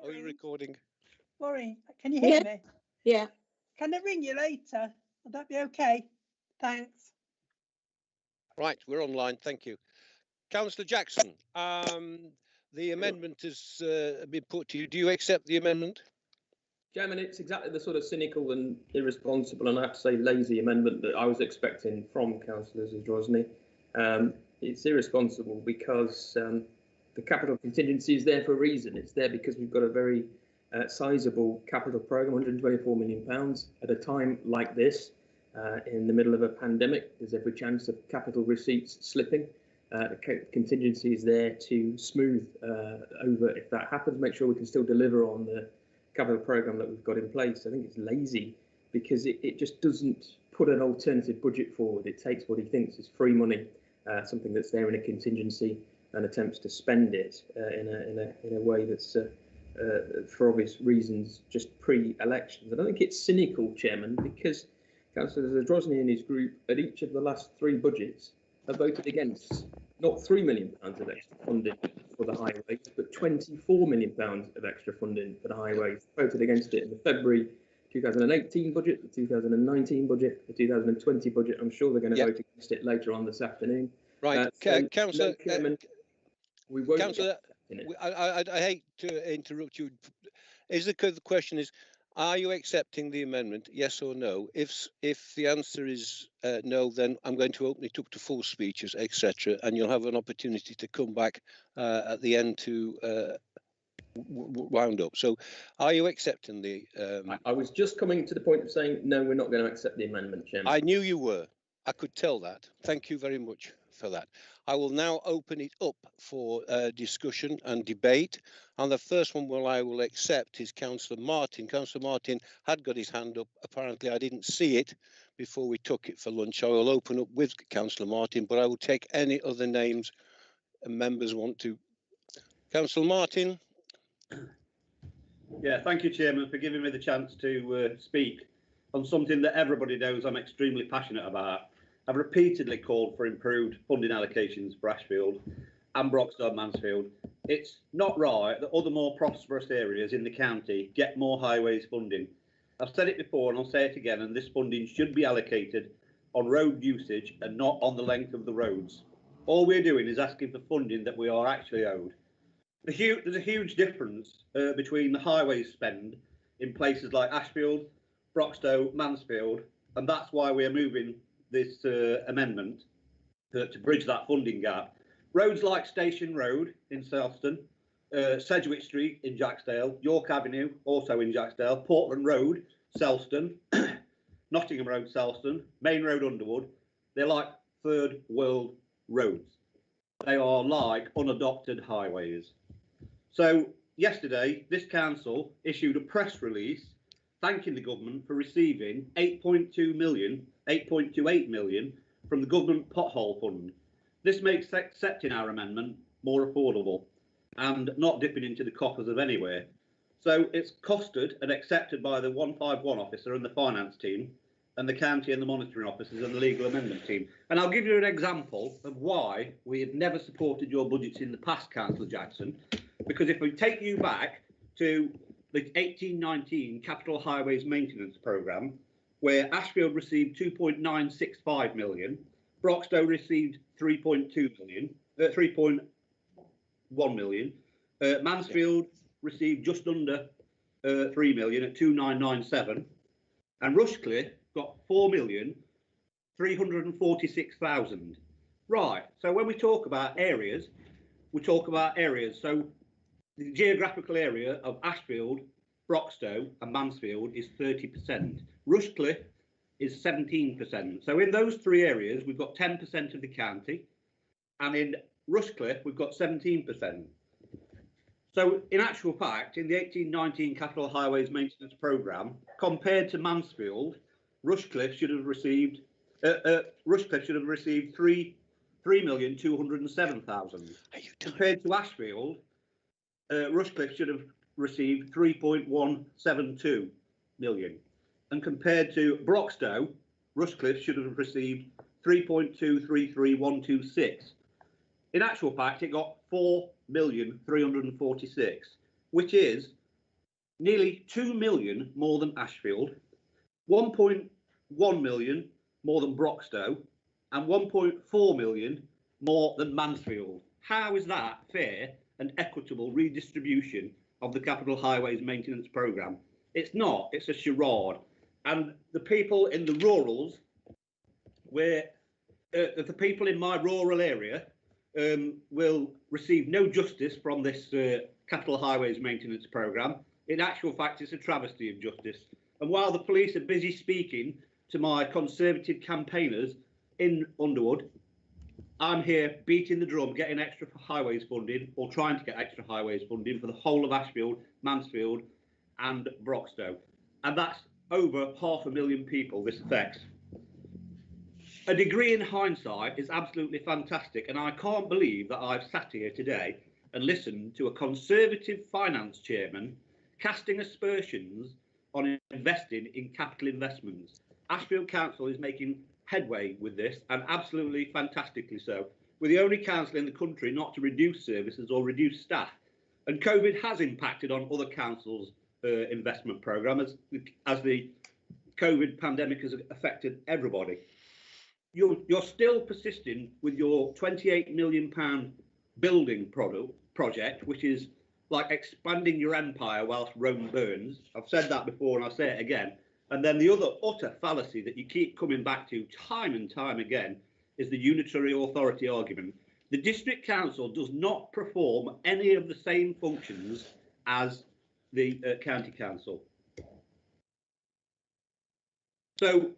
Are you recording? Maureen, can you hear me? Yeah. Can I ring you later? Will that be okay? Thanks. Right, we're online. Thank you. Councillor Jackson, the amendment has been put to you. Do you accept the amendment? Chairman, it's exactly the sort of cynical and irresponsible, and I have to say lazy amendment that I was expecting from Councillor Zadrozny. It's irresponsible because the capital contingency is there for a reason. It's there because we've got a very sizable capital programme, £124 million, at a time like this, in the middle of a pandemic. There's every chance of capital receipts slipping. The contingency is there to smooth over if that happens, make sure we can still deliver on the capital programme that we've got in place. I think it's lazy because it just doesn't put an alternative budget forward. It takes what he thinks is free money, something that's there in a contingency, and attempts to spend it in a way that's, for obvious reasons, just pre-elections. I don't think it's cynical, Chairman, because Councillor Zadrozny and his group at each of the last three budgets have voted against not £3 million of extra funding for the highways, but £24 million of extra funding for the highways. Voted against it in the February 2018 budget, the 2019 budget, the 2020 budget. I'm sure they're going to vote against it later on this afternoon. Right, Councillor. Chairman, we won't. Councillor, I hate to interrupt you. The question is, are you accepting the amendment, yes or no? If the answer is no, then I'm going to open it up to full speeches, etc., and you'll have an opportunity to come back at the end to wound up. So, are you accepting the? I was just coming to the point of saying no, we're not going to accept the amendment, Chairman. I knew you were. I could tell that. Thank you very much for that. I will now open it up for discussion and debate. And the first one I will accept is Councillor Martin. Councillor Martin had got his hand up. Apparently, I didn't see it before we took it for lunch. I will open up with Councillor Martin, but I will take any other names members want to. Councillor Martin. Yeah, thank you, Chairman, for giving me the chance to speak on something that everybody knows I'm extremely passionate about. I've repeatedly called for improved funding allocations for Ashfield and Broxtowe and Mansfield. It's not right that other more prosperous areas in the county get more highways funding. I've said it before and I'll say it again, and this funding should be allocated on road usage and not on the length of the roads. All we're doing is asking for funding that we are actually owed. There's a huge difference between the highways spend in places like Ashfield, Broxtowe, Mansfield, and that's why we're moving this amendment to bridge that funding gap. Roads like Station Road in Selston, Sedgwick Street in Jacksdale, York Avenue also in Jacksdale, Portland Road, Selston, Nottingham Road, Selston, Main Road, Underwood, they're like third world roads. They are like unadopted highways. So yesterday, this council issued a press release thanking the government for receiving 8.28 million from the government pothole fund. This makes accepting our amendment more affordable and not dipping into the coffers of anywhere. So it's costed and accepted by the 151 officer and the finance team and the county and the monitoring officers and the legal amendment team. And I'll give you an example of why we have never supported your budgets in the past, Councillor Jackson, because if we take you back to the 1819 Capital Highways Maintenance Programme, where Ashfield received 2.965 million, Broxtowe received 3.1 million, Mansfield received just under 3 million at 2.997, and Rushcliffe got 4,346,000. Right, so when we talk about areas, we talk about areas. So the geographical area of Ashfield, Broxtowe and Mansfield is 30%. Rushcliffe is 17%. So in those three areas, we've got 10% of the county, and in Rushcliffe, we've got 17%. So in actual fact, in the 1819 Capital Highways Maintenance Programme, compared to Mansfield, Rushcliffe should have received 3,207,000. Compared to Ashfield, Rushcliffe should have received 3.172 million. And compared to Broxtowe, Rushcliffe should have received 3.233126. In actual fact, it got 4,346,000, which is nearly 2 million more than Ashfield, 1.1 million more than Broxtowe, and 1.4 million more than Mansfield. How is that fair and equitable redistribution of the Capital Highways Maintenance Programme? It's not, it's a charade. And the people in the rurals, where the people in my rural area will receive no justice from this Capital Highways Maintenance Programme. In actual fact, it's a travesty of justice. And while the police are busy speaking to my Conservative campaigners in Underwood, I'm here beating the drum, getting extra highways funding, or trying to get extra highways funding for the whole of Ashfield, Mansfield and Broxtowe. And that's over 500,000 people this affects. A degree in hindsight is absolutely fantastic, and I can't believe that I've sat here today and listened to a Conservative finance chairman casting aspersions on investing in capital investments. Ashfield Council is making headway with this, and absolutely fantastically so. We're the only council in the country not to reduce services or reduce staff, and COVID has impacted on other councils' investment programme as the COVID pandemic has affected everybody. You're still persisting with your £28 million building project, which is like expanding your empire whilst Rome burns. I've said that before and I'll say it again. And then the other utter fallacy that you keep coming back to time and time again is the unitary authority argument. The district council does not perform any of the same functions as the county council. So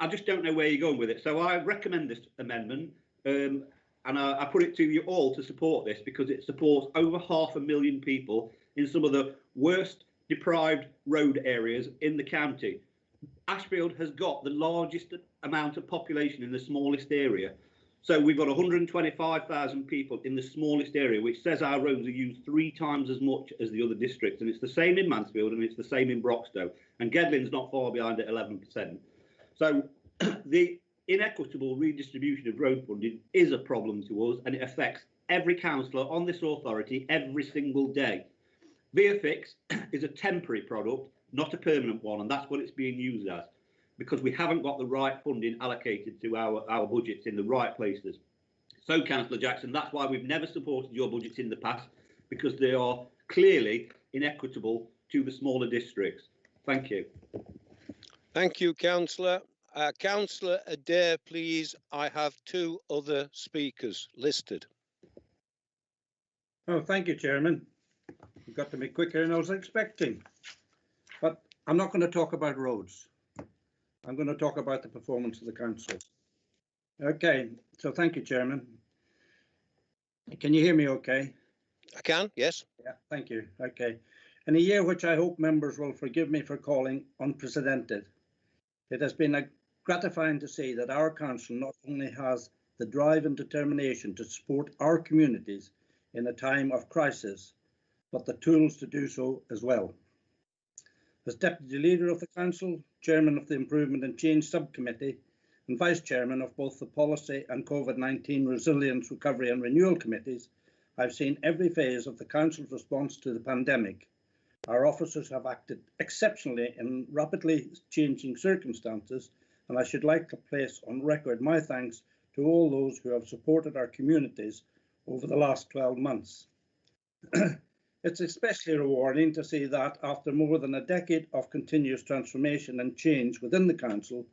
I just don't know where you're going with it. So I recommend this amendment, and I put it to you all to support this because it supports over 500,000 people in some of the worst deprived road areas in the county. Ashfield has got the largest amount of population in the smallest area. So we've got 125,000 people in the smallest area, which says our roads are used 3 times as much as the other districts. And it's the same in Mansfield and it's the same in Broxtowe. And Gedlin's not far behind at 11%. So the inequitable redistribution of road funding is a problem to us, and it affects every councillor on this authority every single day. ViaFix is a temporary product, not a permanent one, and that's what it's being used as, because we haven't got the right funding allocated to our budgets in the right places. So, Councillor Jackson, that's why we've never supported your budgets in the past, because they are clearly inequitable to the smaller districts. Thank you. Thank you, Councillor. Councillor Adair, please. I have 2 other speakers listed. Oh, thank you, Chairman. You got to be quicker than I was expecting. But I'm not going to talk about roads. I'm going to talk about the performance of the council. Okay, so thank you, Chairman. Can you hear me okay? I can, yes. Yeah, thank you. Okay. In a year which I hope members will forgive me for calling unprecedented, it has been gratifying to see that our council not only has the drive and determination to support our communities in a time of crisis, but the tools to do so as well. As Deputy Leader of the Council, Chairman of the Improvement and Change Subcommittee, and Vice Chairman of both the Policy and COVID-19 Resilience, Recovery and Renewal Committees, I've seen every phase of the Council's response to the pandemic. Our officers have acted exceptionally in rapidly changing circumstances, and I should like to place on record my thanks to all those who have supported our communities over the last 12 months. It's especially rewarding to see that after more than a decade of continuous transformation and change within the Council,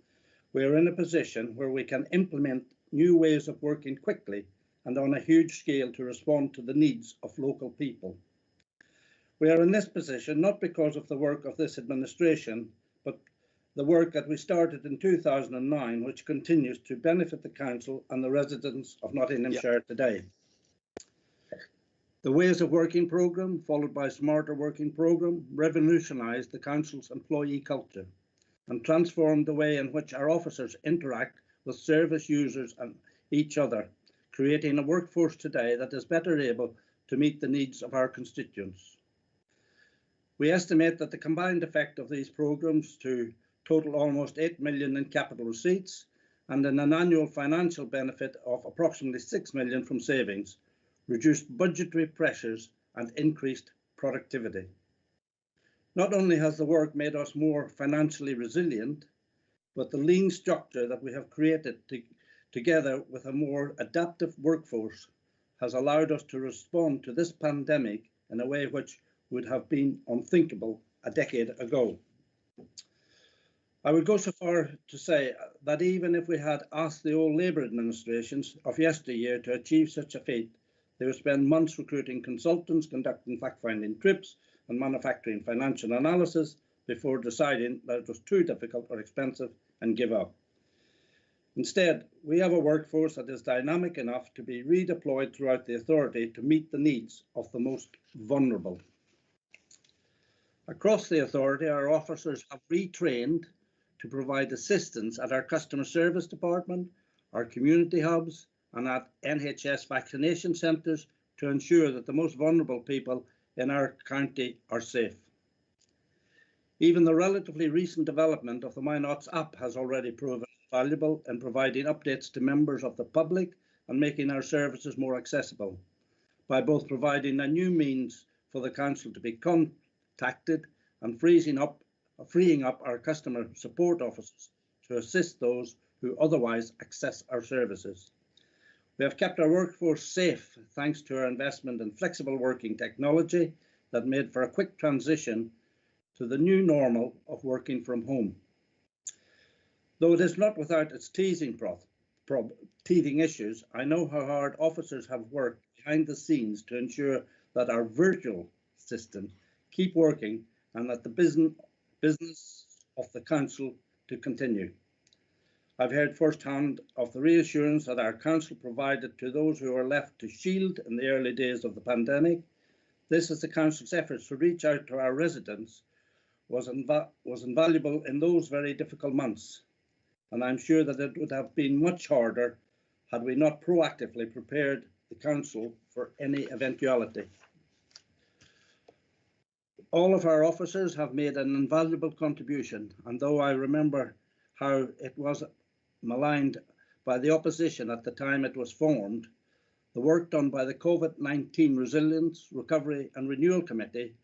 we are in a position where we can implement new ways of working quickly and on a huge scale to respond to the needs of local people. We are in this position not because of the work of this administration, but the work that we started in 2009, which continues to benefit the Council and the residents of Nottinghamshire today. The Ways of Working programme, followed by Smarter Working programme, revolutionised the Council's employee culture and transformed the way in which our officers interact with service users and each other, creating a workforce today that is better able to meet the needs of our constituents. We estimate that the combined effect of these programmes to total almost 8 million in capital receipts and an annual financial benefit of approximately 6 million from savings, reduced budgetary pressures and increased productivity. Not only has the work made us more financially resilient, but the lean structure that we have created together with a more adaptive workforce has allowed us to respond to this pandemic in a way which would have been unthinkable a decade ago. I would go so far to say that even if we had asked the old Labour administrations of yesteryear to achieve such a feat, they would spend months recruiting consultants, conducting fact-finding trips and manufacturing financial analysis before deciding that it was too difficult or expensive and give up. Instead, we have a workforce that is dynamic enough to be redeployed throughout the authority to meet the needs of the most vulnerable. Across the authority, our officers have retrained to provide assistance at our customer service department, our community hubs, and at NHS vaccination centres to ensure that the most vulnerable people in our county are safe. Even the relatively recent development of the MyNots app has already proven valuable in providing updates to members of the public and making our services more accessible by both providing a new means for the council to be contacted and freeing up our customer support officers to assist those who otherwise access our services. We have kept our workforce safe thanks to our investment in flexible working technology that made for a quick transition to the new normal of working from home. Though it is not without its teething issues, I know how hard officers have worked behind the scenes to ensure that our virtual systems keep working and that the business of the council to continue. I've heard firsthand of the reassurance that our council provided to those who were left to shield in the early days of the pandemic. This is the council's efforts to reach out to our residents was invaluable in those very difficult months. And I'm sure that it would have been much harder had we not proactively prepared the council for any eventuality. All of our officers have made an invaluable contribution, and though I remember how it was maligned by the opposition at the time it was formed, the work done by the COVID-19 Resilience, Recovery and Renewal Committee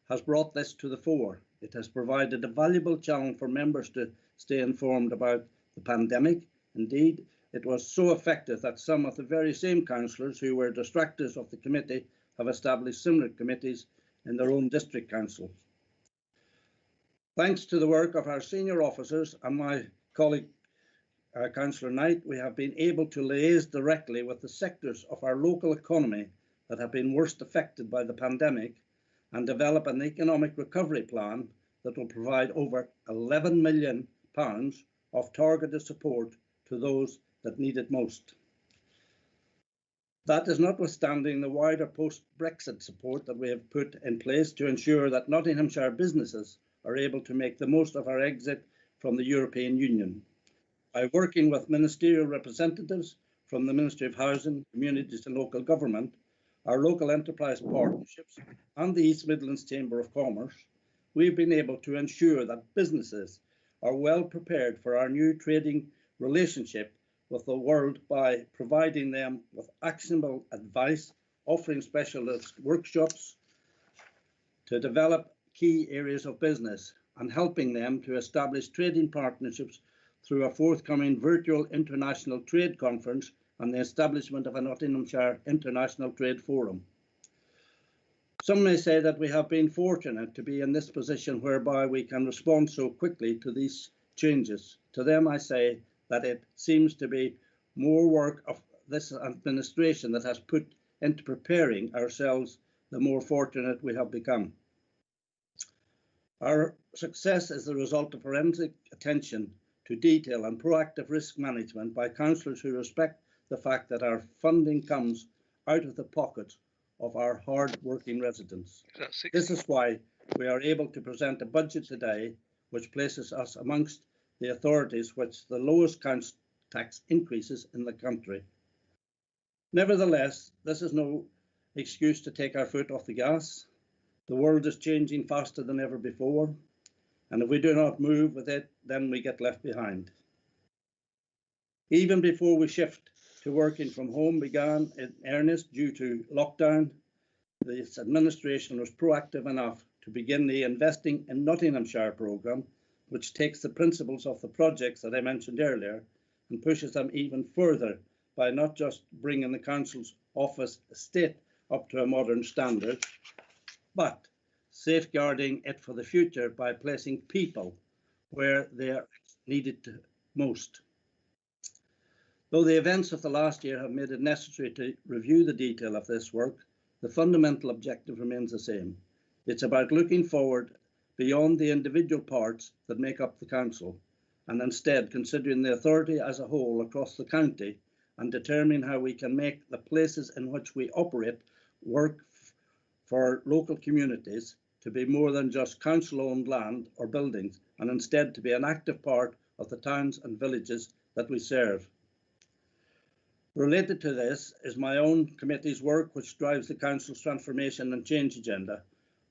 has brought this to the fore. It has provided a valuable channel for members to stay informed about the pandemic. Indeed, it was so effective that some of the very same councillors who were distractors of the committee have established similar committees in their own district councils. Thanks to the work of our senior officers and my colleague Councillor Knight, we have been able to liaise directly with the sectors of our local economy that have been worst affected by the pandemic and develop an economic recovery plan that will provide over £11 million of targeted support to those that need it most. That is notwithstanding the wider post-Brexit support that we have put in place to ensure that Nottinghamshire businesses are able to make the most of our exit from the European Union. By working with ministerial representatives from the Ministry of Housing, Communities and Local Government, our local enterprise partnerships and the East Midlands Chamber of Commerce, we've been able to ensure that businesses are well prepared for our new trading relationship with the world by providing them with actionable advice, offering specialist workshops to develop key areas of business and helping them to establish trading partnerships through a forthcoming virtual international trade conference and the establishment of a Nottinghamshire International Trade Forum. Some may say that we have been fortunate to be in this position whereby we can respond so quickly to these changes. To them, I say that it seems to be more work of this administration that has put into preparing ourselves, the more fortunate we have become. Our success is the result of forensic attention to detail and proactive risk management by councillors who respect the fact that our funding comes out of the pockets of our hard-working residents. This is why we are able to present a budget today which places us amongst the authorities with the lowest council tax increases in the country. Nevertheless, this is no excuse to take our foot off the gas. The world is changing faster than ever before, and if we do not move with it, then we get left behind. Even before we shift to working from home began in earnest due to lockdown, this administration was proactive enough to begin the Investing in Nottinghamshire programme, which takes the principles of the projects that I mentioned earlier and pushes them even further by not just bringing the council's office estate up to a modern standard, but safeguarding it for the future by placing people where they are needed most. Though the events of the last year have made it necessary to review the detail of this work, the fundamental objective remains the same. It's about looking forward beyond the individual parts that make up the council, and instead considering the authority as a whole across the county and determining how we can make the places in which we operate work for local communities to be more than just council-owned land or buildings, and instead to be an active part of the towns and villages that we serve. Related to this is my own committee's work, which drives the council's transformation and change agenda.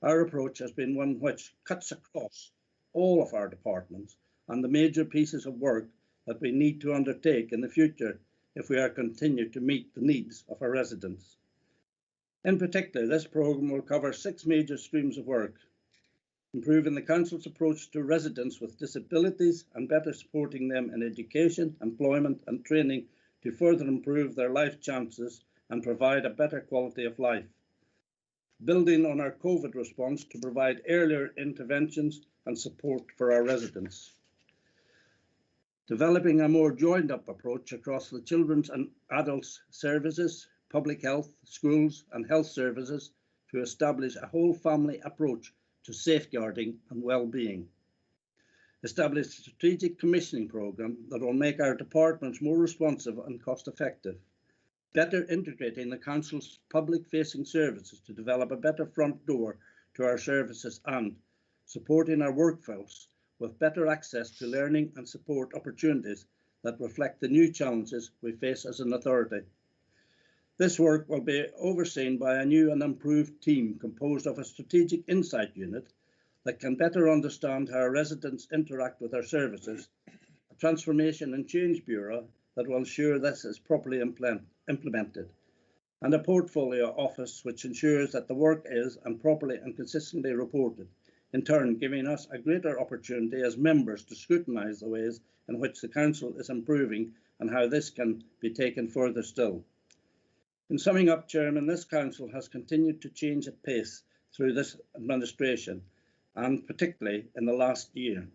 Our approach has been one which cuts across all of our departments and the major pieces of work that we need to undertake in the future if we are to continue to meet the needs of our residents. In particular, this programme will cover 6 major streams of work: improving the council's approach to residents with disabilities and better supporting them in education, employment and training to further improve their life chances and provide a better quality of life. Building on our COVID response to provide earlier interventions and support for our residents. Developing a more joined-up approach across the children's and adults services, public health, schools and health services to establish a whole family approach to safeguarding and well-being. Establish a strategic commissioning programme that will make our departments more responsive and cost-effective. Better integrating the council's public-facing services to develop a better front door to our services and supporting our workforce with better access to learning and support opportunities that reflect the new challenges we face as an authority. This work will be overseen by a new and improved team composed of a strategic insight unit that can better understand how our residents interact with our services, a transformation and change bureau that will ensure this is properly implemented, and a portfolio office which ensures that the work is properly and consistently reported, in turn giving us a greater opportunity as members to scrutinise the ways in which the council is improving and how this can be taken further still. In summing up, Chairman, this council has continued to change at pace through this administration, and particularly in the last year.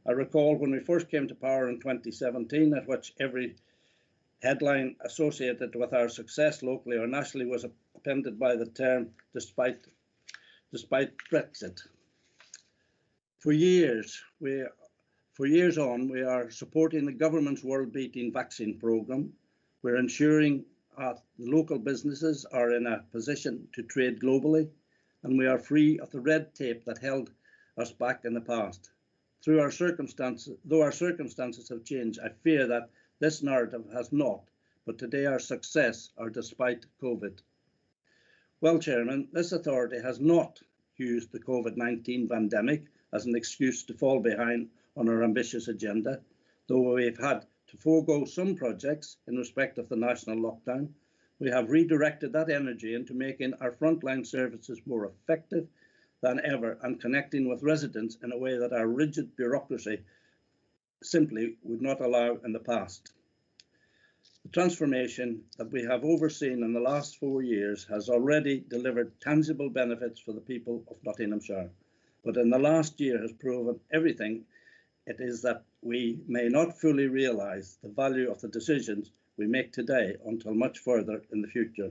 I recall when we first came to power in 2017, at which every headline associated with our success locally or nationally was appended by the term despite Brexit. For years on, we are supporting the government's world-beating vaccine programme. We're ensuring local businesses are in a position to trade globally, and we are free of the red tape that held us back in the past. Though our circumstances have changed, I fear that this narrative has not, but today our success are despite COVID. Well, Chairman, this authority has not used the COVID-19 pandemic as an excuse to fall behind on our ambitious agenda, though we've had to forego some projects in respect of the national lockdown. We have redirected that energy into making our frontline services more effective than ever and connecting with residents in a way that our rigid bureaucracy simply would not allow in the past. The transformation that we have overseen in the last 4 years has already delivered tangible benefits for the people of Nottinghamshire, but in the last year has proven everything it is that we may not fully realise the value of the decisions we make today until much further in the future.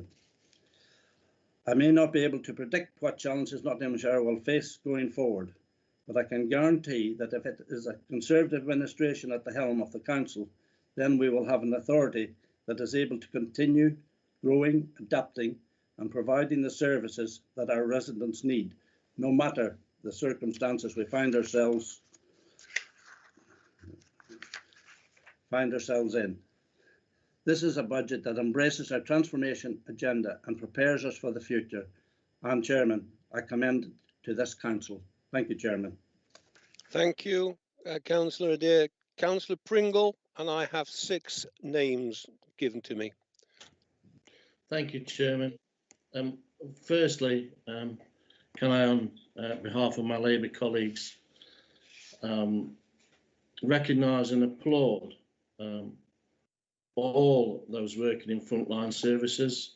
I may not be able to predict what challenges Nottinghamshire will face going forward, but I can guarantee that if it is a Conservative administration at the helm of the council, then we will have an authority that is able to continue growing, adapting and providing the services that our residents need, no matter the circumstances we find ourselves in. This is a budget that embraces our transformation agenda and prepares us for the future. And Chairman, I commend to this council. Thank you, Chairman. Thank you, Councillor Adair. Councillor Pringle, and I have 6 names given to me. Thank you, Chairman. Firstly, can I, on behalf of my Labour colleagues, recognise and applaud all those working in frontline services,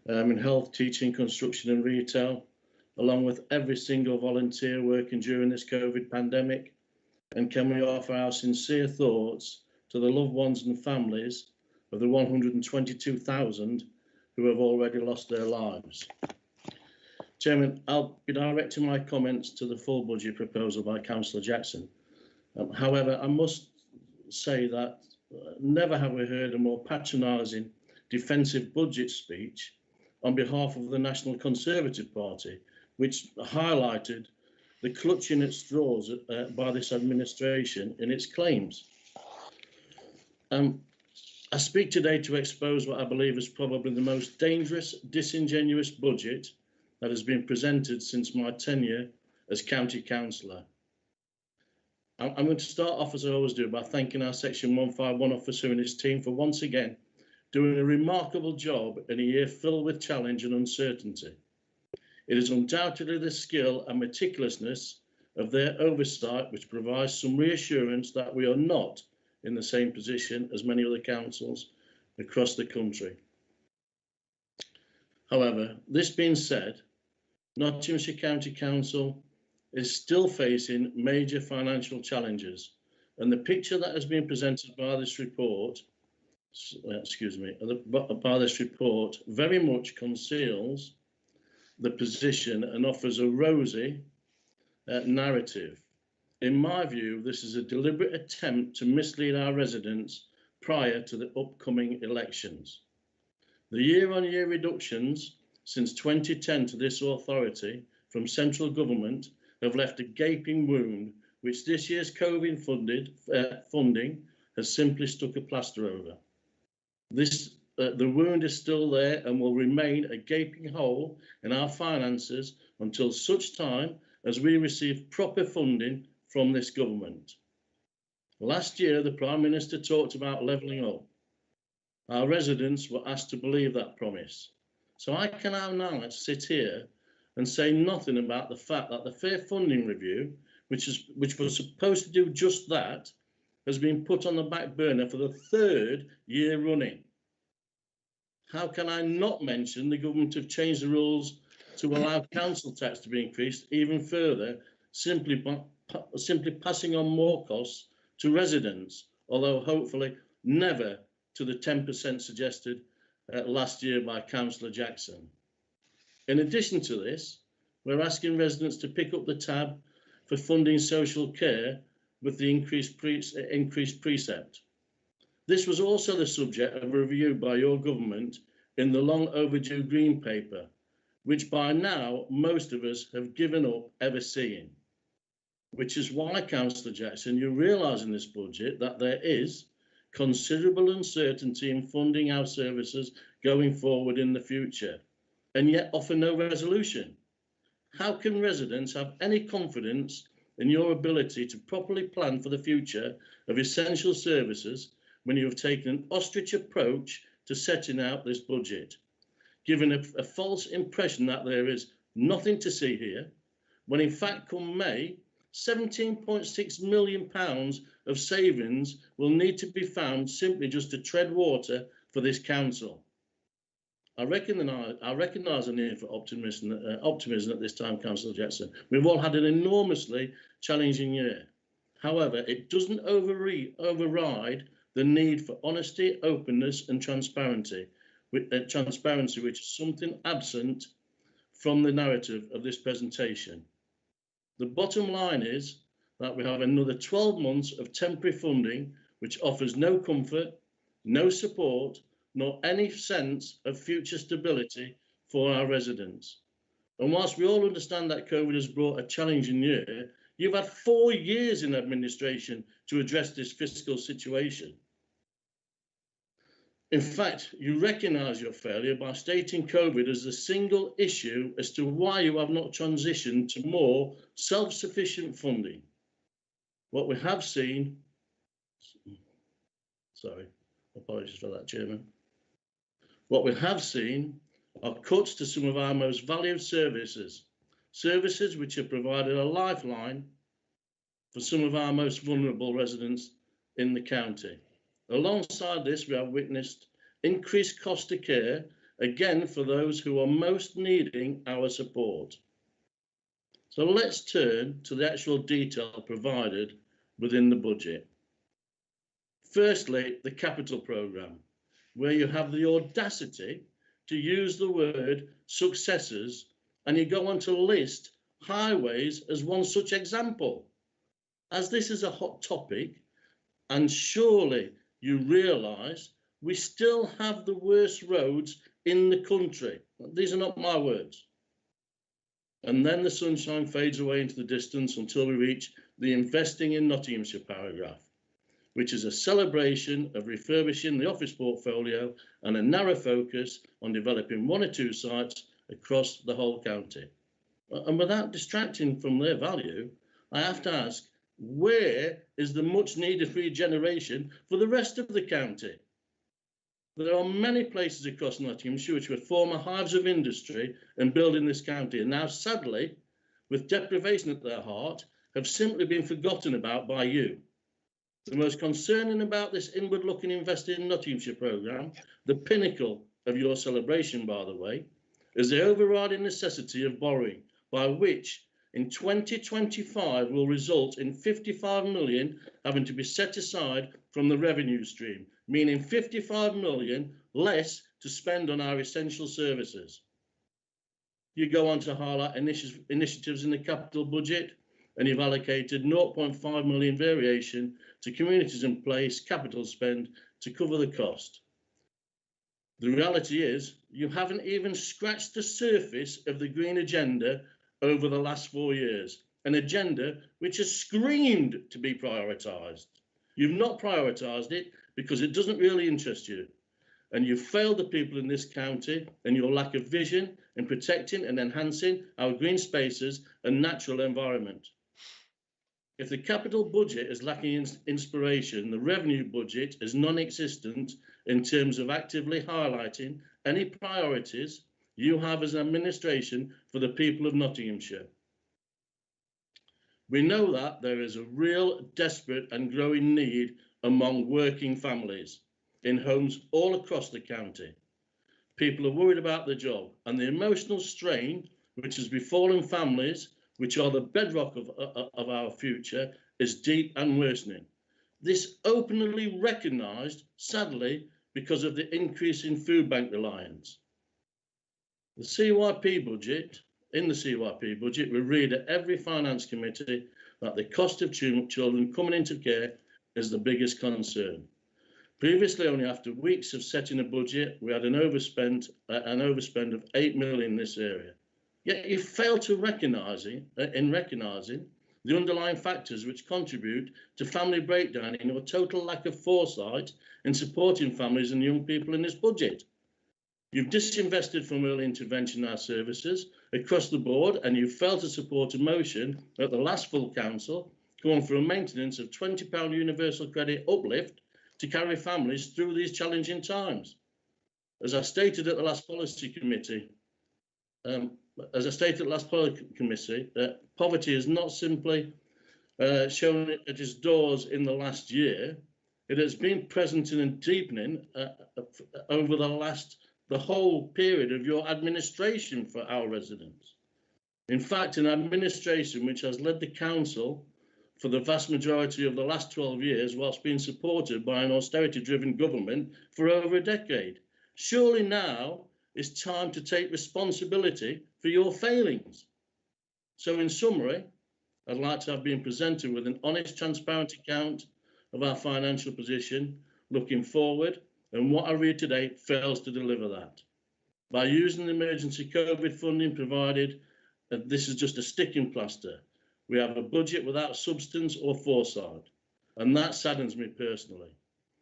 in health, teaching, construction and retail, along with every single volunteer working during this COVID pandemic. And can we offer our sincere thoughts to the loved ones and families of the 122,000 who have already lost their lives. Chairman, I'll be directing my comments to the full budget proposal by Councillor Jackson. However, I must say that never have we heard a more patronising defensive budget speech on behalf of the National Conservative Party, which highlighted the clutching at straws by this administration in its claims. I speak today to expose what I believe is probably the most dangerous, disingenuous budget that has been presented since my tenure as County Councillor. I'm going to start off, as I always do, by thanking our Section 151 officer and his team for once again doing a remarkable job in a year filled with challenge and uncertainty. It is undoubtedly the skill and meticulousness of their oversight which provides some reassurance that we are not in the same position as many other councils across the country. However, this being said, Nottinghamshire County Council is still facing major financial challenges, and the picture that has been presented by this report, very much conceals the position and offers a rosy narrative. In my view, this is a deliberate attempt to mislead our residents prior to the upcoming elections. The year-on-year reductions since 2010 to this authority from central government have left a gaping wound, which this year's COVID funding has simply stuck a plaster over. The wound is still there and will remain a gaping hole in our finances until such time as we receive proper funding from this government. Last year, the Prime Minister talked about levelling up. Our residents were asked to believe that promise. So I can now sit here and say nothing about the fact that the Fair Funding Review, which was supposed to do just that, has been put on the back burner for the 3rd year running. How can I not mention the government have changed the rules to allow council tax to be increased even further, simply passing on more costs to residents, although hopefully never to the 10% suggested last year by Councillor Jackson. In addition to this, we're asking residents to pick up the tab for funding social care with the increased precept. This was also the subject of a review by your government in the long overdue Green Paper, which by now most of us have given up ever seeing. Which is why, Councillor Jackson, you realise in this budget that there is considerable uncertainty in funding our services going forward in the future, and yet offer no resolution. How can residents have any confidence in your ability to properly plan for the future of essential services when you have taken an ostrich approach to setting out this budget, giving a false impression that there is nothing to see here, when in fact come May, £17.6 million of savings will need to be found simply just to tread water for this council. I recognise the need for optimism at this time, Councillor Jackson. We've all had an enormously challenging year. However, it doesn't override the need for honesty, openness and transparency, which is something absent from the narrative of this presentation. The bottom line is that we have another 12 months of temporary funding, which offers no comfort, no support, nor any sense of future stability for our residents. And whilst we all understand that COVID has brought a challenging year, you've had 4 years in administration to address this fiscal situation. In fact, you recognise your failure by stating COVID as the single issue as to why you have not transitioned to more self-sufficient funding. What we have seen, apologies for that, Chairman. What we have seen are cuts to some of our most valued services, services which have provided a lifeline for some of our most vulnerable residents in the county. Alongside this, we have witnessed increased cost of care, again for those who are most needing our support. So let's turn to the actual detail provided within the budget. Firstly, the capital programme, where you have the audacity to use the word successors, and you go on to list highways as one such example. As this is a hot topic, and surely you realise we still have the worst roads in the country. These are not my words. And then the sunshine fades away into the distance until we reach the investing in Nottinghamshire paragraph, which is a celebration of refurbishing the office portfolio and a narrow focus on developing 1 or 2 sites across the whole county. And without distracting from their value, I have to ask, where is the much needed regeneration for the rest of the county? There are many places across Nottinghamshire which were former hives of industry and building this county, and now sadly, with deprivation at their heart, have simply been forgotten about by you. The most concerning about this inward-looking Investing in Nottinghamshire programme, the pinnacle of your celebration, by the way, is the overriding necessity of borrowing, by which in 2025 will result in 55 million having to be set aside from the revenue stream, meaning 55 million less to spend on our essential services. You go on to highlight initiatives in the capital budget, and you've allocated 0.5 million variation to communities in place capital spend to cover the cost. The reality is you haven't even scratched the surface of the green agenda over the last 4 years, an agenda which has screamed to be prioritised. You've not prioritised it because it doesn't really interest you, and you've failed the people in this county and your lack of vision in protecting and enhancing our green spaces and natural environment. If the capital budget is lacking inspiration, the revenue budget is non-existent in terms of actively highlighting any priorities you have as an administration for the people of Nottinghamshire. We know that there is a real, desperate and growing need among working families in homes all across the county. People are worried about their job, and the emotional strain which has befallen families, which are the bedrock of our future, is deep and worsening. This openly recognised, sadly, because of the increase in food bank reliance. The CYP budget, in the CYP budget, we read at every finance committee that the cost of children coming into care is the biggest concern. Previously, only after weeks of setting a budget, we had an overspend of 8 million in this area. Yet you fail to recognising the underlying factors which contribute to family breakdown and your total lack of foresight in supporting families and young people in this budget. You've disinvested from early intervention in our services across the board, and you've failed to support a motion at the last full council calling for a maintenance of £20 universal credit uplift to carry families through these challenging times. As I stated at the last policy committee, poverty has not simply shown at its doors in the last year. It has been present and deepening over the whole period of your administration for our residents. In fact, an administration which has led the council for the vast majority of the last 12 years whilst being supported by an austerity-driven government for over a decade. Surely now is time to take responsibility for your failings. So in summary, I'd like to have been presented with an honest, transparent account of our financial position looking forward, and what I read today fails to deliver that. By using the emergency COVID funding provided, this is just a sticking plaster. We have a budget without substance or foresight, and that saddens me personally.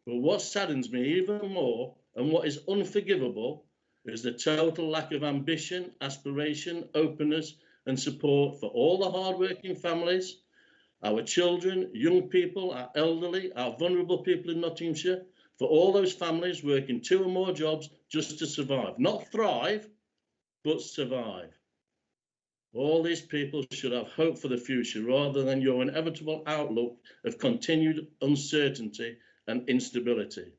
But what saddens me even more, and what is unforgivable, is the total lack of ambition, aspiration, openness and support for all the hard-working families, our children, young people, our elderly, our vulnerable people in Nottinghamshire, for all those families working 2 or more jobs just to survive. Not thrive, but survive. All these people should have hope for the future rather than your inevitable outlook of continued uncertainty and instability.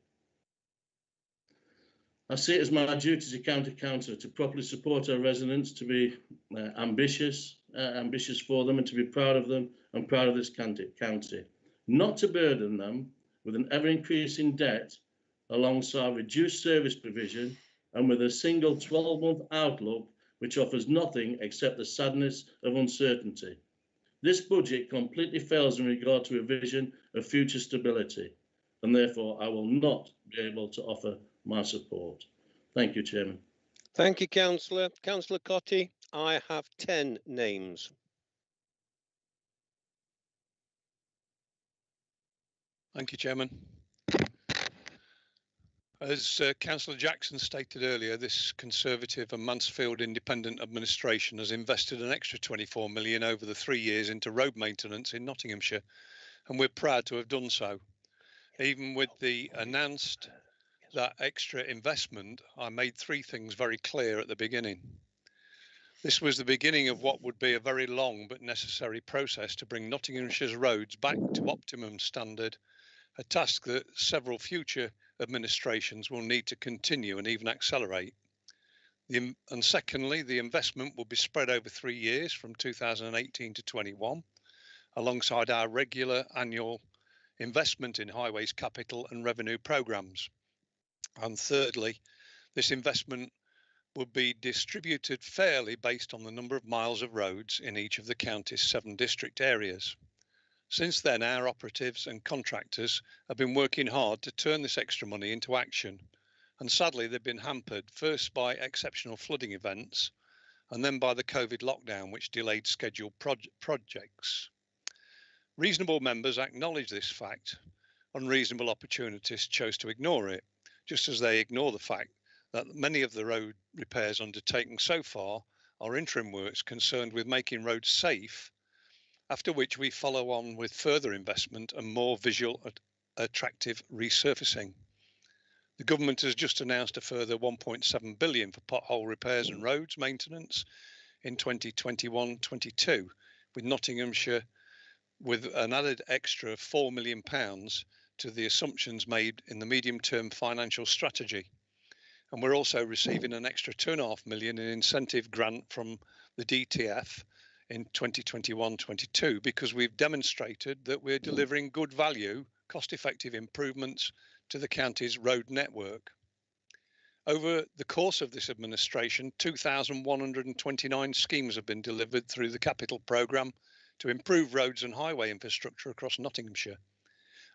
I see it as my duty as a county councillor to properly support our residents, to be ambitious for them and to be proud of them and proud of this county, not to burden them with an ever-increasing debt alongside reduced service provision and with a single 12-month outlook which offers nothing except the sadness of uncertainty. This budget completely fails in regard to a vision of future stability, and therefore I will not be able to offer my support. Thank you, Chairman. Thank you, Councillor. Councillor Cotty, I have 10 names. Thank you, Chairman. As Councillor Jackson stated earlier, this Conservative and Mansfield Independent administration has invested an extra 24 million over the 3 years into road maintenance in Nottinghamshire, and we're proud to have done so. Even with the announced that extra investment, I made 3 things very clear at the beginning. This was the beginning of what would be a very long but necessary process to bring Nottinghamshire's roads back to optimum standard, a task that several future administrations will need to continue and even accelerate. And secondly, the investment will be spread over 3 years from 2018 to 21, alongside our regular annual investment in highways capital and revenue programmes. And thirdly, this investment would be distributed fairly based on the number of miles of roads in each of the county's 7 district areas. Since then, our operatives and contractors have been working hard to turn this extra money into action. And sadly, they've been hampered first by exceptional flooding events and then by the COVID lockdown, which delayed scheduled projects. Reasonable members acknowledge this fact. Unreasonable opportunists chose to ignore it, just as they ignore the fact that many of the road repairs undertaken so far are interim works concerned with making roads safe, after which we follow on with further investment and more visual attractive resurfacing. The government has just announced a further 1.7 billion for pothole repairs and roads maintenance in 2021-22, with Nottinghamshire with an added extra £4 million to the assumptions made in the medium-term financial strategy. And we're also receiving an extra £2.5 million in incentive grant from the DTF in 2021-22 because we've demonstrated that we're delivering good value, cost-effective improvements to the county's road network. Over the course of this administration, 2,129 schemes have been delivered through the capital programme to improve roads and highway infrastructure across Nottinghamshire,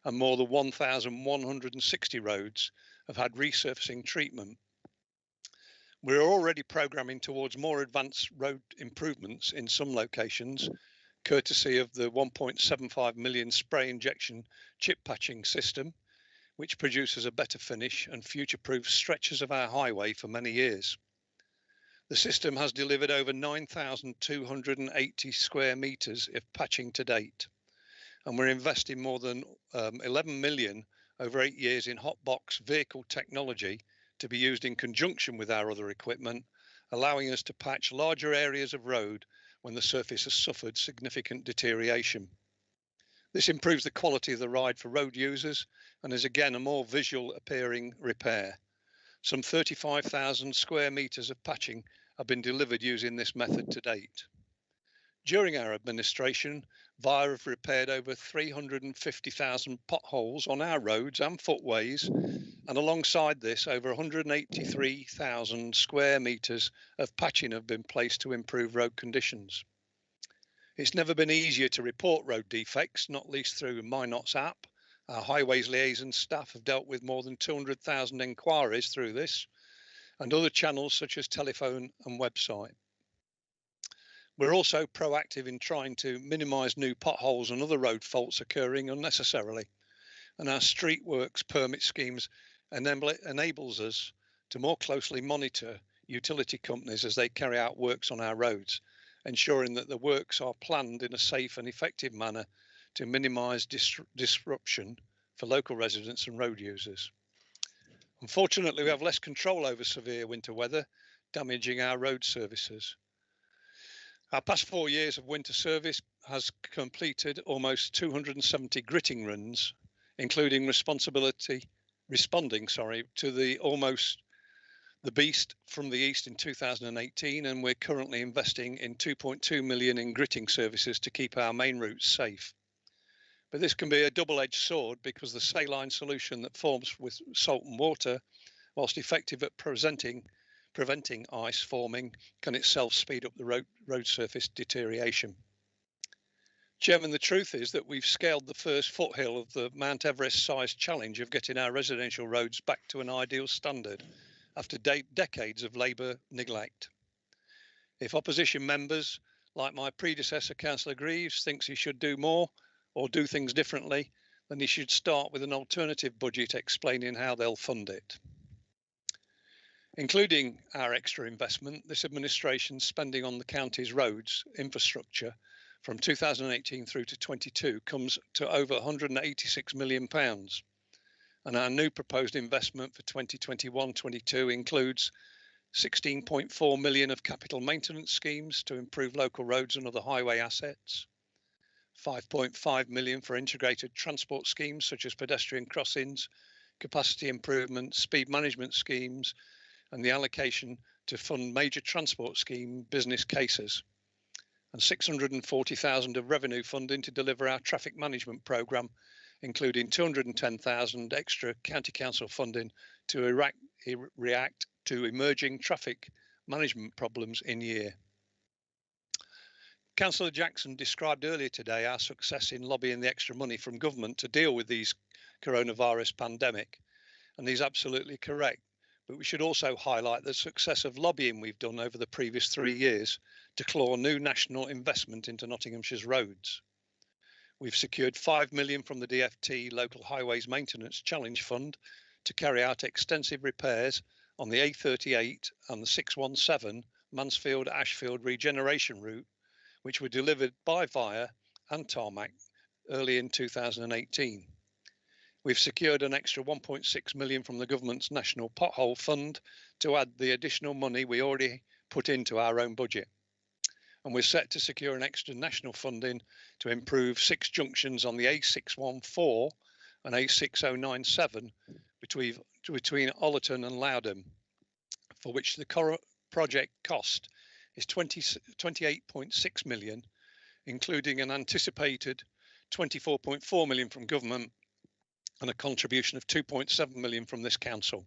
and more than 1,160 roads have had resurfacing treatment. We're already programming towards more advanced road improvements in some locations, courtesy of the 1.75 million spray injection chip patching system, which produces a better finish and future-proof stretches of our highway for many years. The system has delivered over 9,280 square metres of patching to date, and we're investing more than 11 million over 8 years in hotbox vehicle technology to be used in conjunction with our other equipment, allowing us to patch larger areas of road when the surface has suffered significant deterioration. This improves the quality of the ride for road users and is again a more visual appearing repair. Some 35,000 square metres of patching have been delivered using this method to date. During our administration, VIA have repaired over 350,000 potholes on our roads and footways, and alongside this, over 183,000 square metres of patching have been placed to improve road conditions. It's never been easier to report road defects, not least through MyNots app. Our highways liaison staff have dealt with more than 200,000 enquiries through this, and other channels such as telephone and website. We're also proactive in trying to minimise new potholes and other road faults occurring unnecessarily, and our street works permit schemes enables us to more closely monitor utility companies as they carry out works on our roads, ensuring that the works are planned in a safe and effective manner to minimise disruption for local residents and road users. Unfortunately, we have less control over severe winter weather, damaging our road services. Our past 4 years of winter service has completed almost 270 gritting runs, including responding to the beast from the east in 2018, and we're currently investing in 2.2 million in gritting services to keep our main routes safe. But this can be a double-edged sword, because the saline solution that forms with salt and water, whilst effective at preventing ice forming, can itself speed up the road surface deterioration. Chairman, the truth is that we've scaled the first foothill of the Mount Everest-sized challenge of getting our residential roads back to an ideal standard after decades of Labour neglect. If opposition members, like my predecessor, Councillor Greaves, thinks he should do more or do things differently, then he should start with an alternative budget explaining how they'll fund it. Including our extra investment, this administration's spending on the county's roads infrastructure from 2018 through to 22 comes to over £186 million. And our new proposed investment for 2021-22 includes 16.4 million of capital maintenance schemes to improve local roads and other highway assets, 5.5 million for integrated transport schemes such as pedestrian crossings, capacity improvement, speed management schemes, and the allocation to fund major transport scheme business cases, and 640,000 of revenue funding to deliver our traffic management programme, including 210,000 extra county council funding to react to emerging traffic management problems in year. Councillor Jackson described earlier today our success in lobbying the extra money from government to deal with these coronavirus pandemic, and he's absolutely correct. But we should also highlight the success of lobbying we've done over the previous 3 years to claw new national investment into Nottinghamshire's roads. We've secured 5 million from the DFT Local Highways Maintenance Challenge Fund to carry out extensive repairs on the A38 and the 617 Mansfield-Ashfield regeneration route, which were delivered by Via and Tarmac early in 2018. We've secured an extra 1.6 million from the government's National Pothole Fund to add the additional money we already put into our own budget. And we're set to secure an extra national funding to improve 6 junctions on the A614 and A6097 between Ollerton and Loudon, for which the project cost is 28.6 million, including an anticipated 24.4 million from government and a contribution of 2.7 million from this council.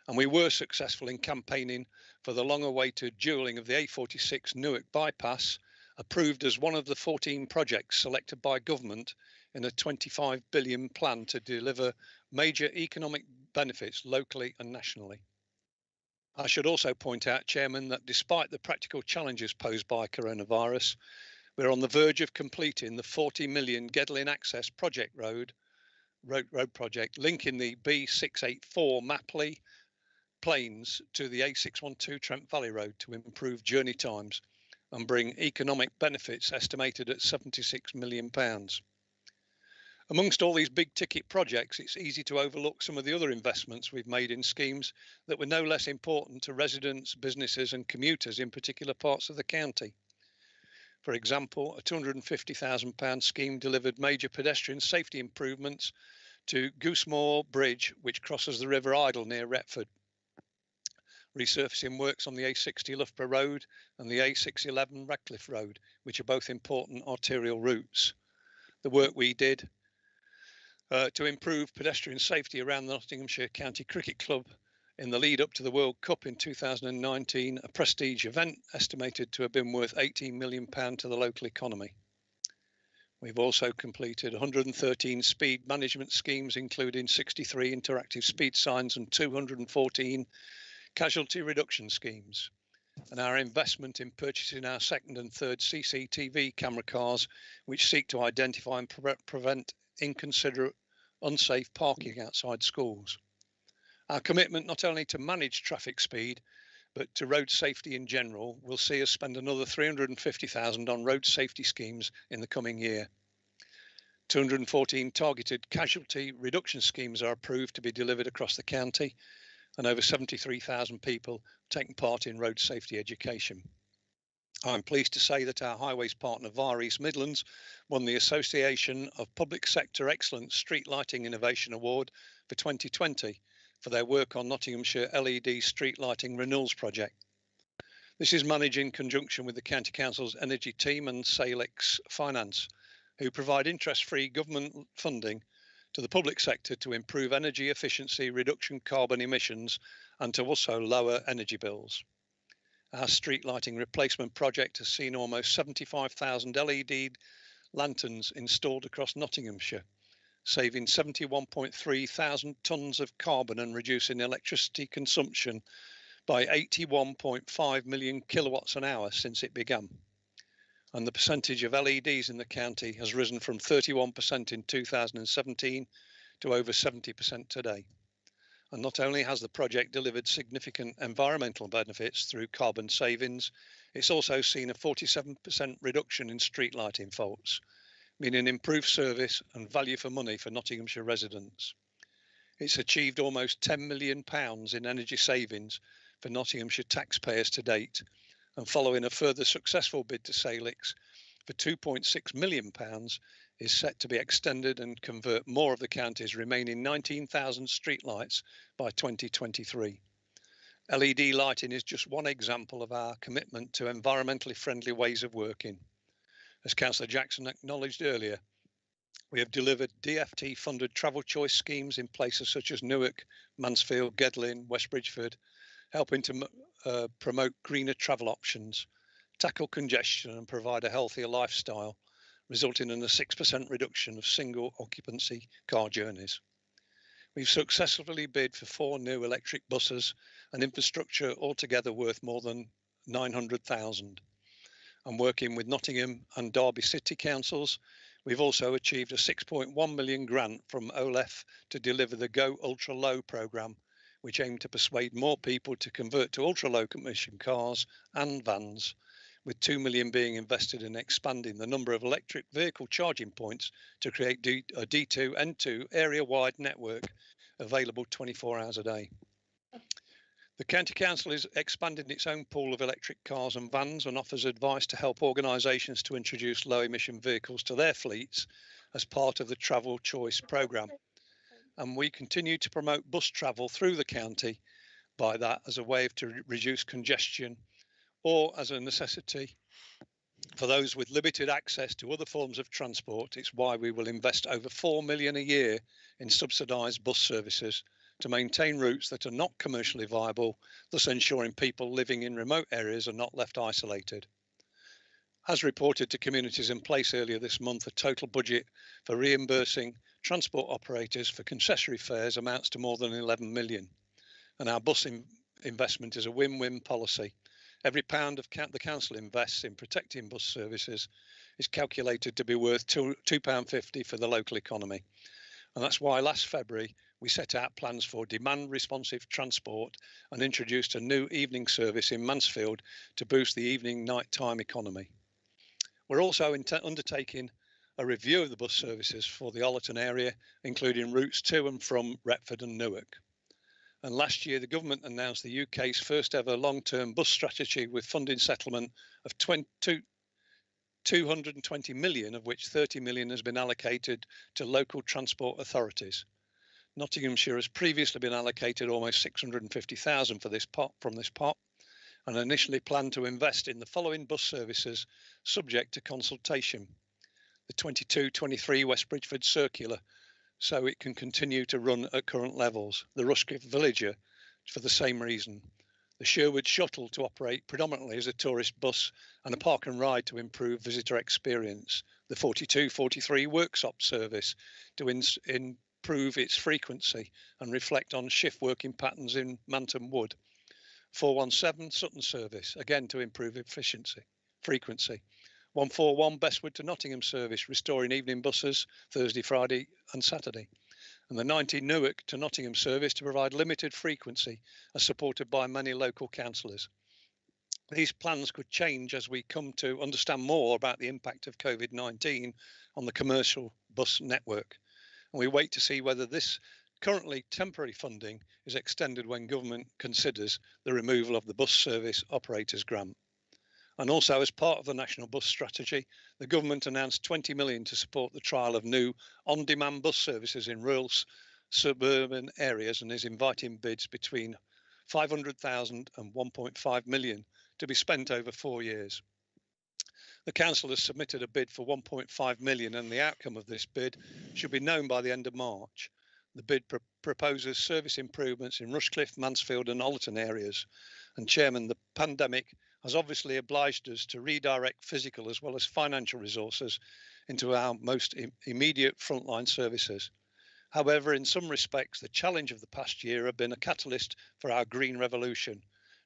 And we were successful in campaigning for the long-awaited dualling of the A46 Newark bypass, approved as one of the 14 projects selected by government in a 25 billion plan to deliver major economic benefits locally and nationally. I should also point out, Chairman, that despite the practical challenges posed by coronavirus, we're on the verge of completing the 40 million Gedlin Access Project road project linking the B684 Mapley Plains to the A612 Trent Valley Road to improve journey times and bring economic benefits estimated at £76 million. Amongst all these big ticket projects, it's easy to overlook some of the other investments we've made in schemes that were no less important to residents, businesses and commuters in particular parts of the county. For example, a £250,000 scheme delivered major pedestrian safety improvements to Goosemore Bridge, which crosses the River Idle near Retford. Resurfacing works on the A60 Loughborough Road and the A611 Radcliffe Road, which are both important arterial routes. The work we did to improve pedestrian safety around the Nottinghamshire County Cricket Club in the lead up to the World Cup in 2019, a prestige event estimated to have been worth £18 million to the local economy. We've also completed 113 speed management schemes, including 63 interactive speed signs and 214 casualty reduction schemes. And our investment in purchasing our second and third CCTV camera cars, which seek to identify and prevent inconsiderate, unsafe parking outside schools. Our commitment not only to manage traffic speed, but to road safety in general will see us spend another 350,000 on road safety schemes in the coming year. 214 targeted casualty reduction schemes are approved to be delivered across the county, and over 73,000 people taking part in road safety education. I'm pleased to say that our highways partner Via East Midlands won the Association of Public Sector Excellence Street Lighting Innovation Award for 2020 for their work on Nottinghamshire LED street lighting renewals project. This is managed in conjunction with the County Council's energy team and Salix Finance, who provide interest-free government funding to the public sector to improve energy efficiency, reduction carbon emissions, and to also lower energy bills. Our street lighting replacement project has seen almost 75,000 LED lanterns installed across Nottinghamshire, saving 71.3 thousand tonnes of carbon and reducing electricity consumption by 81.5 million kilowatts an hour since it began. And the percentage of LEDs in the county has risen from 31% in 2017 to over 70% today. And not only has the project delivered significant environmental benefits through carbon savings, it's also seen a 47% reduction in street lighting faults, meaning improved service and value for money for Nottinghamshire residents. It's achieved almost £10 million in energy savings for Nottinghamshire taxpayers to date, and following a further successful bid to Salix for £2.6 million, is set to be extended and convert more of the county's remaining 19,000 streetlights by 2023. LED lighting is just one example of our commitment to environmentally friendly ways of working. As Councillor Jackson acknowledged earlier, we have delivered DFT-funded travel choice schemes in places such as Newark, Mansfield, Gedling, West Bridgford, helping to promote greener travel options, tackle congestion and provide a healthier lifestyle, resulting in a 6% reduction of single occupancy car journeys. We've successfully bid for 4 new electric buses and infrastructure altogether worth more than 900,000. And working with Nottingham and Derby City Councils, we've also achieved a 6.1 million grant from OLEF to deliver the Go Ultra Low programme, which aimed to persuade more people to convert to ultra low emission cars and vans, with 2 million being invested in expanding the number of electric vehicle charging points to create a D2 N2 area-wide network available 24 hours a day. The County Council is expanding its own pool of electric cars and vans and offers advice to help organisations to introduce low emission vehicles to their fleets as part of the Travel Choice programme. And we continue to promote bus travel through the county by that as a way to reduce congestion or as a necessity for those with limited access to other forms of transport. It's why we will invest over £4 million a year in subsidised bus services to maintain routes that are not commercially viable, thus ensuring people living in remote areas are not left isolated. As reported to Communities in Place earlier this month, the total budget for reimbursing transport operators for concessionary fares amounts to more than 11 million. And our bus investment is a win-win policy. Every pound of the council invests in protecting bus services is calculated to be worth £2.50 for the local economy. And that's why last February we set out plans for demand responsive transport and introduced a new evening service in Mansfield to boost the evening nighttime economy. We're also undertaking a review of the bus services for the Ollerton area, including routes to and from Retford and Newark. And last year, the government announced the UK's first ever long-term bus strategy with funding settlement of 220 million, of which 30 million has been allocated to local transport authorities. Nottinghamshire has previously been allocated almost 650,000 for this pot from this pot, and initially planned to invest in the following bus services subject to consultation. The 22-23 West Bridgford Circular, so it can continue to run at current levels. The Rushcliffe Villager for the same reason. The Sherwood Shuttle to operate predominantly as a tourist bus and a park and ride to improve visitor experience. The 42-43 Worksop service to improve its frequency and reflect on shift working patterns in Manton Wood. 417 Sutton service, again to improve frequency. 141 Bestwood to Nottingham service, restoring evening buses Thursday, Friday and Saturday. And the 90 Newark to Nottingham service to provide limited frequency as supported by many local councillors. These plans could change as we come to understand more about the impact of COVID-19 on the commercial bus network. And we wait to see whether this currently temporary funding is extended when government considers the removal of the bus service operators grant. And also, as part of the National Bus Strategy, the government announced 20 million to support the trial of new on-demand bus services in rural suburban areas, and is inviting bids between 500,000 and 1.5 million to be spent over 4 years. The council has submitted a bid for 1.5 million, and the outcome of this bid should be known by the end of March. The bid proposes service improvements in Rushcliffe, Mansfield and Ollerton areas. And Chairman, the pandemic has obviously obliged us to redirect physical as well as financial resources into our most immediate frontline services. However, in some respects, the challenge of the past year have been a catalyst for our green revolution.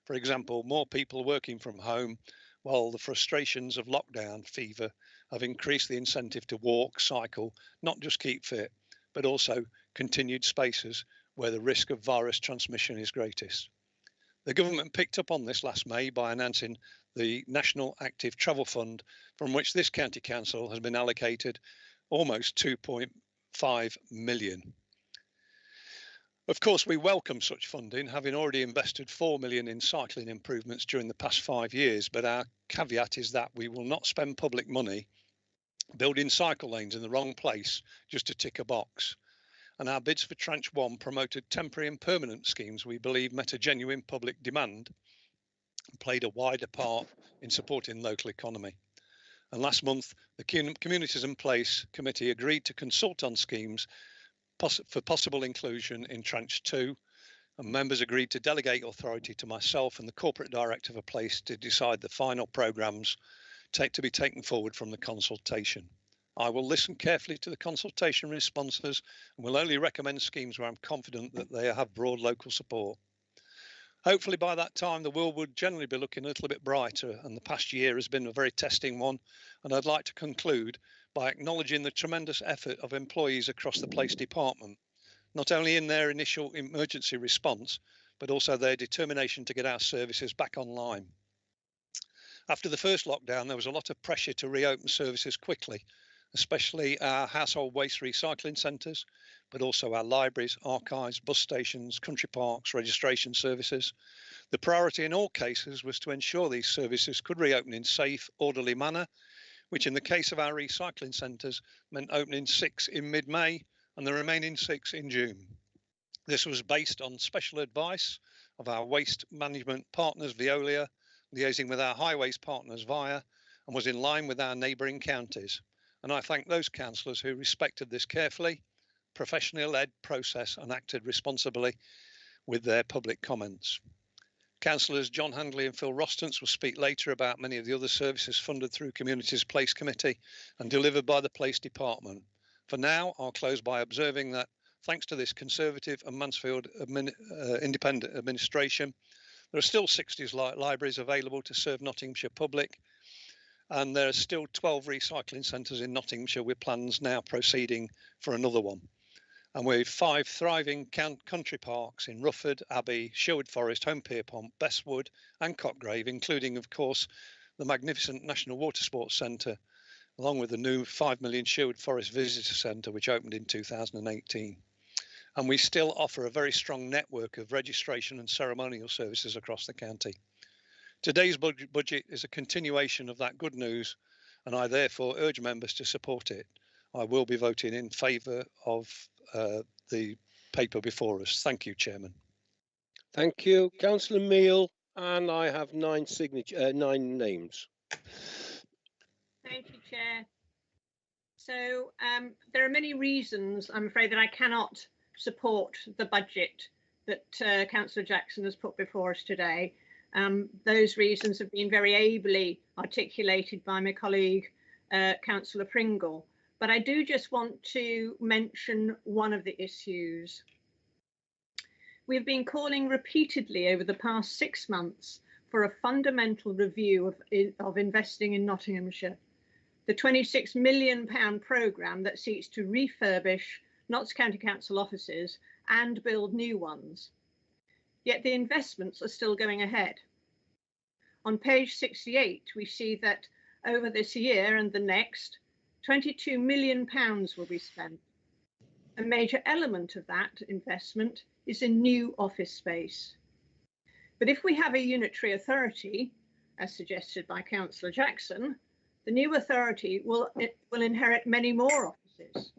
For example, more people working from home, while the frustrations of lockdown fever have increased the incentive to walk, cycle, not just keep fit, but also continued spaces where the risk of virus transmission is greatest. The government picked up on this last May by announcing the National Active Travel Fund, from which this county council has been allocated almost 2.5 million. Of course, we welcome such funding, having already invested 4 million in cycling improvements during the past 5 years, but our caveat is that we will not spend public money building cycle lanes in the wrong place just to tick a box. And our bids for Tranche 1 promoted temporary and permanent schemes we believe met a genuine public demand and played a wider part in supporting the local economy. And last month, the Communities in Place Committee agreed to consult on schemes for possible inclusion in Tranche 2, and members agreed to delegate authority to myself and the Corporate Director for Place to decide the final programmes to be taken forward from the consultation. I will listen carefully to the consultation responses and will only recommend schemes where I'm confident that they have broad local support. Hopefully by that time the world would generally be looking a little bit brighter, and the past year has been a very testing one, and I'd like to conclude by acknowledging the tremendous effort of employees across the Place Department, not only in their initial emergency response, but also their determination to get our services back online. After the first lockdown, there was a lot of pressure to reopen services quickly, especially our household waste recycling centres, but also our libraries, archives, bus stations, country parks, registration services. The priority in all cases was to ensure these services could reopen in safe, orderly manner, which in the case of our recycling centres meant opening 6 in mid-May and the remaining 6 in June. This was based on special advice of our waste management partners, Veolia, liaising with our highways partners, VIA, and was in line with our neighbouring counties. And I thank those councillors who respected this carefully, professionally led process and acted responsibly with their public comments. Councillors John Handley and Phil Rostance will speak later about many of the other services funded through Communities Place Committee and delivered by the Place Department. For now, I'll close by observing that thanks to this Conservative and Mansfield independent administration, there are still 60 libraries available to serve Nottinghamshire public, and there are still 12 recycling centres in Nottinghamshire with plans now proceeding for another one. And with 5 thriving country parks in Rufford, Abbey, Sherwood Forest, Home Pierpont, Bestwood and Cotgrave, including of course the magnificent National Water Sports Centre, along with the new 5 million Sherwood Forest Visitor Centre which opened in 2018. And we still offer a very strong network of registration and ceremonial services across the county. Today's budget is a continuation of that good news, and I therefore urge members to support it. I will be voting in favour of the paper before us. Thank you, Chairman. Thank you, Councillor Meal, and I have 9 names. Thank you, Chair. So there are many reasons, I'm afraid, that I cannot support the budget that Councillor Jackson has put before us today. Those reasons have been very ably articulated by my colleague, Councillor Pringle. But I do just want to mention one of the issues. We've been calling repeatedly over the past 6 months for a fundamental review of investing in Nottinghamshire. The £26 million programme that seeks to refurbish Notts County Council offices and build new ones. Yet the investments are still going ahead. On page 68, we see that over this year and the next, £22 million will be spent. A major element of that investment is in new office space. But if we have a unitary authority, as suggested by Councillor Jackson, the new authority will inherit many more offices.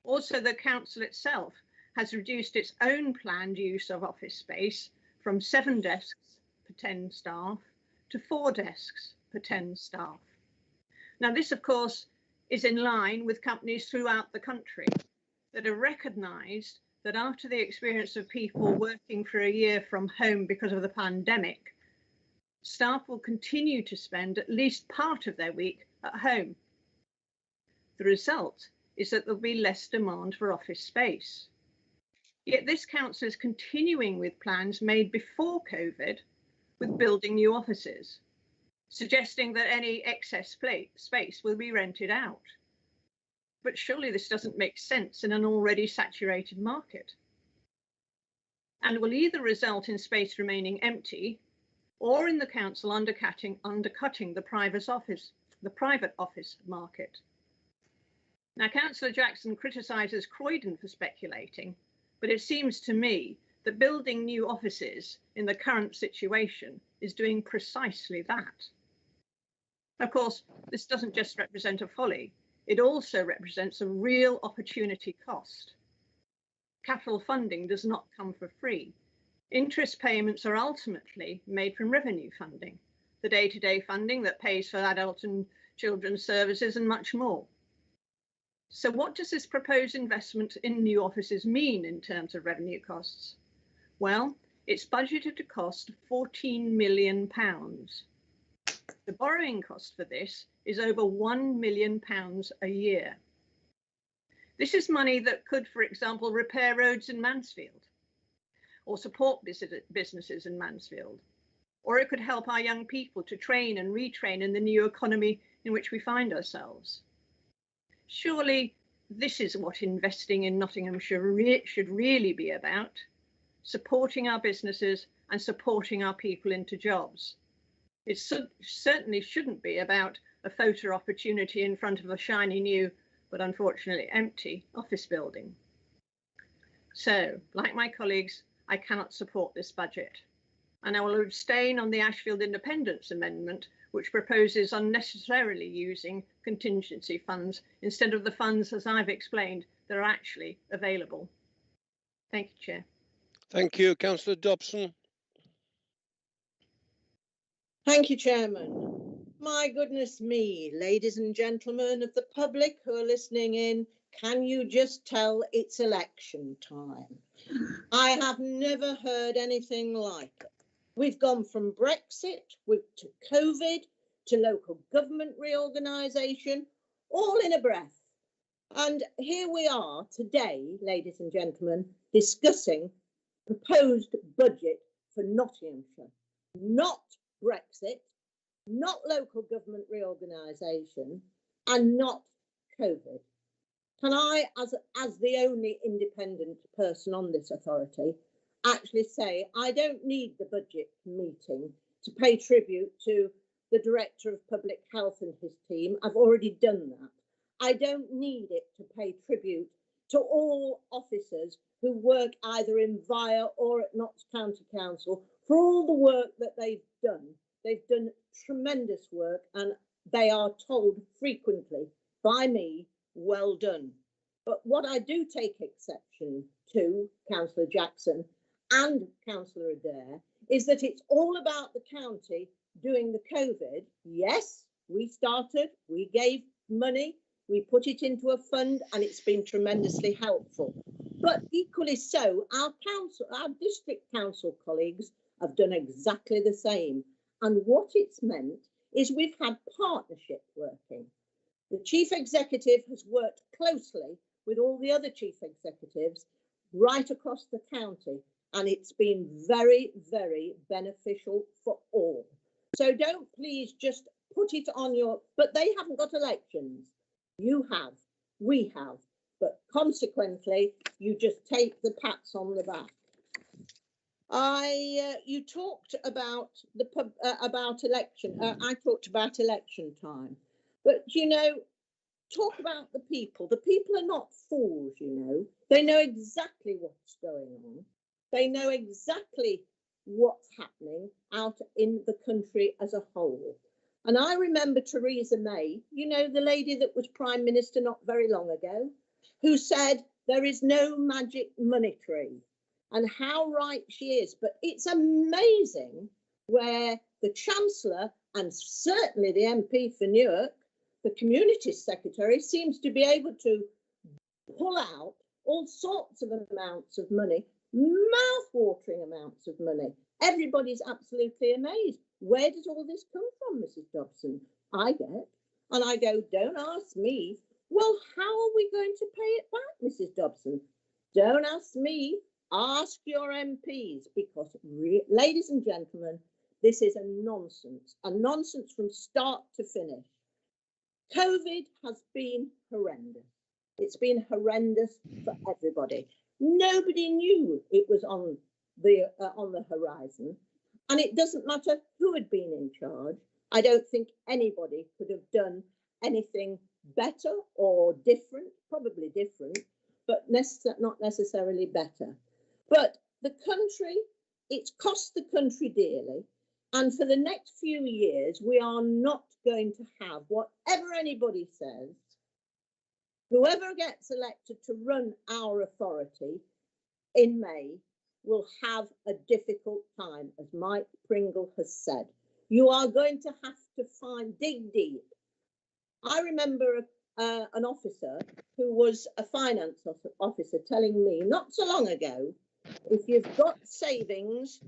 Also, the council itself has reduced its own planned use of office space from 7 desks per 10 staff to 4 desks per 10 staff. Now, this, of course, is in line with companies throughout the country that have recognised that after the experience of people working for a year from home because of the pandemic, staff will continue to spend at least part of their week at home. The result is that there'll be less demand for office space. Yet this council is continuing with plans made before COVID with building new offices, suggesting that any excess space will be rented out. But surely this doesn't make sense in an already saturated market, and will either result in space remaining empty or in the council undercutting the private office market. Now, Councillor Jackson criticises Croydon for speculating, but it seems to me that building new offices in the current situation is doing precisely that. Of course, this doesn't just represent a folly, it also represents a real opportunity cost. Capital funding does not come for free. Interest payments are ultimately made from revenue funding, the day-to-day funding that pays for adult and children's services and much more. So what does this proposed investment in new offices mean in terms of revenue costs? Well, it's budgeted to cost £14 million. The borrowing cost for this is over £1 million a year. This is money that could, for example, repair roads in Mansfield, or support businesses in Mansfield, or it could help our young people to train and retrain in the new economy in which we find ourselves. Surely this is what investing in Nottinghamshire should really be about, supporting our businesses and supporting our people into jobs. It certainly shouldn't be about a photo opportunity in front of a shiny new, but unfortunately empty, office building. So, like my colleagues, I cannot support this budget, and I will abstain on the Ashfield Independence Amendment, which proposes unnecessarily using contingency funds instead of the funds, as I've explained, that are actually available. Thank you, Chair. Thank you, Councillor Dobson. Thank you, Chairman. My goodness me, ladies and gentlemen of the public who are listening in, can you just tell it's election time? I have never heard anything like it. We've gone from Brexit to COVID to local government reorganisation, all in a breath. And here we are today, ladies and gentlemen, discussing proposed budget for Nottinghamshire, not Brexit, not local government reorganisation, and not COVID. Can I, as the only independent person on this authority, actually say I don't need the budget meeting to pay tribute to the Director of Public Health and his team? I've already done that. I don't need it to pay tribute to all officers who work either in VIA or at Notts County Council for all the work that they've done. They've done tremendous work, and they are told frequently by me, well done. But what I do take exception to, Councillor Jackson and Councillor Adair, is that it's all about the county doing the COVID. Yes, we started, we gave money, we put it into a fund, and it's been tremendously helpful. But equally so, our district council colleagues have done exactly the same. And what it's meant is we've had partnership working. The chief executive has worked closely with all the other chief executives right across the county, and it's been very, very beneficial for all. So don't please just put it on your, but they haven't got elections. You have, we have, but consequently, you just take the pats on the back. You talked about about election. I talked about election time, but you know, talk about the people. The people are not fools, you know. They know exactly what's going on. They know exactly what's happening out in the country as a whole. And I remember Theresa May, you know, the lady that was Prime Minister not very long ago, who said there is no magic money tree, and how right she is. But it's amazing where the Chancellor and certainly the MP for Newark, the Communities Secretary, seems to be able to pull out all sorts of amounts of money, mouth-watering amounts of money. Everybody's absolutely amazed. Where does all this come from, Mrs. Dobson? I get. And I go, don't ask me. Well, how are we going to pay it back, Mrs. Dobson? Don't ask me. Ask your MPs, because, ladies and gentlemen, this is a nonsense from start to finish. COVID has been horrendous. It's been horrendous for everybody. Nobody knew it was on the horizon, and it doesn't matter who had been in charge. I don't think anybody could have done anything better or different, probably different, but not necessarily better. But the country, it's cost the country dearly. And for the next few years, we are not going to have, whatever anybody says, whoever gets elected to run our authority in May will have a difficult time, as Mike Pringle has said. You are going to have to dig deep. I remember an officer who was a finance officer telling me not so long ago, if you've got savings,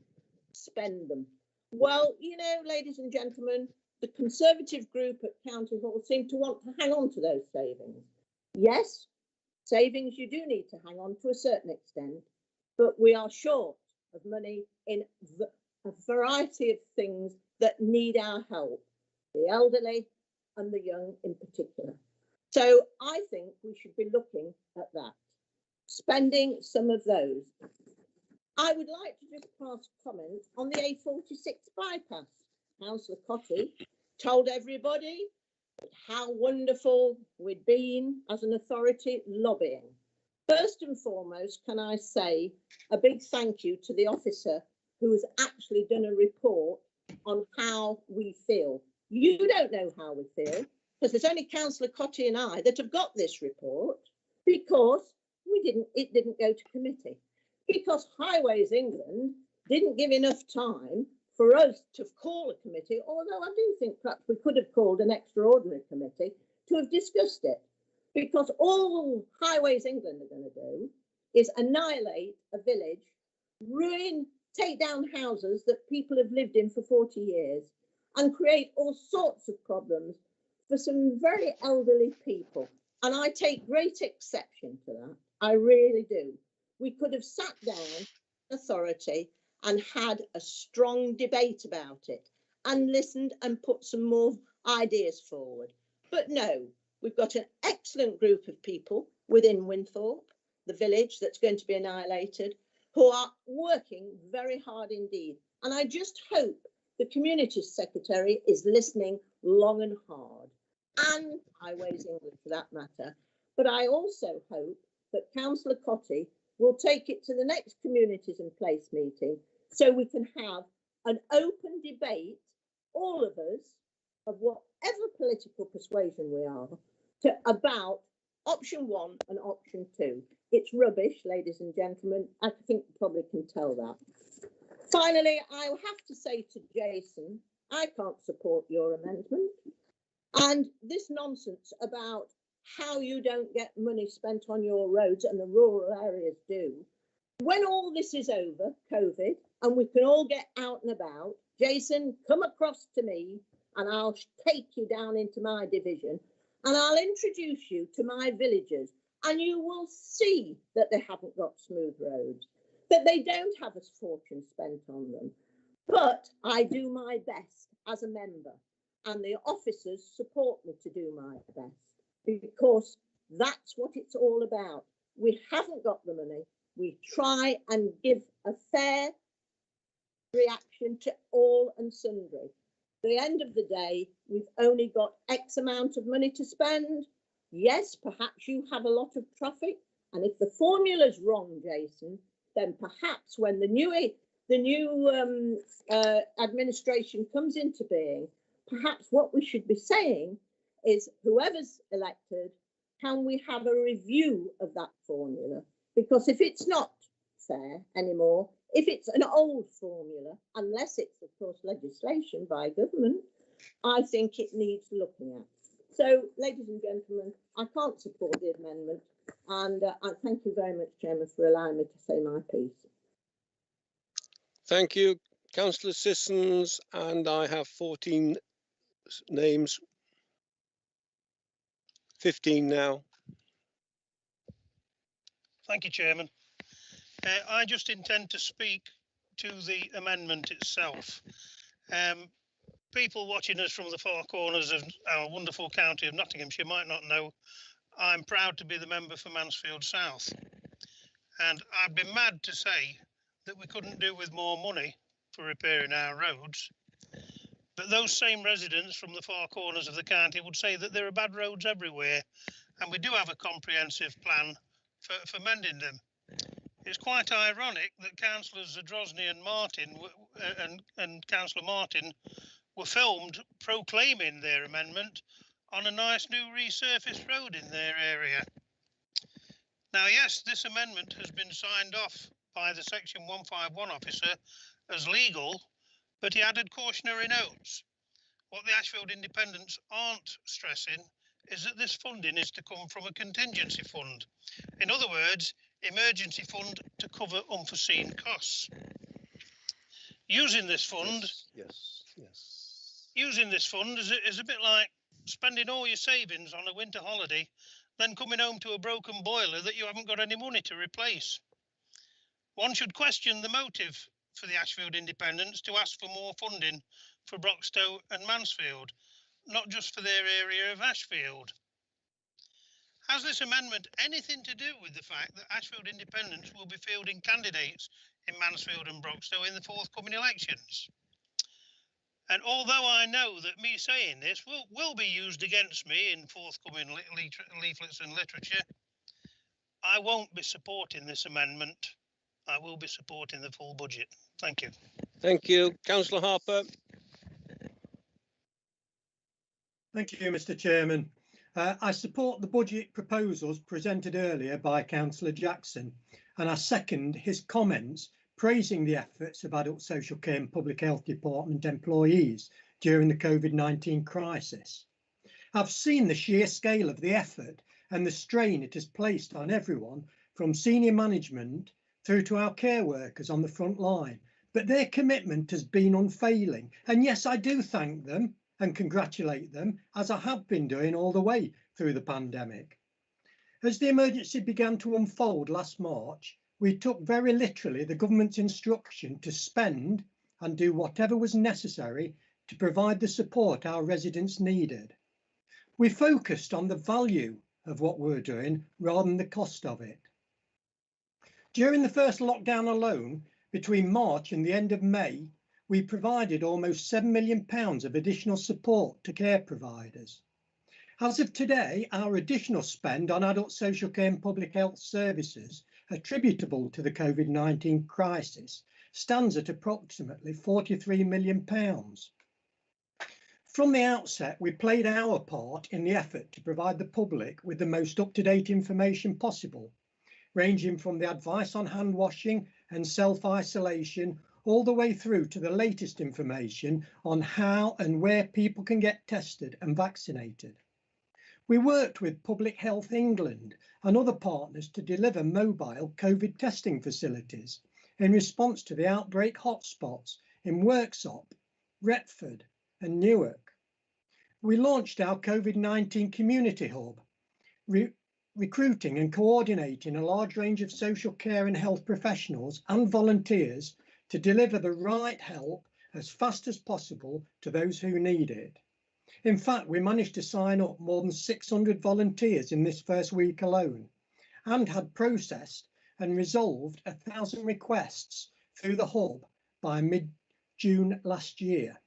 spend them. Well, you know, ladies and gentlemen, the Conservative group at County Hall seem to want to hang on to those savings. Yes, savings you do need to hang on to a certain extent, but we are short of money in a variety of things that need our help, the elderly and the young in particular. So I think we should be looking at that, spending some of those. I would like to just pass comment on the A46 bypass. Councillor Cotty told everybody how wonderful we'd been as an authority lobbying. First and foremost, can I say a big thank you to the officer who has actually done a report on how we feel. You don't know how we feel, because there's only Councillor Cotty and I that have got this report, because it didn't go to committee. Because Highways England didn't give enough time for us to call a committee, although I do think perhaps we could have called an extraordinary committee to have discussed it. Because all Highways England are going to do is annihilate a village, ruin, take down houses that people have lived in for 40 years, and create all sorts of problems for some very elderly people. And I take great exception to that. I really do. We could have sat down, authority, and had a strong debate about it and listened and put some more ideas forward. But no, we've got an excellent group of people within Winthorpe, the village that's going to be annihilated, who are working very hard indeed. And I just hope the Communities Secretary is listening long and hard, and Highways England for that matter. But I also hope that Councillor Cotty will take it to the next Communities in Place meeting, so we can have an open debate, all of us, of whatever political persuasion we are, about option 1 and option 2. It's rubbish, ladies and gentlemen. I think you probably can tell that. Finally, I'll have to say to Jason, I can't support your amendment. And this nonsense about how you don't get money spent on your roads and the rural areas do. When all this is over, COVID, and we can all get out and about, Jason, come across to me and I'll take you down into my division and I'll introduce you to my villagers, and you will see that they haven't got smooth roads, that they don't have a fortune spent on them. But I do my best as a member, and the officers support me to do my best, because that's what it's all about. We haven't got the money. We try and give a fair reaction to all and sundry. At the end of the day, we've only got X amount of money to spend. Yes, perhaps you have a lot of traffic, and if the formula's wrong, Jason, then perhaps when the new the new administration comes into being, perhaps what we should be saying is whoever's elected, can we have a review of that formula? Because if it's not fair anymore, if it's an old formula, unless it's, of course, legislation by government, I think it needs looking at. So, ladies and gentlemen, I can't support the amendment, and I thank you very much, Chairman, for allowing me to say my piece. Thank you, Councillor Sissons, and I have 14 names. 15 now. Thank you, Chairman. I just intend to speak to the amendment itself. People watching us from the far corners of our wonderful county of Nottinghamshire might not know I'm proud to be the member for Mansfield South. And I'd be mad to say that we couldn't do with more money for repairing our roads. But those same residents from the far corners of the county would say that there are bad roads everywhere, and we do have a comprehensive plan for mending them. It's quite ironic that Councillors Zadrozny and Martin and Councillor Martin were filmed proclaiming their amendment on a nice new resurfaced road in their area. Now, yes, this amendment has been signed off by the Section 151 officer as legal, but he added cautionary notes. What the Ashfield Independents aren't stressing is that this funding is to come from a contingency fund. In other words, emergency fund to cover unforeseen costs. Using this fund, using this fund is a bit like spending all your savings on a winter holiday, then coming home to a broken boiler that you haven't got any money to replace. One should question the motive for the Ashfield Independents to ask for more funding for Broxtowe and Mansfield, not just for their area of Ashfield. Has this amendment anything to do with the fact that Ashfield Independents will be fielding candidates in Mansfield and Broxtowe in the forthcoming elections? And although I know that me saying this will be used against me in forthcoming leaflets and literature, I won't be supporting this amendment. I will be supporting the full budget. Thank you. Thank you. Councillor Harper. Thank you, Mr. Chairman. I support the budget proposals presented earlier by Councillor Jackson, and I second his comments praising the efforts of Adult Social Care and Public Health Department employees during the COVID-19 crisis. I've seen the sheer scale of the effort and the strain it has placed on everyone from senior management through to our care workers on the front line, but their commitment has been unfailing. And yes, I do thank them and congratulate them, as I have been doing all the way through the pandemic. As the emergency began to unfold last March, we took very literally the government's instruction to spend and do whatever was necessary to provide the support our residents needed. We focused on the value of what we were doing rather than the cost of it. During the first lockdown alone, between March and the end of May, we provided almost £7 million of additional support to care providers. As of today, our additional spend on adult social care and public health services attributable to the COVID-19 crisis stands at approximately £43 million. From the outset, we played our part in the effort to provide the public with the most up-to-date information possible, ranging from the advice on hand washing and self-isolation all the way through to the latest information on how and where people can get tested and vaccinated. We worked with Public Health England and other partners to deliver mobile COVID testing facilities in response to the outbreak hotspots in Worksop, Retford and Newark. We launched our COVID-19 Community Hub, recruiting and coordinating a large range of social care and health professionals and volunteers to deliver the right help as fast as possible to those who need it. In fact, we managed to sign up more than 600 volunteers in this first week alone and had processed and resolved 1,000 requests through the hub by mid-June last year.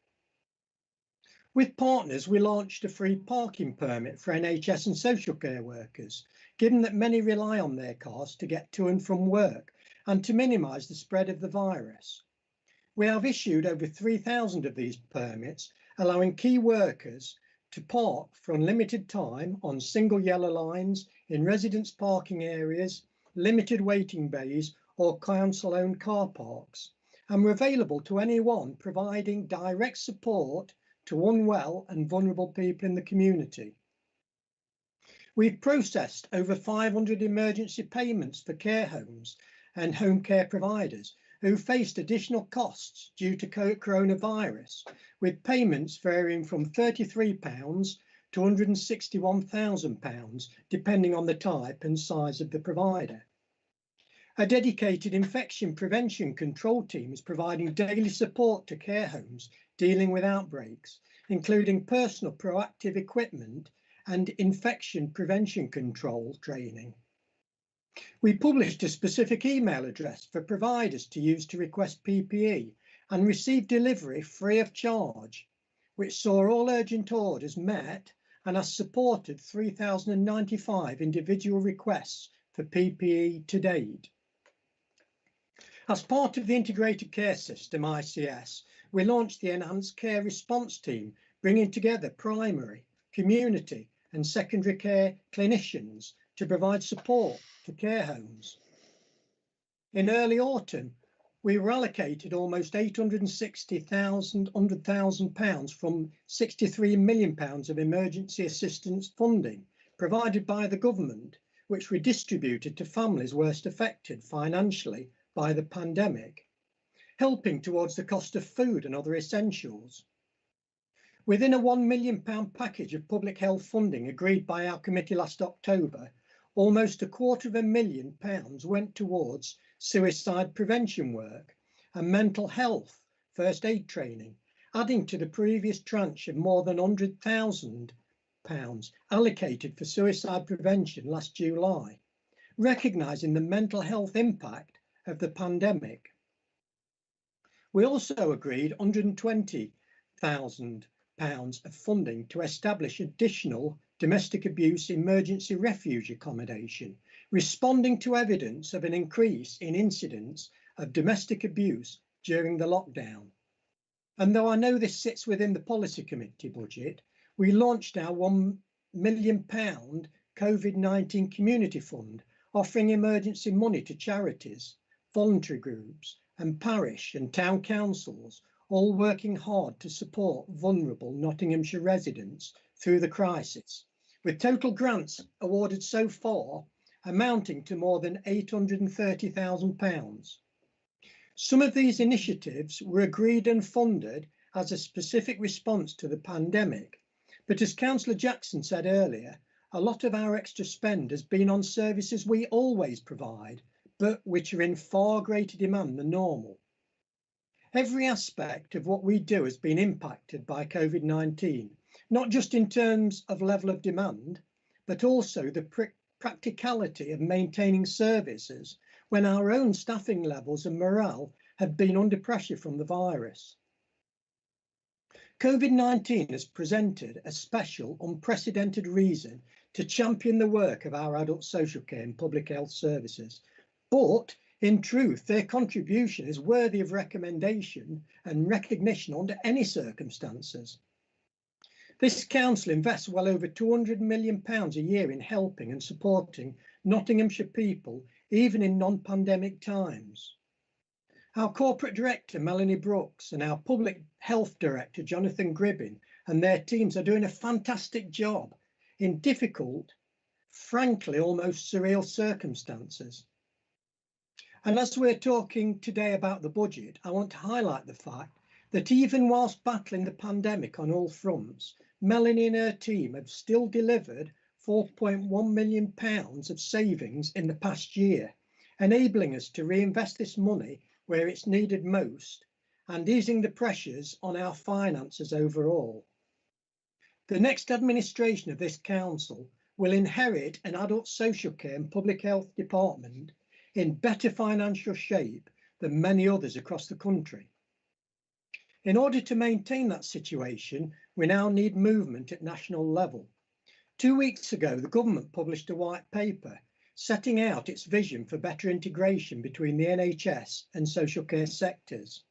With partners, we launched a free parking permit for NHS and social care workers, given that many rely on their cars to get to and from work and to minimise the spread of the virus. We have issued over 3,000 of these permits, allowing key workers to park for unlimited time on single yellow lines, in residence parking areas, limited waiting bays or council-owned car parks, and were available to anyone providing direct support to unwell and vulnerable people in the community. We've processed over 500 emergency payments for care homes and home care providers who faced additional costs due to coronavirus, with payments varying from £33 to £161,000, depending on the type and size of the provider. A dedicated infection prevention control team is providing daily support to care homes dealing with outbreaks, including personal proactive equipment and infection prevention control training. We published a specific email address for providers to use to request PPE and receive delivery free of charge, which saw all urgent orders met and has supported 3,095 individual requests for PPE to date. As part of the Integrated Care System, ICS, we launched the Enhanced Care Response Team, bringing together primary, community and secondary care clinicians to provide support to care homes. In early autumn, we were allocated almost £860,000 from £63 million of emergency assistance funding provided by the government, which were distributed to families worst affected financially by the pandemic, helping towards the cost of food and other essentials. Within a £1 million package of public health funding agreed by our committee last October, almost £250,000 went towards suicide prevention work and mental health first aid training, adding to the previous tranche of more than £100,000 allocated for suicide prevention last July, recognising the mental health impact of the pandemic. We also agreed £120,000 of funding to establish additional domestic abuse emergency refuge accommodation, responding to evidence of an increase in incidents of domestic abuse during the lockdown. And though I know this sits within the policy committee budget, we launched our £1 million COVID-19 community fund, offering emergency money to charities, voluntary groups and parish and town councils, all working hard to support vulnerable Nottinghamshire residents through the crisis, with total grants awarded so far amounting to more than £830,000. Some of these initiatives were agreed and funded as a specific response to the pandemic, but as Councillor Jackson said earlier, a lot of our extra spend has been on services we always provide, but which are in far greater demand than normal. Every aspect of what we do has been impacted by COVID-19, not just in terms of level of demand, but also the practicality of maintaining services when our own staffing levels and morale have been under pressure from the virus. COVID-19 has presented a special, unprecedented reason to champion the work of our adult social care and public health services, but in truth, their contribution is worthy of recommendation and recognition under any circumstances. This council invests well over £200 million a year in helping and supporting Nottinghamshire people, even in non-pandemic times. Our corporate director, Melanie Brooks, and our public health director, Jonathan Gribbin, and their teams are doing a fantastic job in difficult, frankly, almost surreal circumstances. And as we're talking today about the budget, I want to highlight the fact that even whilst battling the pandemic on all fronts, Melanie and her team have still delivered £4.1 million of savings in the past year, enabling us to reinvest this money where it's needed most and easing the pressures on our finances overall. The next administration of this council will inherit an adult social care and public health department in better financial shape than many others across the country. In order to maintain that situation, we now need movement at national level. 2 weeks ago, the government published a white paper setting out its vision for better integration between the NHS and social care sectors.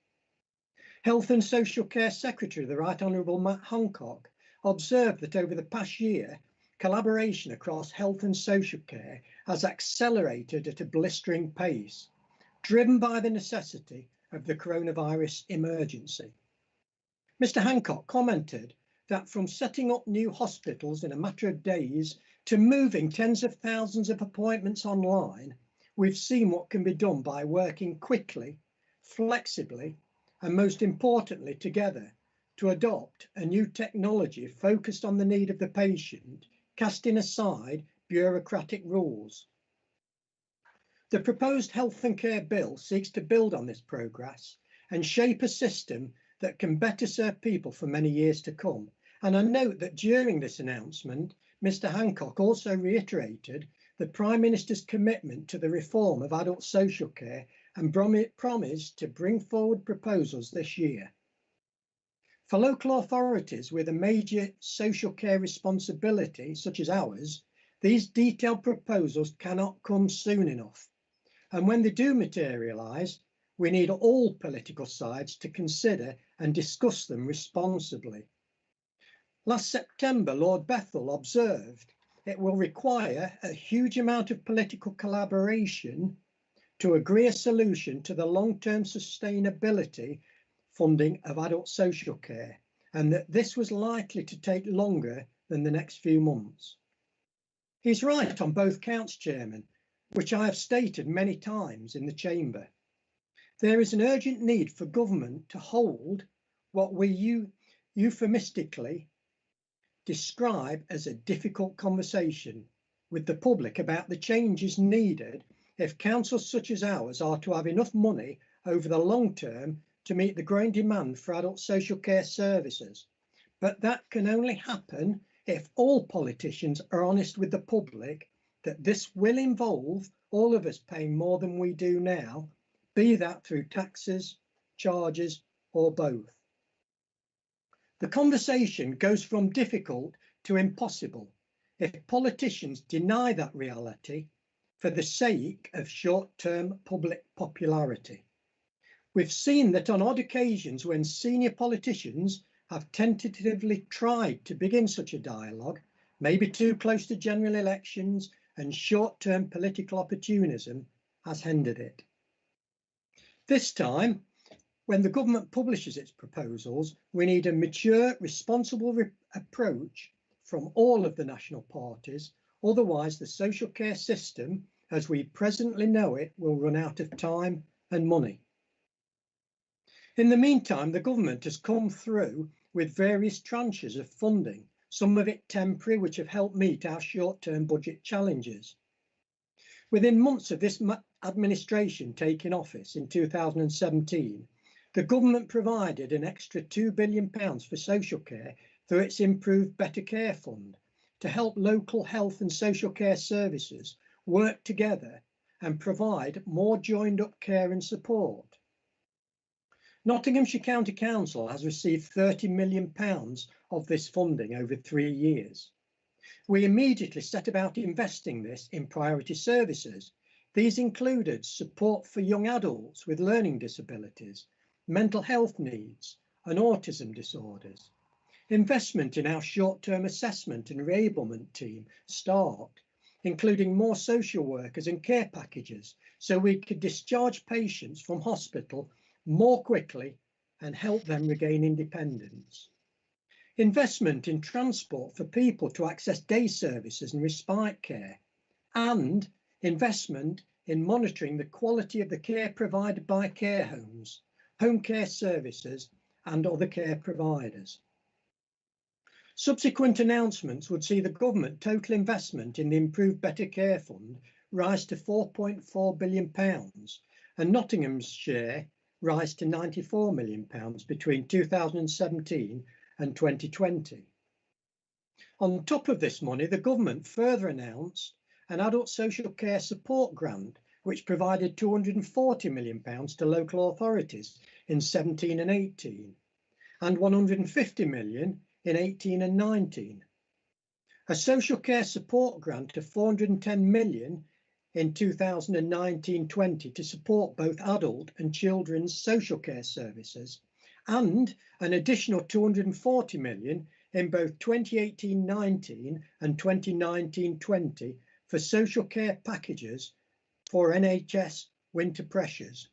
Health and Social Care Secretary, the Right Honourable Matt Hancock, observed that over the past year, collaboration across health and social care has accelerated at a blistering pace, driven by the necessity of the coronavirus emergency. Mr. Hancock commented that from setting up new hospitals in a matter of days to moving tens of thousands of appointments online, we've seen what can be done by working quickly, flexibly, and most importantly, together to adopt a new technology focused on the need of the patient, casting aside bureaucratic rules. The proposed Health and Care Bill seeks to build on this progress and shape a system that can better serve people for many years to come. And I note that during this announcement, Mr. Hancock also reiterated the Prime Minister's commitment to the reform of adult social care and promised to bring forward proposals this year. For local authorities with a major social care responsibility, such as ours, these detailed proposals cannot come soon enough. And when they do materialise, we need all political sides to consider and discuss them responsibly. Last September, Lord Bethell observed it will require a huge amount of political collaboration to agree a solution to the long-term sustainability funding of adult social care, and that this was likely to take longer than the next few months. He's right on both counts, Chairman, which I have stated many times in the Chamber. There is an urgent need for government to hold what we euphemistically describe as a difficult conversation with the public about the changes needed if councils such as ours are to have enough money over the long term to meet the growing demand for adult social care services. But that can only happen if all politicians are honest with the public that this will involve all of us paying more than we do now, be that through taxes, charges, or both. The conversation goes from difficult to impossible if politicians deny that reality for the sake of short-term public popularity. We've seen that on odd occasions when senior politicians have tentatively tried to begin such a dialogue, maybe too close to general elections, and short-term political opportunism has hindered it. This time, when the government publishes its proposals, we need a mature, responsible approach from all of the national parties. Otherwise, the social care system, as we presently know it, will run out of time and money. In the meantime, the government has come through with various tranches of funding, some of it temporary, which have helped meet our short-term budget challenges. Within months of this administration taking office in 2017, the government provided an extra £2 billion for social care through its Improved Better Care Fund to help local health and social care services work together and provide more joined-up care and support. Nottinghamshire County Council has received £30 million of this funding over 3 years. We immediately set about investing this in priority services. These included support for young adults with learning disabilities, mental health needs and autism disorders. Investment in our short-term assessment and enablement team, START, including more social workers and care packages so we could discharge patients from hospital more quickly and help them regain independence. Investment in transport for people to access day services and respite care, and investment in monitoring the quality of the care provided by care homes, home care services and other care providers. Subsequent announcements would see the government total investment in the Improved Better Care Fund rise to £4.4 billion and Nottingham's share rise to £94 million between 2017 and 2020. On top of this money, the government further announced an adult social care support grant, which provided £240 million to local authorities in 17 and 18, and £150 million in 18 and 19. A social care support grant of £410 million in 2019-20 to support both adult and children's social care services, and an additional 240 million in both 2018-19 and 2019-20 for social care packages for NHS winter pressures.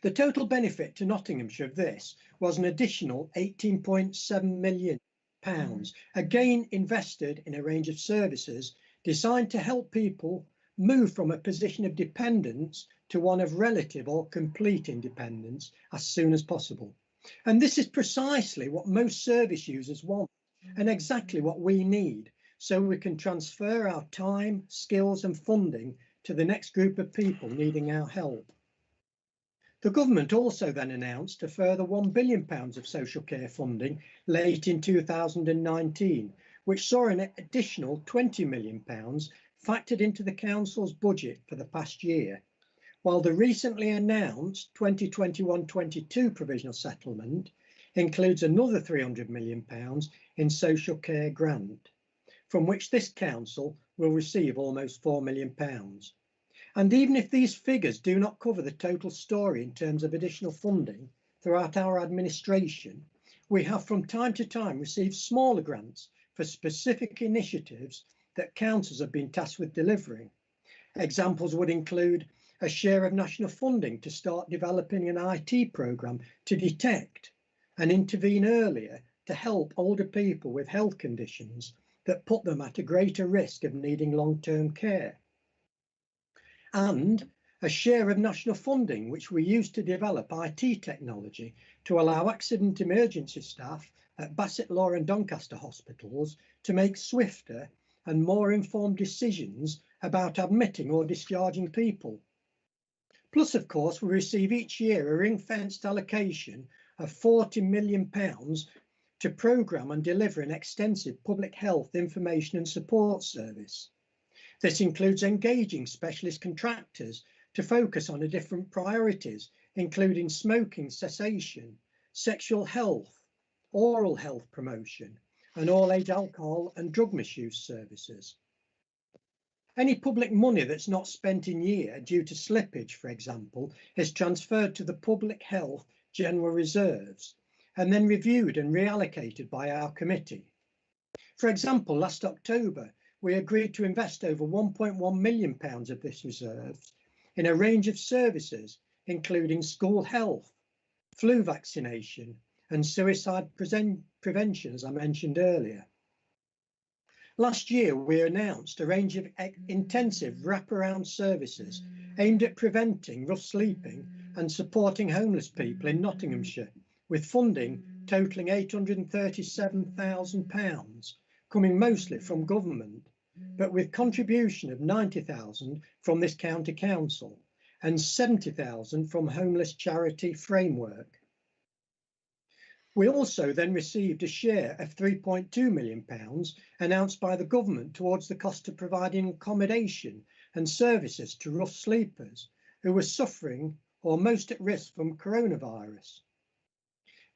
The total benefit to Nottinghamshire of this was an additional £18.7 million, again invested in a range of services designed to help people move from a position of dependence to one of relative or complete independence as soon as possible. And this is precisely what most service users want and exactly what we need, so we can transfer our time, skills and funding to the next group of people needing our help. The government also then announced a further £1 billion of social care funding late in 2019, which saw an additional £20 million factored into the council's budget for the past year, while the recently announced 2021-22 provisional settlement includes another £300 million in social care grant, from which this council will receive almost £4 million. And even if these figures do not cover the total story in terms of additional funding throughout our administration, we have from time to time received smaller grants for specific initiatives that councils have been tasked with delivering. Examples would include a share of national funding to start developing an IT programme to detect and intervene earlier to help older people with health conditions that put them at a greater risk of needing long-term care. And a share of national funding which we use to develop IT technology to allow accident emergency staff at Bassetlaw and Doncaster hospitals to make swifter and more informed decisions about admitting or discharging people. Plus, of course, we receive each year a ring-fenced allocation of £40 million to programme and deliver an extensive public health information and support service. This includes engaging specialist contractors to focus on the different priorities, including smoking cessation, sexual health, oral health promotion, and all-age alcohol and drug misuse services. Any public money that's not spent in year due to slippage, for example, is transferred to the Public Health General Reserves and then reviewed and reallocated by our committee. For example, last October, we agreed to invest over £1.1 million of this reserve in a range of services, including school health, flu vaccination, and suicide prevention, as I mentioned earlier. Last year, we announced a range of intensive wraparound services aimed at preventing rough sleeping and supporting homeless people in Nottinghamshire, with funding totalling £837,000, coming mostly from government, but with contribution of £90,000 from this county council and £70,000 from Homeless Charity Framework. We also then received a share of £3.2 million announced by the government towards the cost of providing accommodation and services to rough sleepers who were suffering or most at risk from coronavirus.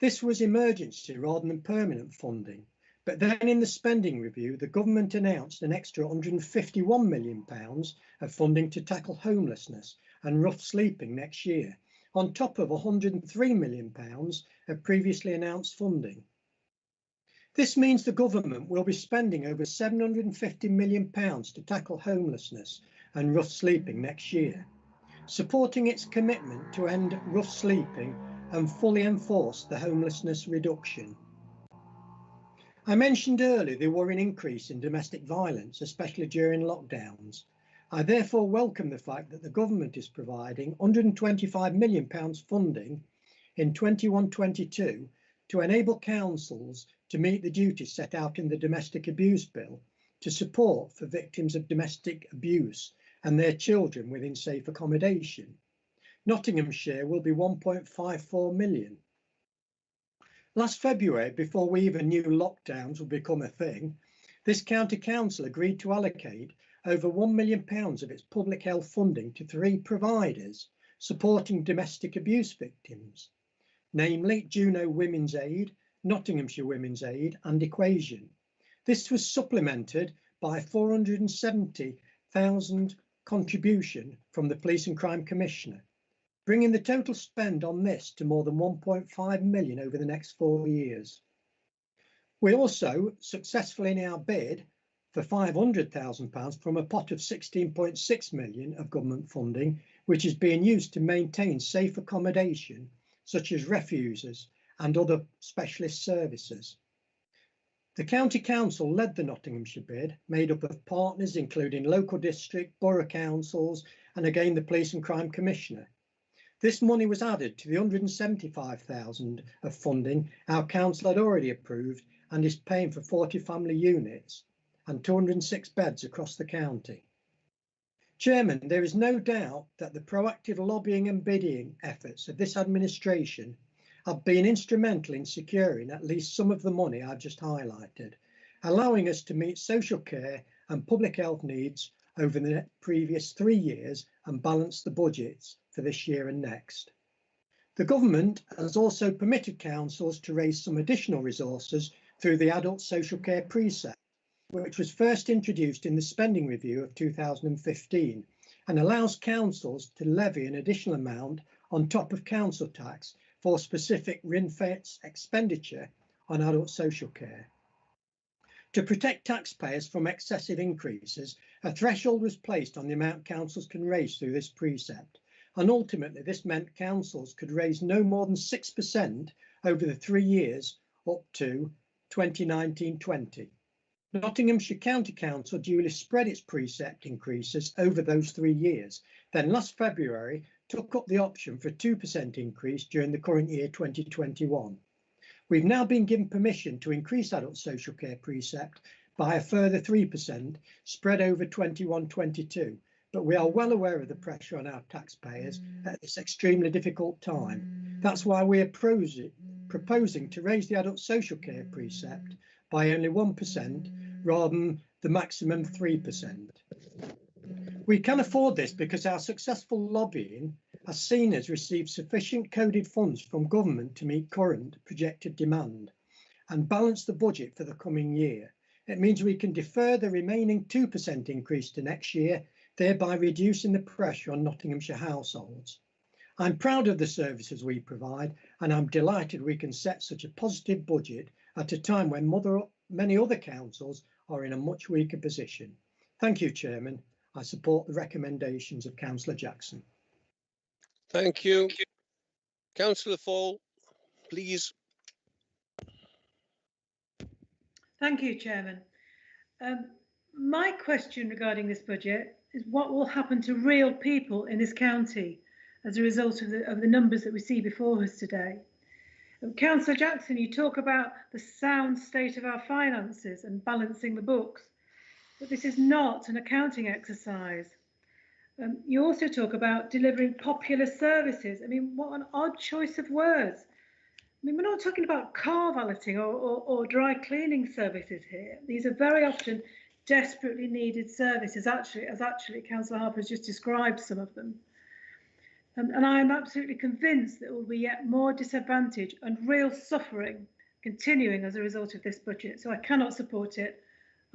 This was emergency rather than permanent funding, but then in the spending review, the government announced an extra £151 million of funding to tackle homelessness and rough sleeping next year, on top of £103 million of previously announced funding. This means the government will be spending over £750 million to tackle homelessness and rough sleeping next year, supporting its commitment to end rough sleeping and fully enforce the homelessness reduction. I mentioned earlier the worrying increase in domestic violence, especially during lockdowns. I therefore welcome the fact that the government is providing £125 million funding in 21-22 to enable councils to meet the duties set out in the Domestic Abuse Bill to support for victims of domestic abuse and their children within safe accommodation. Nottinghamshire will be £1.54 million. Last February, before we even knew lockdowns would become a thing, this county council agreed to allocate over £1 million of its public health funding to 3 providers supporting domestic abuse victims, namely Juno Women's Aid, Nottinghamshire Women's Aid and Equation. This was supplemented by £470,000 contribution from the Police and Crime Commissioner. bringing the total spend on this to more than 1.5 million over the next 4 years. We also successfully in our bid for £500,000 from a pot of 16.6 million of government funding, which is being used to maintain safe accommodation, such as refuges and other specialist services. The County Council led the Nottinghamshire bid, made up of partners including local district, borough councils, and again the Police and Crime Commissioner. This money was added to the 175,000 of funding our council had already approved and is paying for 40 family units and 206 beds across the county. Chairman, there is no doubt that the proactive lobbying and bidding efforts of this administration have been instrumental in securing at least some of the money I've just highlighted, allowing us to meet social care and public health needs over the previous 3 years and balance the budgets for this year and next. The government has also permitted councils to raise some additional resources through the Adult Social Care Precept, which was first introduced in the spending review of 2015 and allows councils to levy an additional amount on top of council tax for specific ring-fence expenditure on adult social care. To protect taxpayers from excessive increases, a threshold was placed on the amount councils can raise through this precept, and ultimately this meant councils could raise no more than 6% over the 3 years up to 2019-20. Nottinghamshire County Council duly spread its precept increases over those 3 years, then last February took up the option for a 2% increase during the current year 2021. We've now been given permission to increase adult social care precept by a further 3% spread over 21-22, but we are well aware of the pressure on our taxpayers at this extremely difficult time. That's why we are proposing to raise the adult social care precept by only 1% rather than the maximum 3%. We can afford this because our successful lobbying has seen us receive sufficient coded funds from government to meet current projected demand and balance the budget for the coming year. It means we can defer the remaining 2% increase to next year, thereby reducing the pressure on Nottinghamshire households. I'm proud of the services we provide, and I'm delighted we can set such a positive budget at a time when many other councils are in a much weaker position. Thank you, Chairman. I support the recommendations of Councillor Jackson. Thank you. Councillor Fall, please. Thank you, Chairman. My question regarding this budget is what will happen to real people in this county as a result of the numbers that we see before us today? Councillor Jackson, you talk about the sound state of our finances and balancing the books, but this is not an accounting exercise. You also talk about delivering popular services. I mean, what an odd choice of words. I mean, we're not talking about car valeting or dry cleaning services here. These are very often desperately needed services, as Councillor Harper has just described some of them. And I am absolutely convinced that there will be yet more disadvantage and real suffering continuing as a result of this budget. So I cannot support it,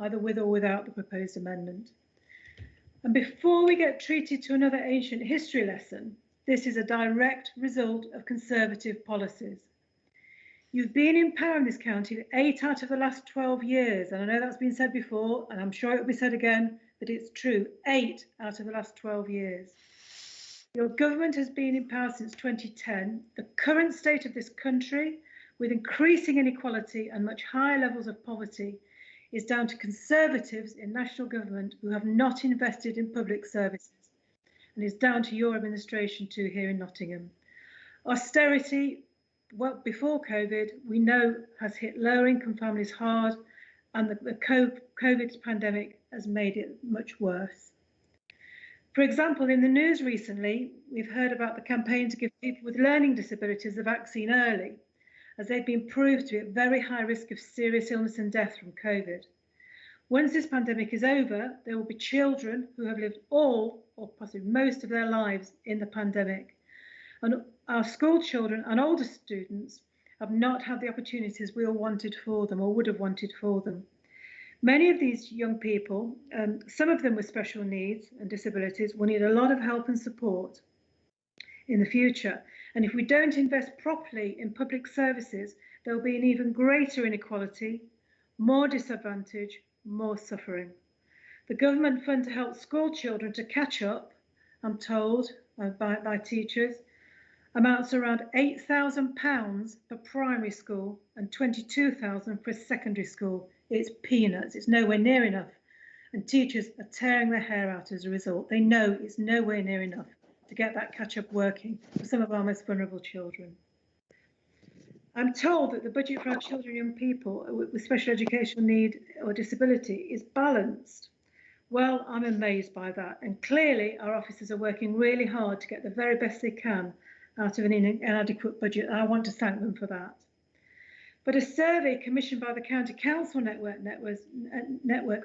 either with or without the proposed amendment. And before we get treated to another ancient history lesson, this is a direct result of Conservative policies. You've been in power in this county for 8 out of the last 12 years, and I know that's been said before, and I'm sure it will be said again, but it's true, 8 out of the last 12 years. Your government has been in power since 2010. The current state of this country, with increasing inequality and much higher levels of poverty, is down to Conservatives in national government who have not invested in public services, and is down to your administration too here in Nottingham. Austerity, well, before COVID, we know has hit lower income families hard, and the COVID pandemic has made it much worse. For example, in the news recently, we've heard about the campaign to give people with learning disabilities the vaccine early, as they've been proved to be at very high risk of serious illness and death from COVID. Once this pandemic is over, there will be children who have lived all or possibly most of their lives in the pandemic. And our school children and older students have not had the opportunities we all wanted for them or would have wanted for them. Many of these young people, some of them with special needs and disabilities, will need a lot of help and support. in the future. And if we don't invest properly in public services, there will be an even greater inequality, more disadvantage, more suffering. The government fund to help school children to catch up, I'm told by teachers, amounts to around £8,000 for primary school and £22,000 for secondary school. It's peanuts, it's nowhere near enough. And teachers are tearing their hair out as a result. They know it's nowhere near enough to get that catch-up working for some of our most vulnerable children. I'm told that the budget for our children and young people with special educational need or disability is balanced. Well, I'm amazed by that. And clearly our officers are working really hard to get the very best they can out of an inadequate budget. And I want to thank them for that. But a survey commissioned by the County Council Network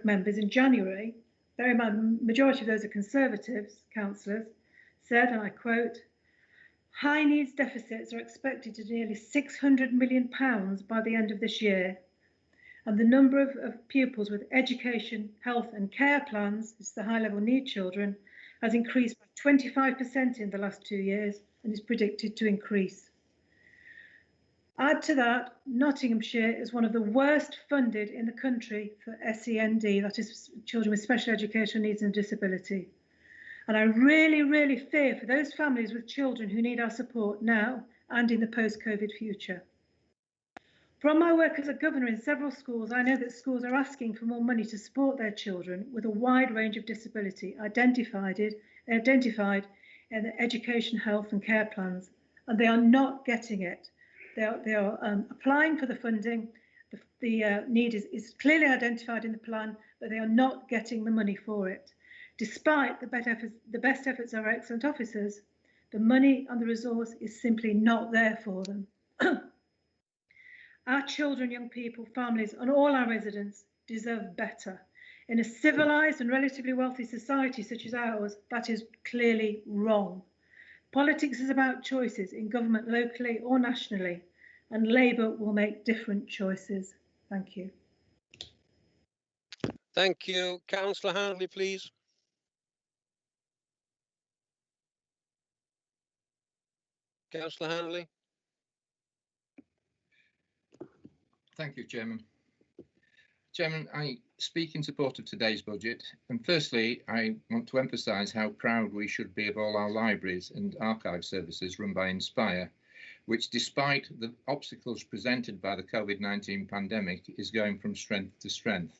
members in January, bear in mind the majority of those are Conservatives councillors, said, and I quote, "High needs deficits are expected to nearly £600 million by the end of this year. And the number of pupils with education, health and care plans, this is the high level need children, has increased by 25% in the last 2 years and is predicted to increase." Add to that, Nottinghamshire is one of the worst funded in the country for SEND, that is children with special educational needs and disability. And I really, really fear for those families with children who need our support now and in the post-COVID future. From my work as a governor in several schools, I know that schools are asking for more money to support their children with a wide range of disability identified in the education, health and care plans, and they are not getting it. They are applying for the funding. The need is clearly identified in the plan, but they are not getting the money for it. Despite the best efforts of our excellent officers, the money and the resource is simply not there for them. Our children, young people, families and all our residents deserve better. In a civilised and relatively wealthy society such as ours, that is clearly wrong. Politics is about choices in government locally or nationally, and Labour will make different choices. Thank you. Thank you. Councillor Handley, please. Councillor Handley. Thank you, Chairman. Chairman, I speak in support of today's budget, and firstly, I want to emphasise how proud we should be of all our libraries and archive services run by Inspire, which, despite the obstacles presented by the COVID-19 pandemic, is going from strength to strength.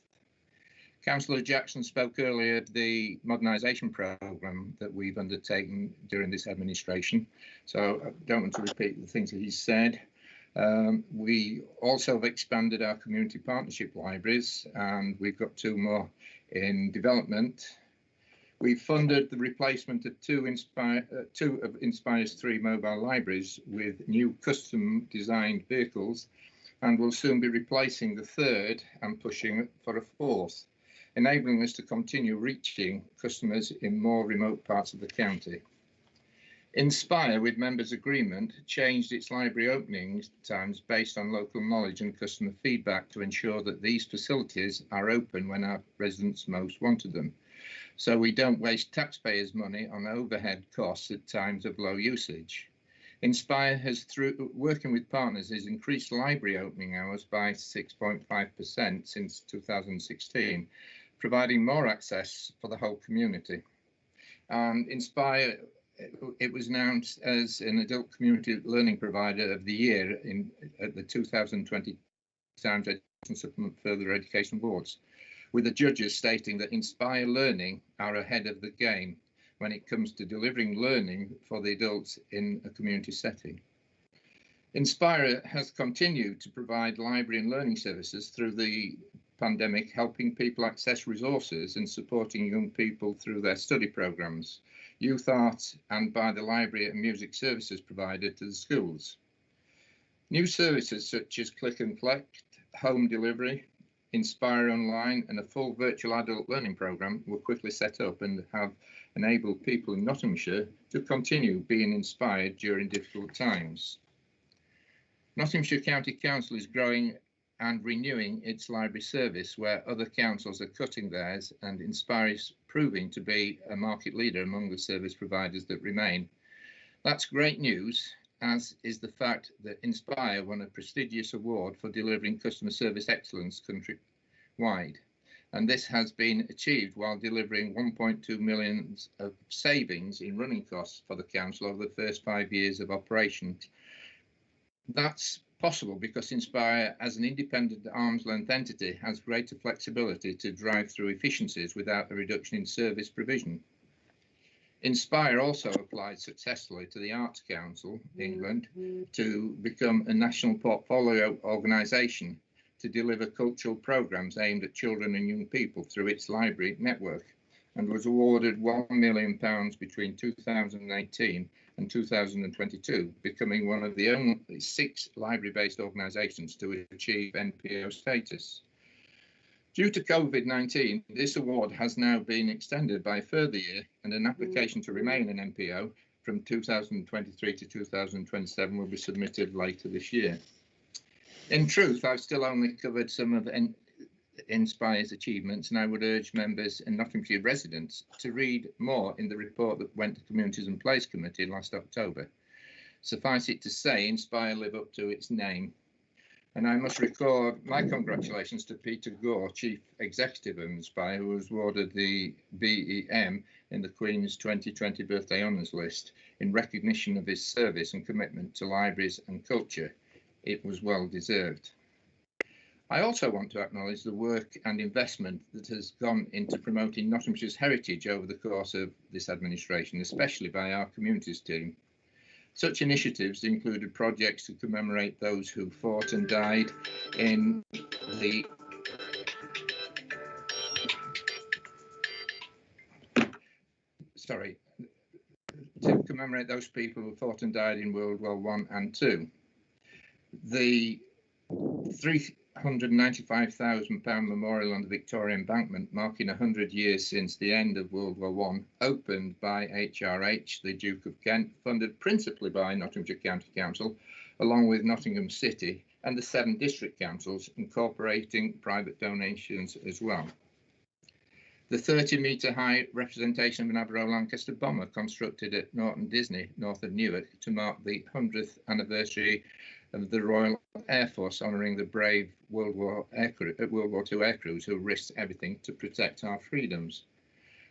Councillor Jackson spoke earlier of the modernisation programme that we've undertaken during this administration, so I don't want to repeat the things that he said. We also have expanded our community partnership libraries, and we've got 2 more in development. We've funded the replacement of two of Inspire's 3 mobile libraries with new custom designed vehicles, and will soon be replacing the 3rd and pushing for a 4th, enabling us to continue reaching customers in more remote parts of the county. Inspire, with members' agreement, changed its library opening times based on local knowledge and customer feedback to ensure that these facilities are open when our residents most wanted them, so we don't waste taxpayers' money on overhead costs at times of low usage. Inspire has, through working with partners, has increased library opening hours by 6.5% since 2016, providing more access for the whole community. And Inspire, it was announced as an Adult Community Learning Provider of the Year at the 2020 Times Education Supplement Further Education Awards, with the judges stating that Inspire Learning are ahead of the game when it comes to delivering learning for the adults in a community setting. Inspire has continued to provide library and learning services through the pandemic, helping people access resources and supporting young people through their study programmes, youth art, and by the library and music services provided to the schools. New services such as Click and Collect, home delivery, Inspire Online and a full virtual adult learning programme were quickly set up and have enabled people in Nottinghamshire to continue being inspired during difficult times. Nottinghamshire County Council is growing and renewing its library service where other councils are cutting theirs, and Inspire is proving to be a market leader among the service providers that remain. That's great news, as is the fact that Inspire won a prestigious award for delivering customer service excellence countrywide. And this has been achieved while delivering 1.2 million of savings in running costs for the council over the first 5 years of operation. That's possible because Inspire, as an independent arm's length entity, has greater flexibility to drive through efficiencies without a reduction in service provision. Inspire also applied successfully to the Arts Council England to become a national portfolio organisation to deliver cultural programmes aimed at children and young people through its library network, and was awarded £1 million between 2018 and 2022, becoming one of the only 6 library-based organisations to achieve NPO status. Due to COVID-19, this award has now been extended by a further year, and an application to remain an NPO from 2023 to 2027 will be submitted later this year. In truth, I've still only covered some of Inspire's achievements, and I would urge members and Nottinghamshire residents to read more in the report that went to Communities and Place Committee last October. Suffice it to say, Inspire live up to its name. And I must record my congratulations to Peter Gore, Chief Executive of Inspire, who was awarded the BEM in the Queen's 2020 Birthday Honours List in recognition of his service and commitment to libraries and culture. It was well deserved. I also want to acknowledge the work and investment that has gone into promoting Nottinghamshire's heritage over the course of this administration, especially by our communities team. Such initiatives included projects to commemorate those who fought and died in the to commemorate those people who fought and died in World War I and II. The £395,000 memorial on the Victoria Embankment, marking 100 years since the end of World War I, opened by HRH, the Duke of Kent, funded principally by Nottinghamshire County Council, along with Nottingham City and the 7 district councils, incorporating private donations as well. The 30-metre high representation of an Avro Lancaster bomber constructed at Norton Disney, north of Newark, to mark the 100th anniversary of the Royal Air Force, honouring the brave World War II aircrews who risked everything to protect our freedoms.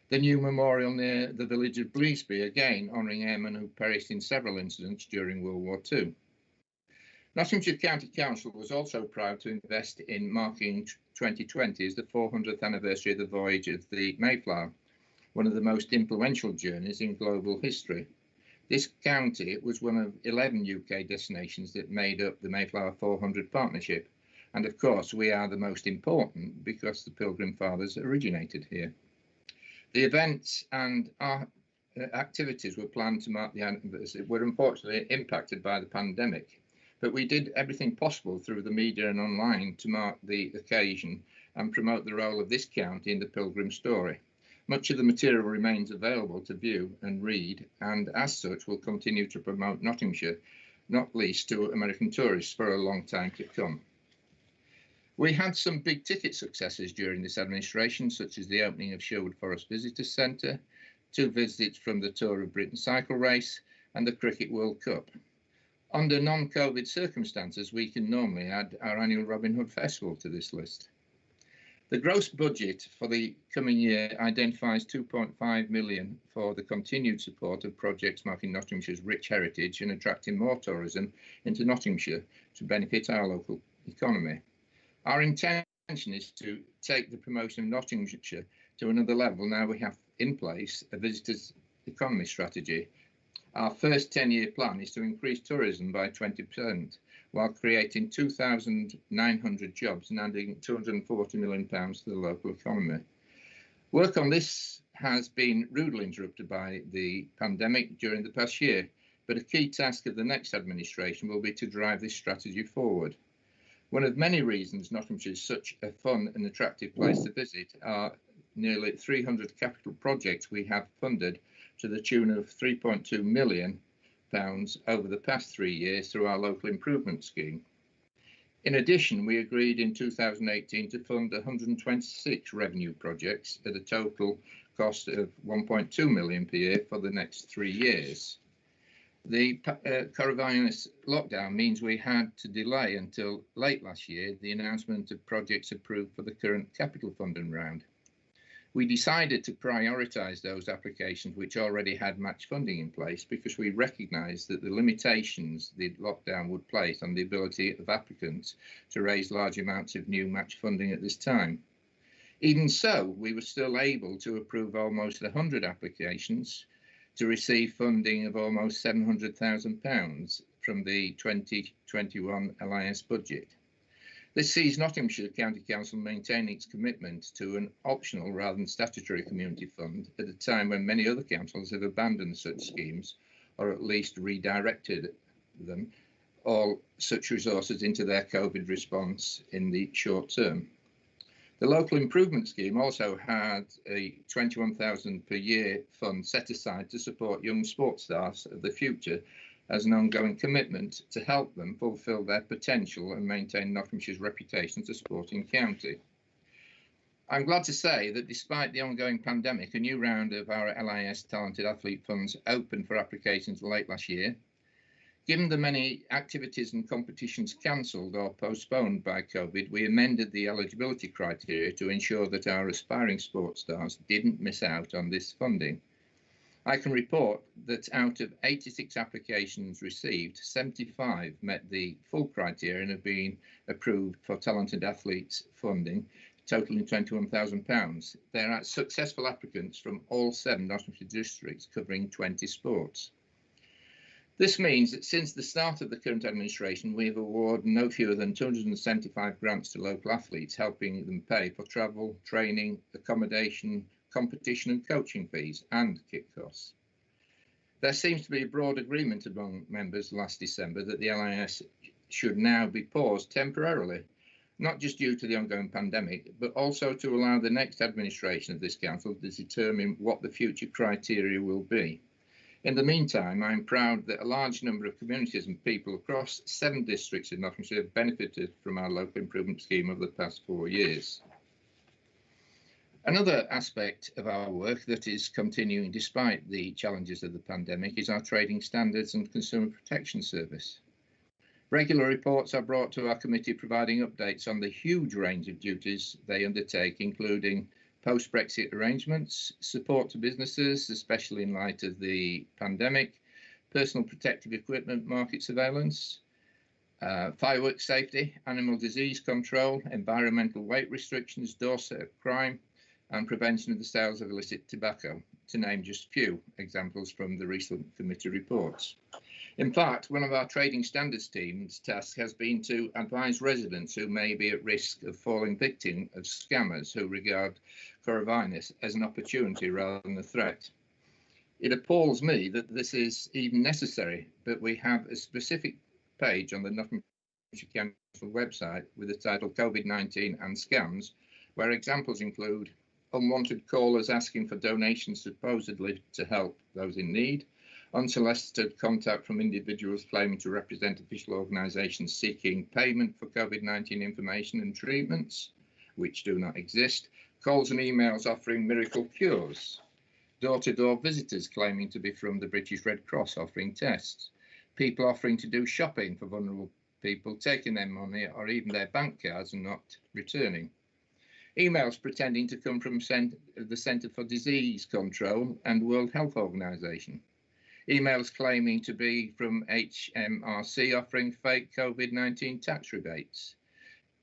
The new memorial near the village of Bleasby, again honouring airmen who perished in several incidents during World War II. Nottinghamshire County Council was also proud to invest in marking 2020 as the 400th anniversary of the voyage of the Mayflower, one of the most influential journeys in global history. This county was one of 11 UK destinations that made up the Mayflower 400 partnership. And of course, we are the most important because the Pilgrim Fathers originated here. The events and our activities were planned to mark the anniversary were unfortunately impacted by the pandemic, but we did everything possible through the media and online to mark the occasion and promote the role of this county in the Pilgrim story. Much of the material remains available to view and read, and as such will continue to promote Nottinghamshire, not least to American tourists, for a long time to come. We had some big ticket successes during this administration, such as the opening of Sherwood Forest Visitor Centre, 2 visits from the Tour of Britain cycle race, and the Cricket World Cup. Under non-COVID circumstances, we can normally add our annual Robin Hood Festival to this list. The gross budget for the coming year identifies 2.5 million for the continued support of projects marking Nottinghamshire's rich heritage and attracting more tourism into Nottinghamshire to benefit our local economy. Our intention is to take the promotion of Nottinghamshire to another level now we have in place a visitors economy strategy. Our first 10-year plan is to increase tourism by 20%, while creating 2,900 jobs and adding £240 million to the local economy. Work on this has been rudely interrupted by the pandemic during the past year, but a key task of the next administration will be to drive this strategy forward. One of many reasons Nottinghamshire is such a fun and attractive place to visit are nearly 300 capital projects we have funded to the tune of £3.2 million over the past 3 years through our local improvement scheme. In addition, we agreed in 2018 to fund 126 revenue projects at a total cost of £1.2 million per year for the next 3 years. The coronavirus lockdown means we had to delay until late last year the announcement of projects approved for the current capital funding round. We decided to prioritise those applications which already had match funding in place because we recognised that the limitations the lockdown would place on the ability of applicants to raise large amounts of new match funding at this time. Even so, we were still able to approve almost 100 applications to receive funding of almost £700,000 from the 2021 LIS budget. This sees Nottinghamshire County Council maintain its commitment to an optional rather than statutory community fund at a time when many other councils have abandoned such schemes or at least redirected them, all such resources into their COVID response in the short term. The local improvement scheme also had a £21,000 per year fund set aside to support young sports stars of the future as an ongoing commitment to help them fulfil their potential and maintain Nottinghamshire's reputation as a sporting county. I'm glad to say that despite the ongoing pandemic, a new round of our LIS Talented Athlete Funds opened for applications late last year. Given the many activities and competitions cancelled or postponed by COVID, we amended the eligibility criteria to ensure that our aspiring sports stars didn't miss out on this funding. I can report that out of 86 applications received, 75 met the full criteria and have been approved for talented athletes funding, totaling £21,000. There are successful applicants from all 7 Nottinghamshire districts covering 20 sports. This means that since the start of the current administration, we have awarded no fewer than 275 grants to local athletes, helping them pay for travel, training, accommodation, competition and coaching fees and kit costs. There seems to be a broad agreement among members last December that the LIS should now be paused temporarily, not just due to the ongoing pandemic, but also to allow the next administration of this council to determine what the future criteria will be. In the meantime, I am proud that a large number of communities and people across 7 districts in Nottinghamshire have benefited from our local improvement scheme over the past 4 years. Another aspect of our work that is continuing despite the challenges of the pandemic is our Trading Standards and Consumer Protection Service. Regular reports are brought to our committee providing updates on the huge range of duties they undertake, including post-Brexit arrangements, support to businesses, especially in light of the pandemic, personal protective equipment market surveillance, fireworks safety, animal disease control, environmental weight restrictions, doorstep crime, and prevention of the sales of illicit tobacco, to name just a few examples from the recent committee reports. In fact, one of our trading standards team's tasks has been to advise residents who may be at risk of falling victim of scammers who regard coronavirus as an opportunity rather than a threat. It appalls me that this is even necessary, but we have a specific page on the Nottinghamshire Council website with the title COVID-19 and Scams, where examples include unwanted callers asking for donations supposedly to help those in need, unsolicited contact from individuals claiming to represent official organisations seeking payment for COVID-19 information and treatments, which do not exist, calls and emails offering miracle cures, door-to-door visitors claiming to be from the British Red Cross offering tests, people offering to do shopping for vulnerable people, taking their money or even their bank cards and not returning. Emails pretending to come from the Centre for Disease Control and World Health Organization. Emails claiming to be from HMRC offering fake COVID-19 tax rebates.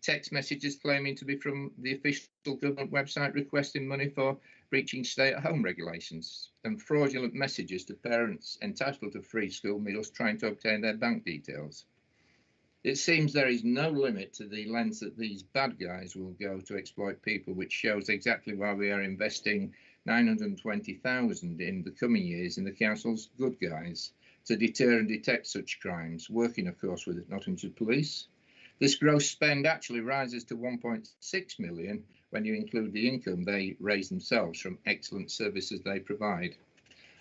Text messages claiming to be from the official government website requesting money for breaching stay-at-home regulations. And fraudulent messages to parents entitled to free school meals trying to obtain their bank details. It seems there is no limit to the lengths that these bad guys will go to exploit people, which shows exactly why we are investing £920,000 in the coming years in the council's good guys to deter and detect such crimes, working of course with Nottinghamshire Police. This gross spend actually rises to 1.6 million when you include the income they raise themselves from excellent services they provide.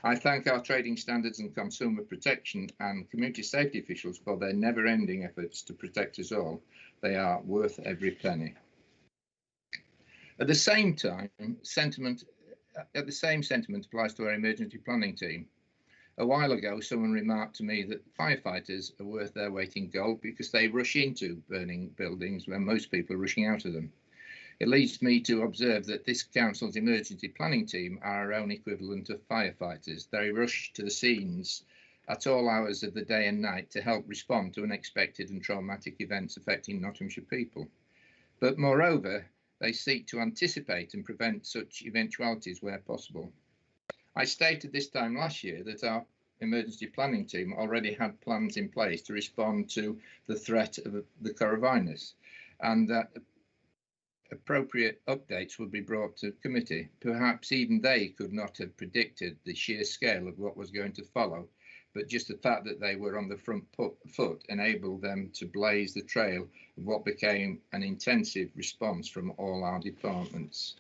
I thank our Trading Standards and Consumer Protection and Community Safety officials for their never-ending efforts to protect us all. They are worth every penny. At the same time, sentiment applies to our emergency planning team. A while ago, someone remarked to me that firefighters are worth their weight in gold because they rush into burning buildings when most people are rushing out of them. It leads me to observe that this council's emergency planning team are our own equivalent of firefighters. They rush to the scenes at all hours of the day and night to help respond to unexpected and traumatic events affecting Nottinghamshire people. But moreover, they seek to anticipate and prevent such eventualities where possible. I stated this time last year that our emergency planning team already had plans in place to respond to the threat of the coronavirus, and that appropriate updates would be brought to committee. Perhaps even they could not have predicted the sheer scale of what was going to follow, but just the fact that they were on the front foot enabled them to blaze the trail of what became an intensive response from all our departments.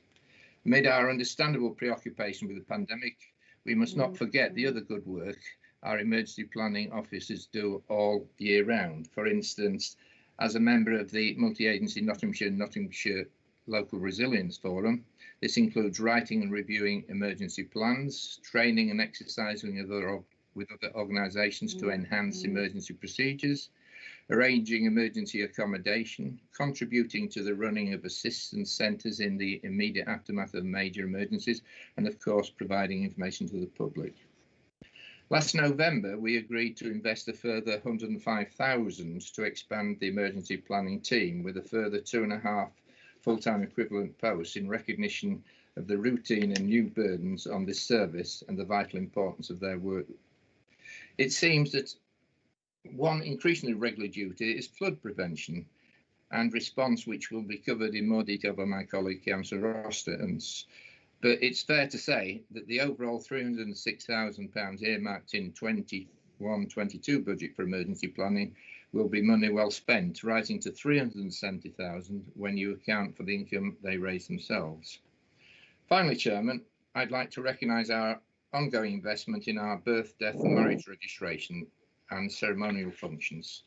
Amid our understandable preoccupation with the pandemic, we must not forget the other good work our emergency planning officers do all year round. For instance, as a member of the multi-agency Nottinghamshire Local Resilience Forum, this includes writing and reviewing emergency plans, training and exercising with other organisations to enhance emergency procedures, arranging emergency accommodation, contributing to the running of assistance centres in the immediate aftermath of major emergencies, and of course providing information to the public. Last November, we agreed to invest a further 105,000 to expand the emergency planning team with a further 2.5 full-time equivalent posts in recognition of the routine and new burdens on this service and the vital importance of their work. It seems that one increasingly regular duty is flood prevention and response, which will be covered in more detail by my colleague Councillor Rosterns. But it's fair to say that the overall £306,000 earmarked in 21-22 budget for emergency planning will be money well spent, rising to £370,000 when you account for the income they raise themselves. Finally, Chairman, I'd like to recognise our ongoing investment in our birth, death and marriage registration and ceremonial functions.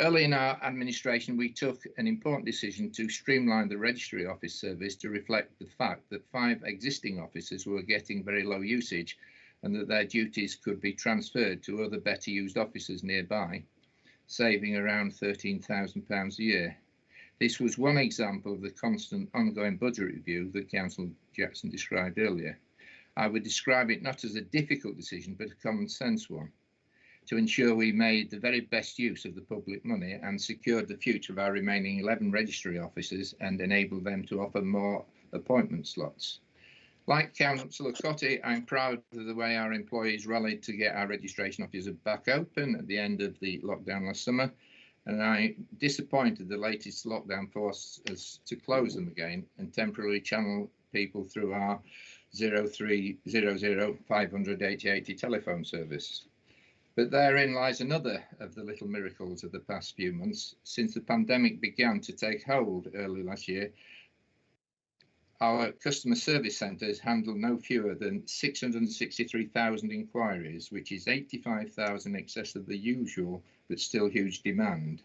Early in our administration, we took an important decision to streamline the registry office service to reflect the fact that 5 existing officers were getting very low usage and that their duties could be transferred to other better used offices nearby, saving around £13,000 a year. This was one example of the constant ongoing budget review that Councillor Jackson described earlier. I would describe it not as a difficult decision, but a common sense one, to ensure we made the very best use of the public money and secured the future of our remaining 11 registry officers and enabled them to offer more appointment slots. Like Councillor Cotty, I'm proud of the way our employees rallied to get our registration offices back open at the end of the lockdown last summer, and I'm disappointed the latest lockdown forced us to close them again and temporarily channel people through our 0300 500 8080 telephone service. But therein lies another of the little miracles of the past few months. Since the pandemic began to take hold early last year, our customer service centres handle no fewer than 663,000 inquiries, which is 85,000 in excess of the usual but still huge demand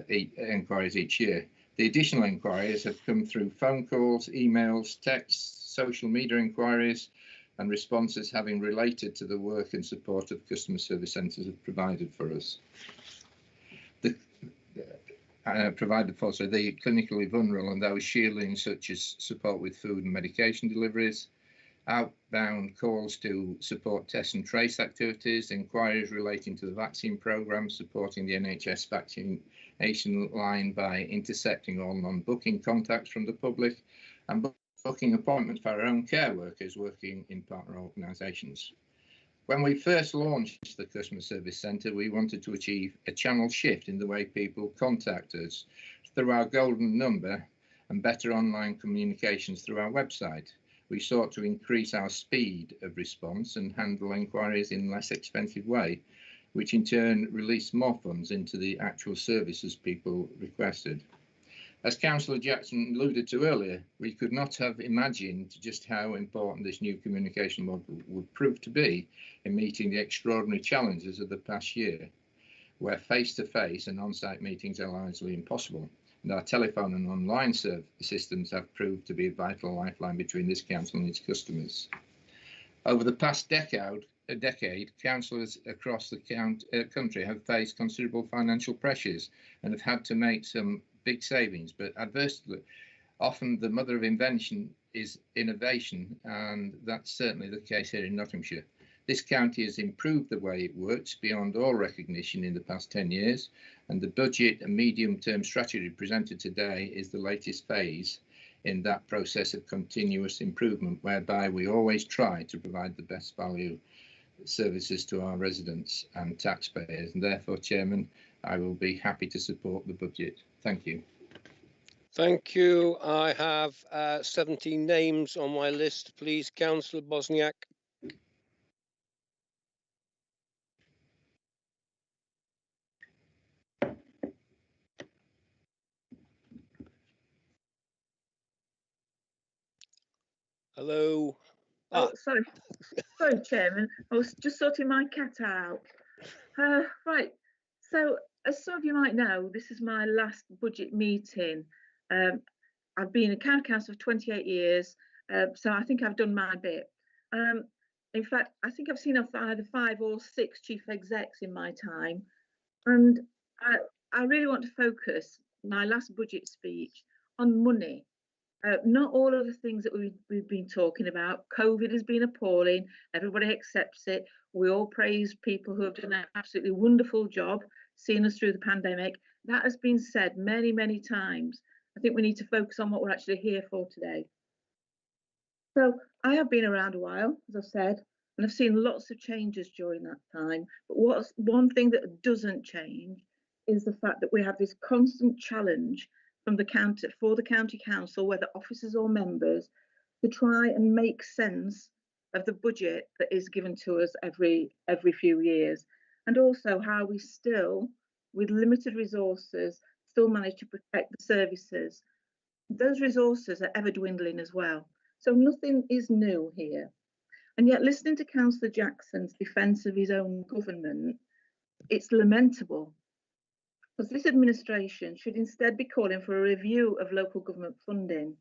inquiries each year. The additional inquiries have come through phone calls, emails, texts, social media inquiries, and responses having related to the work and support of customer service centres have provided for us. The clinically vulnerable and those shielding, such as support with food and medication deliveries, outbound calls to support test and trace activities, inquiries relating to the vaccine programme, supporting the NHS vaccination line by intercepting all non-booking contacts from the public, and booking appointments for our own care workers working in partner organisations. When we first launched the Customer Service Centre, we wanted to achieve a channel shift in the way people contact us through our golden number and better online communications through our website. We sought to increase our speed of response and handle inquiries in a less expensive way, which in turn released more funds into the actual services people requested. As Councillor Jackson alluded to earlier, we could not have imagined just how important this new communication model would prove to be in meeting the extraordinary challenges of the past year, where face-to-face and on-site meetings are largely impossible, and our telephone and online systems have proved to be a vital lifeline between this council and its customers. Over the past decade, a decade, councillors across the country have faced considerable financial pressures and have had to make some big savings. But adversely, often the mother of invention is innovation, and that's certainly the case here in Nottinghamshire. This county has improved the way it works beyond all recognition in the past 10 years, and the budget and medium-term strategy presented today is the latest phase in that process of continuous improvement, whereby we always try to provide the best value services to our residents and taxpayers. And therefore, Chairman, I will be happy to support the budget. Thank you. Thank you. I have 17 names on my list. Please, Councillor Bosniak. Hello. Oh, sorry, Chairman. I was just sorting my cat out. Right. So, as some of you might know, this is my last budget meeting. I've been a county councillor for 28 years, so I think I've done my bit. In fact, I think I've seen either 5 or 6 chief execs in my time, and I really want to focus my last budget speech on money. Not all of the things that we've been talking about. COVID has been appalling. Everybody accepts it. We all praise people who have done an absolutely wonderful job seeing us through the pandemic. That has been said many, many times. I think we need to focus on what we're actually here for today. So I have been around a while, as I've said, and I've seen lots of changes during that time. But what's one thing that doesn't change is the fact that we have this constant challenge from the county for the county council, whether officers or members, to try and make sense of the budget that is given to us every few years, and also how we still, with limited resources, still manage to protect the services. Those resources are ever dwindling as well. So nothing is new here. And yet, listening to Councillor Jackson's defence of his own government, it's lamentable. Because this administration should instead be calling for a review of local government funding.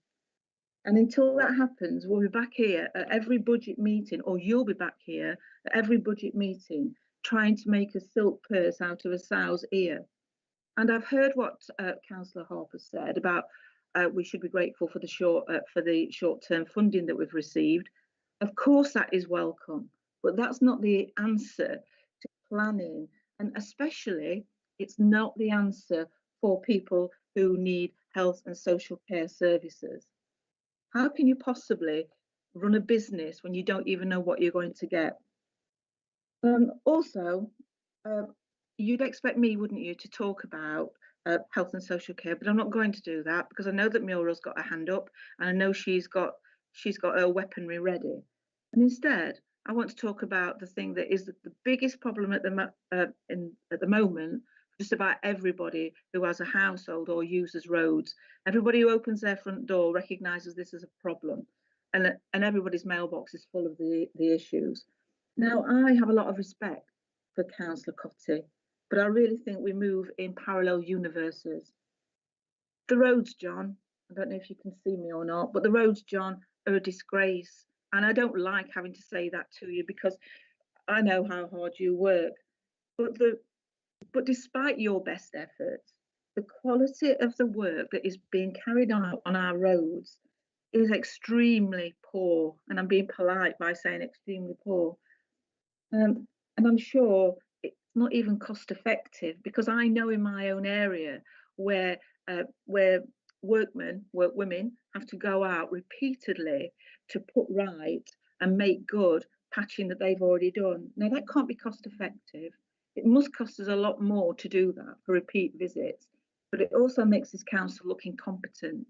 And until that happens, we'll be back here at every budget meeting, or you'll be back here at every budget meeting, trying to make a silk purse out of a sow's ear. And I've heard what Councillor Harper said about we should be grateful for the short-term funding that we've received. Of course, that is welcome, but that's not the answer to planning, and especially it's not the answer for people who need health and social care services. How can you possibly run a business when you don't even know what you're going to get? Also, you'd expect me, wouldn't you, to talk about health and social care, but I'm not going to do that because I know that Muriel's got her hand up and I know she's got her weaponry ready. And instead, I want to talk about the thing that is the biggest problem at the moment. Just about everybody who has a household or uses roads. Everybody who opens their front door recognises this as a problem, and everybody's mailbox is full of the issues. Now, I have a lot of respect for Councillor Cotty, but I really think we move in parallel universes. The roads, John, I don't know if you can see me or not, but the roads, John, are a disgrace. And I don't like having to say that to you because I know how hard you work. But despite your best efforts, the quality of the work that is being carried out on our roads is extremely poor. And I'm being polite by saying extremely poor. And I'm sure it's not even cost effective because I know in my own area where workwomen have to go out repeatedly to put right and make good patching that they've already done. Now that can't be cost effective. It must cost us a lot more to do that for repeat visits, but it also makes this council look incompetent.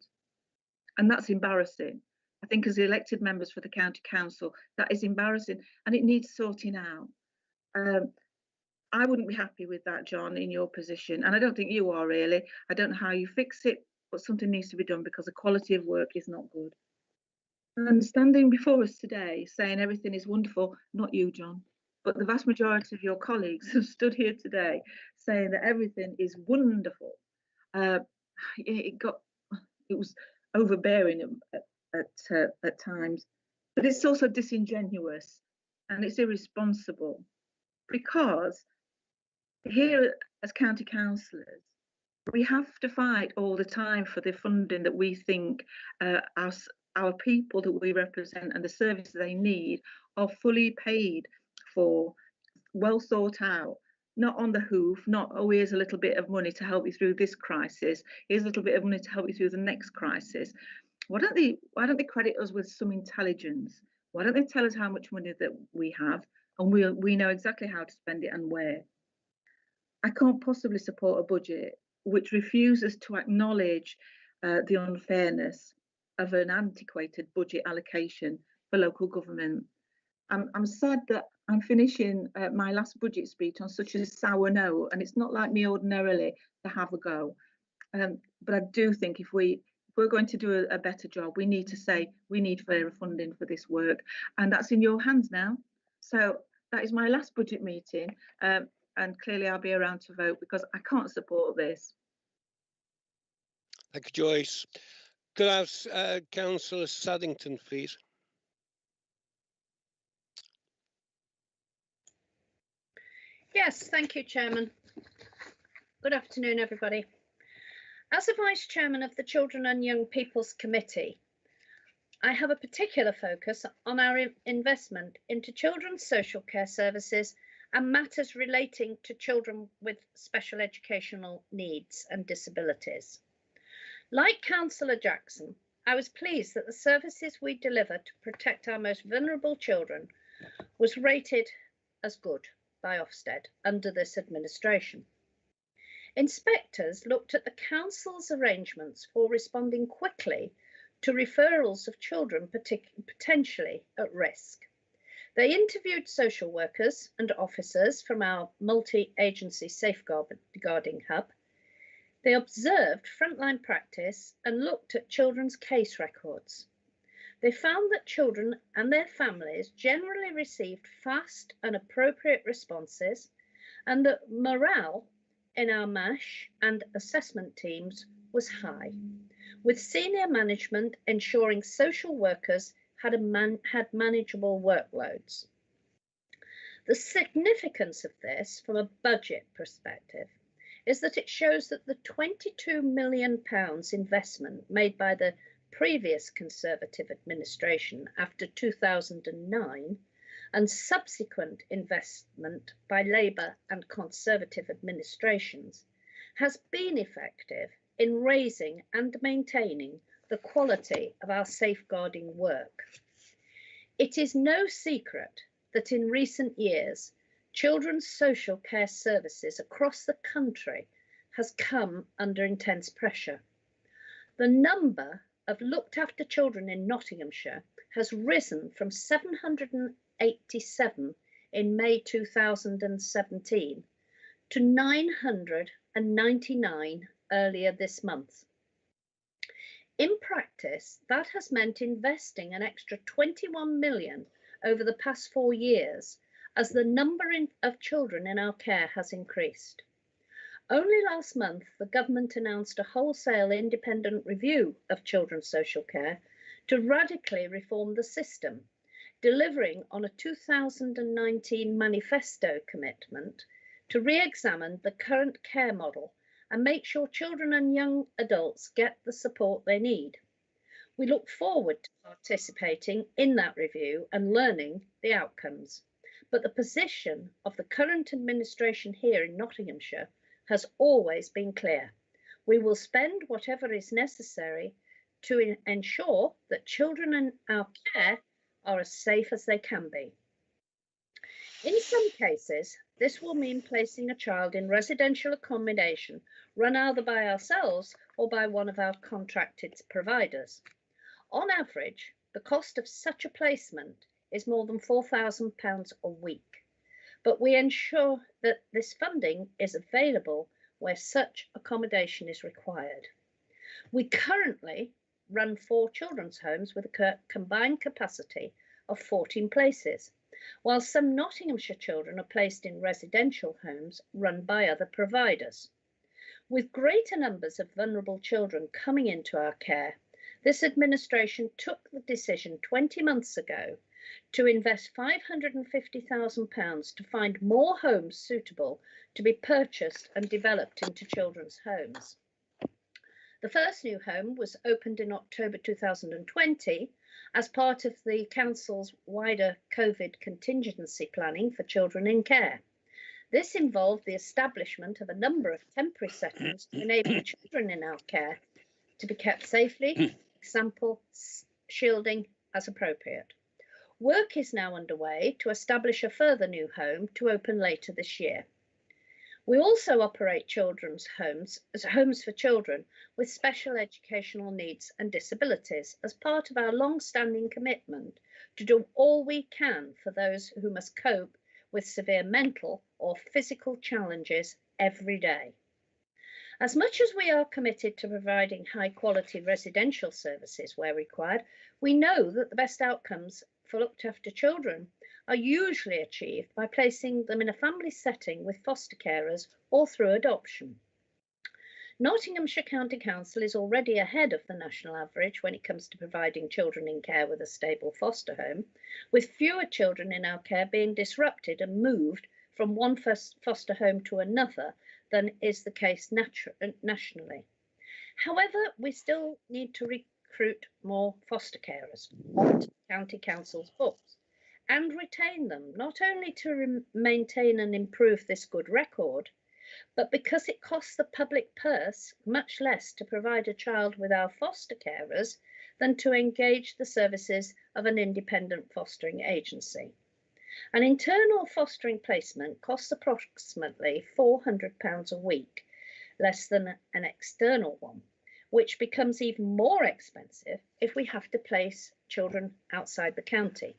And that's embarrassing. I think as elected members for the county council, that is embarrassing and it needs sorting out. I wouldn't be happy with that, John, in your position. And I don't think you are really. I don't know how you fix it, but something needs to be done because the quality of work is not good. And standing before us today saying everything is wonderful, not you, John, but the vast majority of your colleagues have stood here today saying that everything is wonderful. It was overbearing at times, but it's also disingenuous. and it's irresponsible, because here as county councillors, we have to fight all the time for the funding that we think our people that we represent and the services they need are fully paid for, well thought out, not on the hoof, not, oh, here's a little bit of money to help you through this crisis, here's a little bit of money to help you through the next crisis. Why don't they credit us with some intelligence? Why don't they tell us how much money that we have, and we know exactly how to spend it and where? I can't possibly support a budget which refuses to acknowledge the unfairness of an antiquated budget allocation for local government. I'm sad that I'm finishing my last budget speech on such a sour note, and it's not like me ordinarily to have a go. But I do think if we're going to do a better job, we need to say we need fairer funding for this work, and that's in your hands now. So that is my last budget meeting, and clearly I'll be around to vote because I can't support this. Thank you, Joyce. Could I have Councillor Saddington, please? Yes, thank you, Chairman. Good afternoon, everybody. As a Vice Chairman of the Children and Young People's Committee, I have a particular focus on our investment into children's social care services and matters relating to children with special educational needs and disabilities. Like Councillor Jackson, I was pleased that the services we deliver to protect our most vulnerable children was rated as good by Ofsted under this administration. Inspectors looked at the council's arrangements for responding quickly to referrals of children potentially at risk. They interviewed social workers and officers from our multi-agency safeguarding hub. They observed frontline practice and looked at children's case records. They found that children and their families generally received fast and appropriate responses, and that morale in our MASH and assessment teams was high, with senior management ensuring social workers had manageable workloads. The significance of this from a budget perspective is that it shows that the £22 million investment made by the previous Conservative administration after 2009 and subsequent investment by Labour and Conservative administrations has been effective in raising and maintaining the quality of our safeguarding work. It is no secret that in recent years, children's social care services across the country has come under intense pressure. The number of looked after children in Nottinghamshire has risen from 787 in May 2017 to 999 earlier this month. In practice, that has meant investing an extra 21 million over the past 4 years as the number of children in our care has increased. Only last month, the government announced a wholesale independent review of children's social care to radically reform the system, delivering on a 2019 manifesto commitment to re-examine the current care model and make sure children and young adults get the support they need. We look forward to participating in that review and learning the outcomes. But the position of the current administration here in Nottinghamshire has always been clear. We will spend whatever is necessary to ensure that children in our care are as safe as they can be. In some cases, this will mean placing a child in residential accommodation run either by ourselves or by one of our contracted providers. On average, the cost of such a placement is more than £4,000 a week, but we ensure that this funding is available where such accommodation is required. We currently run 4 children's homes with a combined capacity of 14 places, while some Nottinghamshire children are placed in residential homes run by other providers. With greater numbers of vulnerable children coming into our care, this administration took the decision 20 months ago to invest £550,000 to find more homes suitable to be purchased and developed into children's homes. The first new home was opened in October 2020 as part of the Council's wider COVID contingency planning for children in care. This involved the establishment of a number of temporary settings to enable children in our care to be kept safely, example, shielding as appropriate. Work is now underway to establish a further new home to open later this year. We also operate children's homes as homes for children with special educational needs and disabilities as part of our long-standing commitment to do all we can for those who must cope with severe mental or physical challenges every day. As much as we are committed to providing high-quality residential services where required, we know that the best outcomes for looked after children are usually achieved by placing them in a family setting with foster carers or through adoption. Nottinghamshire County Council is already ahead of the national average when it comes to providing children in care with a stable foster home, with fewer children in our care being disrupted and moved from one foster home to another than is the case nationally. However, we still need to recruit more foster carers onto the County Council's books and retain them, not only to maintain and improve this good record, but because it costs the public purse much less to provide a child with our foster carers than to engage the services of an independent fostering agency. An internal fostering placement costs approximately £400 a week, less than an external one, which becomes even more expensive if we have to place children outside the county.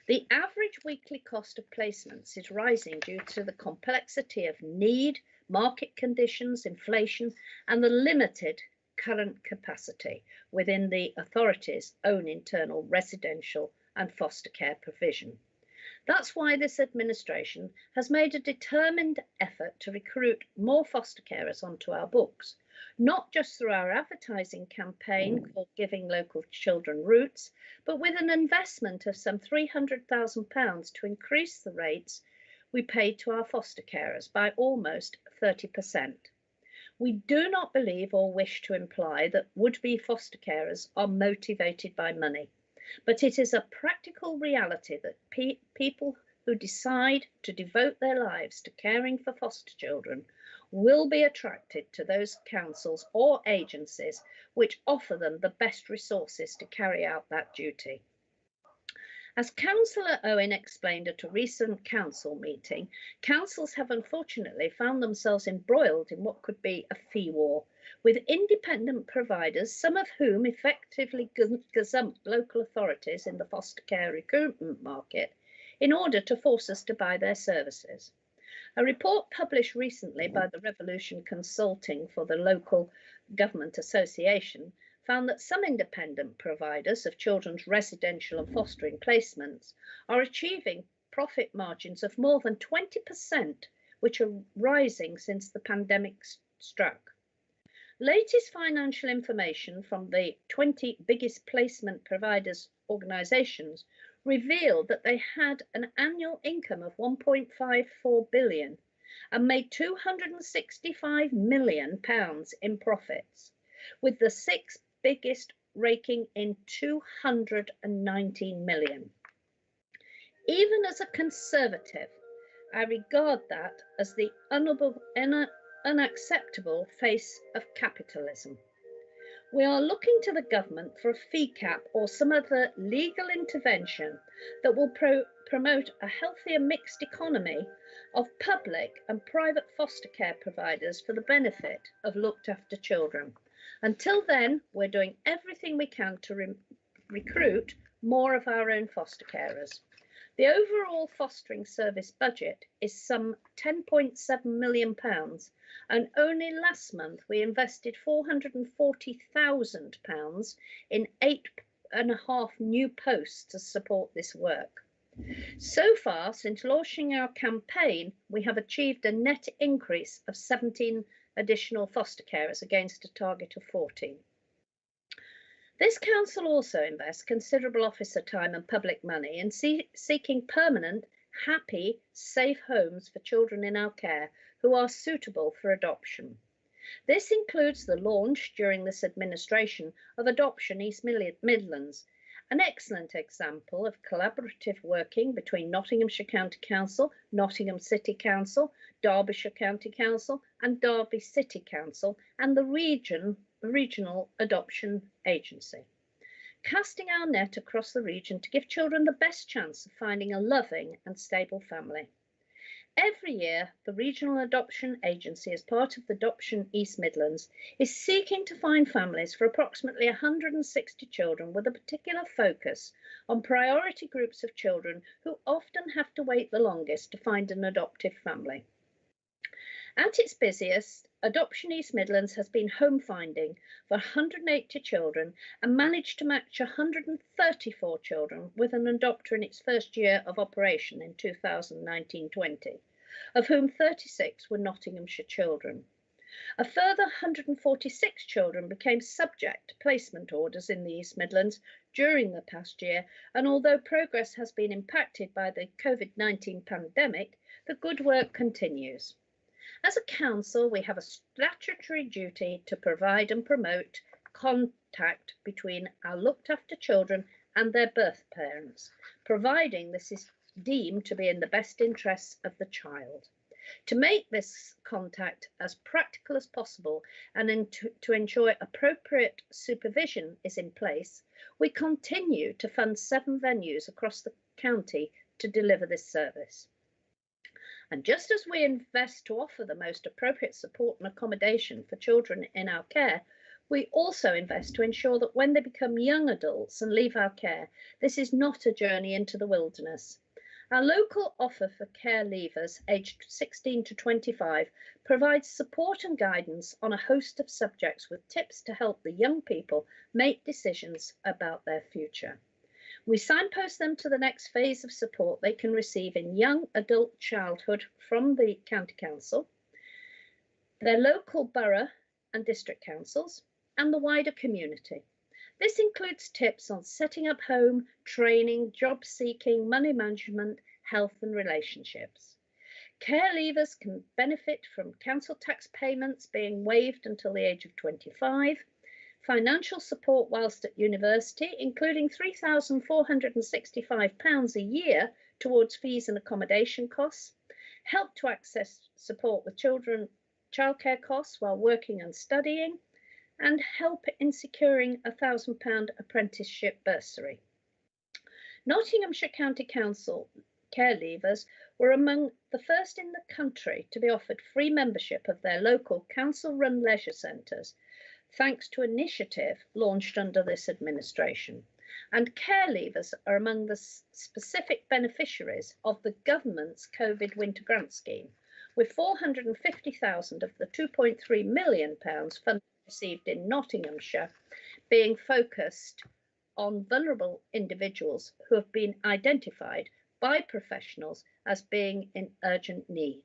The average weekly cost of placements is rising due to the complexity of need, market conditions, inflation, and the limited current capacity within the authority's own internal residential and foster care provision. That's why this administration has made a determined effort to recruit more foster carers onto our books, not just through our advertising campaign called Giving Local Children Roots, but with an investment of some £300,000 to increase the rates we pay to our foster carers by almost 30%. We do not believe or wish to imply that would-be foster carers are motivated by money, but it is a practical reality that people who decide to devote their lives to caring for foster children will be attracted to those councils or agencies which offer them the best resources to carry out that duty. As Councillor Owen explained at a recent council meeting, councils have unfortunately found themselves embroiled in what could be a fee war, with independent providers, some of whom effectively gazump local authorities in the foster care recruitment market in order to force us to buy their services. A report published recently by the Revolution Consulting for the Local Government Association found that some independent providers of children's residential and fostering placements are achieving profit margins of more than 20%, which are rising since the pandemic struck. Latest financial information from the 20 biggest placement providers organisations revealed that they had an annual income of £1.54 billion and made £265 million in profits, with the six biggest raking in 219 million. Even as a Conservative, I regard that as the unacceptable face of capitalism. We are looking to the government for a fee cap or some other legal intervention that will promote a healthier mixed economy of public and private foster care providers for the benefit of looked after children. Until then, we're doing everything we can to recruit more of our own foster carers. The overall fostering service budget is some £10.7 million, and only last month we invested £440,000 in 8.5 new posts to support this work. So far, since launching our campaign, we have achieved a net increase of 17 additional foster carers against a target of 14. This council also invests considerable officer time and public money in seeking permanent, happy, safe homes for children in our care who are suitable for adoption. This includes the launch during this administration of Adoption East Midlands, an excellent example of collaborative working between Nottinghamshire County Council, Nottingham City Council, Derbyshire County Council and Derby City Council and the Regional Adoption Agency, casting our net across the region to give children the best chance of finding a loving and stable family. Every year, the Regional Adoption Agency, as part of the Adoption East Midlands, is seeking to find families for approximately 160 children with a particular focus on priority groups of children who often have to wait the longest to find an adoptive family. At its busiest, Adoption East Midlands has been home finding for 180 children and managed to match 134 children with an adopter in its first year of operation in 2019-20, of whom 36 were Nottinghamshire children. A further 146 children became subject to placement orders in the East Midlands during the past year, and although progress has been impacted by the COVID-19 pandemic, the good work continues. As a council, we have a statutory duty to provide and promote contact between our looked after children and their birth parents, providing this is deemed to be in the best interests of the child. To make this contact as practical as possible and to ensure appropriate supervision is in place, we continue to fund 7 venues across the county to deliver this service. And just as we invest to offer the most appropriate support and accommodation for children in our care, we also invest to ensure that when they become young adults and leave our care, this is not a journey into the wilderness. Our local offer for care leavers aged 16 to 25 provides support and guidance on a host of subjects with tips to help the young people make decisions about their future. We signpost them to the next phase of support they can receive in young adult childhood from the County Council, their local borough and district councils, and the wider community. This includes tips on setting up home, training, job seeking, money management, health and relationships. Care leavers can benefit from council tax payments being waived until the age of 25, financial support whilst at university, including £3,465 a year towards fees and accommodation costs, help to access support with childcare costs while working and studying, and help in securing a £1,000 apprenticeship bursary. Nottinghamshire County Council care leavers were among the first in the country to be offered free membership of their local council-run leisure centres, thanks to an initiative launched under this administration. And care leavers are among the specific beneficiaries of the government's COVID winter grant scheme, with 450,000 of the £2.3 million funding received in Nottinghamshire being focused on vulnerable individuals who have been identified by professionals as being in urgent need.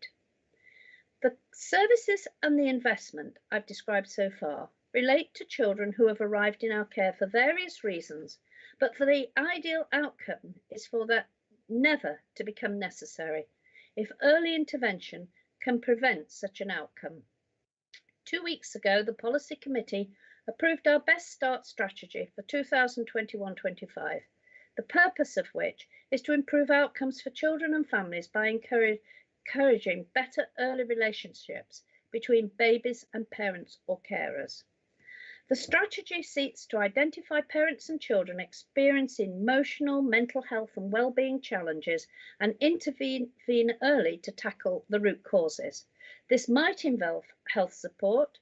The services and the investment I've described so far relate to children who have arrived in our care for various reasons, but for the ideal outcome is for that never to become necessary if early intervention can prevent such an outcome. 2 weeks ago, the Policy Committee approved our Best Start strategy for 2021-25, the purpose of which is to improve outcomes for children and families by encouraging better early relationships between babies and parents or carers. The strategy seeks to identify parents and children experiencing emotional, mental health and well-being challenges and intervene early to tackle the root causes. This might involve health support,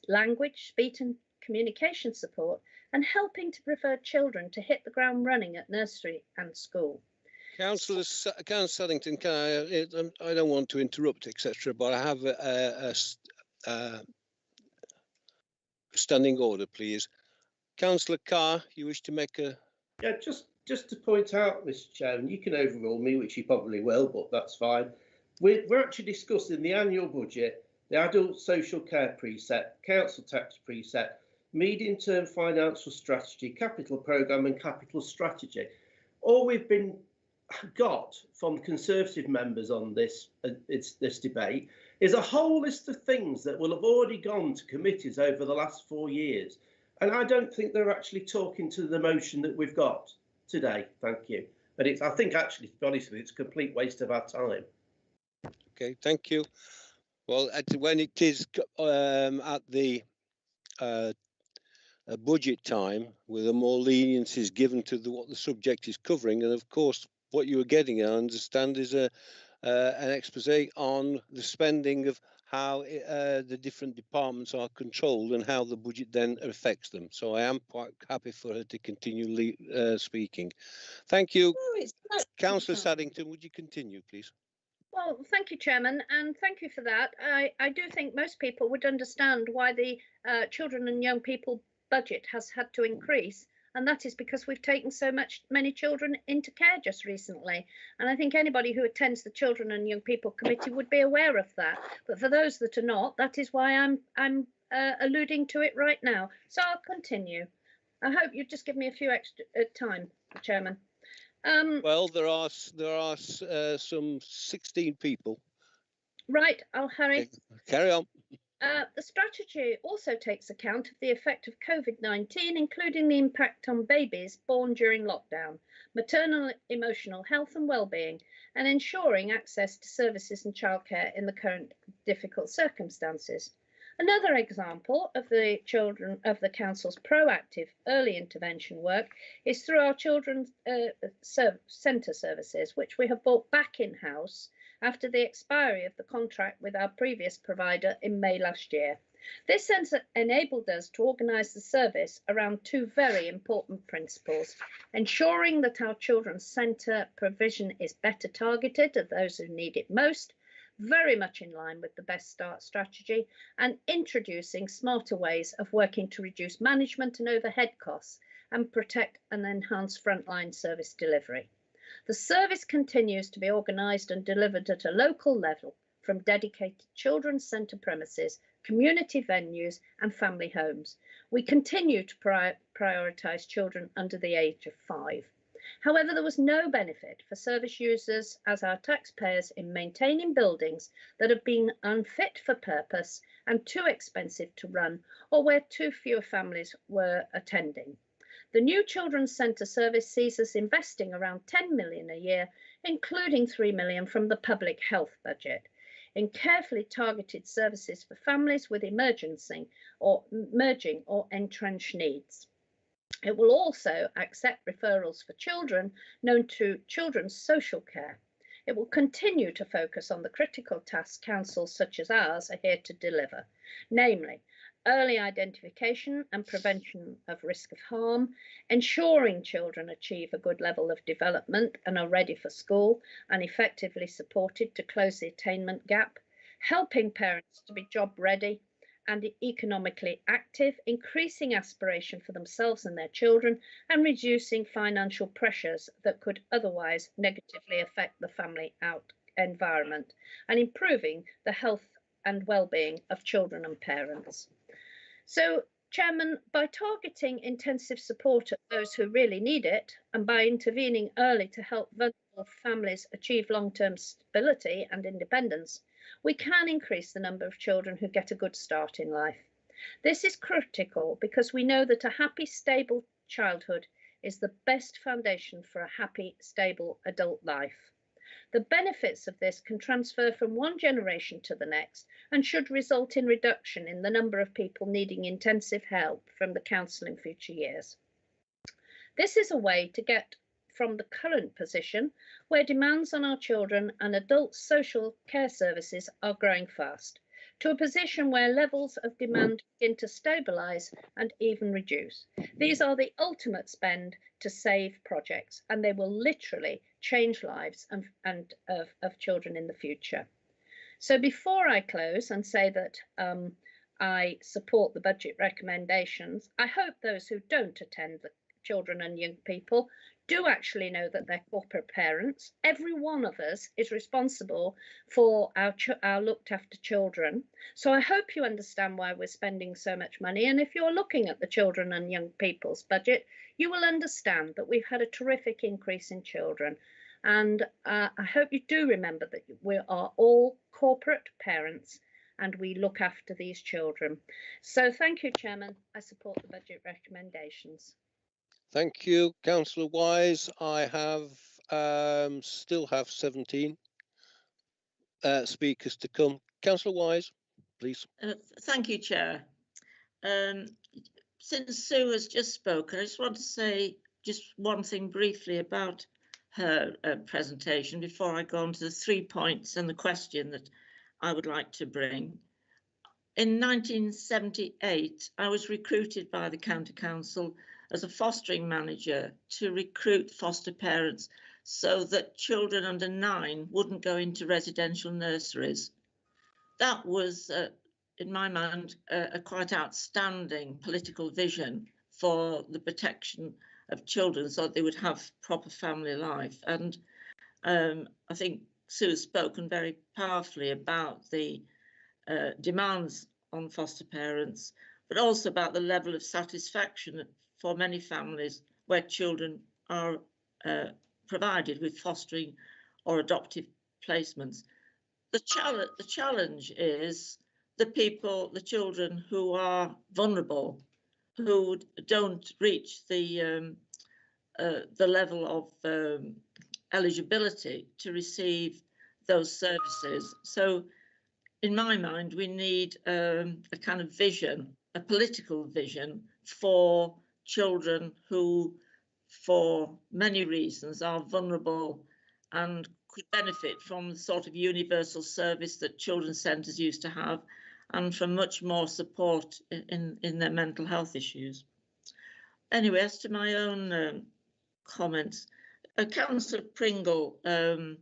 language, speech and communication support, and helping to prepare children to hit the ground running at nursery and school. Councillor Saddington, I don't want to interrupt, etc., but I have a standing order, please. Councillor Carr, you wish to make a... Yeah, just to point out, Mr. Chairman, you can overrule me, which you probably will, but that's fine. We're actually discussing the annual budget, the adult social care preset, council tax preset, medium-term financial strategy, capital programme and capital strategy. All we've got from Conservative members on this debate is a whole list of things that will have already gone to committees over the last 4 years. And I don't think they're actually talking to the motion that we've got today. Thank you. And I think actually, to be honest with you, it's a complete waste of our time. Okay, thank you. Well, when it is at the budget time, with more leniencies given to what the subject is covering, and of course, what you are getting, I understand, is an expose on the spending of how the different departments are controlled and how the budget then affects them. So I am quite happy for her to continue speaking. Thank you. Councillor Saddington, would you continue, please? Well, thank you, Chairman, and thank you for that. I do think most people would understand why the children and young people budget has had to increase, and that is because we've taken many children into care just recently. And I think anybody who attends the Children and Young People Committee would be aware of that. But for those that are not, that is why I'm alluding to it right now. So I'll continue. I hope you just give me a few extra time, Chairman. Well, there are some 16 people. Right, I'll hurry. Okay, carry on. The strategy also takes account of the effect of COVID-19, including the impact on babies born during lockdown, maternal emotional health and well-being, and ensuring access to services and childcare in the current difficult circumstances. Another example of the Council's proactive early intervention work is through our Children's Centre services, which we have brought back in-house after the expiry of the contract with our previous provider in May last year. This has enabled us to organise the service around two very important principles: ensuring that our Children's Centre provision is better targeted at those who need it most, very much in line with the Best Start strategy, and introducing smarter ways of working to reduce management and overhead costs and protect and enhance frontline service delivery. The service continues to be organised and delivered at a local level from dedicated children's centre premises, community venues and family homes. We continue to prioritise children under the age of 5. However, there was no benefit for service users as our taxpayers in maintaining buildings that have been unfit for purpose and too expensive to run, or where too few families were attending. The new Children's Centre service sees us investing around 10 million a year, including 3 million from the public health budget, in carefully targeted services for families with emerging or entrenched needs. It will also accept referrals for children known to children's social care. It will continue to focus on the critical tasks councils such as ours are here to deliver, namely early identification and prevention of risk of harm, ensuring children achieve a good level of development and are ready for school and effectively supported to close the attainment gap, helping parents to be job ready and economically active, increasing aspiration for themselves and their children, and reducing financial pressures that could otherwise negatively affect the family environment, and improving the health and well-being of children and parents. So, Chairman, by targeting intensive support of those who really need it, and by intervening early to help vulnerable families achieve long-term stability and independence, we can increase the number of children who get a good start in life. This is critical because we know that a happy, stable childhood is the best foundation for a happy, stable adult life. The benefits of this can transfer from one generation to the next and should result in reduction in the number of people needing intensive help from the Council in future years. This is a way to get from the current position, where demands on our children and adult social care services are growing fast, to a position where levels of demand begin to stabilise and even reduce. These are the ultimate spend to save projects, and they will literally change lives of children in the future. So before I close and say that I support the budget recommendations, I hope those who don't attend the Children and Young People do actually know that they're corporate parents. Every one of us is responsible for our looked after children. So I hope you understand why we're spending so much money. And if you're looking at the children and young people's budget, you will understand that we've had a terrific increase in children. And I hope you do remember that we are all corporate parents and we look after these children. So thank you, Chairman. I support the budget recommendations. Thank you, Councillor Wise. I have still have 17 speakers to come. Councillor Wise, please. Thank you, Chair. Since Sue has just spoken, I just want to say just one thing briefly about her presentation before I go on to the 3 points and the question that I would like to bring. In 1978, I was recruited by the County Council as a fostering manager to recruit foster parents so that children under 9 wouldn't go into residential nurseries. That was, in my mind, a quite outstanding political vision for the protection of children so that they would have proper family life. And I think Sue has spoken very powerfully about the demands on foster parents, but also about the level of satisfaction for many families where children are provided with fostering or adoptive placements. The challenge is the children who are vulnerable, who don't reach the level of eligibility to receive those services. So in my mind, we need a kind of vision, a political vision for children who, for many reasons, are vulnerable and could benefit from the sort of universal service that children's centres used to have, and from much more support in their mental health issues. Anyway, as to my own comments, Councillor Pringle and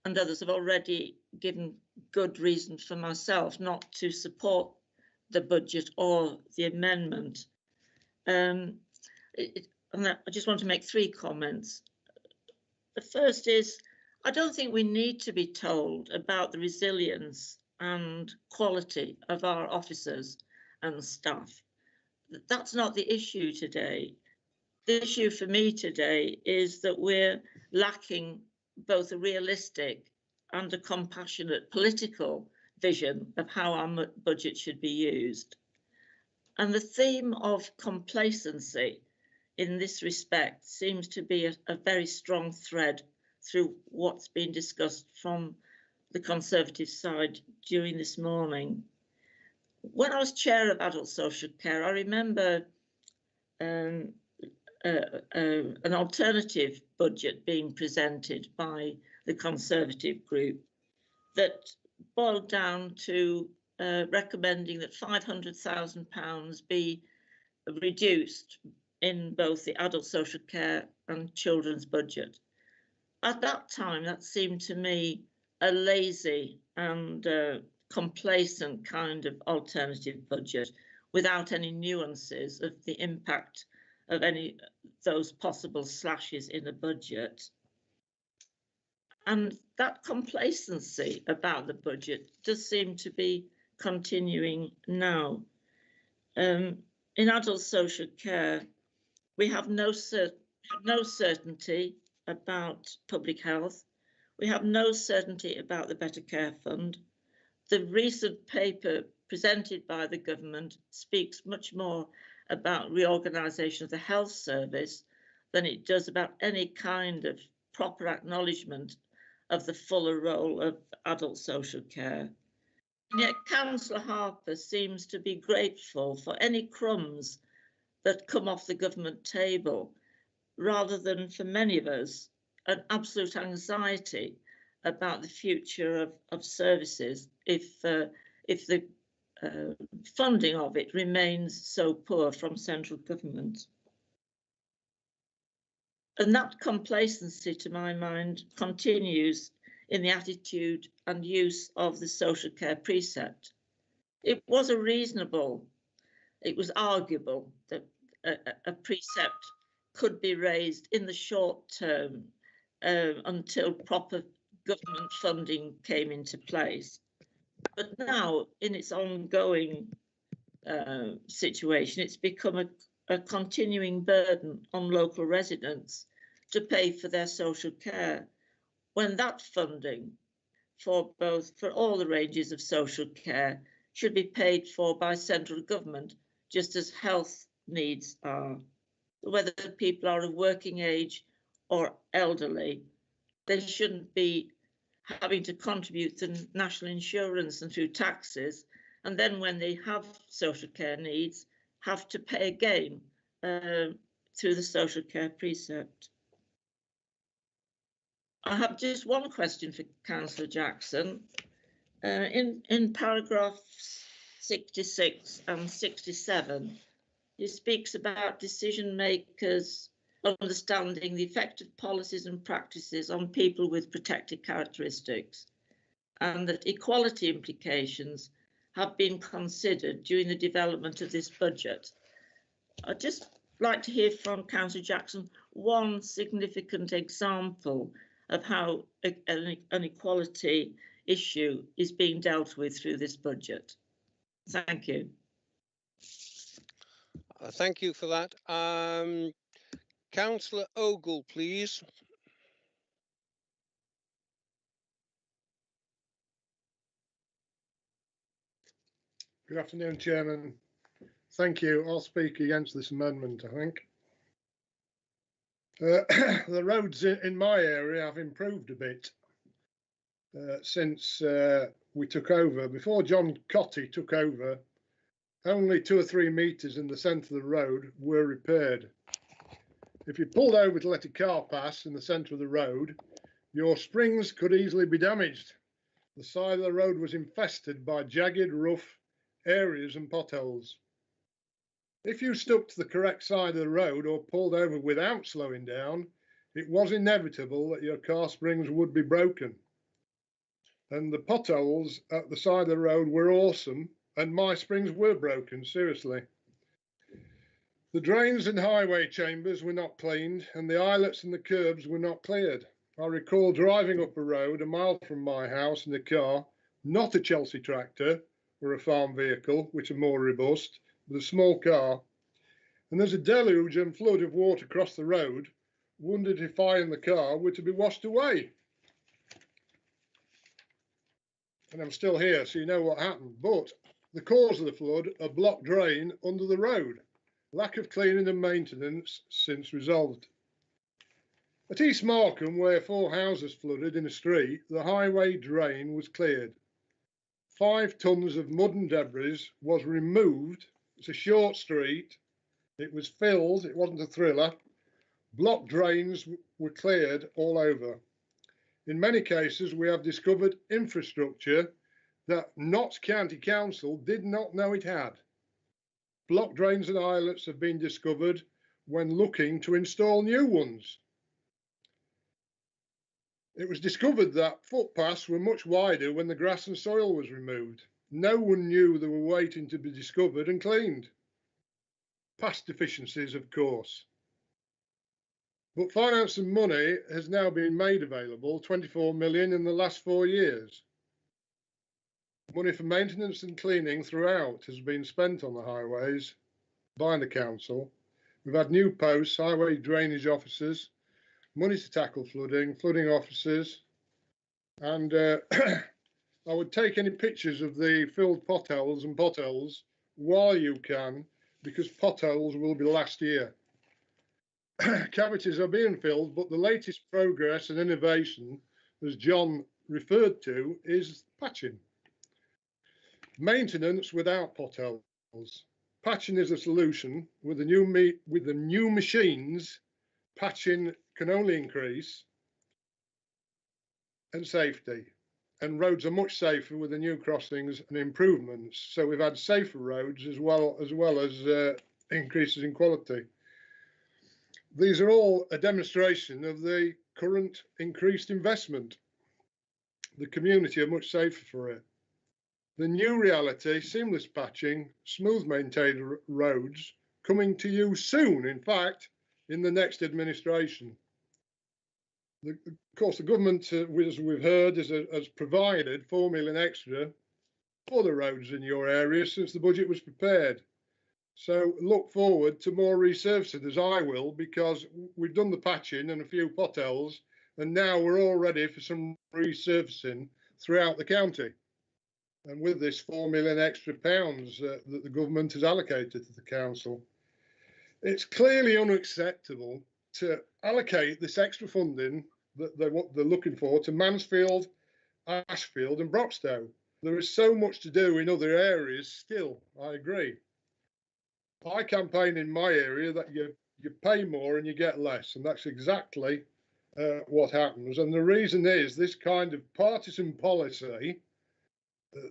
others have already given good reasons for myself not to support the budget or the amendment. And I just want to make 3 comments. The first is, I don't think we need to be told about the resilience and quality of our officers and staff. That's not the issue today. The issue for me today is that we're lacking both a realistic and a compassionate political vision of how our budget should be used. And the theme of complacency in this respect seems to be a very strong thread through what's been discussed from the Conservative side during this morning. When I was chair of adult social care, I remember an alternative budget being presented by the Conservative group that boiled down to recommending that £500,000 be reduced in both the adult social care and children's budget. At that time, that seemed to me a lazy and complacent kind of alternative budget without any nuances of the impact of any those possible slashes in the budget. And that complacency about the budget does seem to be continuing now. In adult social care, we have no certainty about public health. We have no certainty about the Better Care Fund. The recent paper presented by the government speaks much more about reorganisation of the health service than it does about any kind of proper acknowledgement of the fuller role of adult social care. And yet Councillor Harper seems to be grateful for any crumbs that come off the government table, rather than, for many of us, an absolute anxiety about the future of services if the funding of it remains so poor from central government. And that complacency, to my mind, continues in the attitude and use of the social care precept. It was arguable that a precept could be raised in the short term until proper government funding came into place. But now, in its ongoing situation, it's become a continuing burden on local residents to pay for their social care, when that funding for all the ranges of social care should be paid for by central government, just as health needs are. Whether people are of working age or elderly, they shouldn't be having to contribute to national insurance and through taxes, and then when they have social care needs, have to pay again through the social care precept. I have just one question for Councillor Jackson. In paragraphs 66 and 67, he speaks about decision makers understanding the effect of policies and practices on people with protected characteristics, and that equality implications have been considered during the development of this budget. I'd just like to hear from Councillor Jackson one significant example of how an equality issue is being dealt with through this budget. Thank you. Thank you for that. Councillor Ogle, please. Good afternoon, Chairman. Thank you. I'll speak against this amendment, I think. The roads in my area have improved a bit since we took over. Before John Cotty took over, only 2 or 3 metres in the centre of the road were repaired. If you pulled over to let a car pass in the centre of the road, your springs could easily be damaged. The side of the road was infested by jagged, rough areas and potholes. If you stuck to the correct side of the road or pulled over without slowing down, it was inevitable that your car springs would be broken. And the potholes at the side of the road were awesome, and my springs were broken, seriously. The drains and highway chambers were not cleaned, and the islets and the curbs were not cleared. I recall driving up a road a mile from my house in a car, not a Chelsea tractor or a farm vehicle, which are more robust, but a small car, and there's a deluge and flood of water across the road. Wondered if I and the car were to be washed away. And I'm still here, so you know what happened. But the cause of the flood, a blocked drain under the road. Lack of cleaning and maintenance since resolved. At East Markham, where 4 houses flooded in a street, the highway drain was cleared. 5 tons of mud and debris was removed. It's a short street. It was filled. It wasn't a thriller. Blocked drains were cleared all over. In many cases, we have discovered infrastructure that Notts County Council did not know it had. Blocked drains and islets have been discovered when looking to install new ones. It was discovered that footpaths were much wider when the grass and soil was removed. No one knew they were waiting to be discovered and cleaned. Past deficiencies, of course. But finance and money has now been made available, 24 million in the last 4 years. Money for maintenance and cleaning throughout has been spent on the highways by the council. We've had new posts, highway drainage officers, money to tackle flooding, flooding officers, and I would take any pictures of the filled potholes and potholes while you can, because potholes will be last year. Cavities are being filled, but the latest progress and innovation, as John referred to, is patching. Maintenance without potholes. Patching is a solution. With the new machines, patching can only increase, and safety. And roads are much safer with the new crossings and improvements. So we've had safer roads as well as increases in quality. These are all a demonstration of the current increased investment. The community are much safer for it. The new reality, seamless patching, smooth maintained roads coming to you soon. In fact, in the next administration. Of course, the government, as we've heard, has provided 4 million extra for the roads in your area since the budget was prepared. So look forward to more resurfacing, as I will, because we've done the patching and a few potholes, and now we're all ready for some resurfacing throughout the county. And with this 4 million extra pounds that the government has allocated to the council, it's clearly unacceptable to allocate this extra funding that they're looking for to Mansfield, Ashfield and Broxtowe. There is so much to do in other areas still, I agree. I campaign in my area that you pay more and you get less, and that's exactly what happens. And the reason is this kind of partisan policy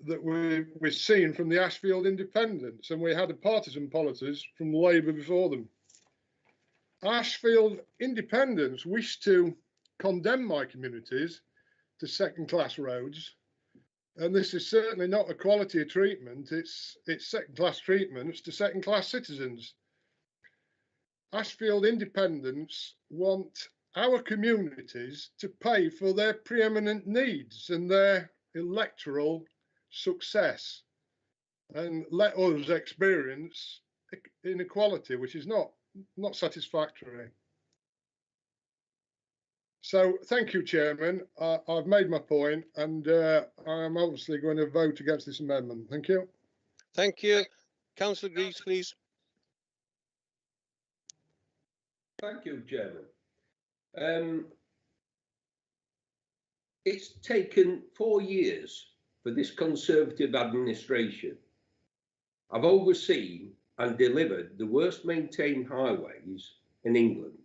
that we're seeing from the Ashfield Independents, and we had a partisan policies from Labour before them. Ashfield Independents wish to condemn my communities to second-class roads, and this is certainly not a quality of treatment. It's second-class treatments to second-class citizens. Ashfield Independents want our communities to pay for their preeminent needs and their electoral success, and let us experience inequality, which is not satisfactory. So thank you, Chairman. I've made my point, and I'm obviously going to vote against this amendment. Thank you. Thank you. Councillor Greaves, please. Thank you, Chairman. It's taken 4 years for this Conservative administration. I've overseen and delivered the worst maintained highways in England.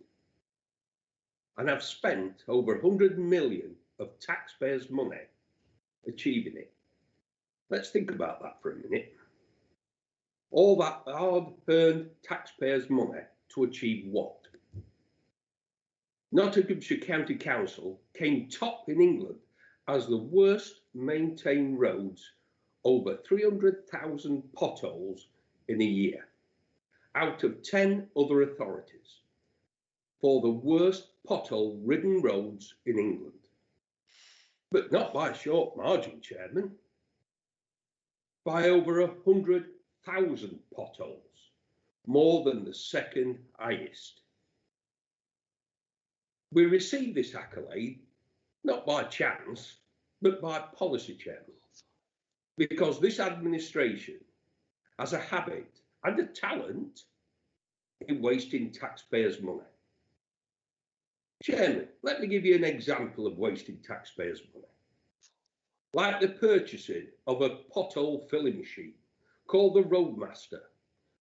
And I've spent over 100 million of taxpayers' money achieving it. Let's think about that for a minute. All that hard-earned taxpayers' money to achieve what? Nottinghamshire County Council came top in England as the worst maintained roads, over 300,000 potholes in a year, out of 10 other authorities, for the worst pothole-ridden roads in England. But not by a short margin, Chairman. By over 100,000 potholes, more than the second highest. We received this accolade not by chance, but by policy, Chairman, because this administration has a habit and a talent in wasting taxpayers' money. Chairman, let me give you an example of wasting taxpayers' money. Like the purchasing of a pothole filling machine called the Roadmaster,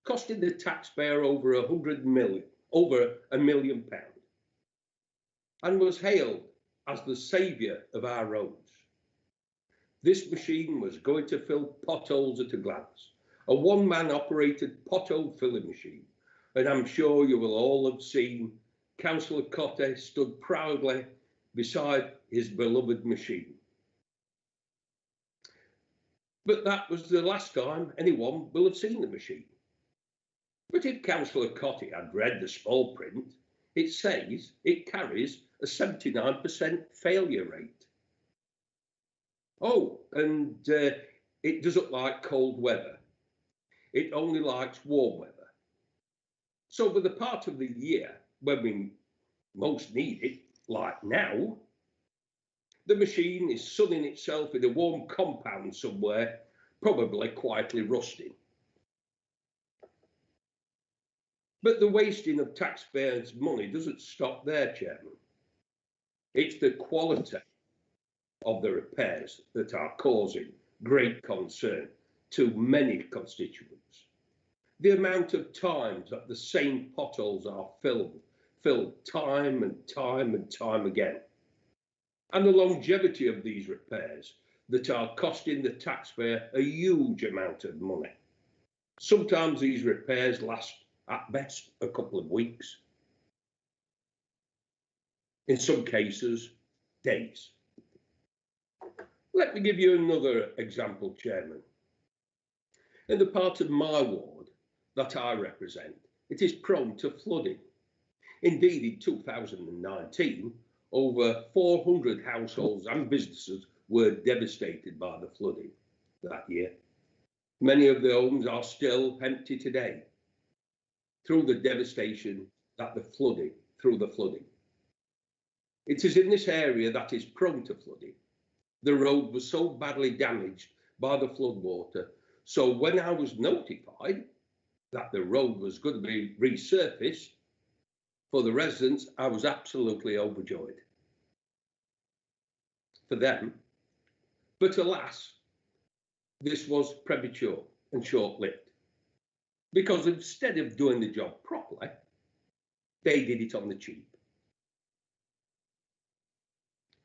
costing the taxpayer over £1 million, and was hailed as the saviour of our roads. This machine was going to fill potholes at a glance, a one-man operated pothole filling machine, and I'm sure you will all have seen Councillor Cotter stood proudly beside his beloved machine. But that was the last time anyone will have seen the machine. But if Councillor Cotter had read the small print, it says it carries a 79% failure rate. Oh, and it doesn't like cold weather. It only likes warm weather. So for the part of the year when we most need it, like now, the machine is sunning itself in a warm compound somewhere, probably quietly rusting. But the wasting of taxpayers' money doesn't stop there, Chairman. It's the quality of the repairs that are causing great concern to many constituents. The amount of times that the same potholes are filled time and time and time again. And the longevity of these repairs that are costing the taxpayer a huge amount of money. Sometimes these repairs last at best a couple of weeks. In some cases, days. Let me give you another example, Chairman. In the part of my ward that I represent, it is prone to flooding. Indeed, in 2019, over 400 households and businesses were devastated by the flooding that year. Many of the homes are still empty today through the devastation that through the flooding. It is in this area that is prone to flooding. The road was so badly damaged by the floodwater, so when I was notified that the road was going to be resurfaced for the residents, I was absolutely overjoyed for them. But alas, this was premature and short-lived, because instead of doing the job properly, they did it on the cheap.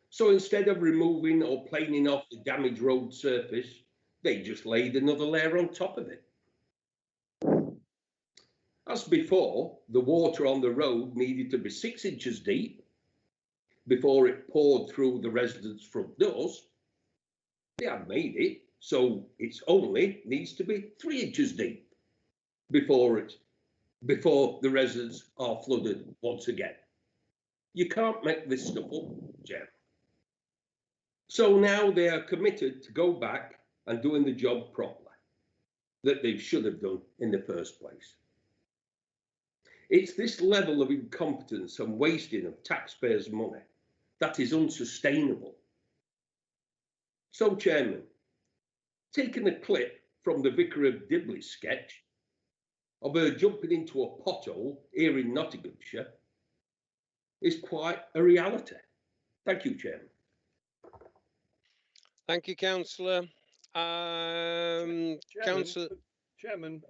So instead of removing or planing off the damaged road surface, they just laid another layer on top of it. As before, the water on the road needed to be 6 inches deep before it poured through the residents' front doors. They have made it so it only needs to be 3 inches deep before the residents are flooded once again. You can't make this stuff up, Jeff. So now they are committed to go back and doing the job properly that they should have done in the first place. It's this level of incompetence and wasting of taxpayers' money that is unsustainable. So, Chairman, taking a clip from the Vicar of Dibley sketch of her jumping into a pothole here in Nottinghamshire is quite a reality. Thank you, Chairman. Thank you, Councillor. Councillor. Chairman,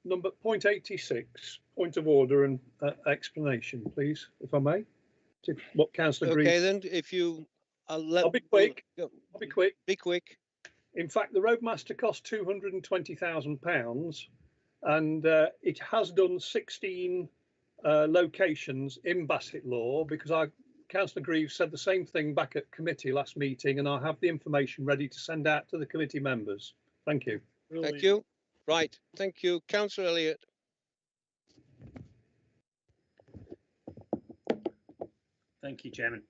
number point 86, point of order and explanation, please, if I may. To what Councillor Green. Okay, then, if you. I'll be quick. I'll be quick. Be quick. In fact, the Roadmaster cost £220,000, and it has done 16 locations in Basset Law, because Councillor Greaves said the same thing back at committee last meeting, and I have the information ready to send out to the committee members. Thank you. Thank you. Right. Thank you. Councillor Elliott. Thank you, Chairman.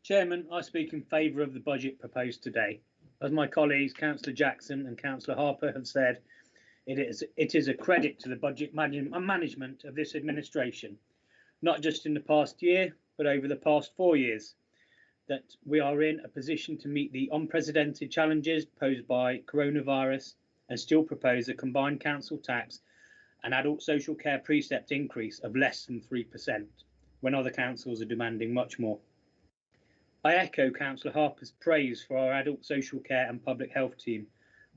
Chairman, I speak in favour of the budget proposed today. As my colleagues, Councillor Jackson and Councillor Harper, have said, it is a credit to the budget management of this administration, not just in the past year, but over the past 4 years, that we are in a position to meet the unprecedented challenges posed by coronavirus and still propose a combined council tax and adult social care precept increase of less than 3%, when other councils are demanding much more. I echo Councillor Harper's praise for our adult social care and public health team,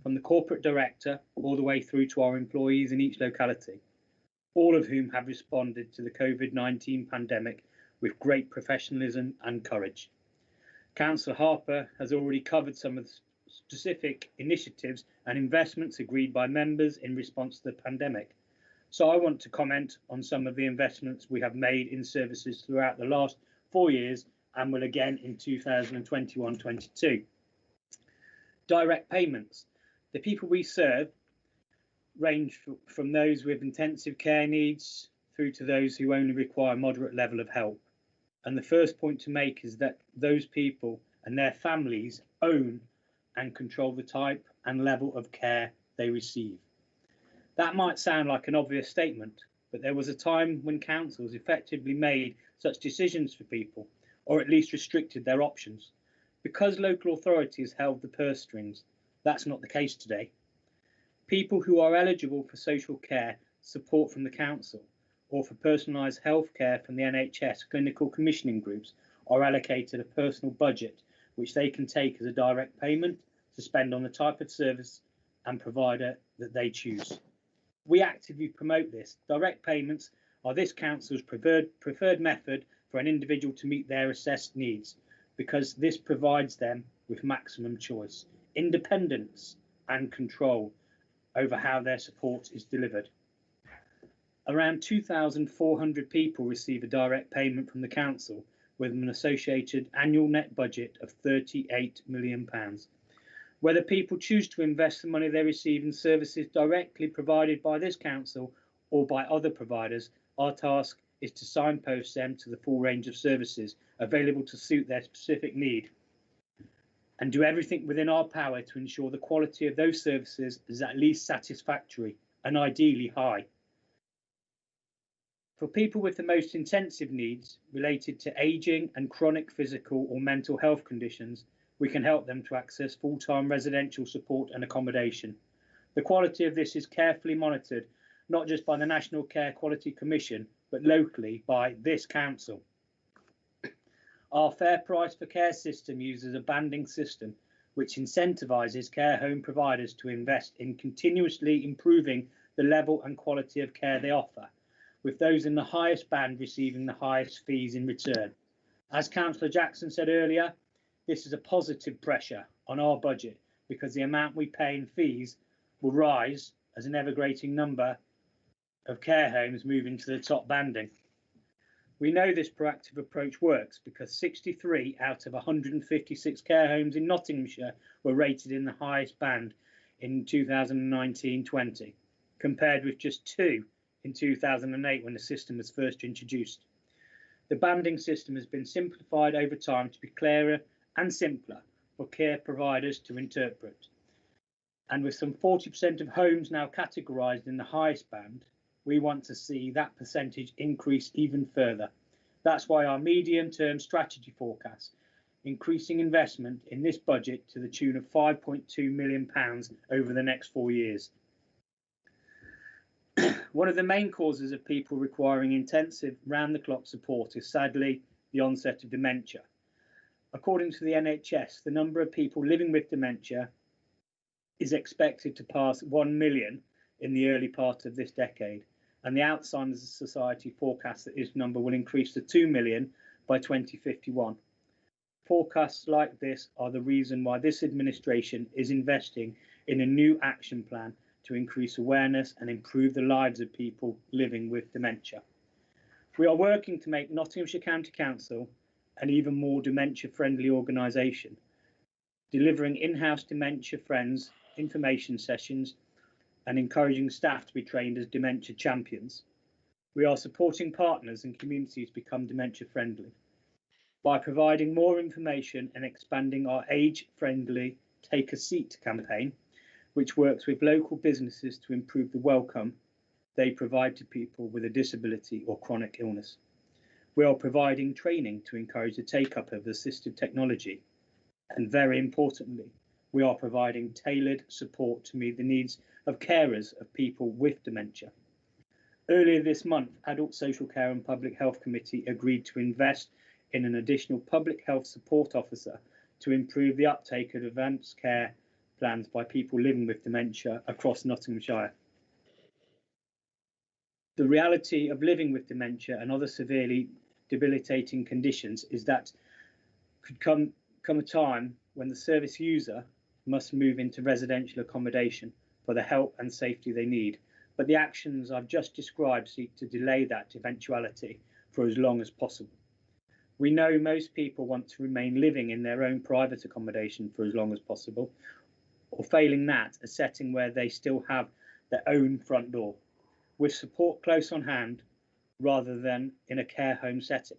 from the corporate director all the way through to our employees in each locality, all of whom have responded to the COVID-19 pandemic with great professionalism and courage. Councillor Harper has already covered some of the specific initiatives and investments agreed by members in response to the pandemic. So I want to comment on some of the investments we have made in services throughout the last 4 years and will again in 2021-22. Direct payments. The people we serve range from those with intensive care needs through to those who only require a moderate level of help. And the first point to make is that those people and their families own and control the type and level of care they receive. That might sound like an obvious statement, but there was a time when councils effectively made such decisions for people, or at least restricted their options. Because local authorities held the purse strings, that's not the case today. People who are eligible for social care support from the council or for personalised health care from the NHS clinical commissioning groups are allocated a personal budget which they can take as a direct payment to spend on the type of service and provider that they choose. We actively promote this. Direct payments are this council's preferred method for an individual to meet their assessed needs, because this provides them with maximum choice, independence and control over how their support is delivered. Around 2,400 people receive a direct payment from the council with an associated annual net budget of £38 million. Whether people choose to invest the money they receive in services directly provided by this council or by other providers, our task is to signpost them to the full range of services available to suit their specific need, and do everything within our power to ensure the quality of those services is at least satisfactory and ideally high. For people with the most intensive needs related to ageing and chronic physical or mental health conditions, we can help them to access full-time residential support and accommodation. The quality of this is carefully monitored, not just by the National Care Quality Commission, but locally by this council. Our Fair Price for Care system uses a banding system which incentivises care home providers to invest in continuously improving the level and quality of care they offer, with those in the highest band receiving the highest fees in return. As Councillor Jackson said earlier, this is a positive pressure on our budget because the amount we pay in fees will rise as an ever-growing number of care homes move into the top banding. We know this proactive approach works because 63 out of 156 care homes in Nottinghamshire were rated in the highest band in 2019-20, compared with just 2 in 2008 when the system was first introduced. The banding system has been simplified over time to be clearer and simpler for care providers to interpret. And with some 40% of homes now categorised in the highest band, we want to see that percentage increase even further. That's why our medium-term strategy forecast, increasing investment in this budget to the tune of £5.2 million over the next 4 years. One of the main causes of people requiring intensive round-the-clock support is sadly the onset of dementia. According to the NHS, the number of people living with dementia is expected to pass 1 million in the early part of this decade, and the Alzheimer's Society forecasts that this number will increase to 2 million by 2051. Forecasts like this are the reason why this administration is investing in a new action plan to increase awareness and improve the lives of people living with dementia. We are working to make Nottinghamshire County Council an even more dementia-friendly organisation, delivering in-house dementia friends information sessions and encouraging staff to be trained as dementia champions. We are supporting partners and communities become dementia friendly by providing more information and expanding our age-friendly Take a Seat campaign, which works with local businesses to improve the welcome they provide to people with a disability or chronic illness. We are providing training to encourage the take-up of assistive technology, and very importantly, we are providing tailored support to meet the needs of carers of people with dementia. Earlier this month, Adult Social Care and Public Health Committee agreed to invest in an additional public health support officer to improve the uptake of advanced care plans by people living with dementia across Nottinghamshire. The reality of living with dementia and other severely debilitating conditions is that could come a time when the service user must move into residential accommodation for the help and safety they need. But the actions I've just described seek to delay that eventuality for as long as possible. We know most people want to remain living in their own private accommodation for as long as possible, or failing that, a setting where they still have their own front door, with support close on hand rather than in a care home setting.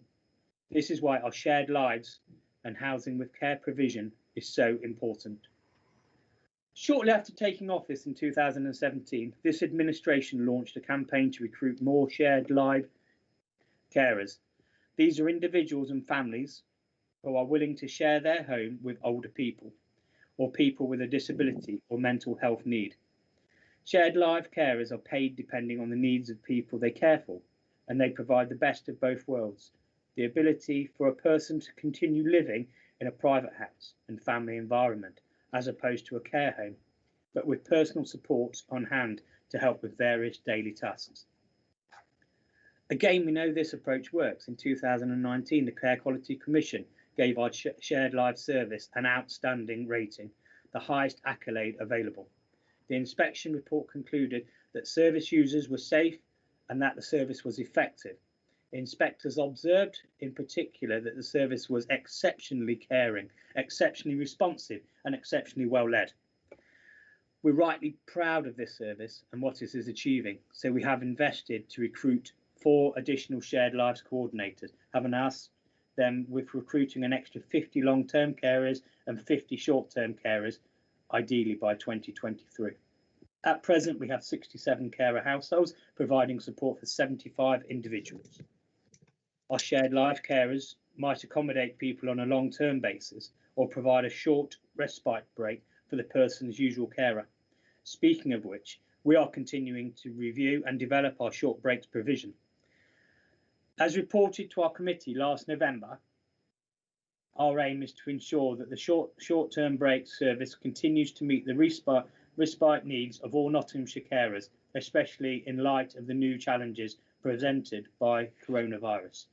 This is why our shared lives and housing with care provision is so important. Shortly after taking office in 2017, this administration launched a campaign to recruit more shared live carers. These are individuals and families who are willing to share their home with older people or people with a disability or mental health need. Shared live carers are paid depending on the needs of people they care for, and they provide the best of both worlds, the ability for a person to continue living in a private house and family environment, as opposed to a care home, but with personal support on hand to help with various daily tasks. Again, we know this approach works. In 2019, the Care Quality Commission gave our Shared Life service an outstanding rating, the highest accolade available. The inspection report concluded that service users were safe and that the service was effective. Inspectors observed, in particular, that the service was exceptionally caring, exceptionally responsive, and exceptionally well led. We're rightly proud of this service and what it is achieving. So we have invested to recruit 4 additional shared lives coordinators, having asked them with recruiting an extra 50 long-term carers and 50 short-term carers, ideally by 2023. At present, we have 67 carer households providing support for 75 individuals. Our shared life carers might accommodate people on a long-term basis or provide a short respite break for the person's usual carer. Speaking of which, we are continuing to review and develop our short breaks provision. As reported to our committee last November, our aim is to ensure that the short-term break service continues to meet the respite needs of all Nottinghamshire carers, especially in light of the new challenges presented by coronavirus.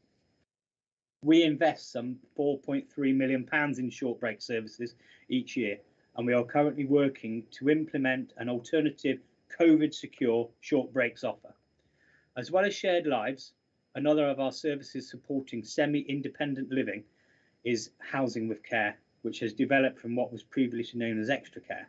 We invest some £4.3 million in short break services each year, and we are currently working to implement an alternative COVID secure short breaks offer. As well as shared lives, another of our services supporting semi-independent living is Housing with Care, which has developed from what was previously known as Extra Care.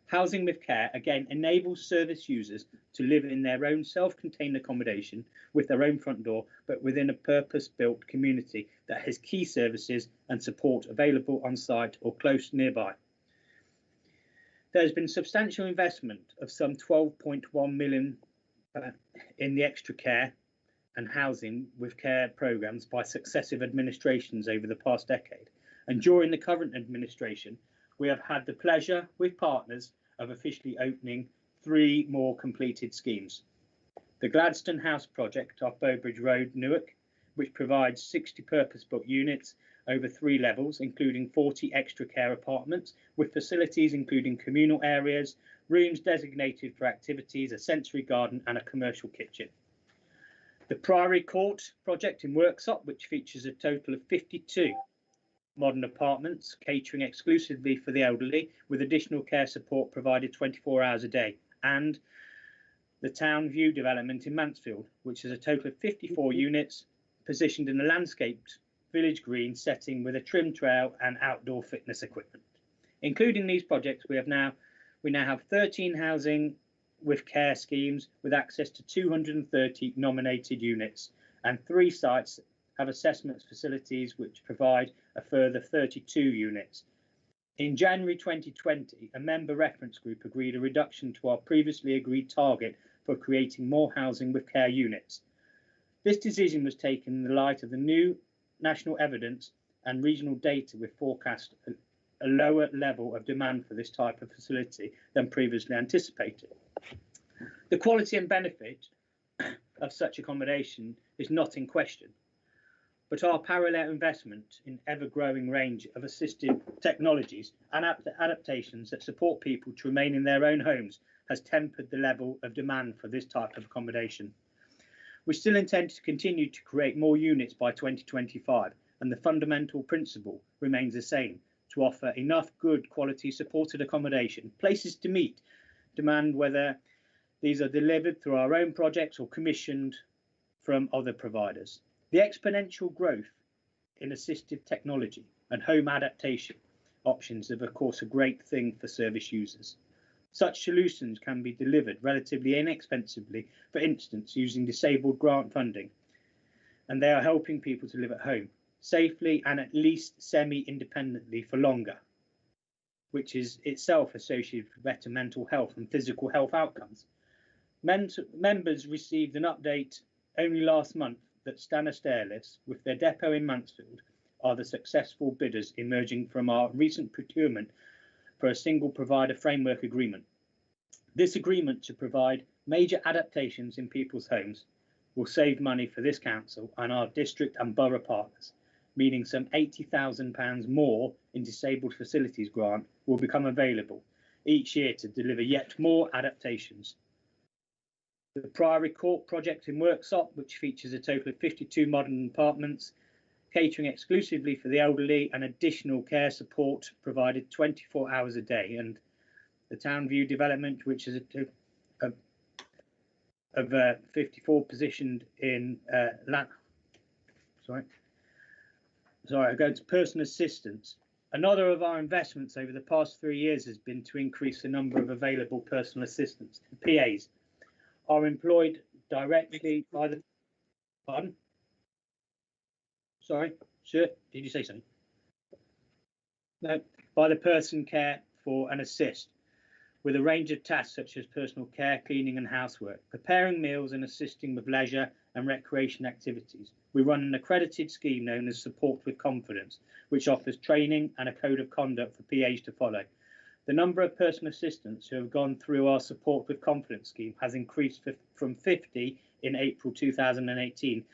Housing with Care again enables service users to live in their own self-contained accommodation with their own front door, but within a purpose-built community that has key services and support available on site or close nearby. There has been substantial investment of some 12.1 million in the Extra Care and Housing with Care programmes by successive administrations over the past decade. And during the current administration, we have had the pleasure with partners of officially opening 3 more completed schemes. The Gladstone House project off Bowbridge Road, Newark, which provides 60 purpose-built units over 3 levels, including 40 extra care apartments, with facilities including communal areas, rooms designated for activities, a sensory garden and a commercial kitchen. The Priory Court project in Worksop, which features a total of 52 modern apartments, catering exclusively for the elderly, with additional care support provided 24 hours a day, and the Town View development in Mansfield, which is a total of 54 units positioned in a landscaped village green setting with a trim trail and outdoor fitness equipment. Including these projects, we now have 13 housing with care schemes with access to 230 nominated units, and 3 sites have assessment facilities which provide a further 32 units. In January 2020, a member reference group agreed a reduction to our previously agreed target for creating more housing with care units. This decision was taken in the light of the new national evidence and regional data with forecast a lower level of demand for this type of facility than previously anticipated. The quality and benefit of such accommodation is not in question, but our parallel investment in ever-growing range of assistive technologies and adaptations that support people to remain in their own homes has tempered the level of demand for this type of accommodation. We still intend to continue to create more units by 2025, and the fundamental principle remains the same: to offer enough good quality supported accommodation, places to meet demand, whether these are delivered through our own projects or commissioned from other providers. The exponential growth in assistive technology and home adaptation options are of course a great thing for service users. Such solutions can be delivered relatively inexpensively, for instance using disabled grant funding, and they are helping people to live at home safely and at least semi-independently for longer, which is itself associated with better mental health and physical health outcomes. Members received an update only last month that Stannah Stairlifts, with their depot in Mansfield, are the successful bidders emerging from our recent procurement for a single provider framework agreement. This agreement to provide major adaptations in people's homes will save money for this council and our district and borough partners, meaning some £80,000 more in disabled facilities grant will become available each year to deliver yet more adaptations. The Priory Court project in Worksop, which features a total of 52 modern apartments, catering exclusively for the elderly and additional care support provided 24 hours a day, and the Town View development, which is of 54 positioned in I go to personal assistance Another of our investments over the past 3 years has been to increase the number of available personal assistants. PAs are employed directly by the, pardon? Sorry, sir, did you say something? No, by the person care for and assist with a range of tasks such as personal care, cleaning and housework, preparing meals and assisting with leisure and recreation activities. We run an accredited scheme known as Support with Confidence, which offers training and a code of conduct for PAs to follow. The number of personal assistants who have gone through our Support with Confidence scheme has increased from 50 in April 2018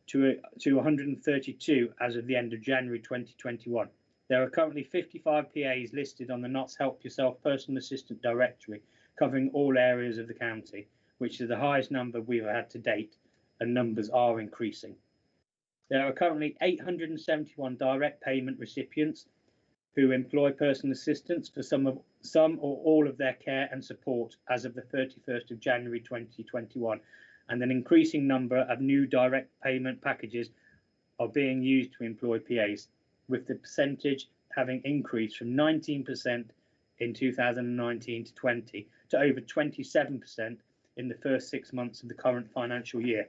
to 132 as of the end of January 2021. There are currently 55 PAs listed on the Notts Help Yourself Personal Assistant Directory, covering all areas of the county, which is the highest number we've had to date, and numbers are increasing. There are currently 871 direct payment recipients who employ personal assistants for some or all of their care and support as of the 31st of January 2021, and an increasing number of new direct payment packages are being used to employ PAs, with the percentage having increased from 19% in 2019 to 20 to over 27% in the first 6 months of the current financial year.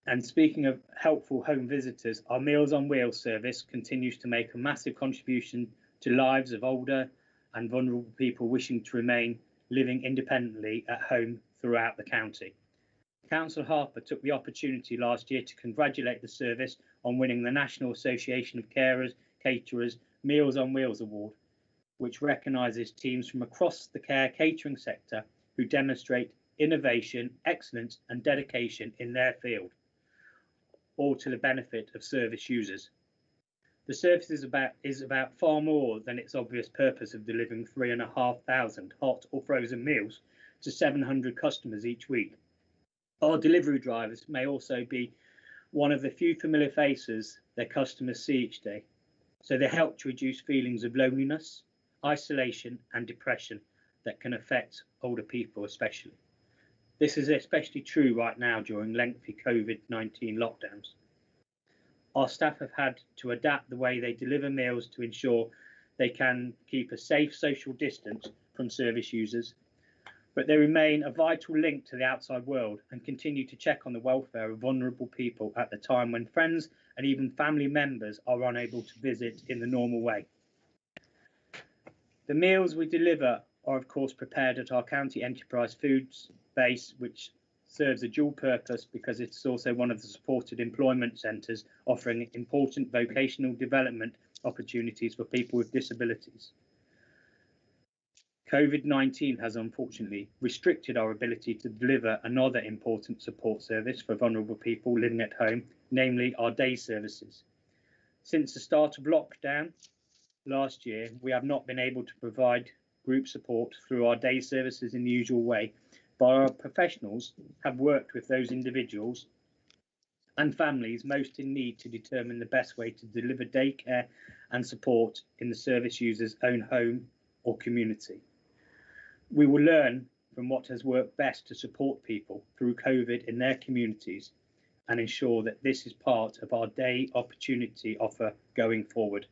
And speaking of helpful home visitors, our Meals on Wheels service continues to make a massive contribution to lives of older and vulnerable people wishing to remain living independently at home throughout the county. Councillor Harper took the opportunity last year to congratulate the service on winning the National Association of Carers, Caterers Meals on Wheels Award, which recognises teams from across the care catering sector who demonstrate innovation, excellence and dedication in their field, all to the benefit of service users. The service is about far more than its obvious purpose of delivering 3,500 hot or frozen meals to 700 customers each week. Our delivery drivers may also be one of the few familiar faces their customers see each day, so they help to reduce feelings of loneliness, isolation and depression that can affect older people especially. This is especially true right now during lengthy COVID-19 lockdowns. Our staff have had to adapt the way they deliver meals to ensure they can keep a safe social distance from service users, but they remain a vital link to the outside world and continue to check on the welfare of vulnerable people at the time when friends and even family members are unable to visit in the normal way. The meals we deliver are of course prepared at our County Enterprise Foods base, which serves a dual purpose because it's also one of the supported employment centres offering important vocational development opportunities for people with disabilities. COVID-19 has unfortunately restricted our ability to deliver another important support service for vulnerable people living at home, namely our day services. Since the start of lockdown last year, we have not been able to provide group support through our day services in the usual way, but our professionals have worked with those individuals and families most in need to determine the best way to deliver day care and support in the service user's own home or community. We will learn from what has worked best to support people through COVID in their communities and ensure that this is part of our day opportunity offer going forward.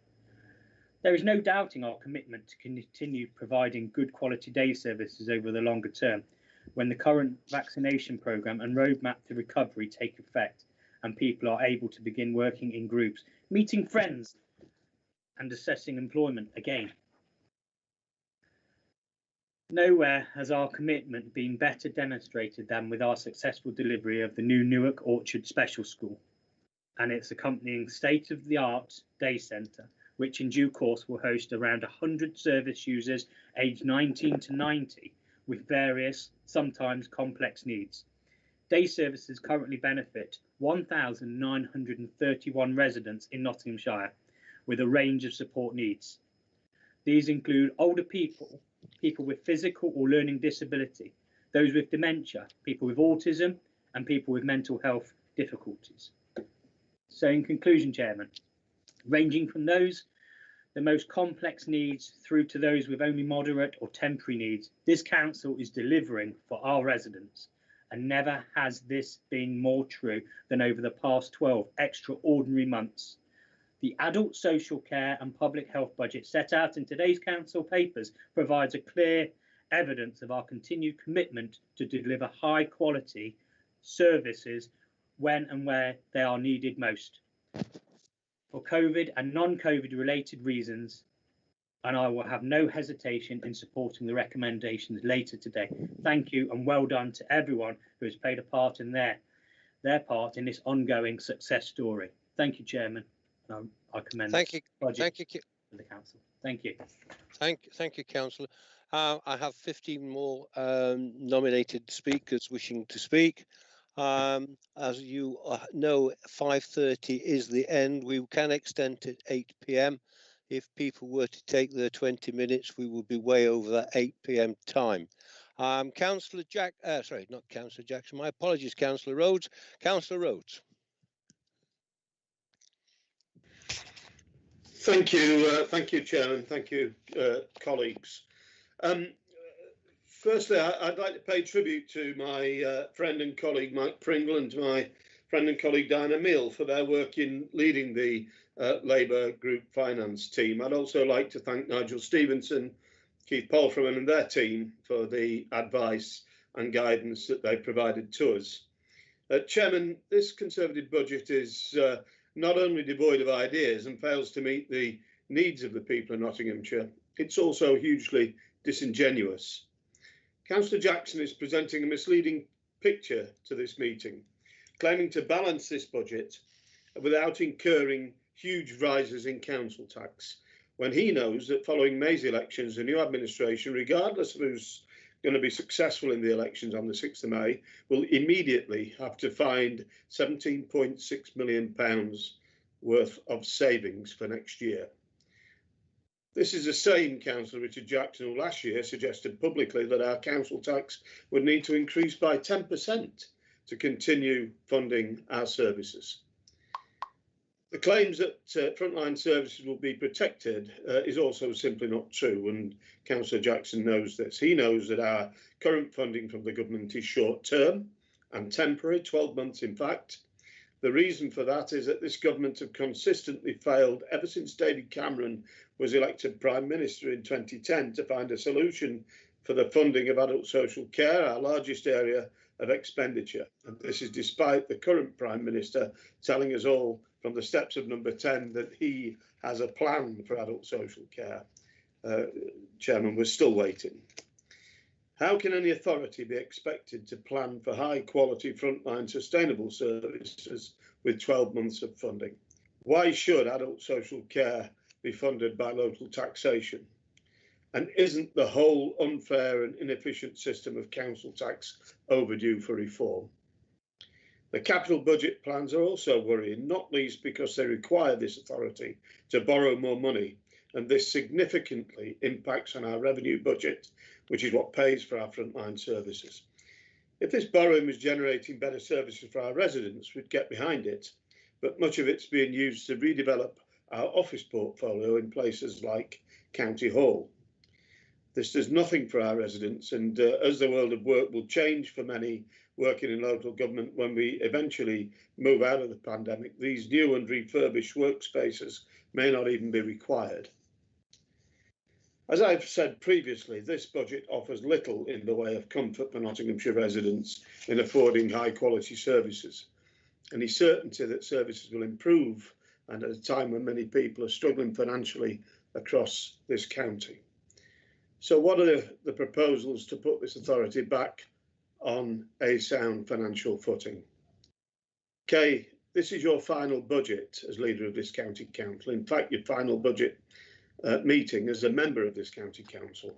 There is no doubting our commitment to continue providing good quality day services over the longer term when the current vaccination programme and roadmap to recovery take effect and people are able to begin working in groups, meeting friends and assessing employment again. Nowhere has our commitment been better demonstrated than with our successful delivery of the new Newark Orchard Special School and its accompanying state-of-the-art day centre, which in due course will host around 100 service users aged 19 to 90 with various, sometimes complex needs. Day services currently benefit 1,931 residents in Nottinghamshire with a range of support needs. These include older people, people with physical or learning disability, those with dementia, people with autism, and people with mental health difficulties. So in conclusion, Chairman, ranging from those the most complex needs through to those with only moderate or temporary needs, this council is delivering for our residents, and never has this been more true than over the past 12 extraordinary months. The adult social care and public health budget set out in today's council papers provides a clear evidence of our continued commitment to deliver high quality services when and where they are needed most. For COVID and non-COVID related reasons, and I will have no hesitation in supporting the recommendations later today. Thank you and well done to everyone who has played a part in their part in this ongoing success story. Thank you, Chairman. I commend Thank you. Budget Thank you. to the council. Thank you. Thank you, Councillor. I have 15 more nominated speakers wishing to speak. As you know, 5:30 is the end. We can extend to 8 p.m. If people were to take their 20 minutes, we would be way over that 8 p.m. time. Councillor sorry, not Councillor Jackson. My apologies, Councillor Rhodes. Councillor Rhodes. Thank you, Chairman. Thank you, colleagues. Firstly, I'd like to pay tribute to my friend and colleague Mike Pringle and to my friend and colleague Diana Mill for their work in leading the Labour Group Finance team. I'd also like to thank Nigel Stevenson, Keith Palfreman and their team for the advice and guidance that they provided to us. Chairman, this Conservative budget is not only devoid of ideas and fails to meet the needs of the people of Nottinghamshire, it's also hugely disingenuous. Councillor Jackson is presenting a misleading picture to this meeting, claiming to balance this budget without incurring huge rises in council tax, when he knows that following May's elections, the new administration, regardless of who's going to be successful in the elections on the 6th of May, will immediately have to find £17.6 million worth of savings for next year. This is the same Councillor Richard Jackson who last year suggested publicly that our council tax would need to increase by 10% to continue funding our services. The claims that frontline services will be protected is also simply not true, and Councillor Jackson knows this. He knows that our current funding from the government is short-term and temporary, 12 months in fact. The reason for that is that this government have consistently failed ever since David Cameron was elected Prime Minister in 2010 to find a solution for the funding of adult social care, our largest area of expenditure. And this is despite the current Prime Minister telling us all from the steps of number 10 that he has a plan for adult social care. Chairman, we're still waiting. How can any authority be expected to plan for high quality frontline sustainable services with 12 months of funding? Why should adult social care be funded by local taxation? And isn't the whole unfair and inefficient system of council tax overdue for reform? The capital budget plans are also worrying, not least because they require this authority to borrow more money, and this significantly impacts on our revenue budget, which is what pays for our frontline services. If this borrowing was generating better services for our residents, we'd get behind it, but much of it's being used to redevelop our office portfolio in places like County Hall. This does nothing for our residents, and as the world of work will change for many working in local government when we eventually move out of the pandemic, these new and refurbished workspaces may not even be required. As I've said previously, this budget offers little in the way of comfort for Nottinghamshire residents in affording high quality services. Any certainty that services will improve, and at a time when many people are struggling financially across this county. So what are the proposals to put this authority back on a sound financial footing? Kay, this is your final budget as leader of this county council. In fact, your final budget meeting as a member of this county council.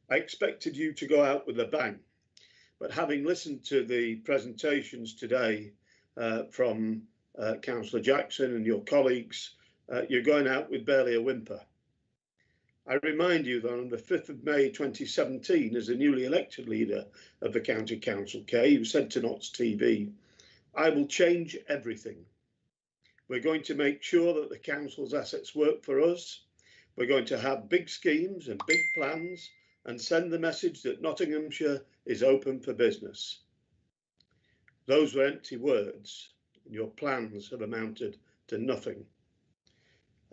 I expected you to go out with a bang, but having listened to the presentations today from Councillor Jackson and your colleagues, you're going out with barely a whimper. I remind you that on the 5th of May 2017, as the newly elected leader of the County Council, Kay, you said to Notts TV, "I will change everything. We're going to make sure that the council's assets work for us. We're going to have big schemes and big plans and send the message that Nottinghamshire is open for business." Those were empty words, and your plans have amounted to nothing.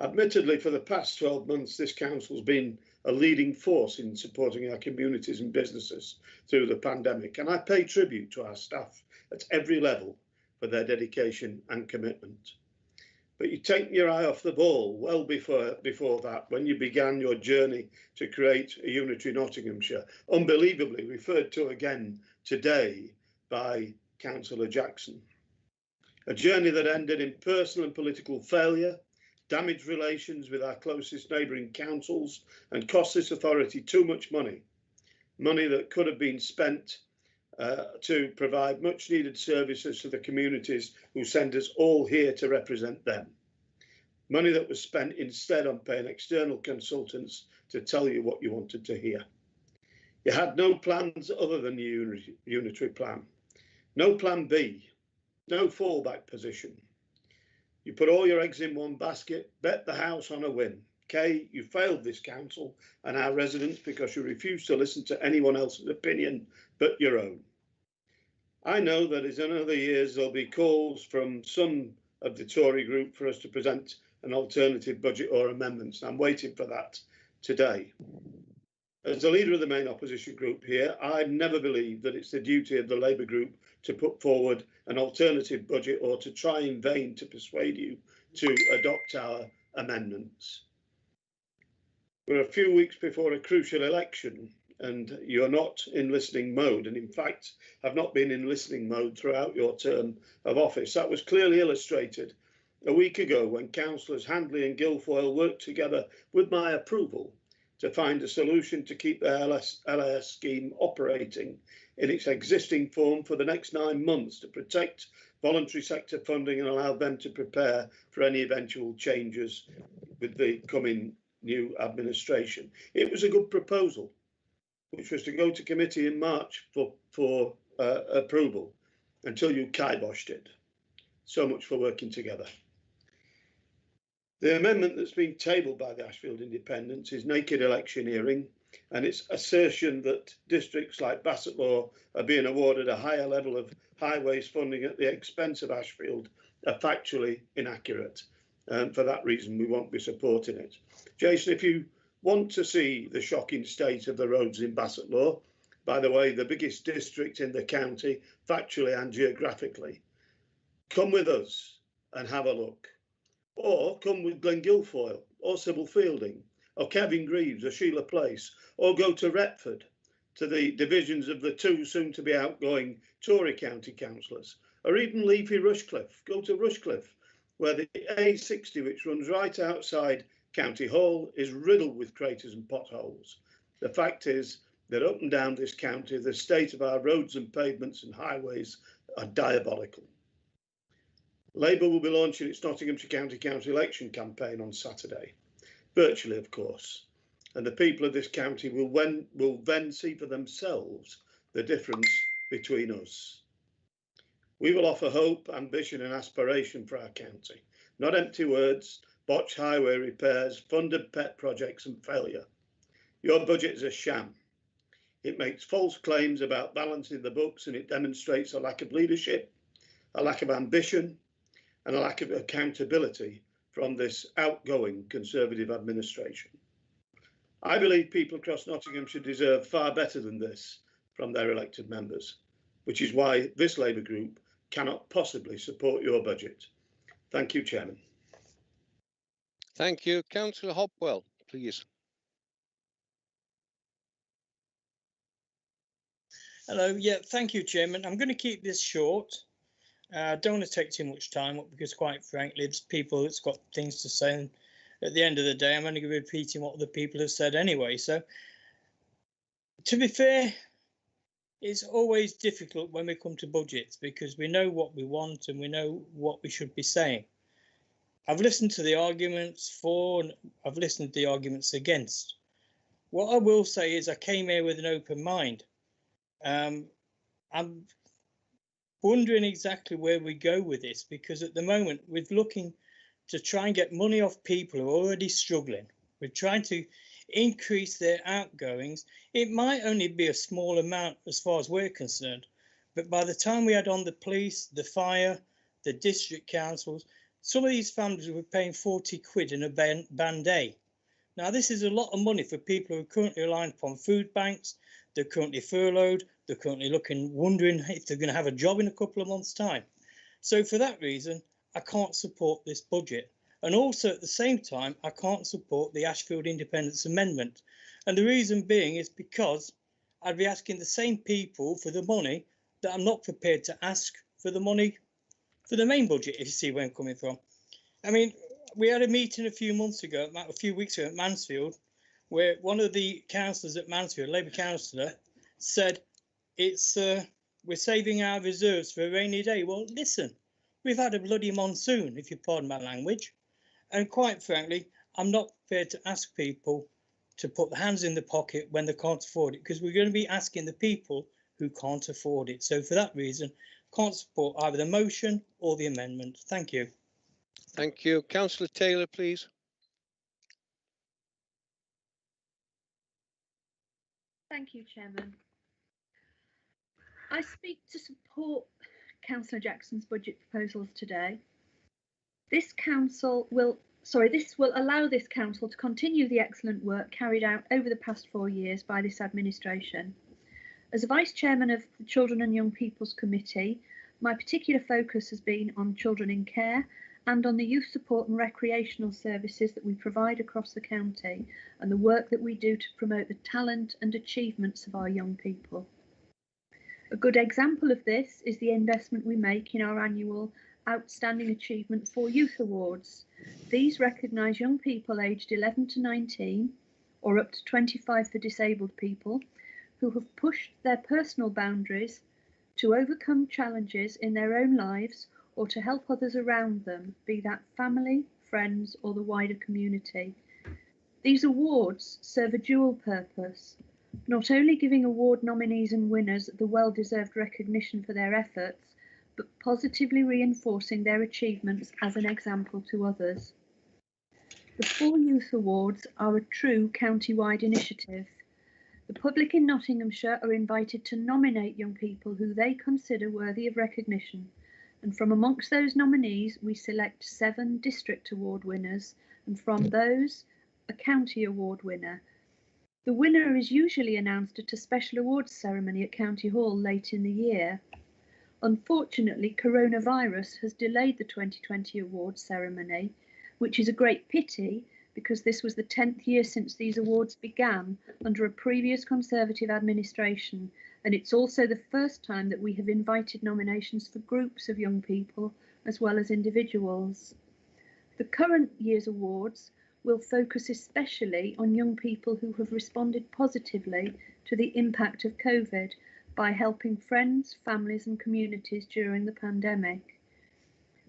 Admittedly, for the past 12 months, this council's been a leading force in supporting our communities and businesses through the pandemic, and I pay tribute to our staff at every level for their dedication and commitment. But you take your eye off the ball well before that, when you began your journey to create a unitary Nottinghamshire, unbelievably referred to again today by Councillor Jackson. A journey that ended in personal and political failure, damaged relations with our closest neighbouring councils, and cost this authority too much money that could have been spent to provide much needed services to the communities who send us all here to represent them. Money that was spent instead on paying external consultants to tell you what you wanted to hear. You had no plans other than the unitary plan. No plan B, no fallback position. You put all your eggs in one basket, bet the house on a win. Kay, you failed this council and our residents because you refused to listen to anyone else's opinion but your own. I know that in other years there'll be calls from some of the Tory group for us to present an alternative budget or amendments. I'm waiting for that today. As the leader of the main opposition group here, I never believe that it's the duty of the Labour group to put forward an alternative budget or to try in vain to persuade you to adopt our amendments. We're a few weeks before a crucial election and you're not in listening mode, and in fact have not been in listening mode throughout your term of office. That was clearly illustrated a week ago when councillors Handley and Guilfoyle worked together with my approval to find a solution to keep the LAS scheme operating in its existing form for the next 9 months to protect voluntary sector funding and allow them to prepare for any eventual changes with the coming new administration. It was a good proposal, which was to go to committee in March for approval until you kiboshed it. So much for working together. The amendment that's been tabled by the Ashfield Independents is naked electioneering, and its assertion that districts like Bassetlaw are being awarded a higher level of highways funding at the expense of Ashfield are factually inaccurate. And for that reason, we won't be supporting it. Jason, if you want to see the shocking state of the roads in Bassetlaw, by the way, the biggest district in the county, factually and geographically, come with us and have a look. Or come with Glen Guilfoyle or Sybil Fielding or Kevin Greaves or Sheila Place, or go to Retford to the divisions of the two soon to be outgoing Tory county councillors, or even Leafy Rushcliffe. Go to Rushcliffe, where the A60, which runs right outside County Hall, is riddled with craters and potholes. The fact is that up and down this county, the state of our roads and pavements and highways are diabolical. Labour will be launching its Nottinghamshire County Council election campaign on Saturday, virtually of course, and the people of this county will then see for themselves the difference between us. We will offer hope, ambition and aspiration for our county, not empty words, botched highway repairs, funded pet projects and failure. Your budget is a sham. It makes false claims about balancing the books, and it demonstrates a lack of leadership, a lack of ambition and a lack of accountability from this outgoing Conservative administration. I believe people across Nottinghamshire deserve far better than this from their elected members, which is why this Labour group cannot possibly support your budget. Thank you, Chairman. Thank you. Councillor Hopwell, please. Hello. Yeah, thank you, Chairman. I'm going to keep this short. Don't want to take too much time up because, quite frankly, there's people that's got things to say. And at the end of the day, I'm only going to be repeating what other people have said anyway. So, to be fair, it's always difficult when we come to budgets because we know what we want and we know what we should be saying. I've listened to the arguments for and I've listened to the arguments against. What I will say is I came here with an open mind. I'm wondering exactly where we go with this, because at the moment we're looking to try and get money off people who are already struggling. We're trying to increase their outgoings. It might only be a small amount as far as we're concerned, but by the time we add on the police, the fire, the district councils, Some of these families were paying 40 quid in a band day. Now, this is a lot of money for people who are currently relying upon food banks. They're currently furloughed. They're currently wondering if they're going to have a job in a couple of months' time. So for that reason, I can't support this budget. And also at the same time, I can't support the Ashfield Independence Amendment. And the reason being is because I'd be asking the same people for the money that I'm not prepared to ask for the money for the main budget, if you see where I'm coming from. I mean, we had a meeting a few weeks ago at Mansfield, where one of the councillors at Mansfield, Labour councillor, said we're saving our reserves for a rainy day. Well, listen, we've had a bloody monsoon, if you pardon my language. And quite frankly, I'm not prepared to ask people to put their hands in the pocket when they can't afford it, because we're going to be asking the people who can't afford it. So for that reason, can't support either the motion or the amendment. Thank you. Thank you. Councillor Taylor, please. Thank you, Chairman. I speak to support Councillor Jackson's budget proposals today. This will allow this council to continue the excellent work carried out over the past 4 years by this administration. As a Vice Chairman of the Children and Young People's Committee, my particular focus has been on children in care and on the youth support and recreational services that we provide across the county and the work that we do to promote the talent and achievements of our young people. A good example of this is the investment we make in our annual Outstanding Achievement for Youth Awards. These recognise young people aged 11 to 19 or up to 25 for disabled people who have pushed their personal boundaries to overcome challenges in their own lives or to help others around them, be that family, friends or the wider community. These awards serve a dual purpose, not only giving award nominees and winners the well-deserved recognition for their efforts, but positively reinforcing their achievements as an example to others. The 4 Youth Awards are a true county-wide initiative. The public in Nottinghamshire are invited to nominate young people who they consider worthy of recognition, and from amongst those nominees we select 7 district award winners, and from those a county award winner. The winner is usually announced at a special awards ceremony at County Hall late in the year. Unfortunately, coronavirus has delayed the 2020 awards ceremony, which is a great pity because this was the 10th year since these awards began under a previous Conservative administration, and it's also the first time that we have invited nominations for groups of young people as well as individuals. The current year's awards will focus especially on young people who have responded positively to the impact of COVID by helping friends, families and communities during the pandemic.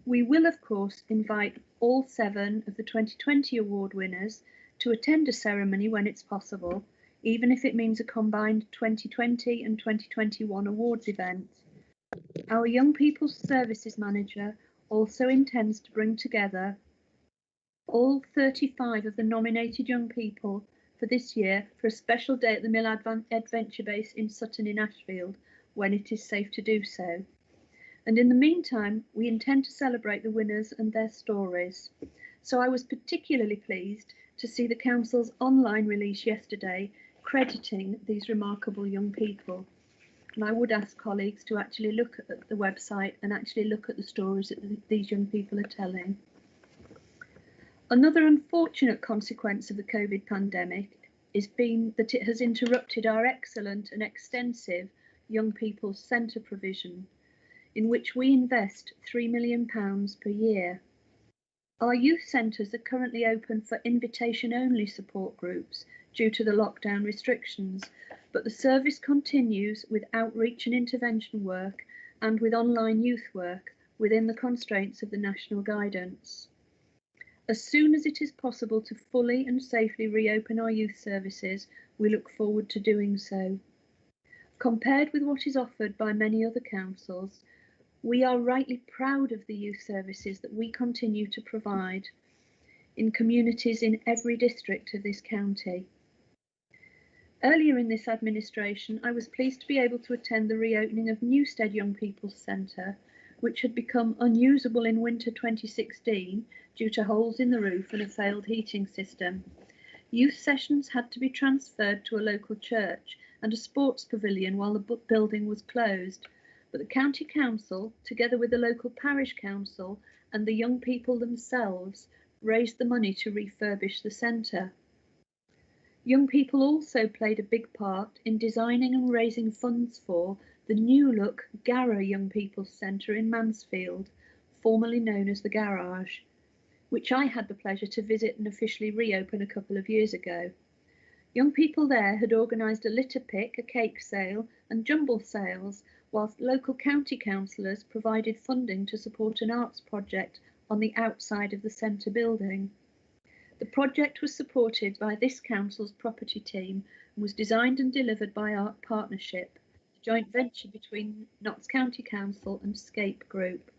We will, of course, invite all 7 of the 2020 award winners to attend a ceremony when it's possible, even if it means a combined 2020 and 2021 awards event. Our Young People's Services Manager also intends to bring together all 35 of the nominated young people for this year for a special day at the Mill Adventure Base in Sutton in Ashfield, when it is safe to do so. And in the meantime, we intend to celebrate the winners and their stories. So I was particularly pleased to see the Council's online release yesterday crediting these remarkable young people. And I would ask colleagues to actually look at the website and actually look at the stories that these young people are telling. Another unfortunate consequence of the COVID pandemic has been that it has interrupted our excellent and extensive Young People's Centre provision, in which we invest £3 million per year. Our youth centres are currently open for invitation-only support groups due to the lockdown restrictions, but the service continues with outreach and intervention work and with online youth work within the constraints of the national guidance. As soon as it is possible to fully and safely reopen our youth services, we look forward to doing so. Compared with what is offered by many other councils, we are rightly proud of the youth services that we continue to provide in communities in every district of this county. Earlier in this administration, I was pleased to be able to attend the reopening of Newstead Young People's Centre, which had become unusable in winter 2016 due to holes in the roof and a failed heating system. Youth sessions had to be transferred to a local church and a sports pavilion while the building was closed, but the County Council, together with the local parish council and the young people themselves, raised the money to refurbish the centre. Young people also played a big part in designing and raising funds for the new-look Garra Young People's Centre in Mansfield, formerly known as the Garage, which I had the pleasure to visit and officially reopen a couple of years ago. Young people there had organised a litter pick, a cake sale and jumble sales, whilst local county councillors provided funding to support an arts project on the outside of the centre building. The project was supported by this council's property team and was designed and delivered by Art Partnership, a joint venture between Notts County Council and Scape Group.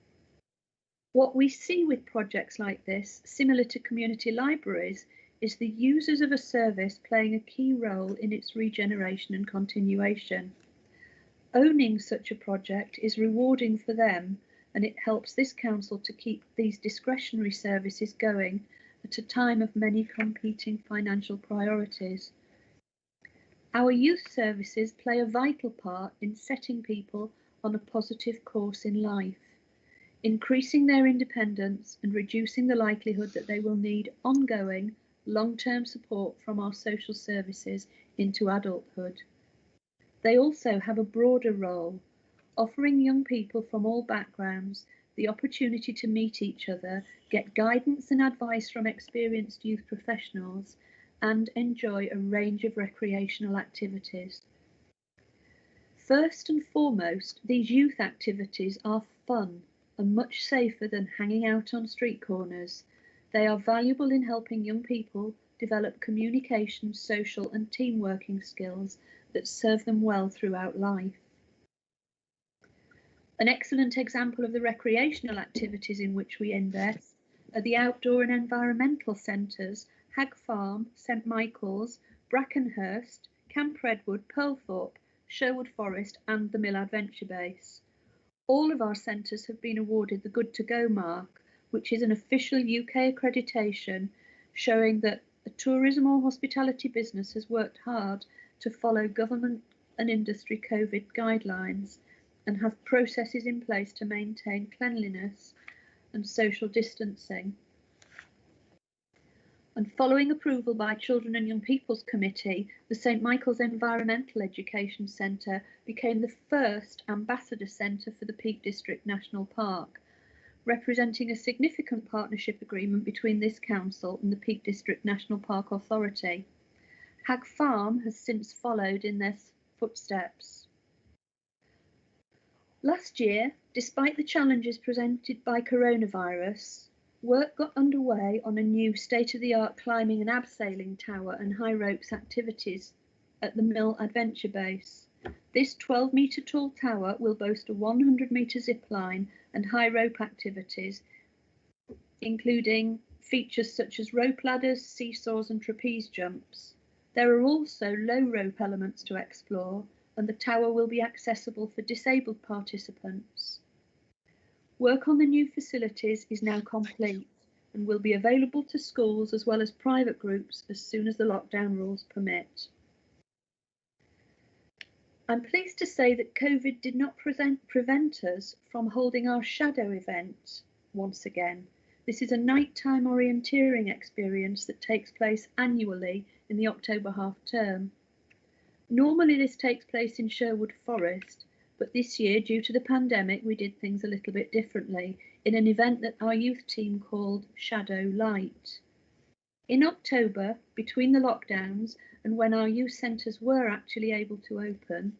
What we see with projects like this, similar to community libraries, is the users of a service playing a key role in its regeneration and continuation. Owning such a project is rewarding for them, and it helps this council to keep these discretionary services going at a time of many competing financial priorities. Our youth services play a vital part in setting people on a positive course in life, increasing their independence and reducing the likelihood that they will need ongoing, long-term support from our social services into adulthood. They also have a broader role, offering young people from all backgrounds the opportunity to meet each other, get guidance and advice from experienced youth professionals, and enjoy a range of recreational activities. First and foremost, these youth activities are fun and much safer than hanging out on street corners. They are valuable in helping young people develop communication, social and team working skills that serve them well throughout life. An excellent example of the recreational activities in which we invest are the outdoor and environmental centres Hag Farm, St Michael's, Brackenhurst, Camp Redwood, Pearlthorpe, Sherwood Forest and the Mill Adventure Base. All of our centres have been awarded the Good to Go mark, which is an official UK accreditation showing that a tourism or hospitality business has worked hard to follow government and industry COVID guidelines and have processes in place to maintain cleanliness and social distancing. And following approval by Children and Young People's Committee, the St Michael's Environmental Education Centre became the first ambassador centre for the Peak District National Park, representing a significant partnership agreement between this council and the Peak District National Park Authority. Hag Farm has since followed in their footsteps. Last year, despite the challenges presented by coronavirus, work got underway on a new state-of-the-art climbing and abseiling tower and high ropes activities at the Mill Adventure Base. This 12-metre tall tower will boast a 100-metre zip line and high rope activities, including features such as rope ladders, seesaws and trapeze jumps. There are also low rope elements to explore, and the tower will be accessible for disabled participants. Work on the new facilities is now complete and will be available to schools as well as private groups as soon as the lockdown rules permit. I'm pleased to say that COVID did not prevent us from holding our shadow event once again. This is a nighttime orienteering experience that takes place annually in the October half term. Normally this takes place in Sherwood Forest, but this year, due to the pandemic, we did things a little bit differently in an event that our youth team called Shadow Light. In October, between the lockdowns and when our youth centres were actually able to open,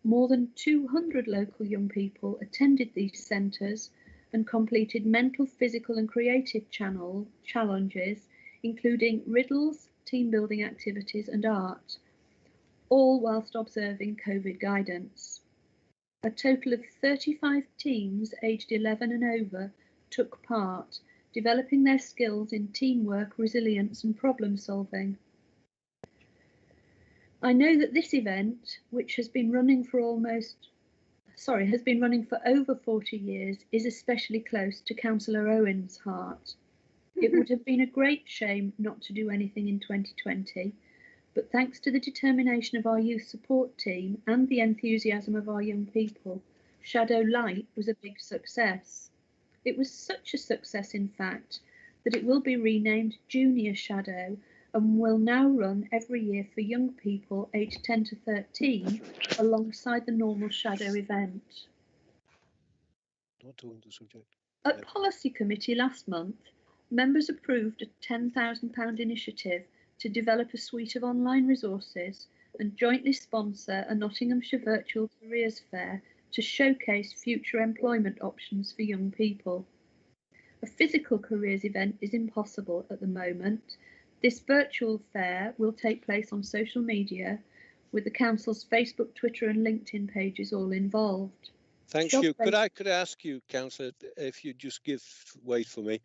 more than 200 local young people attended these centres and completed mental, physical and creative challenges, including riddles, team building activities and art, all whilst observing COVID guidance. A total of 35 teams aged 11 and over took part, developing their skills in teamwork, resilience and problem solving. I know that this event, which has been running for almost has been running for over 40 years is especially close to Councillor Owen's heart. It would have been a great shame not to do anything in 2020, but thanks to the determination of our youth support team and the enthusiasm of our young people, Shadow Light was a big success. It was such a success, in fact, that it will be renamed Junior Shadow and will now run every year for young people aged 10 to 13 alongside the normal Shadow event. Not on the subject. At Policy Committee last month, members approved a £10,000 initiative to develop a suite of online resources and jointly sponsor a Nottinghamshire Virtual Careers Fair to showcase future employment options for young people. A physical careers event is impossible at the moment. This virtual fair will take place on social media with the Council's Facebook, Twitter and LinkedIn pages all involved. Thank you. Could I ask you, Councillor, if you just wait for me.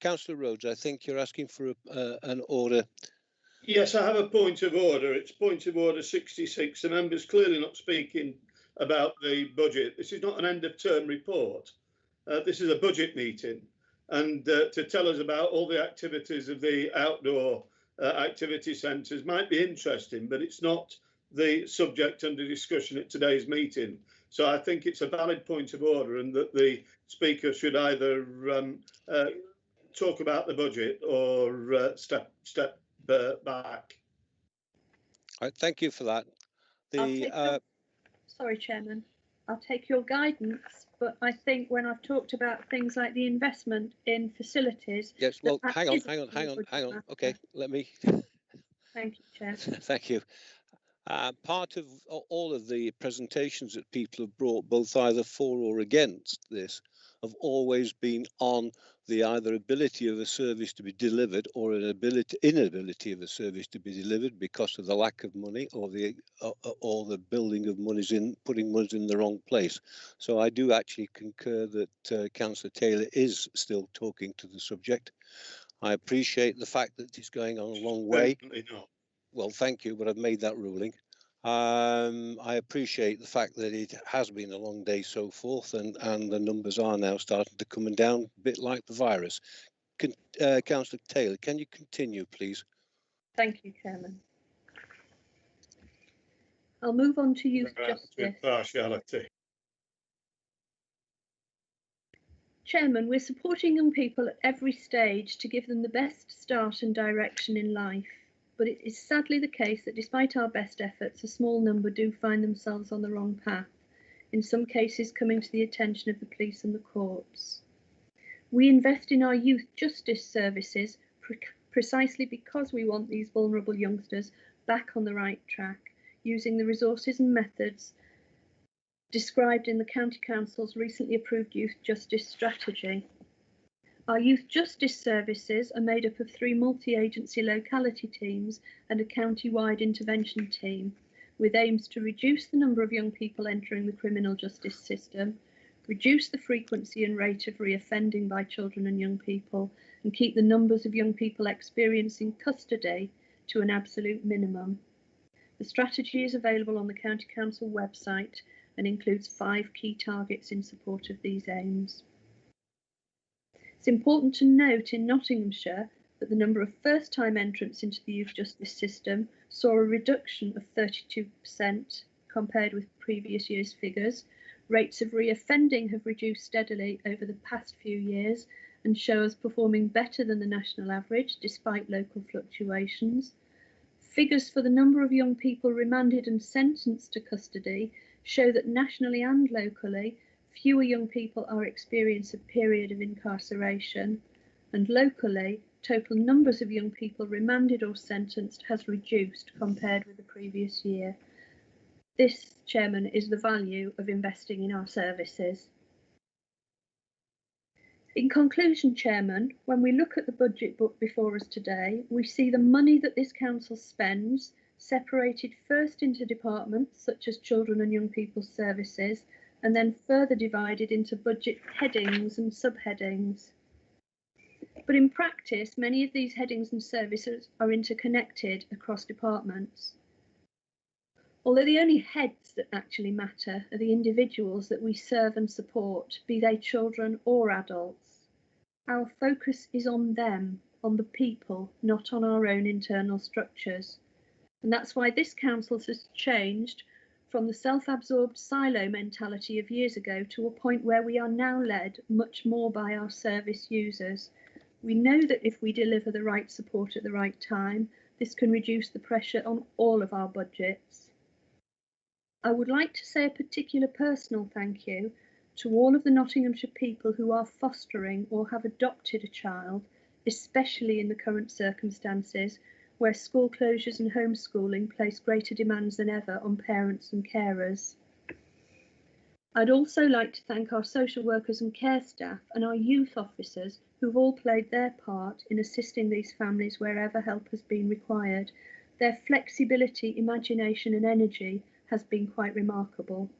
Councillor Rhodes, I think you're asking for an order. Yes, I have a point of order. It's point of order 66. The member's clearly not speaking about the budget. This is not an end of term report. This is a budget meeting. And to tell us about all the activities of the outdoor activity centres might be interesting, but it's not the subject under discussion at today's meeting. So I think it's a valid point of order, and that the Speaker should either talk about the budget or step back. Right, thank you for that. Sorry, Chairman. I'll take your guidance, but I think when I've talked about things like the investment in facilities. Yes, well, hang on. Okay, let me. Thank you, Chair. Thank you. Part of all of the presentations that people have brought, both either for or against this, have always been on the either ability of a service to be delivered or an inability of a service to be delivered because of the lack of money or the building of putting monies in the wrong place. So I do actually concur that Councillor Taylor is still talking to the subject. I appreciate the fact that it's going on a long way. Definitely not. Well, thank you, but I've made that ruling. I appreciate the fact that it has been a long day so forth, and the numbers are now starting to come down, a bit like the virus. Councillor Taylor, can you continue, please? Thank you, Chairman. I'll move on to youth justice. Partiality. Chairman, we're supporting young people at every stage to give them the best start and direction in life. But it is sadly the case that despite our best efforts, a small number do find themselves on the wrong path, in some cases coming to the attention of the police and the courts. We invest in our youth justice services precisely because we want these vulnerable youngsters back on the right track, using the resources and methods described in the County Council's recently approved youth justice strategy. Our youth justice services are made up of 3 multi-agency locality teams and a county-wide intervention team, with aims to reduce the number of young people entering the criminal justice system, reduce the frequency and rate of reoffending by children and young people, and keep the numbers of young people experiencing custody to an absolute minimum. The strategy is available on the County Council website and includes 5 key targets in support of these aims. It's important to note in Nottinghamshire that the number of first-time entrants into the youth justice system saw a reduction of 32% compared with previous year's figures. Rates of reoffending have reduced steadily over the past few years and show us performing better than the national average despite local fluctuations. Figures for the number of young people remanded and sentenced to custody show that nationally and locally, fewer young people are experiencing a period of incarceration, and locally, total numbers of young people remanded or sentenced has reduced compared with the previous year. This, Chairman, is the value of investing in our services. In conclusion, Chairman, when we look at the budget book before us today, we see the money that this council spends separated first into departments such as children and young people's services, and then further divided into budget headings and subheadings. But in practice, many of these headings and services are interconnected across departments. Although the only heads that actually matter are the individuals that we serve and support, be they children or adults. Our focus is on them, on the people, not on our own internal structures. And that's why this council has changed from the self-absorbed silo mentality of years ago to a point where we are now led much more by our service users. We know that if we deliver the right support at the right time, this can reduce the pressure on all of our budgets. I would like to say a particular personal thank you to all of the Nottinghamshire people who are fostering or have adopted a child, especially in the current circumstances where school closures and homeschooling place greater demands than ever on parents and carers. I'd also like to thank our social workers and care staff and our youth officers who've all played their part in assisting these families wherever help has been required. Their flexibility, imagination and energy has been quite remarkable.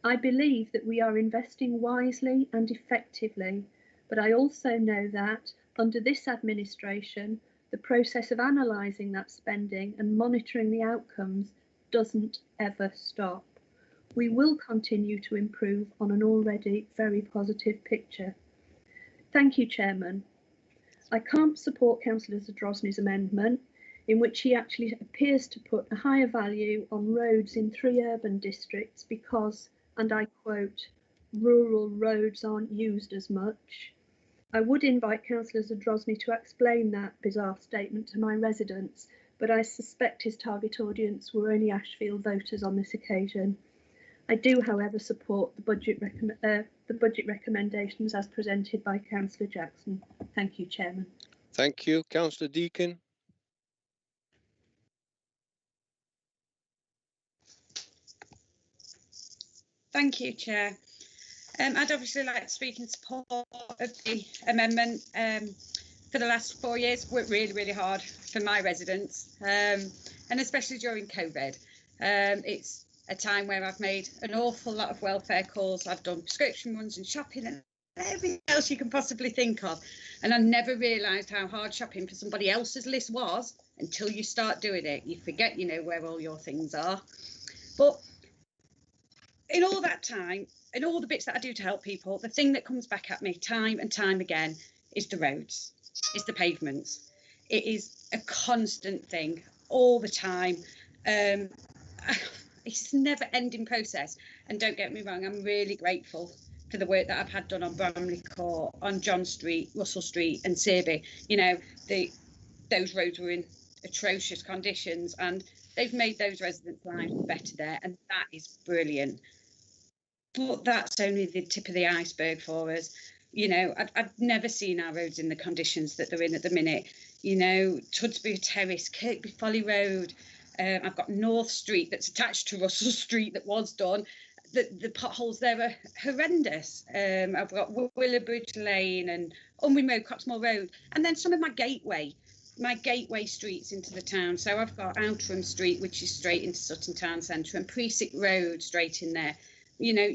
I believe that we are investing wisely and effectively, but I also know that under this administration, the process of analysing that spending and monitoring the outcomes doesn't ever stop. We will continue to improve on an already very positive picture. Thank you, Chairman. I can't support Councillor Zadrozny's amendment, in which he actually appears to put a higher value on roads in 3 urban districts because, and I quote, rural roads aren't used as much. I would invite Councillor Zadrozny to explain that bizarre statement to my residents, but I suspect his target audience were only Ashfield voters on this occasion. I do, however, support the budget recommendations as presented by Councillor Jackson. Thank you, Chairman. Thank you. Councillor Deakin. Thank you, Chair. I'd obviously like to speak in support of the amendment. For the last 4 years, worked really, really hard for my residents, and especially during COVID. It's a time where I've made an awful lot of welfare calls. I've done prescription runs and shopping and everything else you can possibly think of. And I never realised how hard shopping for somebody else's list was until you start doing it. You forget, you know, where all your things are. But in all that time, and all the bits that I do to help people, the thing that comes back at me time and time again is the roads, is the pavements. It is a constant thing all the time. It's a never-ending process. And don't get me wrong, I'm really grateful for the work that I've had done on Bramley Court, on John Street, Russell Street and Searby. You know, those roads were in atrocious conditions and they've made those residents' lives better there, and that is brilliant. But that's only the tip of the iceberg for us. You know, I've never seen our roads in the conditions that they're in at the minute. You know, Tudsbury Terrace, Kirkby Folly Road. I've got North Street that's attached to Russell Street that was done. The potholes there are horrendous. I've got Willowbridge Lane and Unwin Road, Coxmore Road, and then some of my gateway streets into the town. So I've got Outram Street, which is straight into Sutton Town Centre, and Precinct Road straight in there. You know,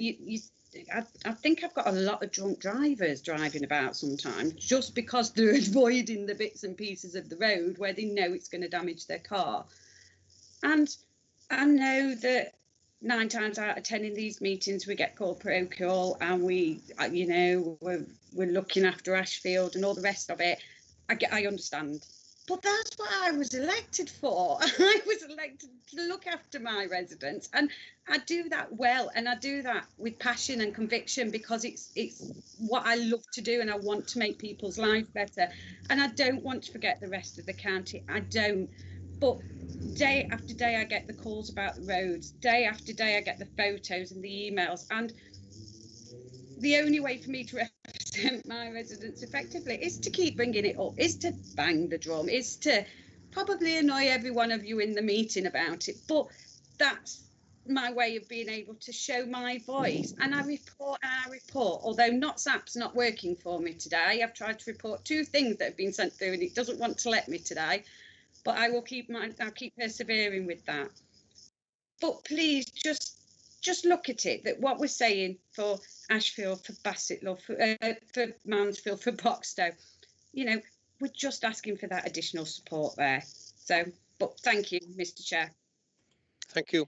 I think I've got a lot of drunk drivers driving about sometimes just because they're avoiding the bits and pieces of the road where they know it's going to damage their car. And I know that 9 times out of 10 in these meetings we get called parochial and we, you know, we're looking after Ashfield and all the rest of it. I understand. But that's what I was elected for. I was elected to look after my residents, and I do that well, and I do that with passion and conviction because it's what I love to do, and I want to make people's lives better. And I don't want to forget the rest of the county. I don't. But day after day, I get the calls about the roads. Day after day, I get the photos and the emails. And the only way for me to represent my residents effectively is to keep bringing it up, is to bang the drum, is to probably annoy every one of you in the meeting about it. But that's my way of being able to show my voice. And I report our report, although NotSAP's not working for me today. I've tried to report 2 things that have been sent through and it doesn't want to let me today. But I'll keep persevering with that. But please just look at it, that what we're saying for Ashfield, for Bassetlaw, for Mansfield, for Boxtow, you know, we're just asking for that additional support there. So, but thank you, Mr. Chair. Thank you.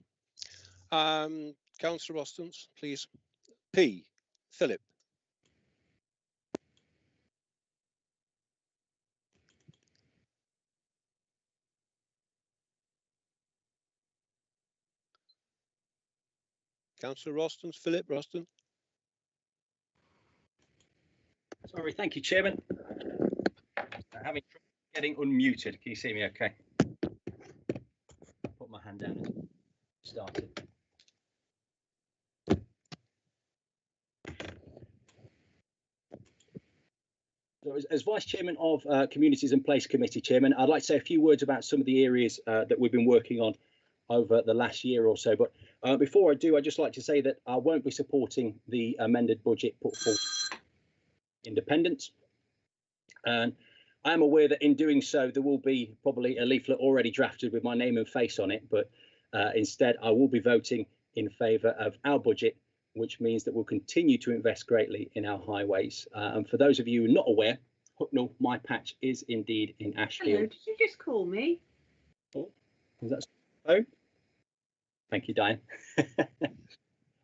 Councillor Rostons, please. P. Philip. Councillor Rostons, Philip Rostons. Sorry, thank you, Chairman. Having trouble getting unmuted. Can you see me okay? Put my hand down and started. So as Vice Chairman of Communities and Place Committee, Chairman, I'd like to say a few words about some of the areas that we've been working on over the last year or so. But before I do, I'd just like to say that I won't be supporting the amended budget put forward independents. And I am aware that in doing so, there will be probably a leaflet already drafted with my name and face on it. But instead, I will be voting in favour of our budget, which means that we'll continue to invest greatly in our highways. And for those of you who are not aware, Hucknall, my patch, is indeed in Ashfield. Hello, did you just call me? Oh, is that phone? Thank you, Diane.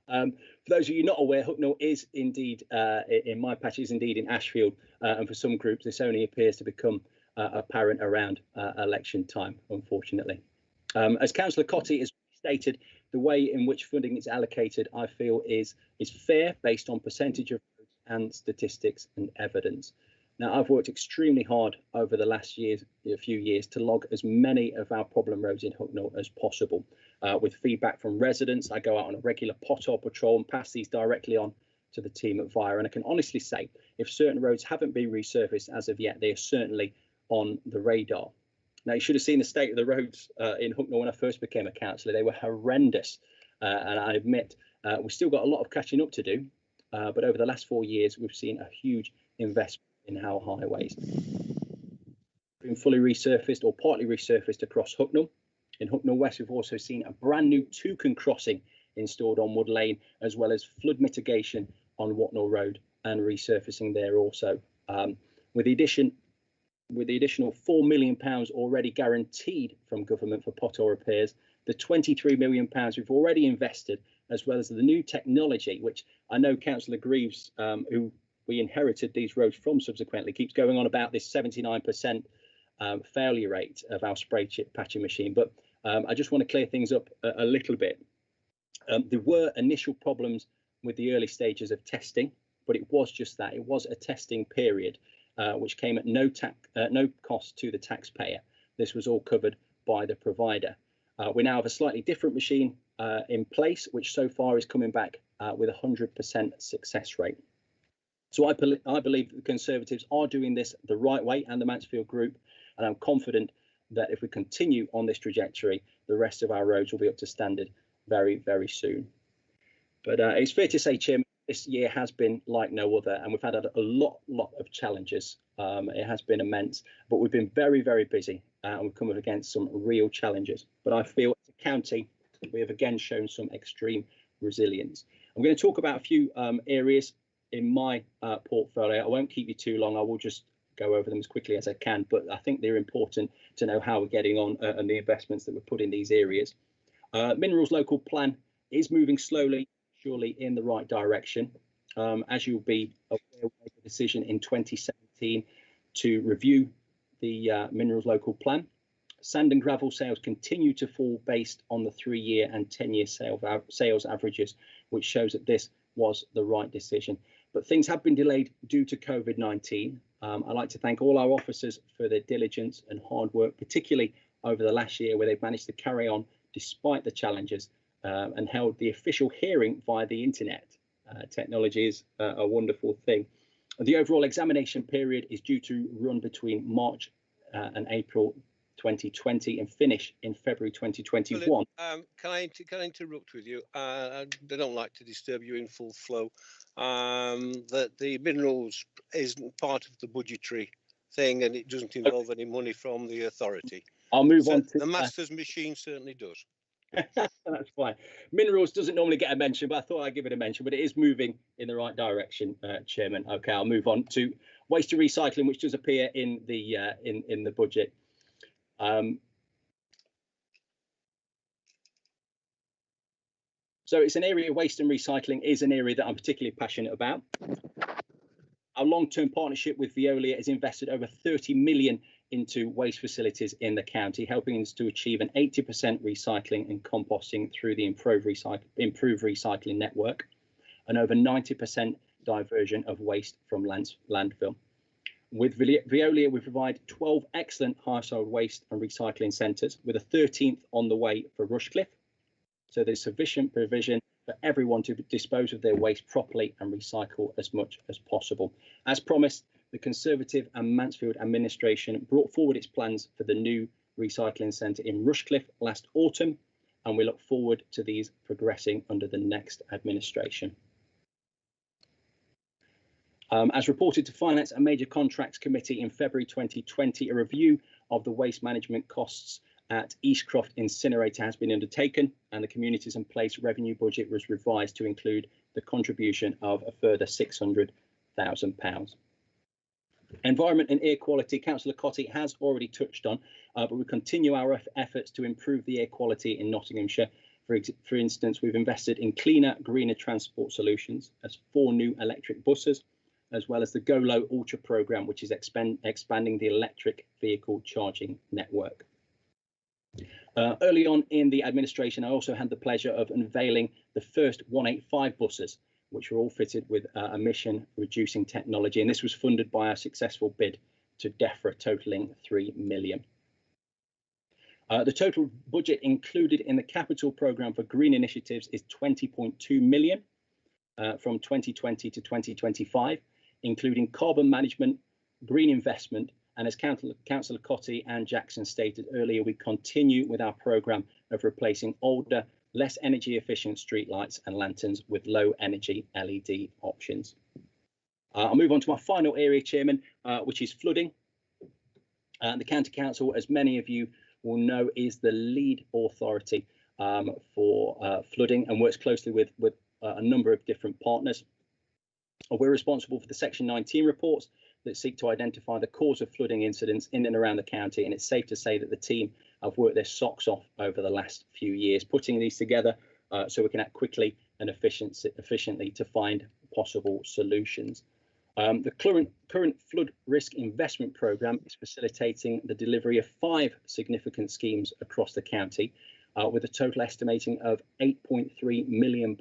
For those of you not aware, Hucknall is indeed, in my patch, is indeed in Ashfield. And for some groups, this only appears to become apparent around election time, unfortunately. As Councillor Cotty has stated, the way in which funding is allocated, I feel, is fair based on percentage of roads and statistics and evidence. Now, I've worked extremely hard over the last few years to log as many of our problem roads in Hucknall as possible. With feedback from residents, I go out on a regular pothole patrol and pass these directly on to the team at VIA. And I can honestly say, if certain roads haven't been resurfaced as of yet, they are certainly on the radar. Now, you should have seen the state of the roads in Hucknall when I first became a councillor. They were horrendous. And I admit we've still got a lot of catching up to do. But over the last 4 years, we've seen a huge investment in our highways. Been fully resurfaced or partly resurfaced across Hucknall. In Hucknall West, we've also seen a brand new Toucan crossing installed on Wood Lane, as well as flood mitigation on Watnall Road and resurfacing there also. With the additional £4 million already guaranteed from government for pothole repairs, the £23 million we've already invested, as well as the new technology, which I know Councillor Greaves, who we inherited these roads from subsequently, keeps going on about this 79% failure rate of our spray chip patching machine. But I just want to clear things up a little bit. There were initial problems with the early stages of testing, but it was just that. It was a testing period, which came at no cost to the taxpayer. This was all covered by the provider. We now have a slightly different machine in place, which so far is coming back with a 100% success rate. So I believe that the Conservatives are doing this the right way, and the Mansfield Group, and I'm confident that if we continue on this trajectory, the rest of our roads will be up to standard very, very soon. But it's fair to say, Chairman, this year has been like no other, and we've had a lot of challenges. It has been immense, but we've been very, very busy, and we've come up against some real challenges. But I feel as a county, we have again shown some extreme resilience. I'm going to talk about a few areas in my portfolio. I won't keep you too long. I will just go over them as quickly as I can, but I think they're important to know how we're getting on and the investments that we put in these areas. Minerals local plan is moving slowly, surely in the right direction. As you'll be aware, we made a decision in 2017 to review the minerals local plan. Sand and gravel sales continue to fall based on the 3-year and 10-year sales averages, which shows that this was the right decision. But things have been delayed due to COVID-19. I'd like to thank all our officers for their diligence and hard work, particularly over the last year, where they've managed to carry on despite the challenges and held the official hearing via the internet. Technology is a wonderful thing. The overall examination period is due to run between March and April 2020 and finish in February 2021. Philip, can I interrupt with you? I don't like to disturb you in full flow. That the minerals isn't part of the budgetary thing, and it doesn't involve any money from the authority. I'll move on to the Masters machine certainly does. That's fine. Minerals doesn't normally get a mention, but I thought I'd give it a mention. But it is moving in the right direction, Chairman. Okay, I'll move on to waste to recycling, which does appear in the budget. So it's an area, waste and recycling is an area that I'm particularly passionate about. Our long-term partnership with Veolia has invested over 30 million into waste facilities in the county, helping us to achieve an 80% recycling and composting through the improved recycling network, and over 90% diversion of waste from landfill. With Veolia, we provide 12 excellent household waste and recycling centres, with a 13th on the way for Rushcliffe. So there's sufficient provision for everyone to dispose of their waste properly and recycle as much as possible. As promised, the Conservative and Mansfield administration brought forward its plans for the new recycling centre in Rushcliffe last autumn, and we look forward to these progressing under the next administration. As reported to Finance and Major Contracts Committee in February 2020, a review of the waste management costs at Eastcroft Incinerator has been undertaken, and the Communities and Place revenue budget was revised to include the contribution of a further £600,000. Environment and air quality, Councillor Cotty has already touched on, but we continue our efforts to improve the air quality in Nottinghamshire. For instance, we've invested in cleaner, greener transport solutions as 4 new electric buses, as well as the Go Low Ultra programme, which is expanding the electric vehicle charging network. Early on in the administration, I also had the pleasure of unveiling the first 185 buses, which were all fitted with emission reducing technology, and this was funded by a successful bid to DEFRA, totalling £3 million. The total budget included in the capital programme for green initiatives is £20.2 million from 2020 to 2025, including carbon management, green investment, and as Councillor Cotty and Jackson stated earlier, we continue with our programme of replacing older, less energy efficient streetlights and lanterns with low energy LED options. I'll move on to my final area, Chairman, which is flooding. The County Council, as many of you will know, is the lead authority for flooding and works closely with a number of different partners. We're responsible for the Section 19 reports that seek to identify the cause of flooding incidents in and around the county, and it's safe to say that the team have worked their socks off over the last few years, putting these together so we can act quickly and efficiently to find possible solutions. The current flood risk investment programme is facilitating the delivery of 5 significant schemes across the county, with a total estimating of £8.3 million.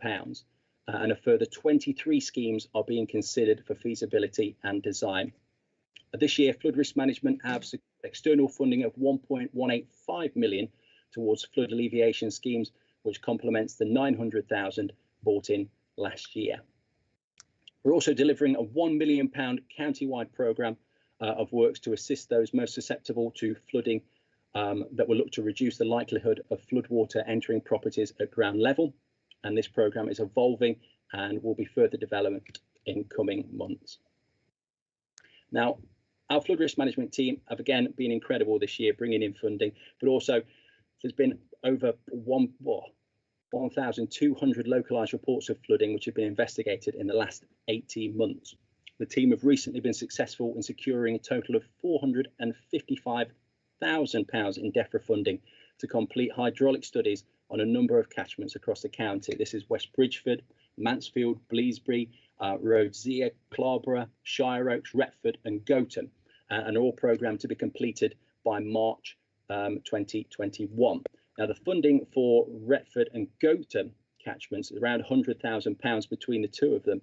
And a further 23 schemes are being considered for feasibility and design. This year, flood risk management have secured external funding of £1.185 million towards flood alleviation schemes, which complements the £900,000 brought in last year. We're also delivering a £1 million county-wide programme of works to assist those most susceptible to flooding that will look to reduce the likelihood of floodwater entering properties at ground level. And this programme is evolving and will be further developed in coming months. Now, our flood risk management team have again been incredible this year, bringing in funding, but also there's been over 1,200 localised reports of flooding which have been investigated in the last 18 months. The team have recently been successful in securing a total of £455,000 in DEFRA funding to complete hydraulic studies on a number of catchments across the county. This is West Bridgeford, Mansfield, Bleasbury, Rhodesea, Clarborough, Shire Oaks, Retford and Gotham, and are all programmed to be completed by March 2021. Now, the funding for Retford and Gotham catchments, around £100,000 between the two of them,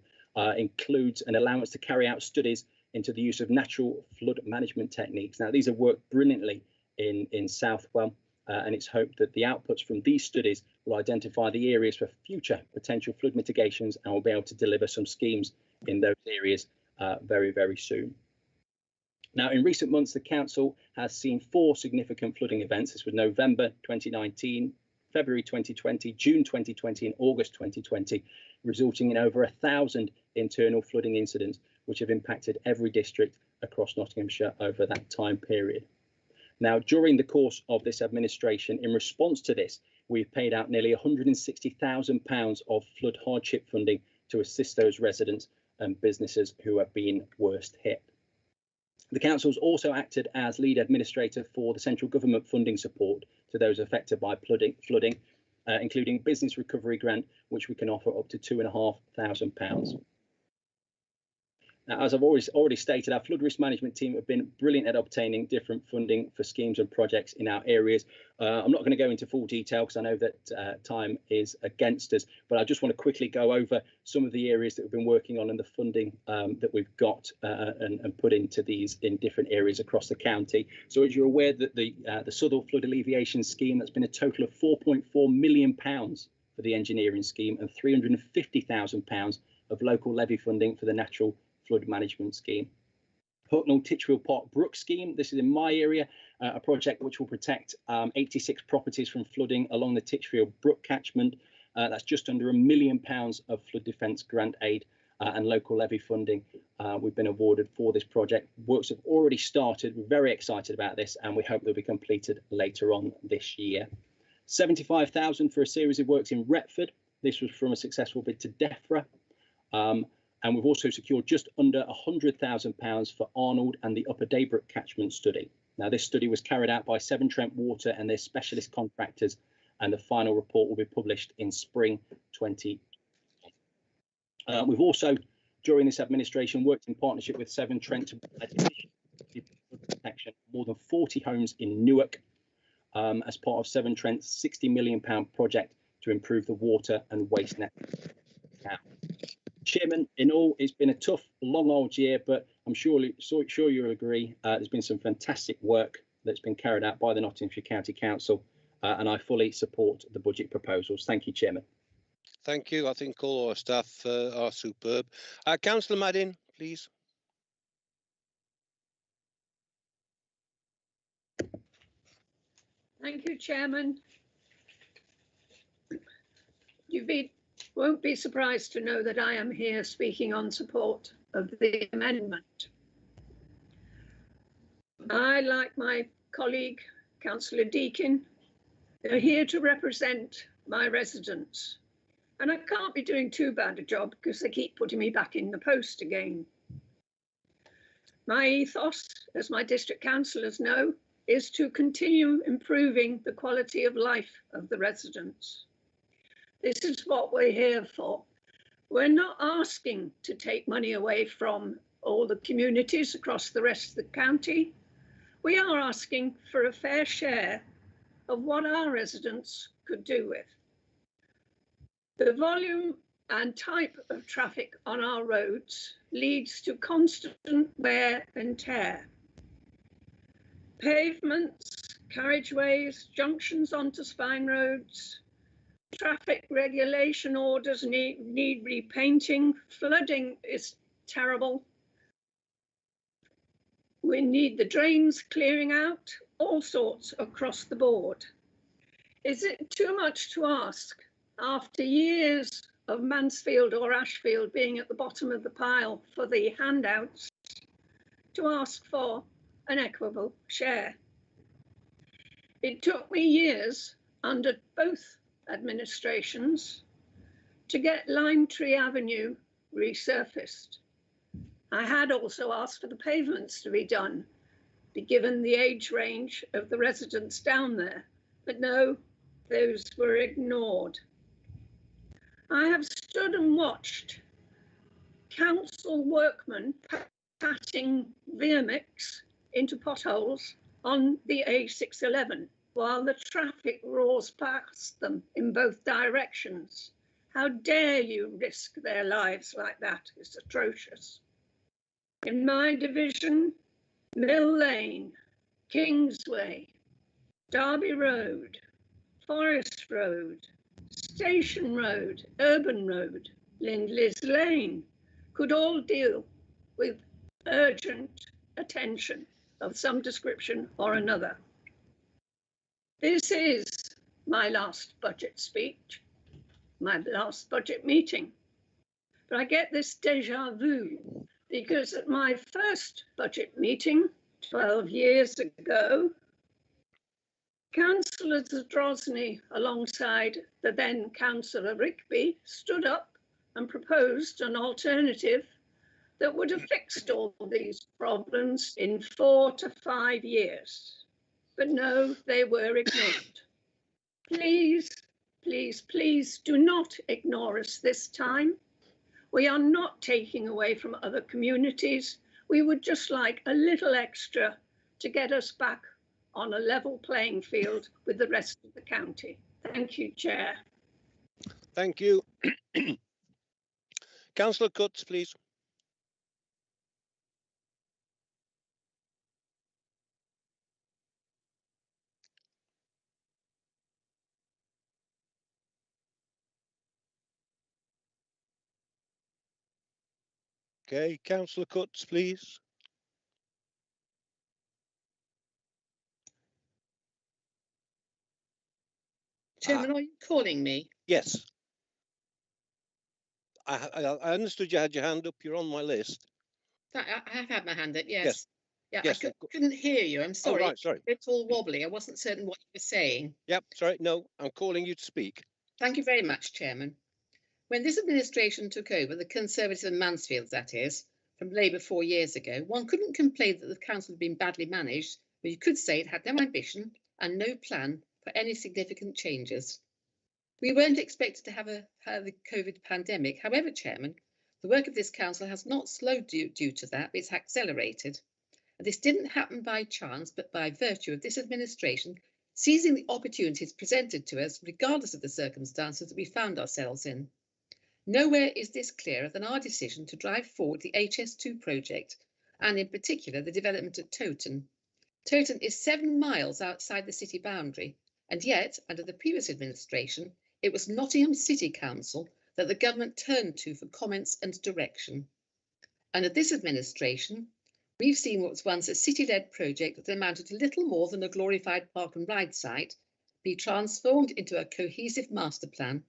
includes an allowance to carry out studies into the use of natural flood management techniques. Now, these have worked brilliantly in Southwell, and it's hoped that the outputs from these studies will identify the areas for future potential flood mitigations, and will be able to deliver some schemes in those areas very, very soon. Now, in recent months, the council has seen 4 significant flooding events. This was November 2019, February 2020, June 2020 and August 2020, resulting in over 1,000 internal flooding incidents, which have impacted every district across Nottinghamshire over that time period. Now, during the course of this administration, in response to this, we've paid out nearly £160,000 of flood hardship funding to assist those residents and businesses who have been worst hit. The council's also acted as lead administrator for the central government funding support to those affected by flooding, including business recovery grant, which we can offer up to £2,500. Now, as I've already stated, our flood risk management team have been brilliant at obtaining different funding for schemes and projects in our areas. I'm not going to go into full detail because I know that time is against us, but I just want to quickly go over some of the areas that we've been working on and the funding that we've got and put into these in different areas across the county. So as you're aware that the Southall Flood Alleviation Scheme, that's been a total of £4.4 million for the engineering scheme and £350,000 of local levy funding for the Natural Flood Management Scheme. Hucknall Titchfield Park Brook Scheme, this is in my area, a project which will protect 86 properties from flooding along the Titchfield Brook catchment. That's just under £1 million of flood defence grant aid and local levy funding we've been awarded for this project. Works have already started. We're very excited about this and we hope they'll be completed later on this year. £75,000 for a series of works in Retford. This was from a successful bid to DEFRA. And we've also secured just under £100,000 for Arnold and the Upper Daybrook catchment study. Now, this study was carried out by Severn Trent Water and their specialist contractors, and the final report will be published in spring 2020. We've also, during this administration, worked in partnership with Severn Trent to provide protection more than 40 homes in Newark as part of Severn Trent's £60 million project to improve the water and waste network. Chairman, in all, it's been a tough, long old year, but I'm sure you'll agree there's been some fantastic work that's been carried out by the Nottinghamshire County Council, and I fully support the budget proposals. Thank you, Chairman. Thank you. I think all our staff are superb. Councillor Madden, please. Thank you, Chairman. Won't be surprised to know that I am here speaking on support of the amendment. I, like my colleague, Councillor Deakin, are here to represent my residents. And I can't be doing too bad a job because they keep putting me back in the post again. My ethos, as my district councillors know, is to continue improving the quality of life of the residents. This is what we're here for. We're not asking to take money away from all the communities across the rest of the county. We are asking for a fair share of what our residents could do with. The volume and type of traffic on our roads leads to constant wear and tear. Pavements, carriageways, junctions onto spine roads, traffic regulation orders need repainting. Flooding is terrible. We need the drains clearing out, all sorts across the board. Is it too much to ask, after years of Mansfield or Ashfield being at the bottom of the pile for the handouts, to ask for an equitable share? It took me years under both administrations to get Lime Tree Avenue resurfaced. I had also asked for the pavements to be done, given the age range of the residents down there, but no, those were ignored. I have stood and watched council workmen patting Veomix into potholes on the A611 while the traffic roars past them in both directions. How dare you risk their lives like that? It's atrocious. In my division, Mill Lane, Kingsway, Derby Road, Forest Road, Station Road, Urban Road, Lindleys Lane could all deal with urgent attention of some description or another. This is my last budget speech, my last budget meeting. But I get this deja vu because at my first budget meeting 12 years ago, Councillor Zadrozny, alongside the then Councillor Rigby, stood up and proposed an alternative that would have fixed all these problems in 4 to 5 years. But no, they were ignored. Please, please, please do not ignore us this time. We are not taking away from other communities. We would just like a little extra to get us back on a level playing field with the rest of the county. Thank you, Chair. Thank you. Councillor Cutts, please. Okay, Councillor Cutts, please. Chairman, are you calling me? Yes. I understood you had your hand up. You're on my list. I have had my hand up, yes. Yes. Yeah, Yes. I couldn't hear you. I'm sorry. Oh, right, sorry. It's all wobbly. I wasn't certain what you were saying. Yep, sorry. No, I'm calling you to speak. Thank you very much, Chairman. When this administration took over, the Conservative and Mansfield, that is, from Labour 4 years ago, one couldn't complain that the council had been badly managed, but you could say it had no ambition and no plan for any significant changes. We weren't expected to have the COVID pandemic. However, Chairman, the work of this council has not slowed due to that, but it's accelerated. And this didn't happen by chance, but by virtue of this administration seizing the opportunities presented to us, regardless of the circumstances that we found ourselves in. Nowhere is this clearer than our decision to drive forward the HS2 project, and in particular the development at Towton. Towton is 7 miles outside the city boundary, and yet, under the previous administration, it was Nottingham City Council that the government turned to for comments and direction. Under this administration, we've seen what was once a city-led project that amounted to little more than a glorified park and ride site be transformed into a cohesive master plan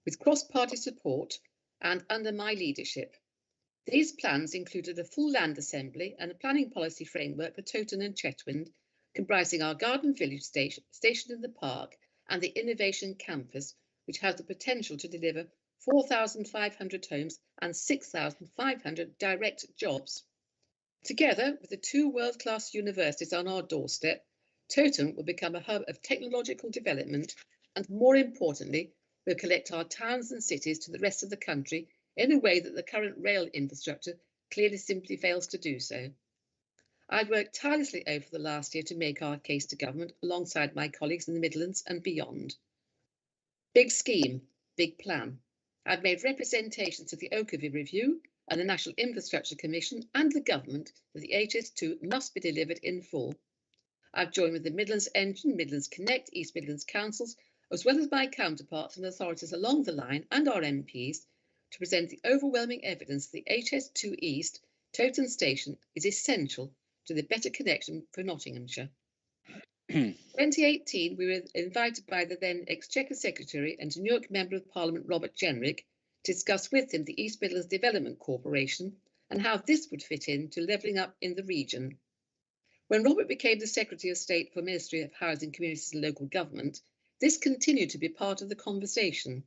with cross-party support and under my leadership. These plans included a full land assembly and a planning policy framework for Towton and Chetwynd, comprising our garden village station in the park and the innovation campus, which has the potential to deliver 4,500 homes and 6,500 direct jobs. Together with the 2 world-class universities on our doorstep, Towton will become a hub of technological development and, more importantly, will connect our towns and cities to the rest of the country in a way that the current rail infrastructure clearly simply fails to do so. I've worked tirelessly over the last year to make our case to government alongside my colleagues in the Midlands and beyond. Big scheme, big plan. I've made representations to the Oakerville Review and the National Infrastructure Commission and the government that the HS2 must be delivered in full. I've joined with the Midlands Engine, Midlands Connect, East Midlands Councils, as well as my counterparts and authorities along the line and our MPs to present the overwhelming evidence that the HS2 East Towton Station is essential to the better connection for Nottinghamshire. 2018, we were invited by the then Exchequer Secretary and Newark Member of Parliament Robert Jenrick to discuss with him the East Midlands Development Corporation and how this would fit into levelling up in the region. When Robert became the Secretary of State for Ministry of Housing, Communities and Local Government, this continued to be part of the conversation.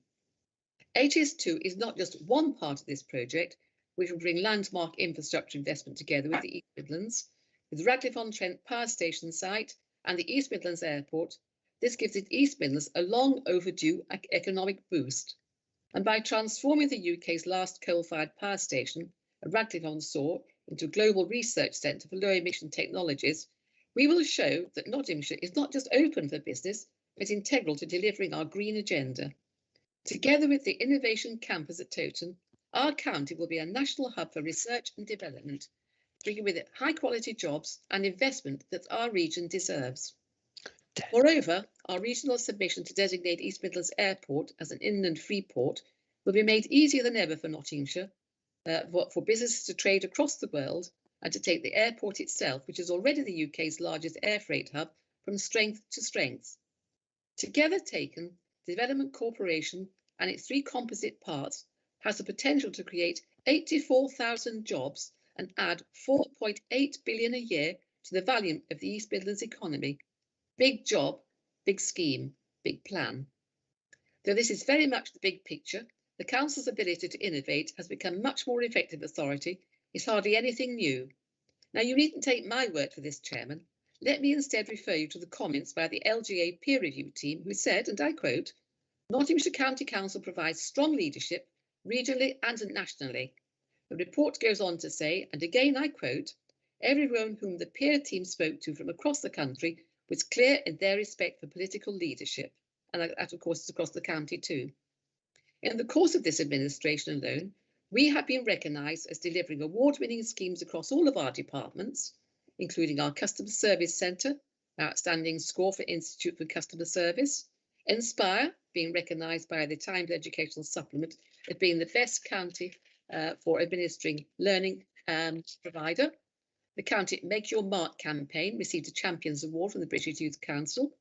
HS2 is not just one part of this project, which will bring landmark infrastructure investment together with the East Midlands, with Radcliffe-on-Trent Power Station site and the East Midlands Airport. This gives the East Midlands a long overdue economic boost. And by transforming the UK's last coal-fired power station, Radcliffe-on-Soar, into a global research centre for low-emission technologies, we will show that Nottinghamshire is not just open for business, but integral to delivering our green agenda. Together with the Innovation Campus at Towton, our county will be a national hub for research and development, bringing with it high-quality jobs and investment that our region deserves. Moreover, our regional submission to designate East Midlands Airport as an inland free port will be made easier than ever for Nottinghamshire, for businesses to trade across the world and to take the airport itself, which is already the UK's largest air freight hub, from strength to strength. Together taken, the Development Corporation and its 3 composite parts has the potential to create 84,000 jobs and add 4.8 billion a year to the value of the East Midlands economy. Big job, big scheme, big plan. Though this is very much the big picture, the Council's ability to innovate has become much more effective authority. It's hardly anything new. Now, you needn't take my word for this, Chairman. Let me instead refer you to the comments by the LGA peer review team who said, and I quote, Nottinghamshire County Council provides strong leadership regionally and nationally. The report goes on to say, and again I quote, everyone whom the peer team spoke to from across the country was clear in their respect for political leadership. And that, of course, is across the county too. In the course of this administration alone, we have been recognised as delivering award-winning schemes across all of our departments, including our Customer Service Centre, outstanding score for Institute for Customer Service, Inspire, being recognised by the Times Educational Supplement as being the best county for administering learning provider. The county Make Your Mark campaign received a Champions Award from the British Youth Council,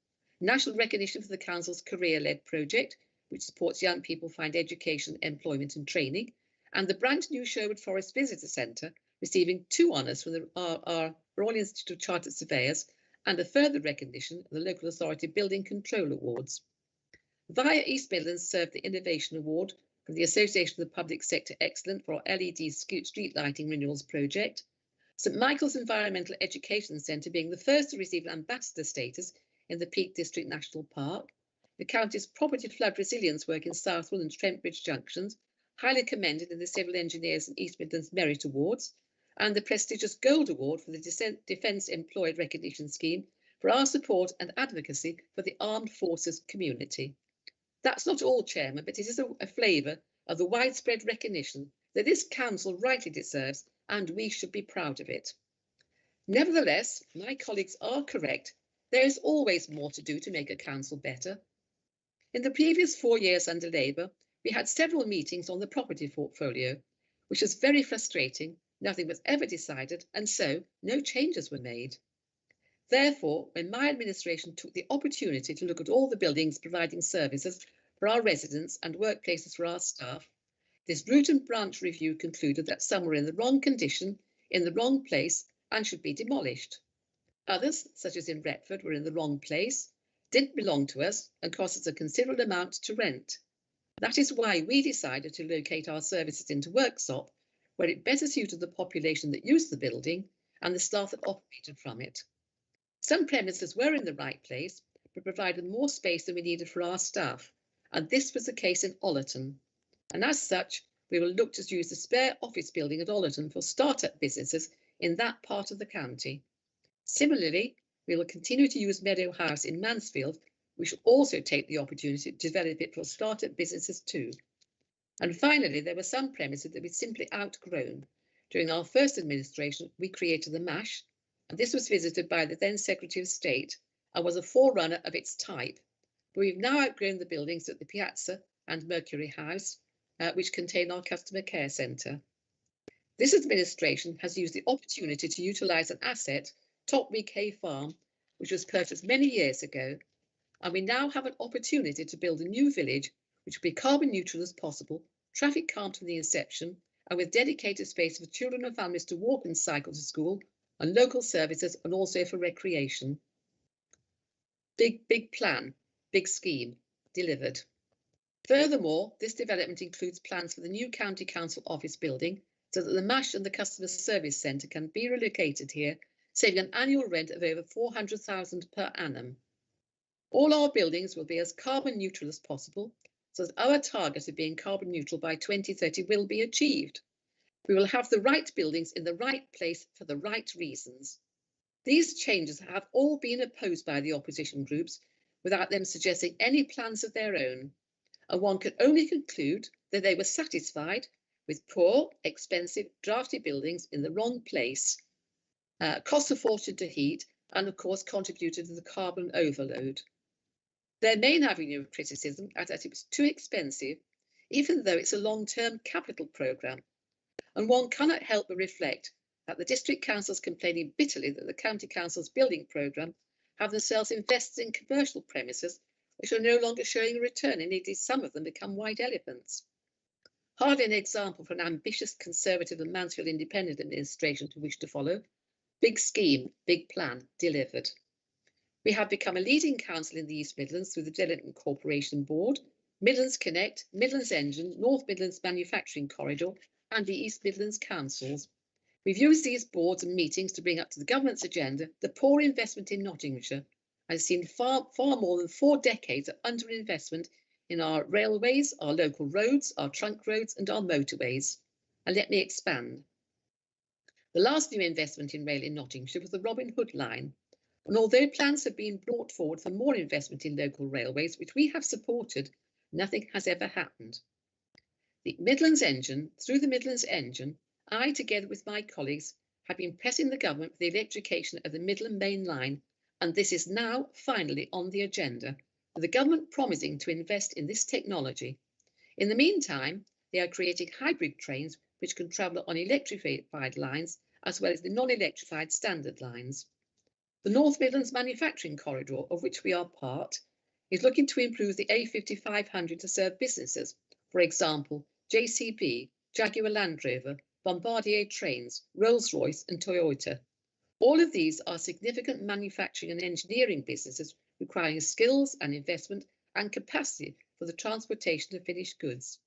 national recognition for the Council's career-led project, which supports young people find education, employment and training, and the brand new Sherwood Forest Visitor Centre receiving 2 honours from our Royal Institute of Chartered Surveyors and a further recognition of the Local Authority Building Control Awards. Via East Midlands served the Innovation Award from the Association of the Public Sector Excellent for our LED street lighting renewals project, St Michael's Environmental Education Centre being the first to receive ambassador status in the Peak District National Park, the county's property flood resilience work in Southwell and Trentbridge junctions, highly commended in the Civil Engineers and East Midlands Merit Awards, and the prestigious Gold Award for the Defence Employed Recognition Scheme for our support and advocacy for the armed forces community. That's not all, Chairman, but it is a flavour of the widespread recognition that this council rightly deserves, and we should be proud of it. Nevertheless, my colleagues are correct. There is always more to do to make a council better. In the previous 4 years under Labour, we had several meetings on the property portfolio, which was very frustrating. Nothing was ever decided, and so no changes were made. Therefore, when my administration took the opportunity to look at all the buildings providing services for our residents and workplaces for our staff, this root and branch review concluded that some were in the wrong condition, in the wrong place, and should be demolished. Others, such as in Retford, were in the wrong place, didn't belong to us, and cost us a considerable amount to rent. That is why we decided to locate our services into Worksop, where it better suited the population that used the building and the staff that operated from it. Some premises were in the right place, but provided more space than we needed for our staff, and this was the case in Ollerton. And as such, we will look to use the spare office building at Ollerton for start-up businesses in that part of the county. Similarly, we will continue to use Meadow House in Mansfield. We shall also take the opportunity to develop it for start-up businesses too. And finally, there were some premises that we'd simply outgrown. During our first administration, we created the MASH, and this was visited by the then Secretary of State and was a forerunner of its type. But we've now outgrown the buildings at the Piazza and Mercury House, which contain our customer care centre. This administration has used the opportunity to utilise an asset, Topmead Hay Farm, which was purchased many years ago, and we now have an opportunity to build a new village which will be carbon neutral as possible, traffic calm from the inception, and with dedicated space for children and families to walk and cycle to school, and local services, and also for recreation. Big plan, big scheme, delivered. Furthermore, this development includes plans for the new County Council office building so that the MASH and the Customer Service Centre can be relocated here, saving an annual rent of over £400,000 per annum. All our buildings will be as carbon neutral as possible, so that our target of being carbon neutral by 2030 will be achieved. We will have the right buildings in the right place for the right reasons. These changes have all been opposed by the opposition groups without them suggesting any plans of their own, and one can only conclude that they were satisfied with poor, expensive, drafty buildings in the wrong place, cost a fortune to heat, and of course contributed to the carbon overload. Their main avenue of criticism is that it was too expensive, even though it's a long-term capital programme, and one cannot help but reflect that the district councils complaining bitterly that the county council's building programme have themselves invested in commercial premises which are no longer showing a return, and indeed some of them become white elephants. Hardly an example for an ambitious Conservative and Mansfield Independent administration to wish to follow. Big scheme, big plan, delivered. We have become a leading council in the East Midlands through the Development Corporation Board, Midlands Connect, Midlands Engine, North Midlands Manufacturing Corridor, and the East Midlands Councils. We've used these boards and meetings to bring up to the government's agenda the poor investment in Nottinghamshire, and seen far more than 4 decades of underinvestment in our railways, our local roads, our trunk roads and our motorways. And let me expand. The last new investment in rail in Nottinghamshire was the Robin Hood line. And although plans have been brought forward for more investment in local railways, which we have supported, nothing has ever happened. Through the Midlands Engine, I, together with my colleagues, have been pressing the government for the electrification of the Midland Main Line, and this is now finally on the agenda, with the government promising to invest in this technology. In the meantime, they are creating hybrid trains which can travel on electrified lines as well as the non-electrified standard lines. The North Midlands Manufacturing Corridor, of which we are part, is looking to improve the A5500 to serve businesses, for example, JCB, Jaguar Land Rover, Bombardier Trains, Rolls-Royce and Toyota. All of these are significant manufacturing and engineering businesses requiring skills and investment and capacity for the transportation of finished goods.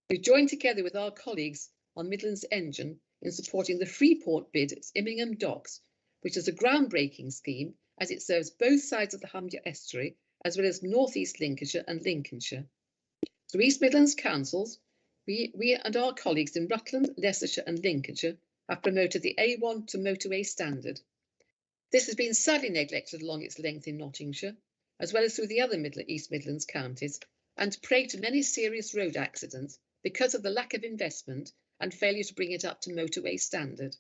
We've joined together with our colleagues on Midlands Engine in supporting the Freeport bid at Immingham Docks, which is a groundbreaking scheme as it serves both sides of the Humber Estuary, as well as North East Lincolnshire and Lincolnshire. Through East Midlands Councils, we and our colleagues in Rutland, Leicestershire and Lincolnshire have promoted the A1 to motorway standard. This has been sadly neglected along its length in Nottinghamshire, as well as through the other East Midlands counties, and prey to many serious road accidents because of the lack of investment and failure to bring it up to motorway standard.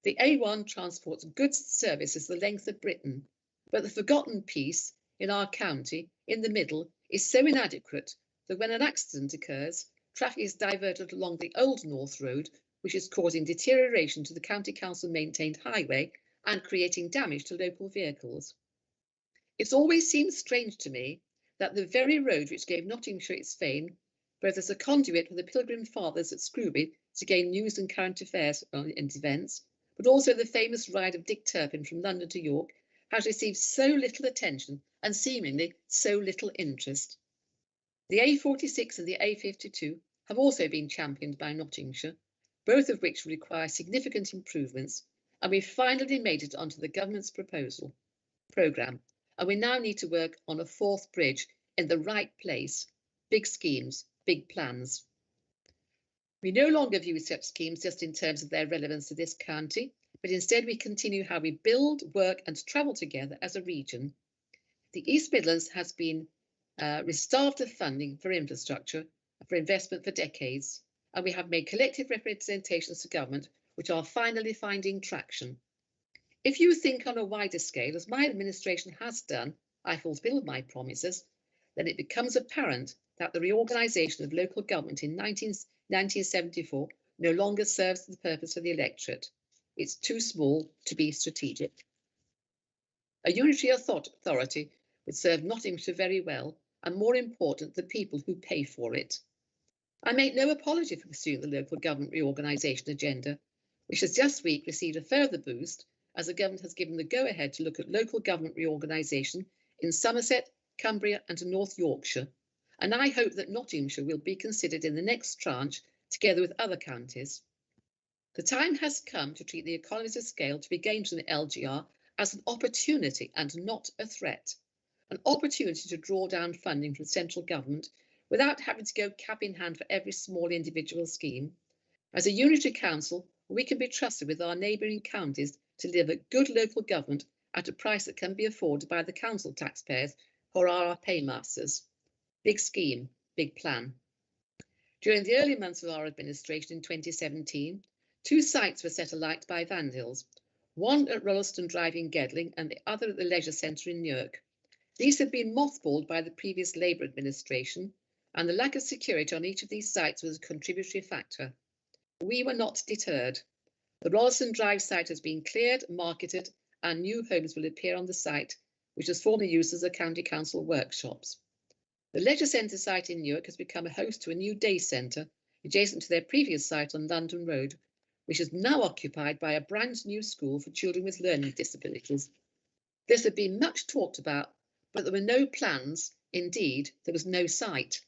The A1 transports goods and services the length of Britain, but the forgotten piece in our county, in the middle, is so inadequate that when an accident occurs, traffic is diverted along the Old North Road, which is causing deterioration to the County Council maintained highway and creating damage to local vehicles. It's always seemed strange to me that the very road which gave Nottinghamshire its fame, both as a conduit for the Pilgrim Fathers at Scrooby to gain news and current affairs and events, but also the famous ride of Dick Turpin from London to York, has received so little attention and seemingly so little interest. The A46 and the A52 have also been championed by Nottinghamshire, both of which require significant improvements, and we've finally made it onto the government's programme, and we now need to work on a fourth bridge in the right place. Big schemes, big plans. We no longer view such schemes just in terms of their relevance to this county, but instead we continue how we build, work and travel together as a region. The East Midlands has been starved of funding for infrastructure, for investment for decades, and we have made collective representations to government which are finally finding traction. If you think on a wider scale, as my administration has done, I fulfilled my promises, then it becomes apparent that the reorganisation of local government in 1974 no longer serves the purpose of the electorate. It's too small to be strategic. A unitary authority would serve Nottinghamshire very well, and more important, the people who pay for it. I make no apology for pursuing the local government reorganisation agenda, which has just this week received a further boost as the government has given the go-ahead to look at local government reorganisation in Somerset, Cumbria and North Yorkshire, and I hope that Nottinghamshire will be considered in the next tranche together with other counties. The time has come to treat the economies of scale to be gained from the LGR as an opportunity and not a threat, an opportunity to draw down funding from central government without having to go cap in hand for every small individual scheme. As a unitary council, we can be trusted with our neighbouring counties to deliver good local government at a price that can be afforded by the council taxpayers who are our paymasters. Big scheme, big plan. During the early months of our administration in 2017, 2 sites were set alight by vandals, one at Rolleston Drive in Gedling and the other at the Leisure Centre in Newark. These had been mothballed by the previous Labour administration, and the lack of security on each of these sites was a contributory factor. We were not deterred. The Rolleston Drive site has been cleared, marketed, and new homes will appear on the site, which was formerly used as a county council workshops. The Leisure Centre site in Newark has become a host to a new day centre adjacent to their previous site on London Road, which is now occupied by a brand new school for children with learning disabilities. This had been much talked about, but there were no plans. Indeed, there was no site.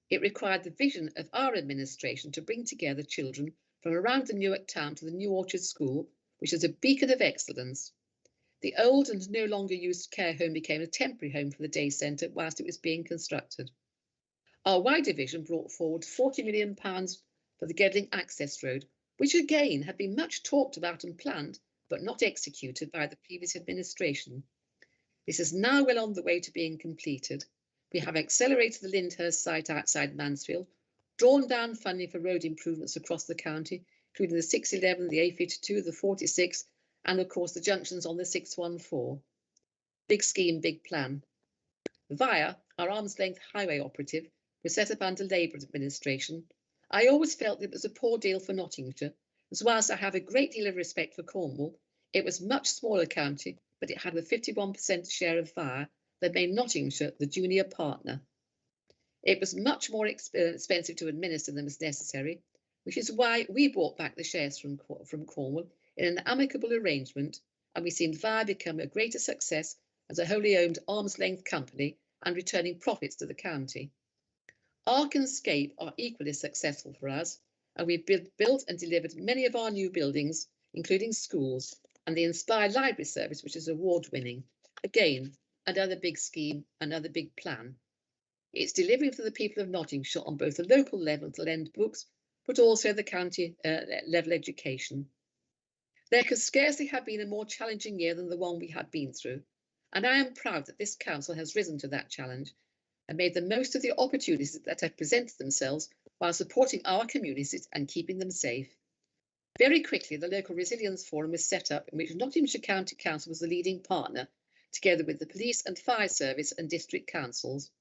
It required the vision of our administration to bring together children from around the Newark town to the New Orchard School, which is a beacon of excellence. The old and no longer used care home became a temporary home for the day centre whilst it was being constructed. Our Y division brought forward £40 million for the Gedling Access Road, which again had been much talked about and planned, but not executed by the previous administration. This is now well on the way to being completed. We have accelerated the Lyndhurst site outside Mansfield, drawn down funding for road improvements across the county, including the 611, the A52, the 46, and of course the junctions on the 614. Big scheme, big plan. Via, our arm's length highway operative, was set up under Labour administration. I always felt it was a poor deal for Nottinghamshire, as whilst I have a great deal of respect for Cornwall, it was a much smaller county, but it had a 51% share of Via that made Nottinghamshire the junior partner. It was much more expensive to administer than was necessary, which is why we bought back the shares from Cornwall in an amicable arrangement, and we've seen Via become a greater success as a wholly owned arm's length company and returning profits to the county. Arc and Scape are equally successful for us, and we've built and delivered many of our new buildings, including schools, and the Inspire Library Service, which is award-winning. Again, another big scheme, another big plan. It's delivering for the people of Nottinghamshire on both the local level to lend books, but also the county level education. There could scarcely have been a more challenging year than the one we have been through, and I am proud that this council has risen to that challenge and made the most of the opportunities that have presented themselves while supporting our communities and keeping them safe. Very quickly, the Local Resilience Forum was set up, in which Nottinghamshire County Council was the leading partner, together with the police and fire service and district councils.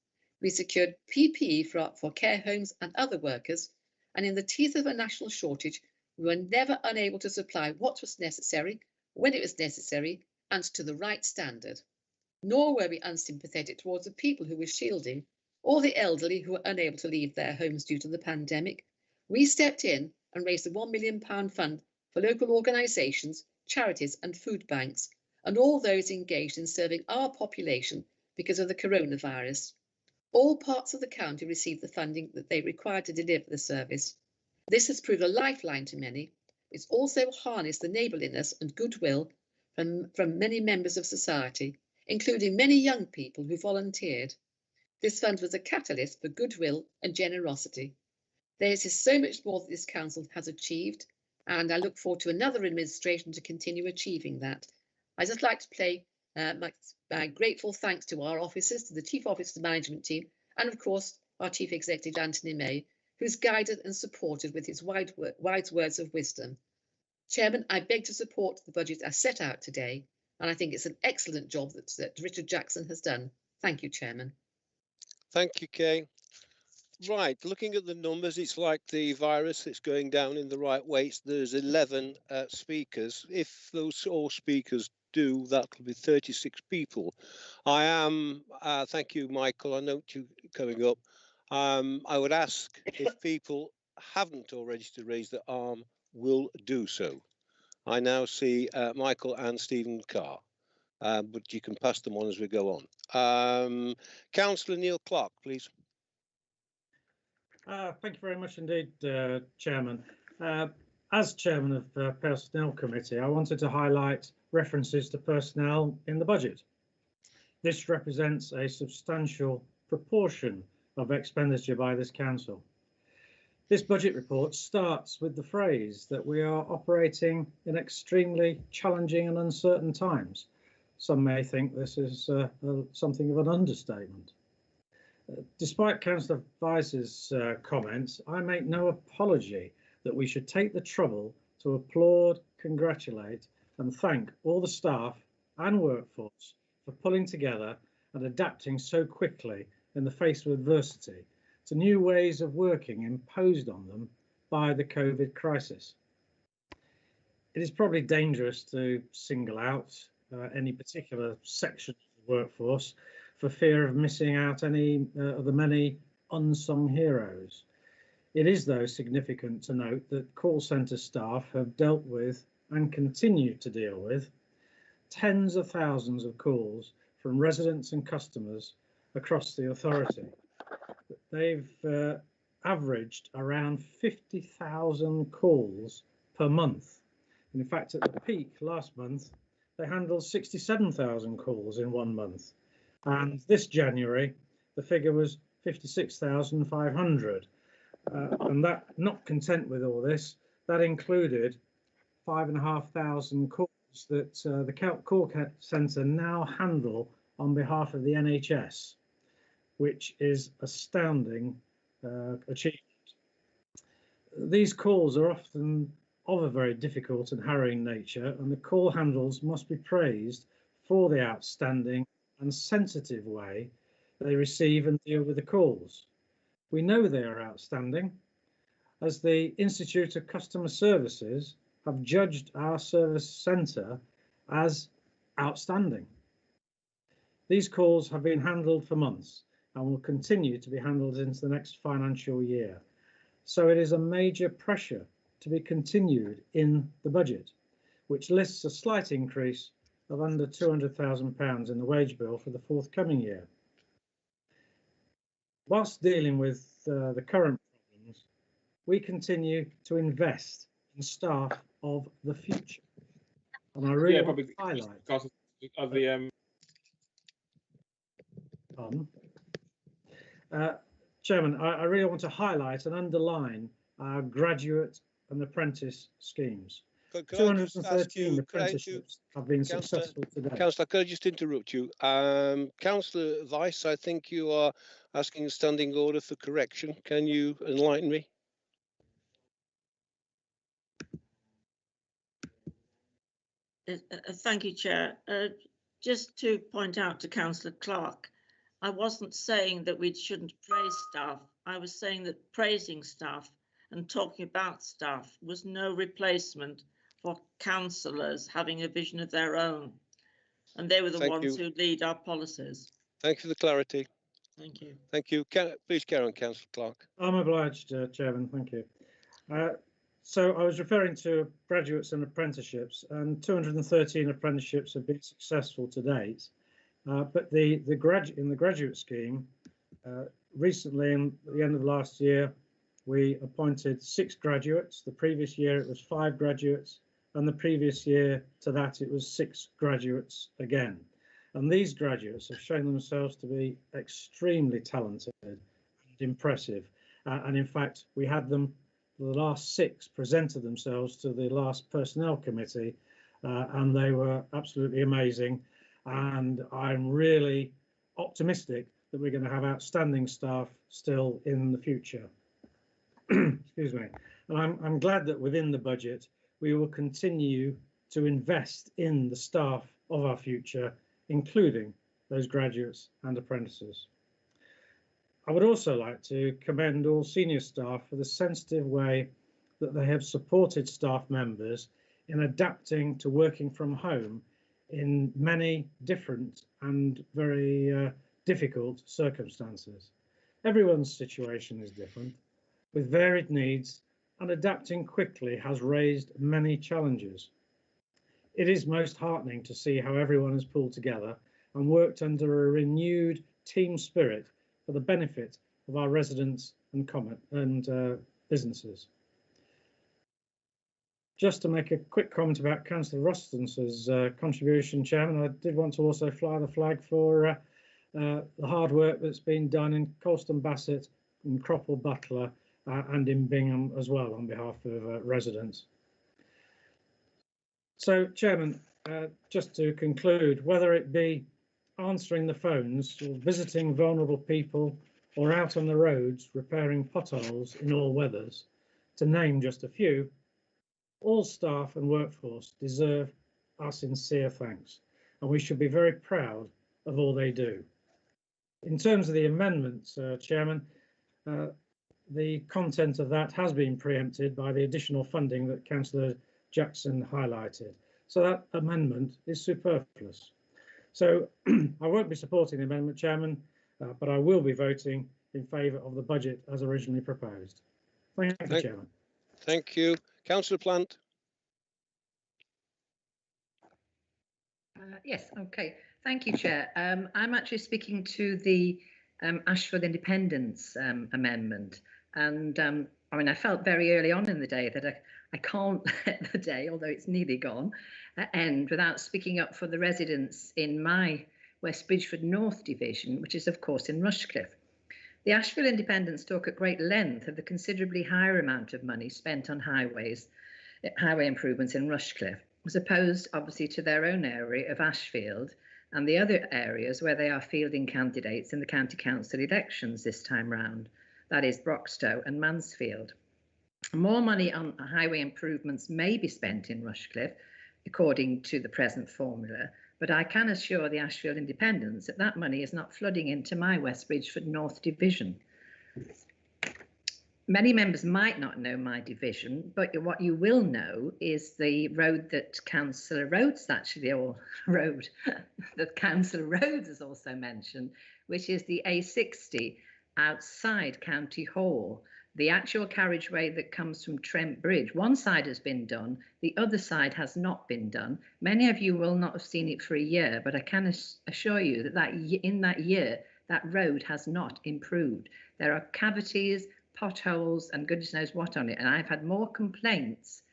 We secured PPE for care homes and other workers, and in the teeth of a national shortage, we were never unable to supply what was necessary, when it was necessary, and to the right standard. Nor were we unsympathetic towards the people who were shielding, or the elderly who were unable to leave their homes due to the pandemic. We stepped in and raised a £1 million fund for local organisations, charities and food banks, and all those engaged in serving our population because of the coronavirus. All parts of the county received the funding that they required to deliver the service. This has proved a lifeline to many. It's also harnessed the neighbourliness and goodwill from many members of society, including many young people who volunteered. This fund was a catalyst for goodwill and generosity. There is so much more that this council has achieved, and I look forward to another administration to continue achieving that. I'd just like to pay my grateful thanks to our officers, to the Chief Officer Management Team, and of course our Chief Executive Anthony May, who's guided and supported with his wise words of wisdom. Chairman, I beg to support the budget as set out today, and I think it's an excellent job that Richard Jackson has done. Thank you, Chairman. Thank you, Kay. Right, looking at the numbers, it's like the virus, it's going down in the right way. There's 11 speakers. If those all speakers do, that'll be 36 people. I am, thank you, Michael, I note you coming up. I would ask if people haven't already to raise their arm, will do so. I now see Michael and Stephen Carr, but you can pass them on as we go on. Councillor Neil Clark, please. Thank you very much indeed, Chairman. As Chairman of the Personnel Committee, I wanted to highlight references to personnel in the budget. This represents a substantial proportion of expenditure by this council. This budget report starts with the phrase that we are operating in extremely challenging and uncertain times. Some may think this is something of an understatement. Despite Councillor Vice's comments, I make no apology that we should take the trouble to applaud, congratulate and thank all the staff and workforce for pulling together and adapting so quickly in the face of adversity to new ways of working imposed on them by the COVID crisis. It is probably dangerous to single out any particular section of the workforce for fear of missing out any of the many unsung heroes. It is, though, significant to note that call centre staff have dealt with and continue to deal with tens of thousands of calls from residents and customers across the authority. They've averaged around 50,000 calls per month. And in fact, at the peak last month, they handled 67,000 calls in 1 month. And this January, the figure was 56,500. And that, not content with all this, that included 5,500 calls that the call centre now handle on behalf of the NHS, which is astounding achievement. These calls are often of a very difficult and harrowing nature, and the call handlers must be praised for the outstanding and sensitive way they receive and deal with the calls. We know they are outstanding, as the Institute of Customer Services have judged our service centre as outstanding. These calls have been handled for months and will continue to be handled into the next financial year. So it is a major pressure to be continued in the budget, which lists a slight increase of under £200,000 in the wage bill for the forthcoming year. Whilst dealing with the current problems, we continue to invest in staff of the future. And I really want to highlight because of the Chairman, I really want to highlight and underline our graduate and apprentice schemes. 213 apprenticeships have been successful today. Councillor, could I just interrupt you? Councillor Vice, I think you are asking a standing order for correction. Can you enlighten me? Thank you, Chair. Just to point out to Councillor Clark, I wasn't saying that we shouldn't praise staff. I was saying that praising staff and talking about staff was no replacement for councillors having a vision of their own. And they were the ones who lead our policies. Thank you for the clarity. Thank you. Thank you. Please carry on, Councillor Clark. I'm obliged, Chairman. Thank you. So I was referring to graduates and apprenticeships, and 213 apprenticeships have been successful to date. But in the graduate scheme, recently, in the end of last year, we appointed 6 graduates. The previous year it was 5 graduates, and the previous year to that it was 6 graduates again. And these graduates have shown themselves to be extremely talented and impressive. And in fact, we had them, the last 6 presented themselves to the last personnel committee, and they were absolutely amazing. And I'm really optimistic that we're going to have outstanding staff still in the future. Excuse me. And I'm glad that within the budget we will continue to invest in the staff of our future, including those graduates and apprentices. I would also like to commend all senior staff for the sensitive way that they have supported staff members in adapting to working from home in many different and very difficult circumstances. Everyone's situation is different, with varied needs, and adapting quickly has raised many challenges. It is most heartening to see how everyone has pulled together and worked under a renewed team spirit for the benefit of our residents and businesses. Just to make a quick comment about Councillor Rostance's contribution, Chairman, I did want to also fly the flag for the hard work that's been done in Colston Bassett, in Cropple Butler, and in Bingham as well on behalf of residents. So, Chairman, just to conclude, whether it be answering the phones or visiting vulnerable people or out on the roads repairing potholes in all weathers, to name just a few, all staff and workforce deserve our sincere thanks, and we should be very proud of all they do. In terms of the amendments, Chairman, the content of that has been preempted by the additional funding that Councillor Jackson highlighted. So that amendment is superfluous. So I won't be supporting the amendment, Chairman, but I will be voting in favour of the budget as originally proposed. Thank you, Chairman. Thank you. Councillor Plant. Yes, okay. Thank you, Chair. I'm actually speaking to the Ashfield Independence amendment. And I mean, I felt very early on in the day that I can't let the day, although it's nearly gone, end without speaking up for the residents in my West Bridgford North division, which is, of course, in Rushcliffe. The Ashfield Independents talk at great length of the considerably higher amount of money spent on highway improvements in Rushcliffe, as opposed obviously to their own area of Ashfield and the other areas where they are fielding candidates in the county council elections this time round, that is Broxtowe and Mansfield. More money on highway improvements may be spent in Rushcliffe, according to the present formula, but I can assure the Ashfield Independents that that money is not flooding into my West Bridgford North Division. Many members might not know my division, but what you will know is the road that Councillor Rhodes actually, or road that Councillor Rhodes has also mentioned, which is the A60 outside County Hall. The actual carriageway that comes from Trent Bridge, one side has been done, the other side has not been done. Many of you will not have seen it for a year, but I can assure you that, in that year, that road has not improved. There are cavities, potholes, and goodness knows what on it. And I've had more complaints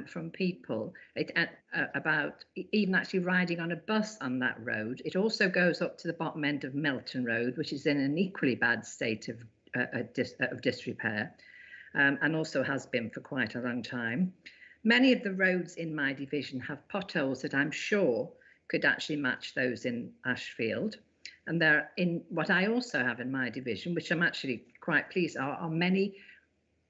from people about even actually riding on a bus on that road. It also goes up to the bottom end of Melton Road, which is in an equally bad state of disrepair, and also has been for quite a long time. Many of the roads in my division have potholes that I'm sure could actually match those in Ashfield. And there, in what I also have in my division, which I'm actually quite pleased, are many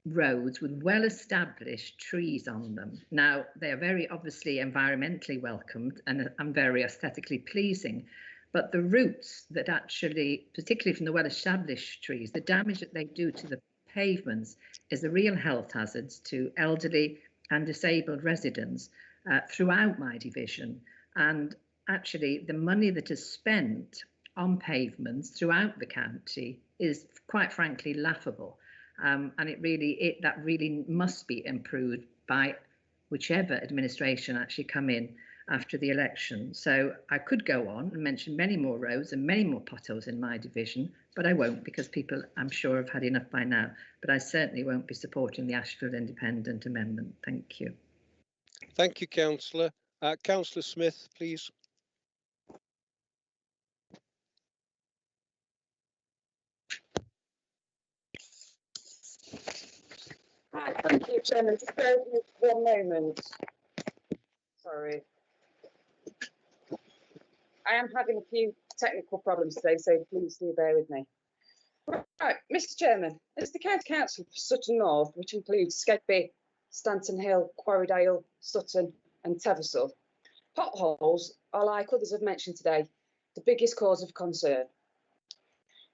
roads with well-established trees on them. Now, they're very obviously environmentally welcomed and very aesthetically pleasing, but the roots that actually, particularly from the well-established trees, the damage that they do to the pavements is a real health hazard to elderly and disabled residents throughout my division. And actually, the money that is spent on pavements throughout the county is quite frankly laughable. And that really must be improved by whichever administration actually come in after the election. So I could go on and mention many more roads and many more potholes in my division, but I won't, because people, I'm sure, have had enough by now. But I certainly won't be supporting the Ashfield Independent amendment. Thank you. Thank you, Councillor. Councillor Smith, please. Right, thank you, Chairman. Just bear with me 1 moment. Sorry. I am having a few technical problems today, so please do bear with me. Right, Mr. Chairman, as the County Council for Sutton North, which includes Skedby, Stanton Hill, Quarrydale, Sutton and Teversall, potholes are, like others have mentioned today, the biggest cause of concern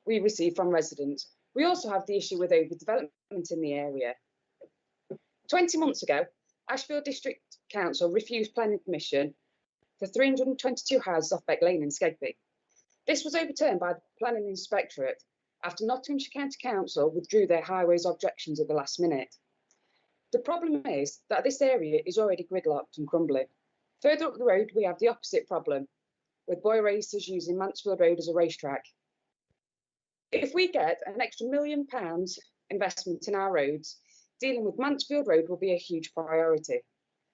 we receive from residents. We also have the issue with overdevelopment in the area. 20 months ago, Ashfield District Council refused planning permission for 322 houses off Beck Lane in Skedby. This was overturned by the Planning Inspectorate after Nottinghamshire County Council withdrew their highways objections at the last minute. The problem is that this area is already gridlocked and crumbling. Further up the road, we have the opposite problem, with boy racers using Mansfield Road as a racetrack. If we get an extra £1 million investment in our roads, dealing with Mansfield Road will be a huge priority.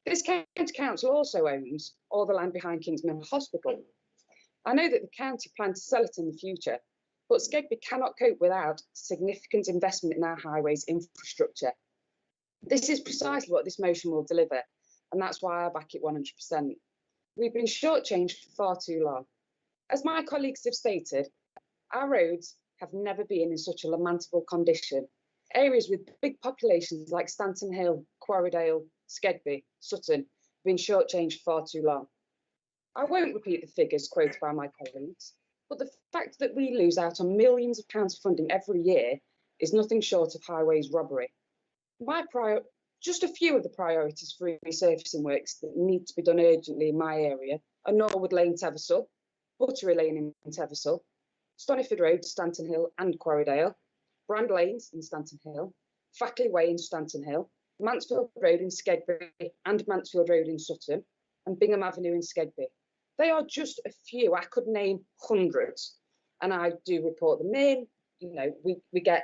This county council also owns all the land behind Kingsmill Hospital. I know that the county plans to sell it in the future, but Skedby cannot cope without significant investment in our highways infrastructure. This is precisely what this motion will deliver, and that's why I back it 100%. We've been shortchanged for far too long. As my colleagues have stated, our roads have never been in such a lamentable condition. Areas with big populations like Stanton Hill, Quarrydale, Skedby, Sutton have been shortchanged for far too long. I won't repeat the figures quoted by my colleagues, but the fact that we lose out on millions of pounds of funding every year is nothing short of highways robbery. Just a few of the priorities for resurfacing works that need to be done urgently in my area are Norwood Lane, Teversall, Buttery Lane in Teversall, Stonyford Road, Stanton Hill and Quarrydale, Brand Lanes in Stanton Hill, Fackley Way in Stanton Hill, Mansfield Road in Skedby and Mansfield Road in Sutton, and Bingham Avenue in Skedby. They are just a few. I could name hundreds, and I do report them in. You know, we get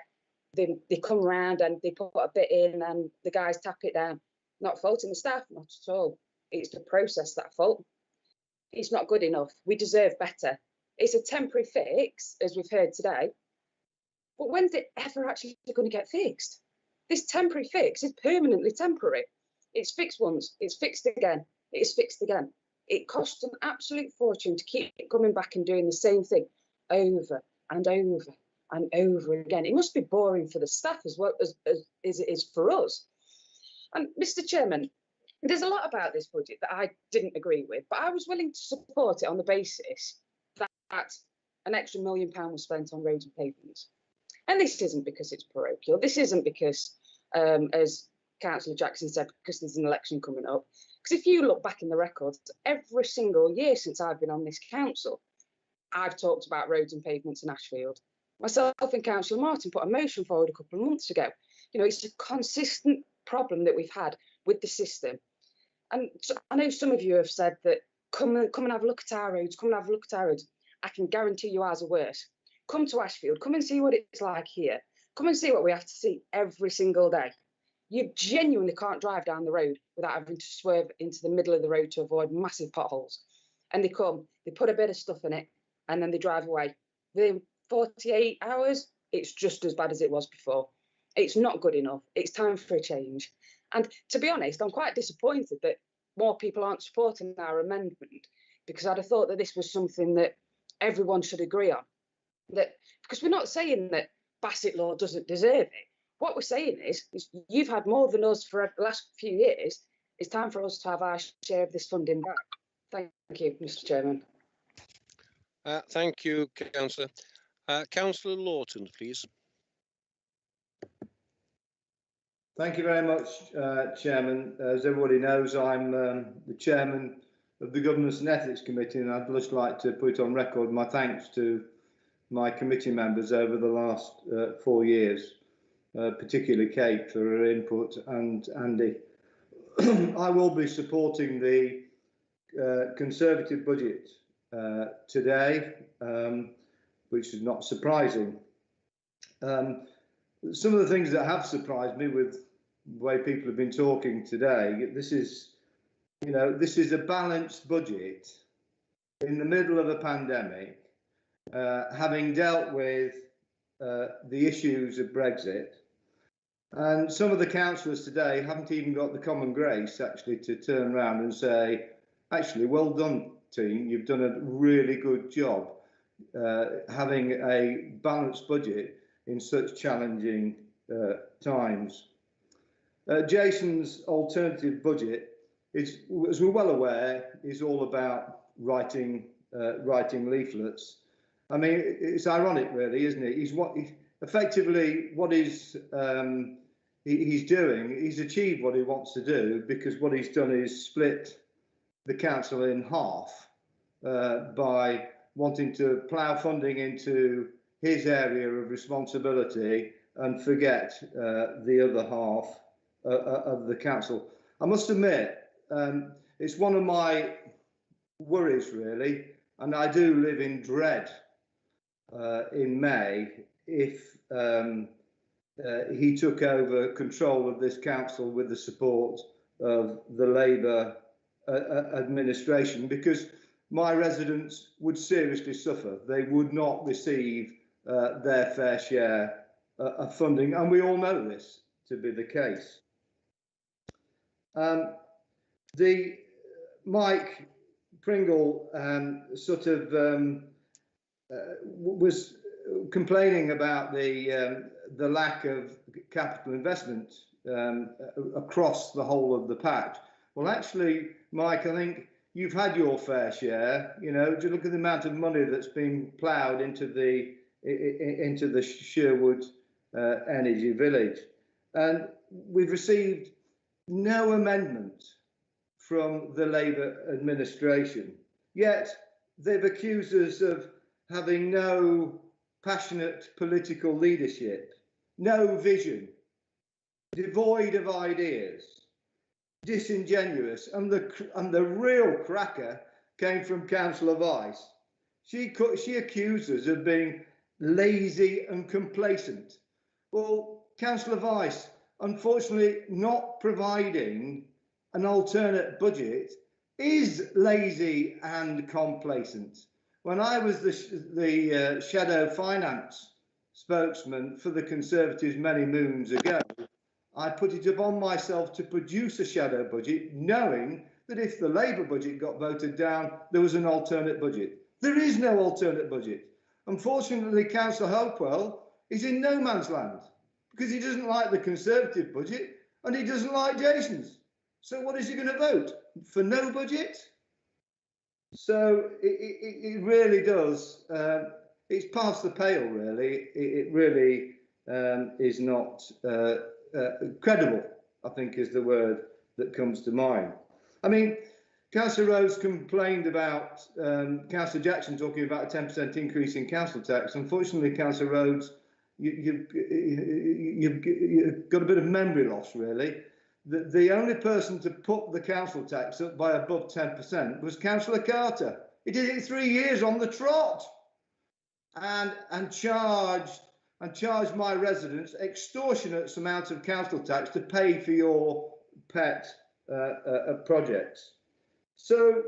them, they come around and they put a bit in and the guys tap it down. Not faulting the staff, not at all. It's the process that fault. It's not good enough. We deserve better. It's a temporary fix, as we've heard today, But when's it ever actually going to get fixed? This temporary fix is permanently temporary. It's fixed once, it's fixed again, it's fixed again. It costs an absolute fortune to keep coming back and doing the same thing over and over and over again. It must be boring for the staff as well as it is for us. And Mr. Chairman, there's a lot about this budget that I didn't agree with, but I was willing to support it on the basis that an extra £1 million was spent on roads and pavements. And this isn't because it's parochial. This isn't because, as Councillor Jackson said, because there's an election coming up. Because if you look back in the records, every single year since I've been on this council, I've talked about roads and pavements in Ashfield. Myself and Councillor Martin put a motion forward a couple of months ago. You know, it's a consistent problem that we've had with the system. And so I know some of you have said that come and have a look at our roads, come and have a look at our roads. I can guarantee you ours are worse. Come to Ashfield, come and see what it's like here. Come and see what we have to see every single day. You genuinely can't drive down the road without having to swerve into the middle of the road to avoid massive potholes. And they come, they put a bit of stuff in it, and then they drive away. Within 48 hours, it's just as bad as it was before. It's not good enough. It's time for a change. And to be honest, I'm quite disappointed that more people aren't supporting our amendment, because I'd have thought that this was something that everyone should agree on. That, because we're not saying that Bassett Law doesn't deserve it. What we're saying is you've had more than us for the last few years. It's time for us to have our share of this funding back. Thank you, Mr. Chairman. Thank you, Councillor. Councillor Lawton, please. Thank you very much, Chairman. As everybody knows, I'm the Chairman of the Governance and Ethics Committee, and I'd just like to put on record my thanks to my committee members over the last 4 years, particularly Kate for her input and Andy. I will be supporting the Conservative budget today, which is not surprising. Some of the things that have surprised me with the way people have been talking today, this is a balanced budget in the middle of a pandemic, having dealt with the issues of Brexit. And some of the councillors today haven't even got the common grace actually to turn around and say, actually, well done, team, you've done a really good job having a balanced budget in such challenging times. Jason's alternative budget is, as we're well aware, is all about writing leaflets. I mean, it's ironic, really, isn't it? He's doing. He's achieved what he wants to do, because what he's done is split the council in half by wanting to plough funding into his area of responsibility and forget the other half of the council. I must admit, it's one of my worries, really, and I do live in dread in May if he took over control of this council with the support of the Labour administration, because my residents would seriously suffer. They would not receive their fair share of funding, and we all know this to be the case. Mike Pringle was complaining about the lack of capital investment across the whole of the patch. Well, actually, Mike, I think you've had your fair share. You know, to look at the amount of money that's been ploughed into the Sherwood Energy Village, and we've received no amendment from the Labour administration. Yet they've accused us of having no passionate political leadership, no vision, devoid of ideas, disingenuous, and the real cracker came from Councillor Vice. She accused us of being lazy and complacent. Well, Councillor Vice, unfortunately, not providing an alternate budget is lazy and complacent. When I was the shadow finance spokesman for the Conservatives many moons ago, I put it upon myself to produce a shadow budget, knowing that if the Labour budget got voted down, there was an alternate budget. There is no alternate budget. Unfortunately, Councillor Hopewell is in no man's land because he doesn't like the Conservative budget and he doesn't like Jason's. So what is he going to vote? For no budget? So it really does. It's past the pale, really. It really is not credible, I think is the word that comes to mind. I mean, Councillor Rhodes complained about Councillor Jackson talking about a 10% increase in council tax. Unfortunately, Councillor Rhodes, you've got a bit of memory loss, really. The only person to put the council tax up by above 10% was Councillor Carter. He did it 3 years on the trot, and charged my residents extortionate amounts of council tax to pay for your pet projects. So,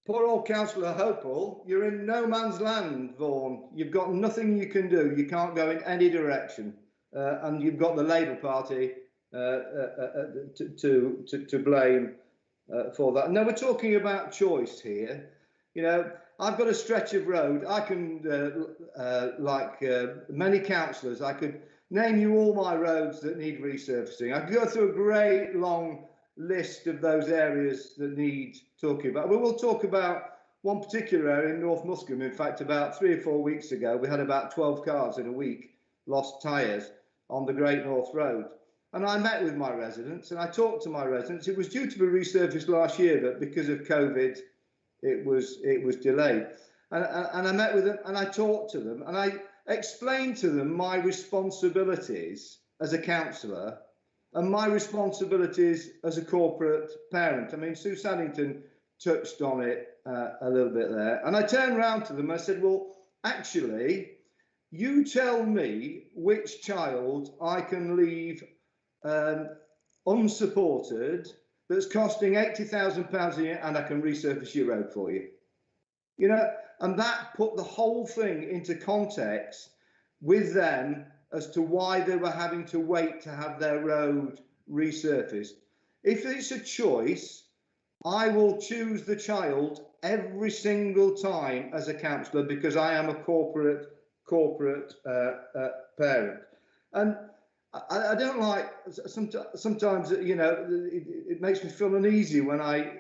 poor old Councillor Hopewell, you're in no man's land, Vaughan. You've got nothing you can do. You can't go in any direction, and you've got the Labour Party to blame for that. Now we're talking about choice here. You know, I've got a stretch of road. I can, like many councillors, I could name you all my roads that need resurfacing. I could go through a great long list of those areas that need talking about. But we'll talk about one particular area in North Muscombe. In fact, about 3 or 4 weeks ago, we had about 12 cars in a week lost tyres on the Great North Road. And I met with my residents and I talked to my residents. It was due to be resurfaced last year, but because of COVID, it was delayed. And I met with them and I talked to them and I explained to them my responsibilities as a councillor and my responsibilities as a corporate parent. I mean, Sue Saddington touched on it a little bit there. And I turned around to them and I said, well, actually, you tell me which child I can leave unsupported that's costing £80,000 a year and I can resurface your road for you. You know, and that put the whole thing into context with them as to why they were having to wait to have their road resurfaced. If it's a choice, I will choose the child every single time as a councillor because I am a corporate parent. And I don't like, sometimes, you know, it makes me feel uneasy when I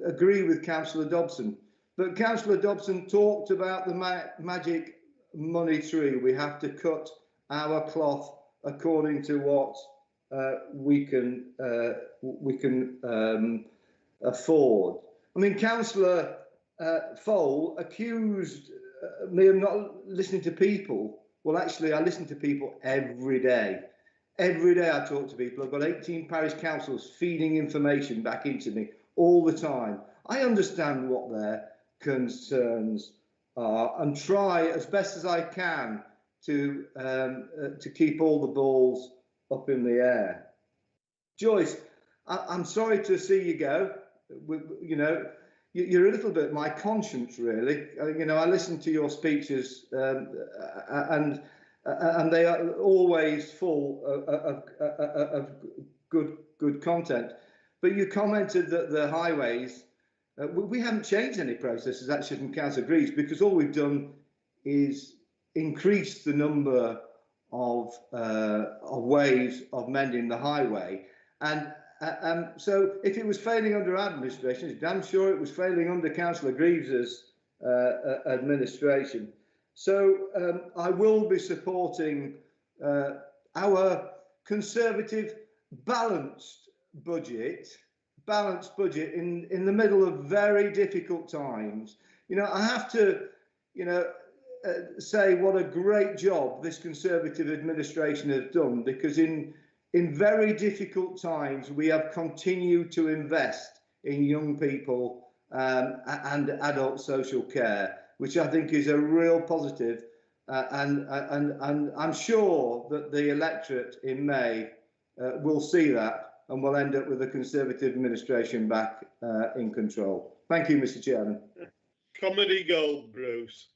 agree with Councillor Dobson. But Councillor Dobson talked about the magic money tree. We have to cut our cloth according to what we can afford. I mean, Councillor Fole accused me of not listening to people. Well, actually, I listen to people every day. Every day I talk to people. I've got 18 parish councils feeding information back into me all the time. I understand what their concerns are and try as best as I can to keep all the balls up in the air. Joyce, I'm sorry to see you go. You know, you're a little bit my conscience, really. You know, I listen to your speeches and they are always full of good content. But you commented that the highways, we haven't changed any processes actually from Council Greaves because all we've done is increase the number of ways of mending the highway. And so if it was failing under administration, it's damn sure it was failing under Councillor Greaves's administration. So I will be supporting our Conservative balanced budget in the middle of very difficult times. You know, I have to, you know, say what a great job this Conservative administration has done, because in very difficult times we have continued to invest in young people and adult social care, which I think is a real positive, and I'm sure that the electorate in May will see that and will end up with a Conservative administration back in control. Thank you, Mr. Chairman. Comedy gold, Bruce.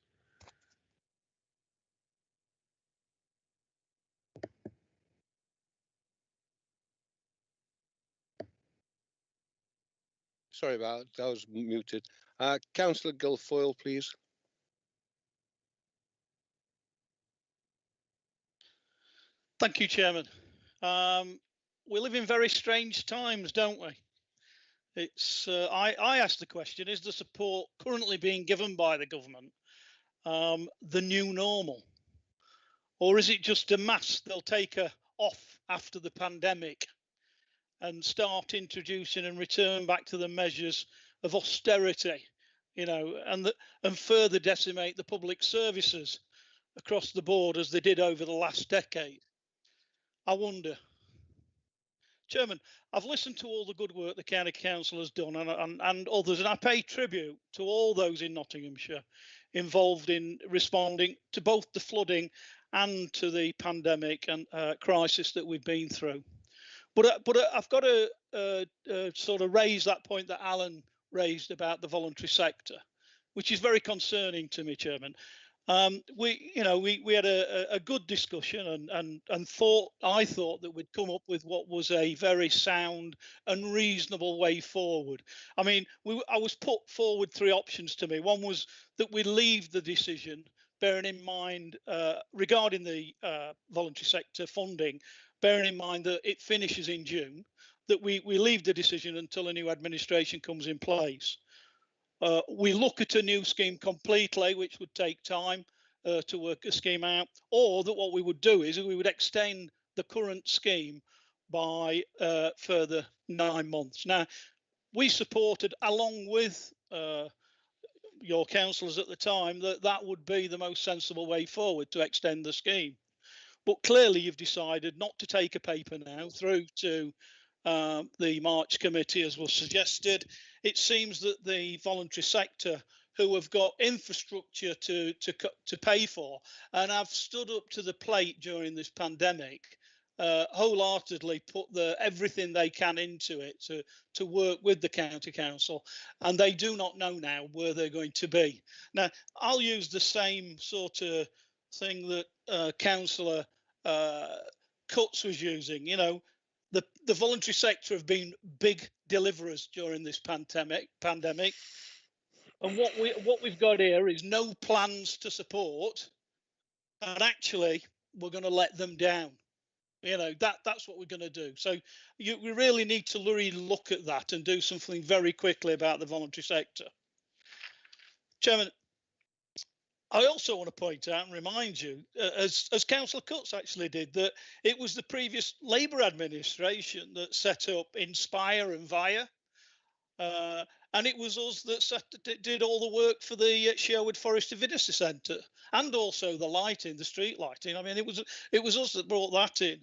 Sorry about that. I was muted. Councillor Guilfoyle, please. Thank you, Chairman. We live in very strange times, don't we? It's I asked the question: is the support currently being given by the government the new normal, or is it just a mask they'll take off after the pandemic and start introducing and return back to the measures of austerity, you know, and further decimate the public services across the board as they did over the last decade? I wonder. Chairman, I've listened to all the good work the County Council has done and others, and I pay tribute to all those in Nottinghamshire involved in responding to both the flooding and to the pandemic and crisis that we've been through. But I've got to sort of raise that point that Alan raised about the voluntary sector, which is very concerning to me, Chairman. We had a good discussion and I thought that we'd come up with what was a very sound and reasonable way forward. I mean, I was put forward 3 options to me. One was that we leave the decision, bearing in mind regarding the voluntary sector funding, bearing in mind that it finishes in June, that we leave the decision until a new administration comes in place. We look at a new scheme completely, which would take time to work a scheme out, or that what we would do is we would extend the current scheme by further 9 months. Now, we supported, along with your councillors at the time, that would be the most sensible way forward to extend the scheme. But clearly you've decided not to take a paper now through to the March committee, as was suggested. It seems that the voluntary sector, who have got infrastructure to pay for and have stood up to the plate during this pandemic, wholeheartedly put everything they can into it to work with the county council, and they do not know now where they're going to be. Now, I'll use the same sort of thing that Councillor Cutts was using. You know, the voluntary sector have been big deliverers during this pandemic, and what we've got here is no plans to support, and actually we're going to let them down. You know, that's what we're going to do. So we really need to really look at that and do something very quickly about the voluntary sector. Chairman, I also want to point out and remind you, as Councillor Cutts actually did, that it was the previous Labour administration that set up Inspire and VIA. And it was us that did all the work for the Sherwood Forest Divinity Centre and also the lighting, the street lighting. I mean, it was us that brought that in.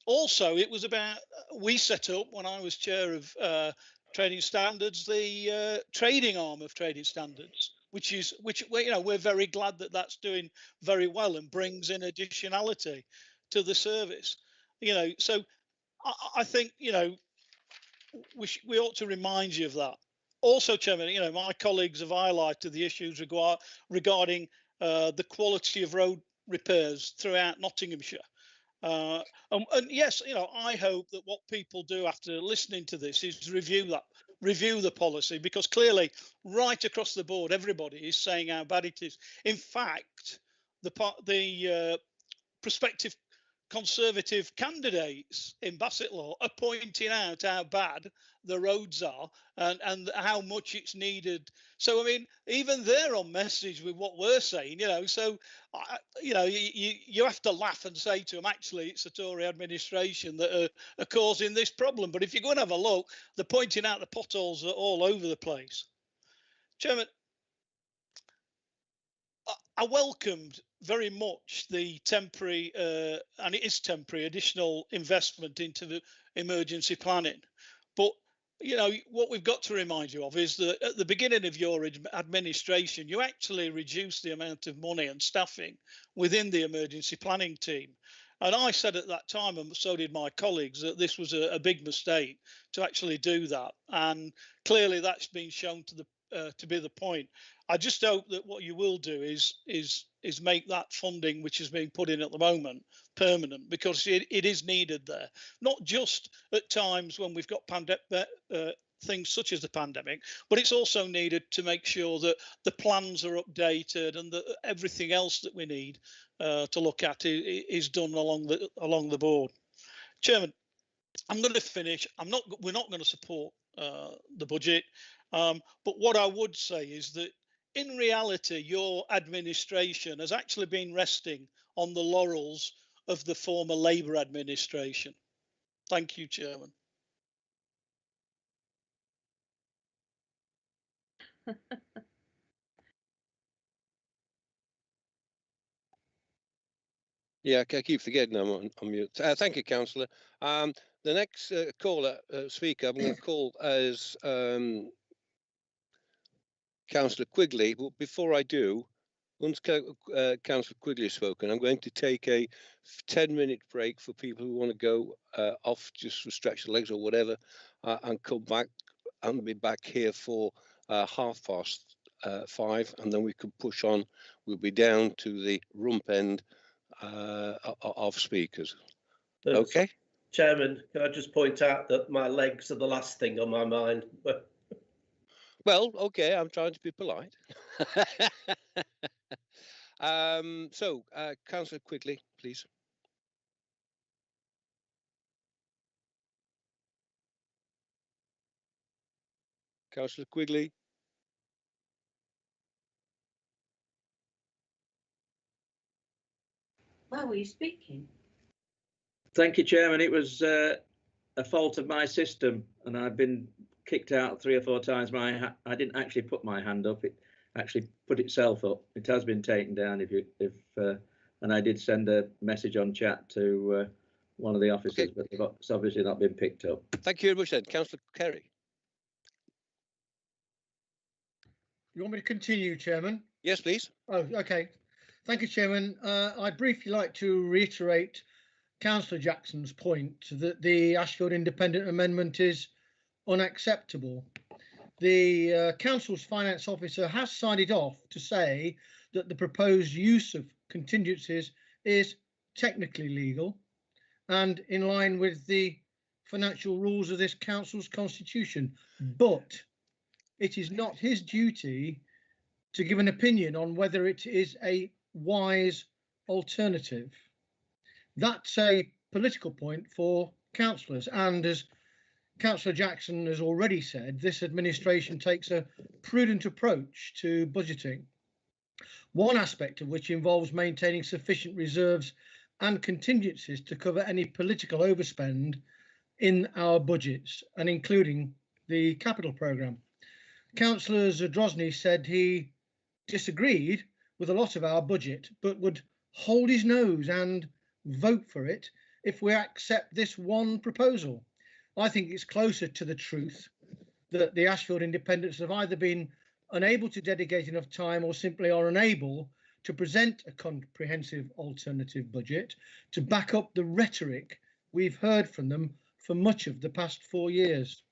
Also, it was about, we set up, when I was chair of Trading Standards, the trading arm of Trading Standards, which you know, we're very glad that that's doing very well and brings in additionality to the service. You know, so I think, you know, we ought to remind you of that. Also, Chairman, you know, my colleagues have highlighted the issues regarding the quality of road repairs throughout Nottinghamshire. And yes, you know, I hope that what people do after listening to this is review the policy, because clearly right across the board, everybody is saying how bad it is. In fact, the prospective Conservative candidates in Bassetlaw are pointing out how bad the roads are and how much it's needed. So, I mean, even they're on message with what we're saying, you know. So, you know, you have to laugh and say to them, actually, it's the Tory administration that are causing this problem. But if you go and have a look, they're pointing out the potholes are all over the place. Chairman, I welcomed very much the temporary, and it is temporary, additional investment into the emergency planning. But, you know, what we've got to remind you of is that at the beginning of your administration, you actually reduced the amount of money and staffing within the emergency planning team. And I said at that time, and so did my colleagues, that this was a big mistake to actually do that. And clearly that's been shown to be the point. I just hope that what you will do is make that funding, which is being put in at the moment, permanent, because it is needed there. Not just at times when we've got things such as the pandemic, but it's also needed to make sure that the plans are updated and that everything else that we need to look at is done along the board. Chairman, I'm going to finish. We're not going to support the budget, but what I would say is that in reality, your administration has actually been resting on the laurels of the former Labour administration. Thank you, Chairman. Yeah, I keep forgetting I'm on mute. Thank you, Councillor. The next caller, speaker, I'm going to call as Councillor Quigley. But before I do, once Councillor Quigley has spoken, I'm going to take a 10-minute break for people who want to go off just to stretch their legs or whatever, and come back and be back here for 5:30, and then we can push on. We'll be down to the rump end of speakers. Okay, Chairman, can I just point out that my legs are the last thing on my mind? Well, okay, I'm trying to be polite. Councillor Quigley, please. Councillor Quigley. Well, were you speaking? Thank you, Chairman. It was a fault of my system, and I've been kicked out 3 or 4 times. I didn't actually put my hand up; it actually put itself up. It has been taken down. And I did send a message on chat to one of the officers, but it's obviously not been picked up. Thank you very much, then, Councillor Kerry. You want me to continue, Chairman? Yes, please. Oh, okay. Thank you, Chairman. I'd briefly like to reiterate Councillor Jackson's point that the Ashfield Independent Amendment is unacceptable. The Council's Finance Officer has signed it off to say that the proposed use of contingencies is technically legal and in line with the financial rules of this Council's constitution, but it is not his duty to give an opinion on whether it is a wise alternative. That's a political point for councillors, and as Councillor Jackson has already said, this administration takes a prudent approach to budgeting, one aspect of which involves maintaining sufficient reserves and contingencies to cover any political overspend in our budgets, and including the capital programme. Councillor Zadrozny said he disagreed with a lot of our budget, but would hold his nose and vote for it if we accept this one proposal. I think it's closer to the truth that the Ashfield Independents have either been unable to dedicate enough time or simply are unable to present a comprehensive alternative budget to back up the rhetoric we've heard from them for much of the past 4 years.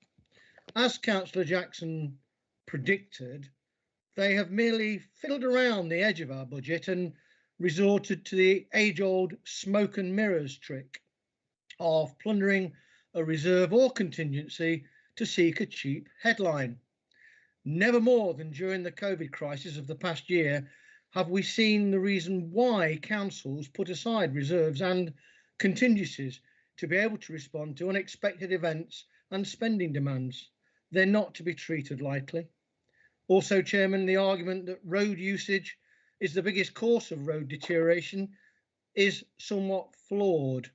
As Councillor Jackson predicted, they have merely fiddled around the edge of our budget and resorted to the age-old smoke and mirrors trick of plundering a reserve or contingency to seek a cheap headline. Never more than during the COVID crisis of the past year have we seen the reason why councils put aside reserves and contingencies to be able to respond to unexpected events and spending demands. They're not to be treated lightly. Also, Chairman, the argument that road usage is the biggest cause of road deterioration is somewhat flawed.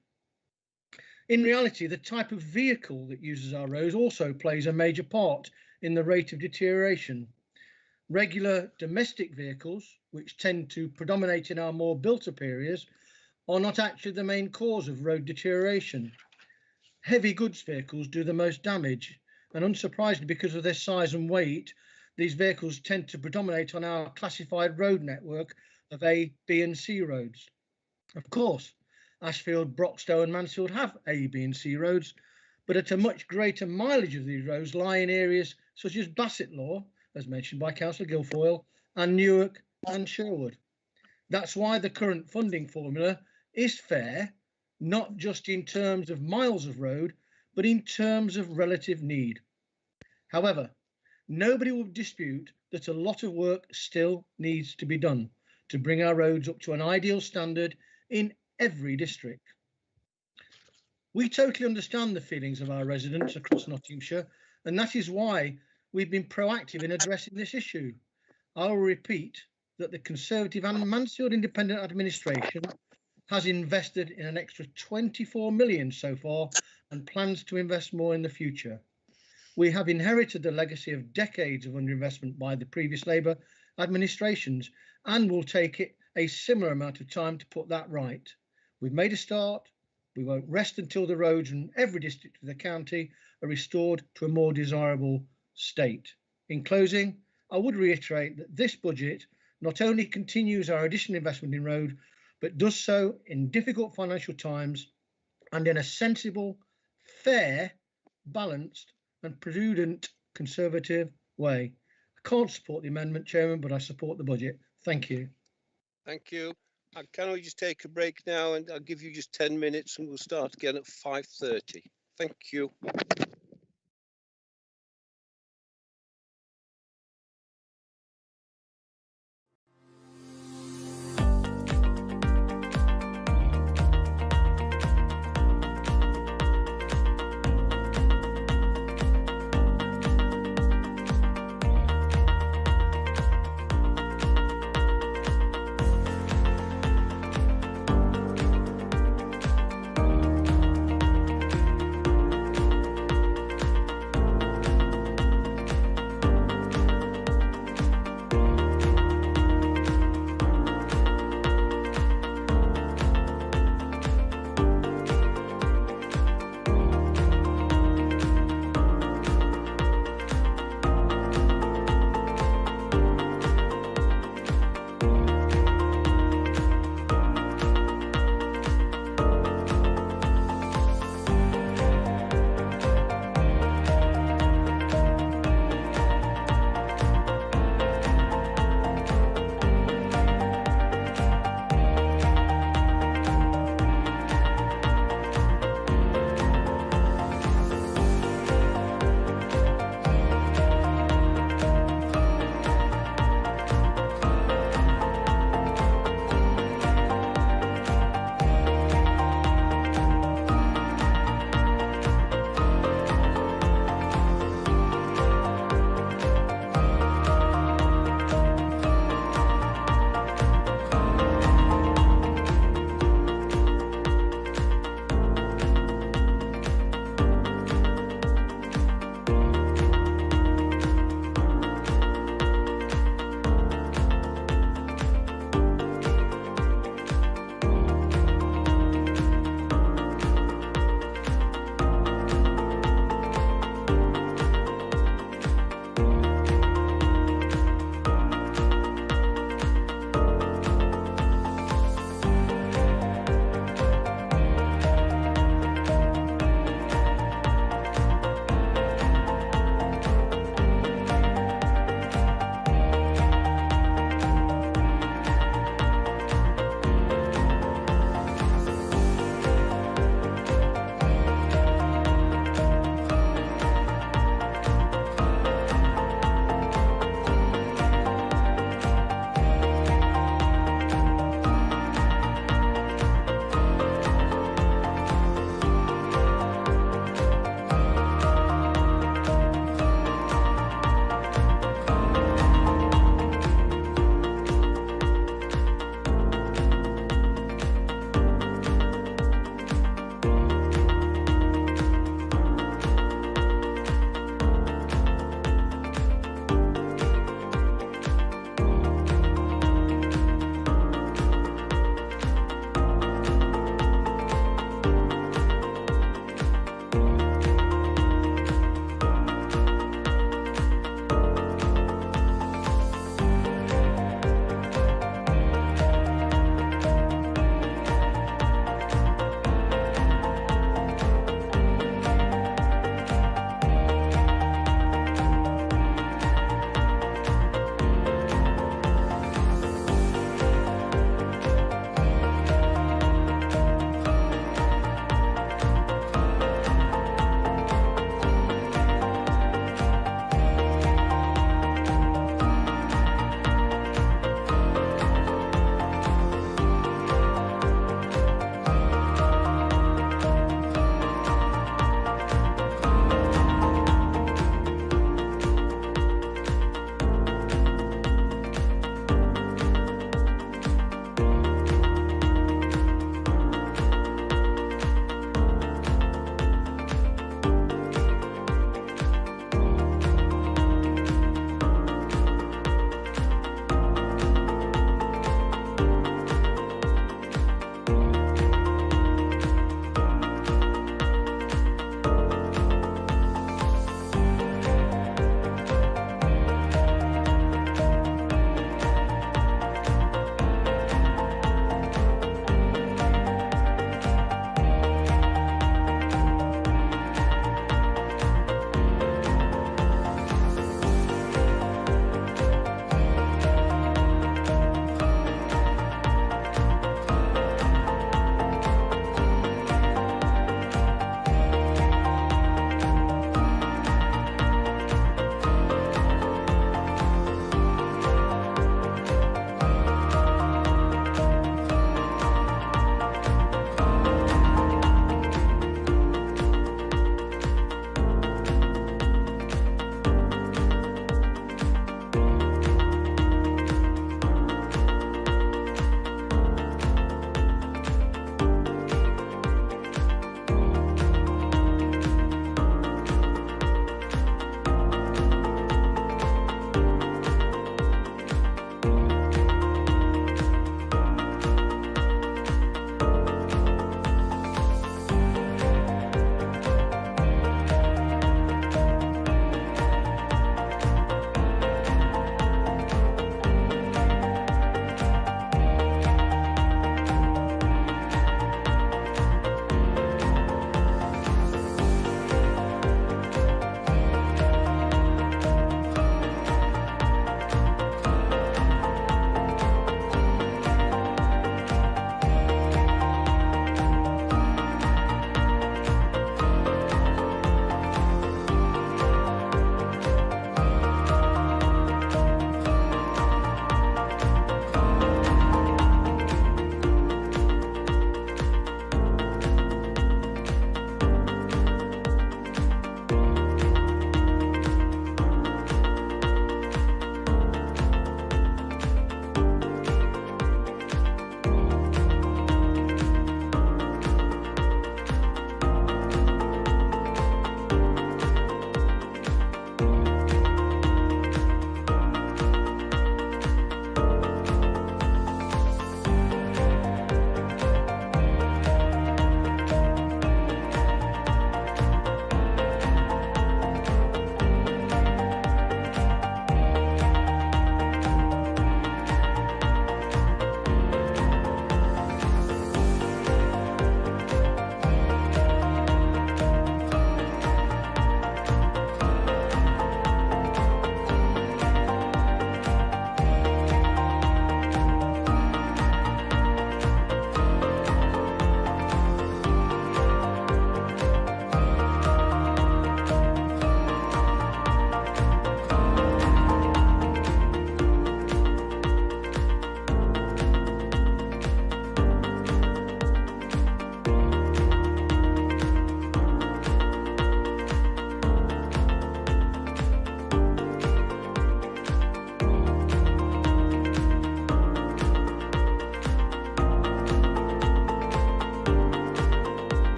In reality, the type of vehicle that uses our roads also plays a major part in the rate of deterioration. Regular domestic vehicles, which tend to predominate in our more built-up areas, are not actually the main cause of road deterioration. Heavy goods vehicles do the most damage, and unsurprisingly, because of their size and weight, these vehicles tend to predominate on our classified road network of A, B and C roads. Of course, Ashfield, Broxtowe and Mansfield have A, B and C roads, but at a much greater mileage of these roads lie in areas such as Bassetlaw, as mentioned by Councillor Guilfoyle, and Newark and Sherwood. That's why the current funding formula is fair, not just in terms of miles of road, but in terms of relative need. However, nobody will dispute that a lot of work still needs to be done to bring our roads up to an ideal standard in every district. We totally understand the feelings of our residents across Nottinghamshire, and that is why we've been proactive in addressing this issue. I will repeat that the Conservative and Mansfield Independent Administration has invested in an extra 24 million so far and plans to invest more in the future. We have inherited the legacy of decades of underinvestment by the previous Labour administrations and will take it a similar amount of time to put that right. We've made a start. We won't rest until the roads in every district of the county are restored to a more desirable state. In closing, I would reiterate that this budget not only continues our additional investment in road, but does so in difficult financial times and in a sensible, fair, balanced and prudent Conservative way. I can't support the amendment, Chairman, but I support the budget. Thank you. Thank you. Can we just take a break now, and I'll give you just 10 minutes and we'll start again at 5:30. Thank you.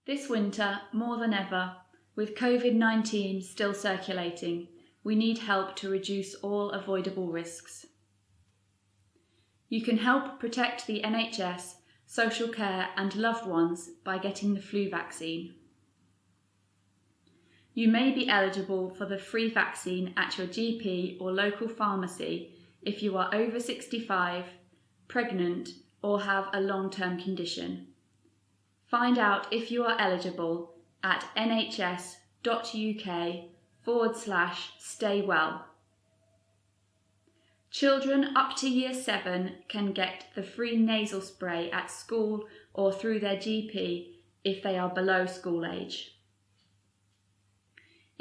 This winter, more than ever, with COVID-19 still circulating, we need help to reduce all avoidable risks. You can help protect the NHS, social care and loved ones by getting the flu vaccine. You may be eligible for the free vaccine at your GP or local pharmacy if you are over 65, pregnant or have a long-term condition. Find out if you are eligible at nhs.uk/stay well. Children up to year 7 can get the free nasal spray at school or through their GP if they are below school age.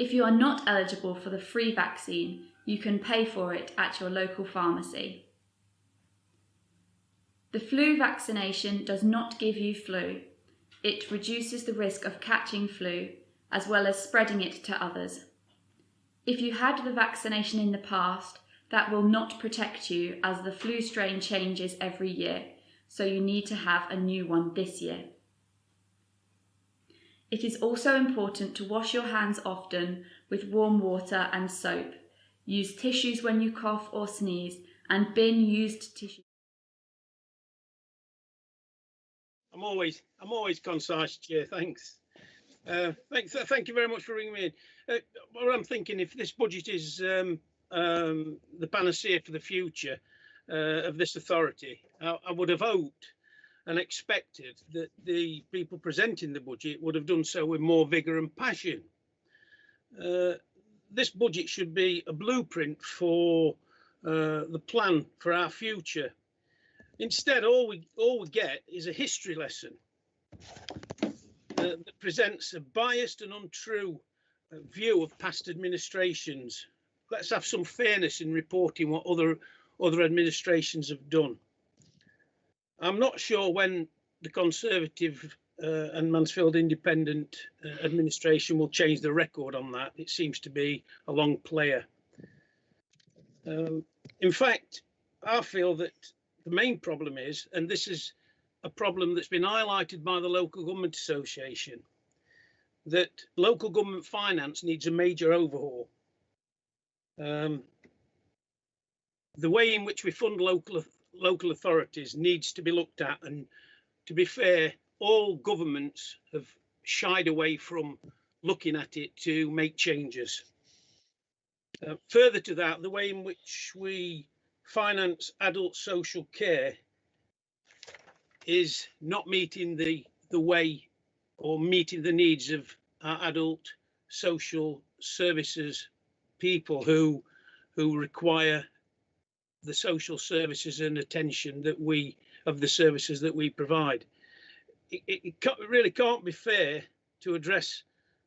If you are not eligible for the free vaccine, you can pay for it at your local pharmacy. The flu vaccination does not give you flu. It reduces the risk of catching flu, as well as spreading it to others. If you had the vaccination in the past, that will not protect you as the flu strain changes every year, so you need to have a new one this year. It is also important to wash your hands often with warm water and soap. Use tissues when you cough or sneeze, and bin used tissue. I'm always concise, Chair. Thanks. Thank you very much for ringing me in. What I'm thinking, if this budget is the panacea for the future of this authority, I would have hoped and expected that the people presenting the budget would have done so with more vigour and passion. This budget should be a blueprint for the plan for our future. Instead, all we get is a history lesson that presents a biased and untrue view of past administrations. Let's have some fairness in reporting what other administrations have done. I'm not sure when the Conservative and Mansfield Independent administration will change the record on that. It seems to be a long player. In fact, I feel that the main problem is, and this is a problem that's been highlighted by the Local Government Association, that local government finance needs a major overhaul. The way in which we fund local authorities needs to be looked at, and to be fair, all governments have shied away from looking at it to make changes. Further to that, the way in which we finance adult social care is not meeting the way or meeting the needs of our adult social services people who require the social services and attention that of the services that we provide. It really can't be fair to address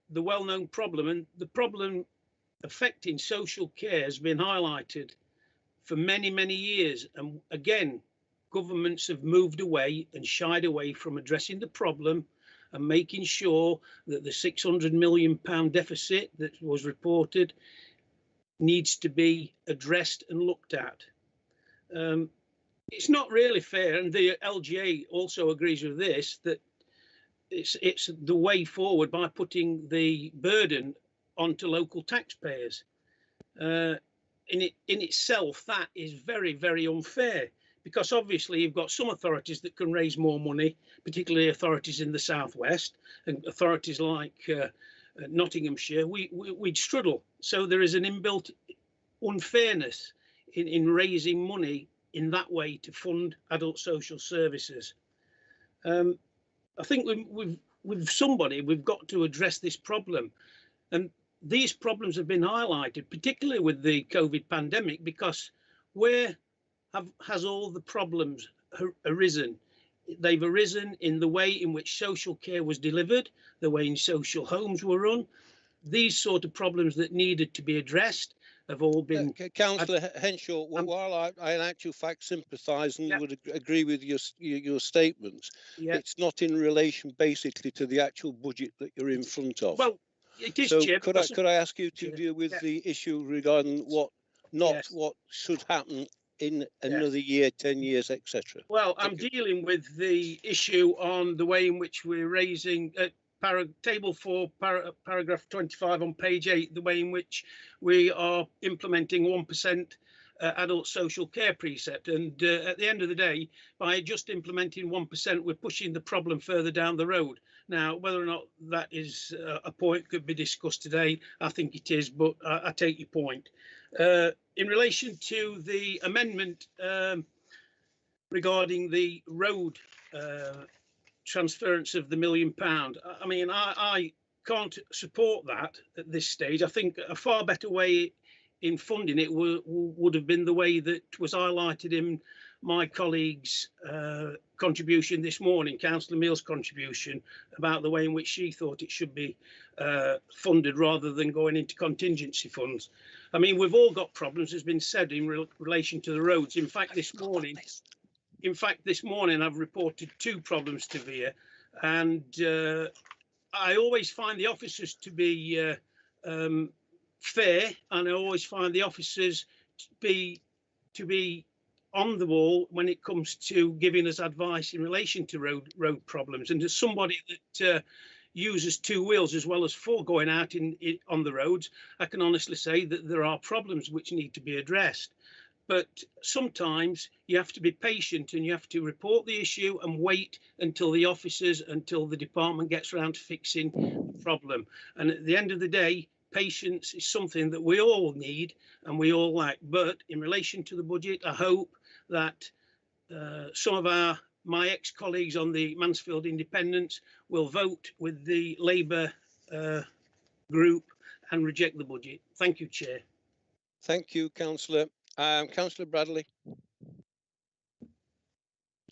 the well-known problem, and the problem affecting social care has been highlighted for many, many years. And again, governments have moved away and shied away from addressing the problem and making sure that the £600 million deficit that was reported needs to be addressed and looked at. It's not really fair, and the LGA also agrees with this, that it's the way forward by putting the burden onto local taxpayers. In itself, that is very, very unfair, because obviously you've got some authorities that can raise more money, particularly authorities in the southwest, and authorities like Nottinghamshire, we'd struggle. So there is an inbuilt unfairness in raising money in that way to fund adult social services. I think we've got to address this problem, and these problems have been highlighted, particularly with the COVID pandemic, because where has all the problems arisen? They've arisen in the way in which social care was delivered, the way in social homes were run. These sort of problems that needed to be addressed have all been... Councillor Henshaw, while I in actual fact sympathise and would agree with your statements, it's not in relation basically to the actual budget that you're in front of. Well, it is, so Chair, could I ask you to deal with the issue regarding what should happen in another year, 10 years, etc.? Well, I'm dealing with the issue on the way in which we're raising, table 4, paragraph 25 on page 8, the way in which we are implementing 1% adult social care precept. And at the end of the day, by just implementing 1%, we're pushing the problem further down the road. Now, whether or not that is a point could be discussed today, I think it is, but I take your point. In relation to the amendment regarding the road transference of the £1 million, I mean, I can't support that at this stage. I think a far better way in funding it would have been the way that was highlighted in my colleague's contribution this morning, Councillor Meals' contribution, about the way in which she thought it should be funded rather than going into contingency funds. I mean, we've all got problems, has been said, in relation to the roads. In fact, this morning I've reported 2 problems to VIA, and I always find the officers to be fair, and I always find the officers to be on the ball when it comes to giving us advice in relation to road problems. And as somebody that uses 2 wheels as well as 4 going out on the roads, I can honestly say that there are problems which need to be addressed. But sometimes you have to be patient and you have to report the issue and wait until the department gets around to fixing the problem. And at the end of the day, patience is something that we all need and we all lack. But in relation to the budget, I hope that some of my ex-colleagues on the Mansfield Independents will vote with the Labour group and reject the budget. Thank you, Chair. Thank you, Councillor. Councillor Bradley.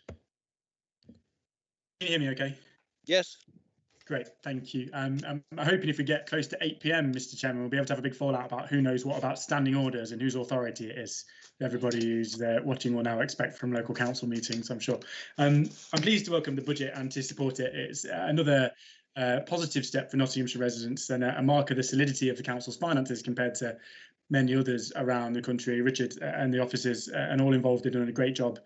Can you hear me okay? Yes. Great, thank you. I'm hoping if we get close to 8 p.m, Mr. Chairman, we'll be able to have a big fallout about who knows what about standing orders and whose authority it is. Everybody who's watching will now expect from local council meetings, I'm sure. I'm pleased to welcome the budget and to support it. It's another positive step for Nottinghamshire residents and a mark of the solidity of the council's finances compared to many others around the country. Richard and the officers and all involved have done a great job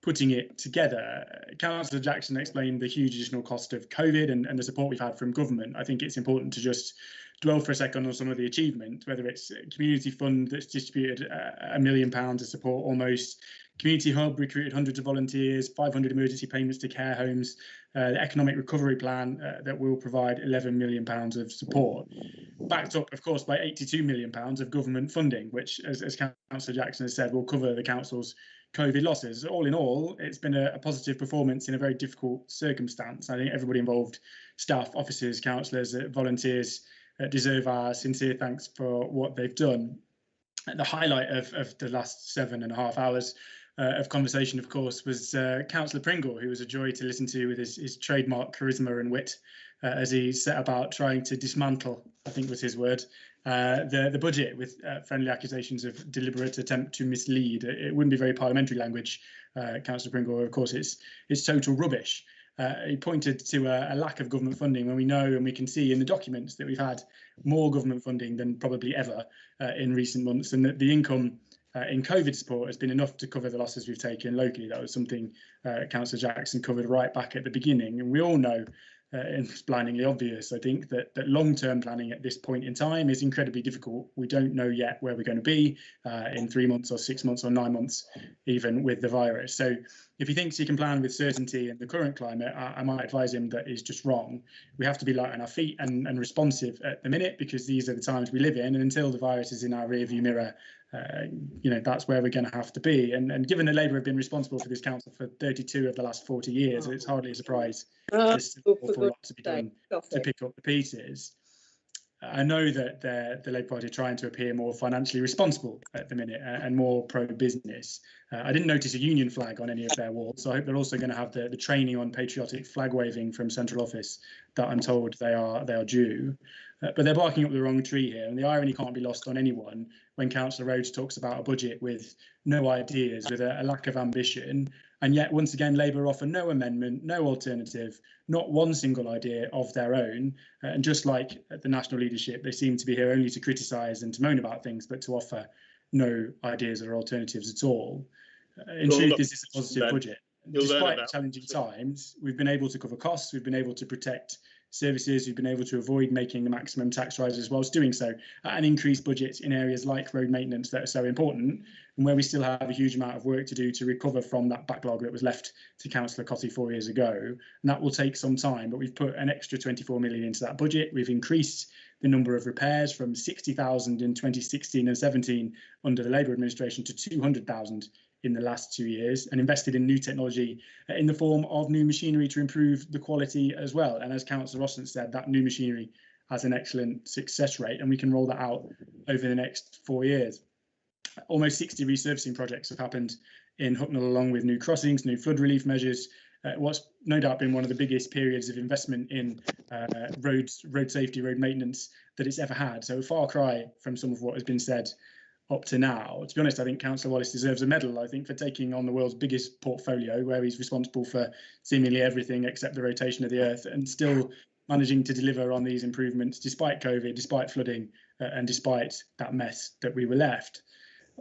putting it together. Councillor Jackson explained the huge additional cost of COVID and the support we've had from government. I think it's important to just dwell for a second on some of the achievement, whether it's a community fund that's distributed £1 million to support almost, Community Hub recruited hundreds of volunteers, 500 emergency payments to care homes, the economic recovery plan that will provide £11 million of support, backed up, of course, by £82 million of government funding, which, as Councillor Jackson has said, will cover the council's COVID losses. All in all, it's been a positive performance in a very difficult circumstance. I think everybody involved, staff, officers, councillors, volunteers, deserve our sincere thanks for what they've done. The highlight of the last 7.5 hours of conversation, of course, was Councillor Pringle, who was a joy to listen to with his trademark charisma and wit as he set about trying to dismantle, I think was his word, the budget with friendly accusations of deliberate attempt to mislead. It wouldn't be very parliamentary language, Councillor Pringle. Of course, it's total rubbish. He pointed to a lack of government funding when we know and we can see in the documents that we've had more government funding than probably ever in recent months, and that the income in COVID support has been enough to cover the losses we've taken locally. That was something Councillor Jackson covered right back at the beginning, and we all know, and it's blindingly obvious, I think, that long-term planning at this point in time is incredibly difficult. We don't know yet where we're going to be in 3 months or 6 months or 9 months, even with the virus. So if he thinks he can plan with certainty in the current climate, I might advise him that is just wrong. We have to be light on our feet and responsive at the minute, because these are the times we live in, and until the virus is in our rearview mirror, that's where we're going to have to be. And given that Labour have been responsible for this council for 32 of the last 40 years, it's hardly a surprise there's still an awful lot to be done to pick up the pieces. I know that the Labour Party are trying to appear more financially responsible at the minute and more pro-business. I didn't notice a union flag on any of their walls, so I hope they're also going to have the training on patriotic flag waving from central office that I'm told they are due. But they're barking up the wrong tree here, and the irony can't be lost on anyone when Councillor Rhodes talks about a budget with no ideas, with a lack of ambition, and yet once again Labour offer no amendment, no alternative, not one single idea of their own. And just like the national leadership, they seem to be here only to criticise and to moan about things, but to offer no ideas or alternatives at all. In truth, this is a positive budget. Despite challenging times, we've been able to cover costs, we've been able to protect services. We've been able to avoid making the maximum tax rises whilst doing so, and increase budgets in areas like road maintenance that are so important, and where we still have a huge amount of work to do to recover from that backlog that was left to Councillor Cotty 4 years ago. And that will take some time, but we've put an extra 24 million into that budget. We've increased the number of repairs from 60,000 in 2016 and 17 under the Labour administration to 200,000 in the last 2 years, and invested in new technology in the form of new machinery to improve the quality as well. And as Councillor Rossant said, that new machinery has an excellent success rate, and we can roll that out over the next 4 years. Almost 60 resurfacing projects have happened in Hucknall, along with new crossings, new flood relief measures. What's no doubt been one of the biggest periods of investment in road safety, road maintenance that it's ever had. So a far cry from some of what has been said up to now. To be honest, I think Councillor Wallace deserves a medal, I think, for taking on the world's biggest portfolio, where he's responsible for seemingly everything except the rotation of the earth, and still managing to deliver on these improvements despite COVID, despite flooding, and despite that mess that we were left.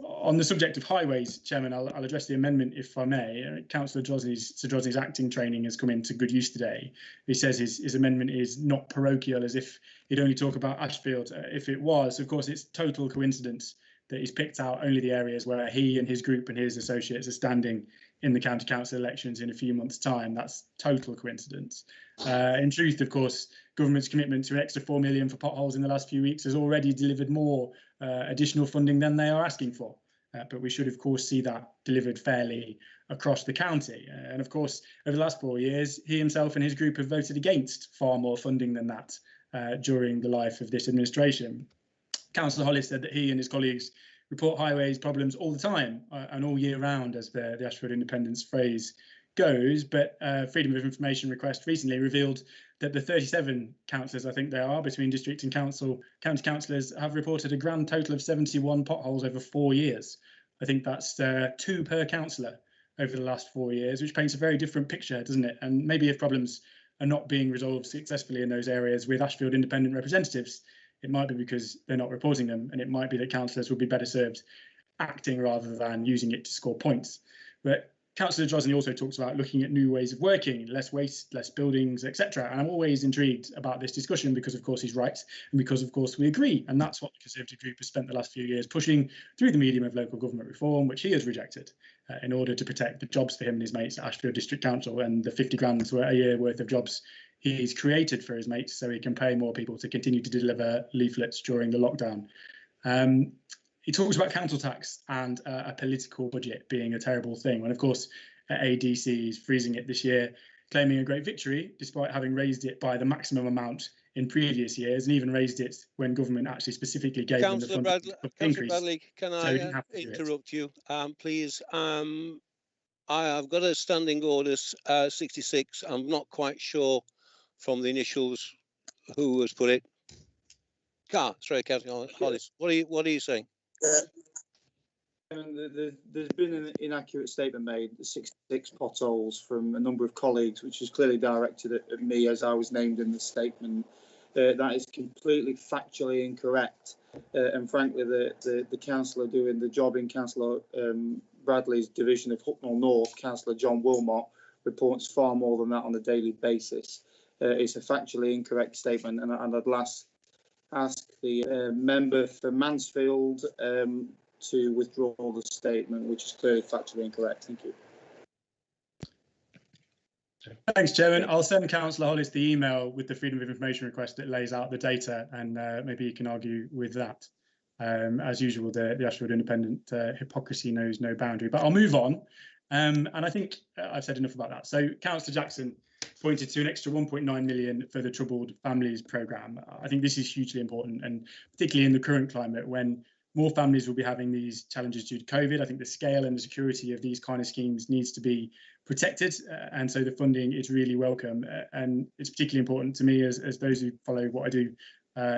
On the subject of highways, Chairman, I'll address the amendment if I may. Councillor Sir Drosney's acting training has come into good use today. He says his amendment is not parochial, as if he'd only talk about Ashfield. If it was, of course, it's total coincidence that he's picked out only the areas where he and his group and his associates are standing in the county council elections in a few months' time. That's total coincidence. In truth, of course, government's commitment to an extra 4 million for potholes in the last few weeks has already delivered more additional funding than they are asking for. But we should, of course, see that delivered fairly across the county. And of course, over the last 4 years, he himself and his group have voted against far more funding than that during the life of this administration. Councillor Hollis said that he and his colleagues report highways problems all the time and all year round, as the Ashfield Independent's phrase goes. But Freedom of Information request recently revealed that the 37 councillors, I think they are, between district and county councillors, have reported a grand total of 71 potholes over 4 years. I think that's 2 per councillor over the last 4 years, which paints a very different picture, doesn't it? And maybe if problems are not being resolved successfully in those areas with Ashfield Independent representatives, it might be because they're not reporting them, and it might be that councillors would be better served acting rather than using it to score points. But Councillor Drosney also talks about looking at new ways of working, less waste, less buildings, etc. And I'm always intrigued about this discussion because, of course, he's right, and because, of course, we agree. And that's what the Conservative group has spent the last few years pushing through the medium of local government reform, which he has rejected, in order to protect the jobs for him and his mates at Ashfield District Council and the 50 grand a year worth of jobs he's created for his mates, so he can pay more people to continue to deliver leaflets during the lockdown. He talks about council tax and a political budget being a terrible thing, when of course ADC is freezing it this year, claiming a great victory despite having raised it by the maximum amount in previous years, and even raised it when government actually specifically gave them the funding increase. Bradley, can I interrupt you, please? I've got a standing orders 66. I'm not quite sure from the initials who has put it. Sorry, Councillor Hollis. What are you saying? There's been an inaccurate statement made, 66 potholes from a number of colleagues, which is clearly directed at me as I was named in the statement. That is completely factually incorrect. And frankly, the councillor doing the job in Councillor Bradley's division of Hucknall North, Councillor John Wilmot, reports far more than that on a daily basis. It's a factually incorrect statement, and I'd ask the member for Mansfield to withdraw the statement, which is clearly factually incorrect. Thank you. Thanks, Chairman. I'll send Councillor Hollis the email with the Freedom of Information request that lays out the data, and maybe you can argue with that. As usual, the Ashfield Independent hypocrisy knows no boundary. But I'll move on, and I think I've said enough about that. So Councillor Jackson pointed to an extra 1.9 million for the Troubled Families programme. I think this is hugely important, and particularly in the current climate when more families will be having these challenges due to COVID. I think the scale and the security of these kind of schemes needs to be protected, and so the funding is really welcome. And it's particularly important to me, as those who follow what I do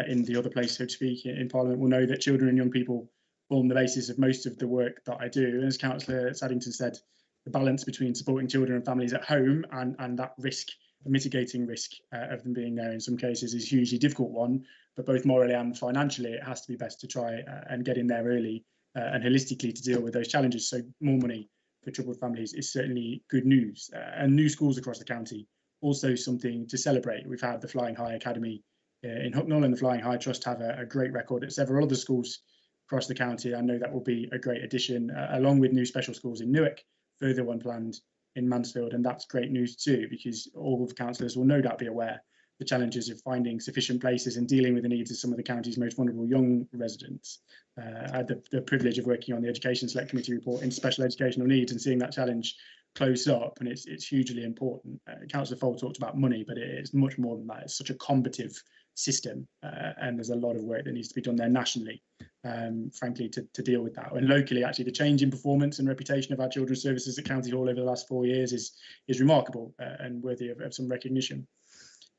in the other place, so to speak, in Parliament, will know that children and young people form the basis of most of the work that I do. And as Councillor Saddington said, the balance between supporting children and families at home and that risk, mitigating risk of them being there in some cases, is a hugely difficult one. But both morally and financially, it has to be best to try and get in there early and holistically to deal with those challenges. So more money for troubled families is certainly good news. And new schools across the county also something to celebrate. We've had the Flying High Academy in Hucknall and the Flying High Trust have a great record at several other schools across the county. I know that will be a great addition, along with new special schools in Newark, further one planned in Mansfield, and that's great news too, because all of the councillors will no doubt be aware the challenges of finding sufficient places and dealing with the needs of some of the county's most vulnerable young residents. I had the privilege of working on the Education Select Committee report into special educational needs and seeing that challenge close up, and it's hugely important. Councillor Fold talked about money, but it is much more than that. It's such a combative system, and there's a lot of work that needs to be done there nationally, frankly, to deal with that. And locally, actually, the change in performance and reputation of our children's services at County Hall over the last 4 years is remarkable and worthy of some recognition.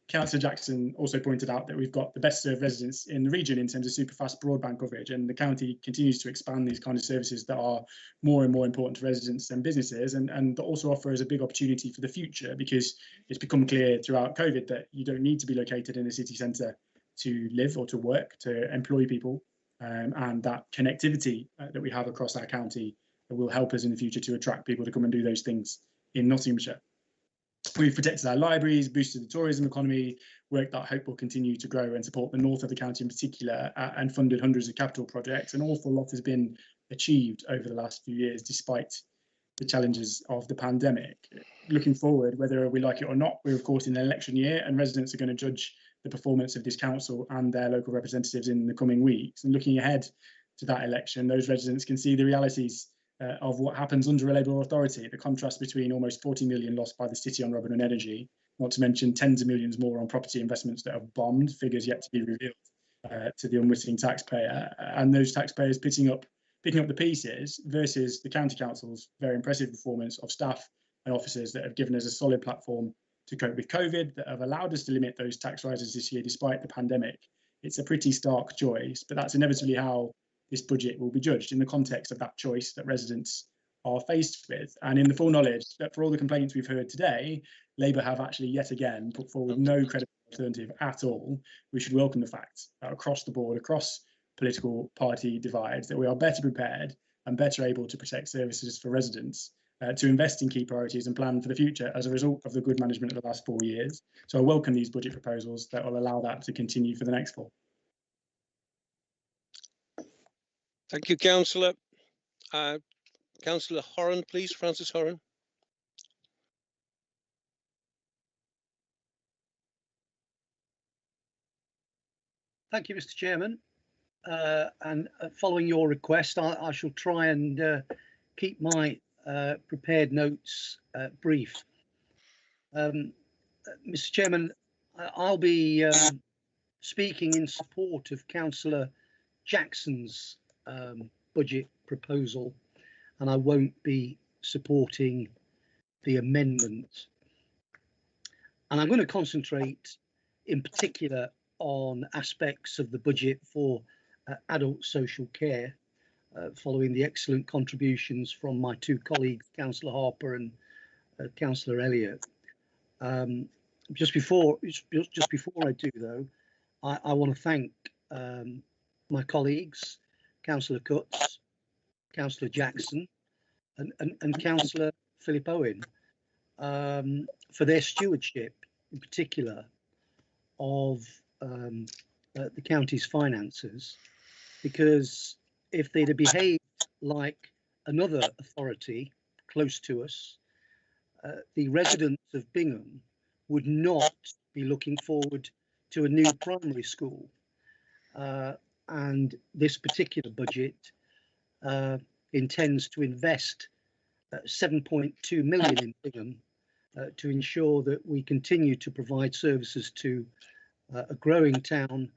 Councillor Jackson also pointed out that we've got the best served residents in the region in terms of super fast broadband coverage, and the county continues to expand these kind of services that are more and more important to residents and businesses, and also offer us a big opportunity for the future, because it's become clear throughout COVID that you don't need to be located in a city centre to live or to work, to employ people, and that connectivity that we have across our county will help us in the future to attract people to come and do those things in Nottinghamshire. We've protected our libraries, boosted the tourism economy, work that I hope will continue to grow and support the north of the county in particular, and funded hundreds of capital projects. An awful lot has been achieved over the last few years, despite the challenges of the pandemic. Looking forward, whether we like it or not, we're of course in an election year, and residents are going to judge the performance of this council and their local representatives in the coming weeks. And looking ahead to that election, those residents can see the realities of what happens under a Labour authority, the contrast between almost 40 million lost by the city on Robin Hood Energy, not to mention tens of millions more on property investments that have bombed, figures yet to be revealed to the unwitting taxpayer, and those taxpayers picking up the pieces versus the county council's very impressive performance of staff and officers that have given us a solid platform to cope with COVID, that have allowed us to limit those tax rises this year despite the pandemic. It's a pretty stark choice, but that's inevitably how this budget will be judged, in the context of that choice that residents are faced with, and in the full knowledge that for all the complaints we've heard today, Labour have actually yet again put forward no credible alternative at all. We should welcome the fact that across the board, across political party divides, that we are better prepared and better able to protect services for residents, to invest in key priorities and plan for the future as a result of the good management of the last 4 years. So I welcome these budget proposals that will allow that to continue for the next 4. Thank you, Councillor. Councillor Horan, please, Francis Horan. Thank you, Mr. Chairman. And following your request, I shall try and keep my prepared notes brief. Mr. Chairman, I'll be speaking in support of Councillor Jackson's budget proposal, and I won't be supporting the amendment. And I'm going to concentrate in particular on aspects of the budget for adult social care, following the excellent contributions from my 2 colleagues, Councillor Harper and Councillor Elliott. Just before I do, though, I want to thank my colleagues, Councillor Cutts, Councillor Jackson and Councillor Philip Owen for their stewardship, in particular, of the county's finances, because if they'd have behaved like another authority close to us, the residents of Bingham would not be looking forward to a new primary school. And this particular budget intends to invest 7.2 million in Bingham to ensure that we continue to provide services to a growing town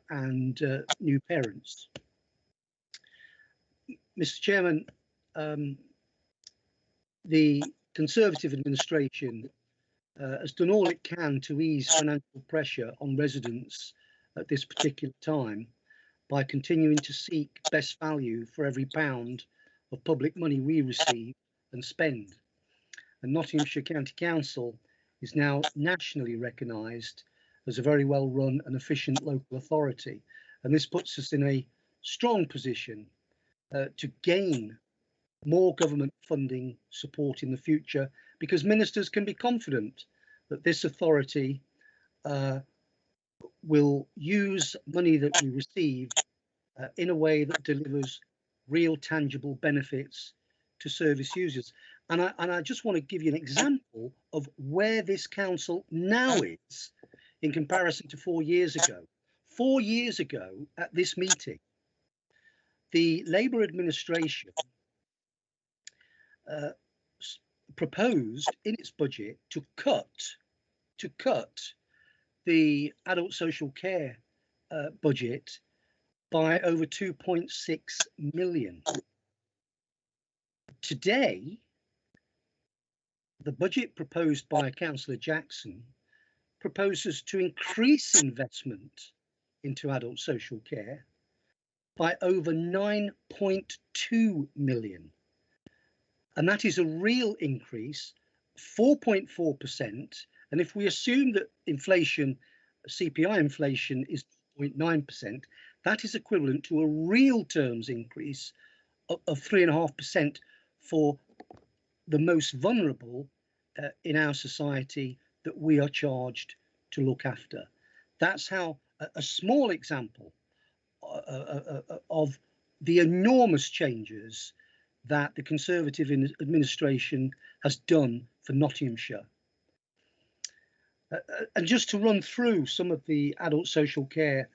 and new parents. Mr. Chairman, the Conservative administration has done all it can to ease financial pressure on residents at this particular time by continuing to seek best value for every pound of public money we receive and spend. And Nottinghamshire County Council is now nationally recognised as a very well run and efficient local authority. And this puts us in a strong position to gain more government funding support in the future, because ministers can be confident that this authority will use money that we receive in a way that delivers real tangible benefits to service users. And I just want to give you an example of where this council now is in comparison to 4 years ago. 4 years ago at this meeting, the Labour administration proposed in its budget to cut the adult social care budget by over 2.6 million. Today, the budget proposed by Councillor Jackson proposes to increase investment into adult social care by over 9.2 million. And that is a real increase, 4.4%. And if we assume that inflation, CPI inflation is 0.9%, that is equivalent to a real terms increase of 3.5% for the most vulnerable in our society that we are charged to look after. That's how a small example of the enormous changes that the Conservative administration has done for Nottinghamshire. And just to run through some of the adult social care